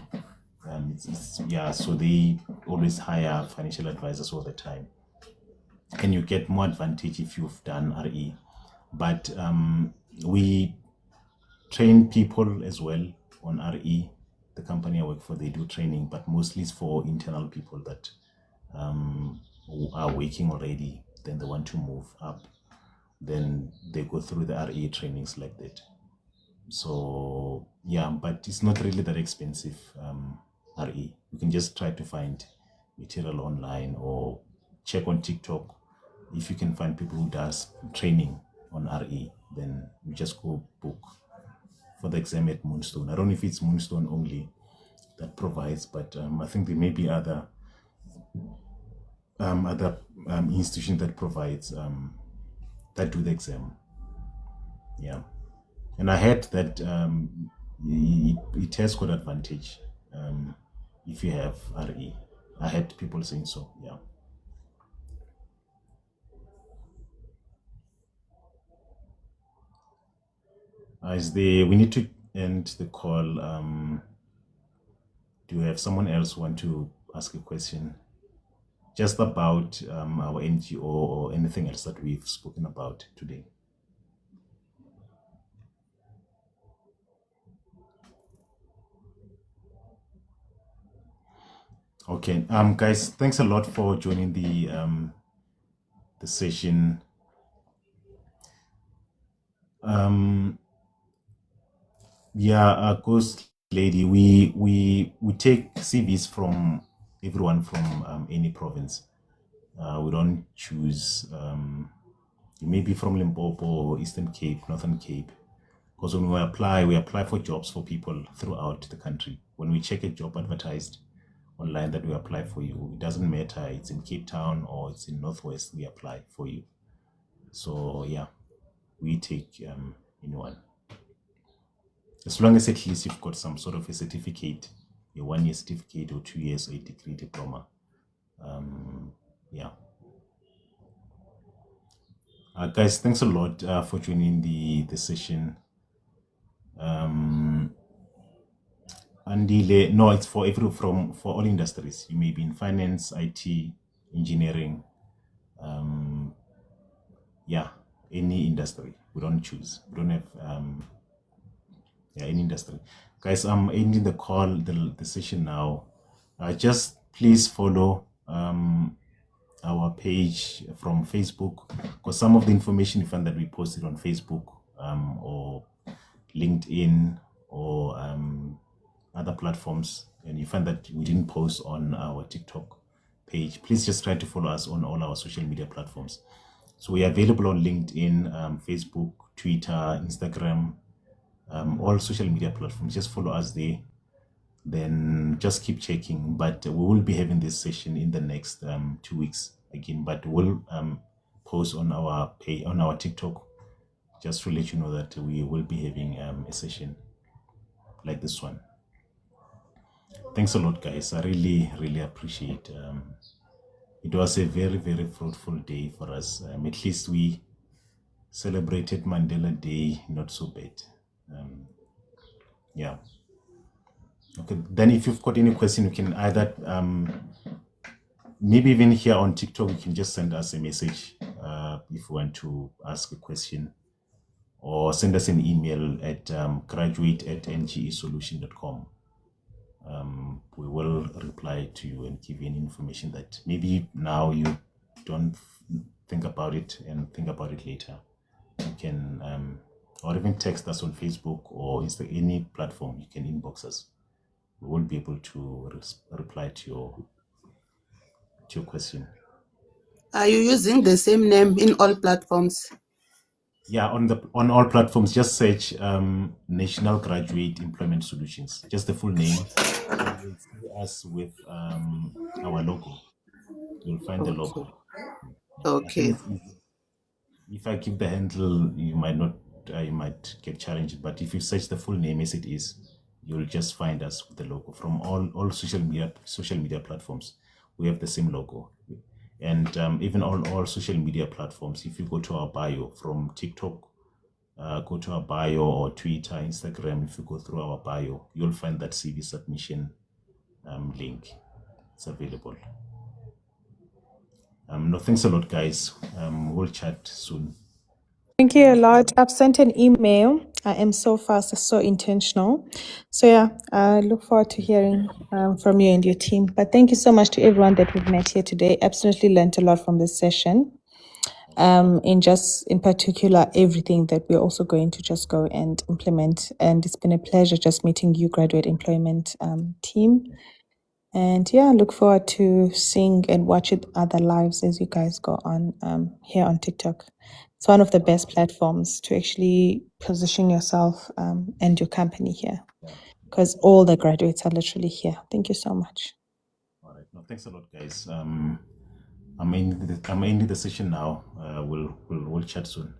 [SPEAKER 1] Yeah, so they always hire financial advisors all the time, and you get more advantage if you've done RE. But we train people as well on RE. The company I work for, they do training, but mostly it's for internal people that who are working already, then they want to move up, then they go through the RE trainings like that. So yeah, but it's not really that expensive. RE, you can just try to find material online or check on TikTok if you can find people who does training on RE. then you just go book for the exam at Moonstone. I don't know if it's Moonstone only that provides, but I think there may be other institutions that provides that do the exam. Yeah, and I heard that it has got advantage if you have RE. I heard people saying so. Yeah. We need to end the call. Do you have someone else want to ask a question just about our NGO or anything else that we've spoken about today? Okay, guys, thanks a lot for joining the session. Ghost lady, we take CVs from everyone from any province. We don't choose. You may be from Limpopo or Eastern Cape, Northern Cape. Because when we apply for jobs for people throughout the country. When we check a job advertised online that we apply for you, it doesn't matter it's in Cape Town or it's in Northwest, we apply for you. So yeah, we take anyone. As long as at least you've got some sort of a certificate, a 1 year certificate or 2 years or a degree diploma. Yeah. Guys, thanks a lot for joining the session. Andile, no, it's for for all industries. You may be in finance, IT, engineering, yeah, any industry. We don't choose. We don't have any industry. Guys, I'm ending the call, the session now. Just please follow our page from Facebook, because some of the information you find that we posted on Facebook or LinkedIn or other platforms, and you find that we didn't post on our TikTok page, please just try to follow us on all our social media platforms. So we are available on LinkedIn, Facebook, Twitter, Instagram, all social media platforms. Just follow us there. Then just keep checking. But we will be having this session in the next 2 weeks again. But we'll post on our page, on our TikTok, just to let you know that we will be having a session like this one. Thanks a lot, guys. I really appreciate. It was a very fruitful day for us. At least we celebrated Mandela Day, not so bad. Yeah. Okay. Then, if you've got any question, you can either maybe even here on TikTok, you can just send us a message if you want to ask a question, or send us an email at graduate@ngesolution.com. We will reply to you and give you any information that maybe now you don't think about it and think about it later. You can, or even text us on Facebook or any platform. You can inbox us. We will be able to reply to your question.
[SPEAKER 13] Are you using the same name in all platforms?
[SPEAKER 1] Yeah, on all platforms, just search National Graduate Employment Solutions, just the full name. And you'll see us with our logo. You'll find the logo. I think
[SPEAKER 13] Okay.
[SPEAKER 1] it's easy. If I keep the handle, you might get challenged. But if you search the full name as it is, you'll just find us with the logo from all social media platforms. We have the same logo, and even all social media platforms. If you go to our bio from TikTok, go to our bio, or Twitter, Instagram. If you go through our bio, you'll find that CV submission link. It's available. No, thanks a lot, guys. We'll chat soon.
[SPEAKER 9] Thank you a lot. I've sent an email. I am so fast, so intentional. So yeah, I look forward to hearing from you and your team. But thank you so much to everyone that we've met here today. Absolutely learned a lot from this session. In particular, everything that we're also going to just go and implement. And it's been a pleasure just meeting you, graduate employment team. And yeah, look forward to seeing and watching other lives as you guys go on here on TikTok. it's one of the best platforms to actually position yourself and your company here, because all the graduates are literally here. Thank you so much.
[SPEAKER 1] All right. No, thanks a lot, guys. I'm ending the session now. We'll chat soon.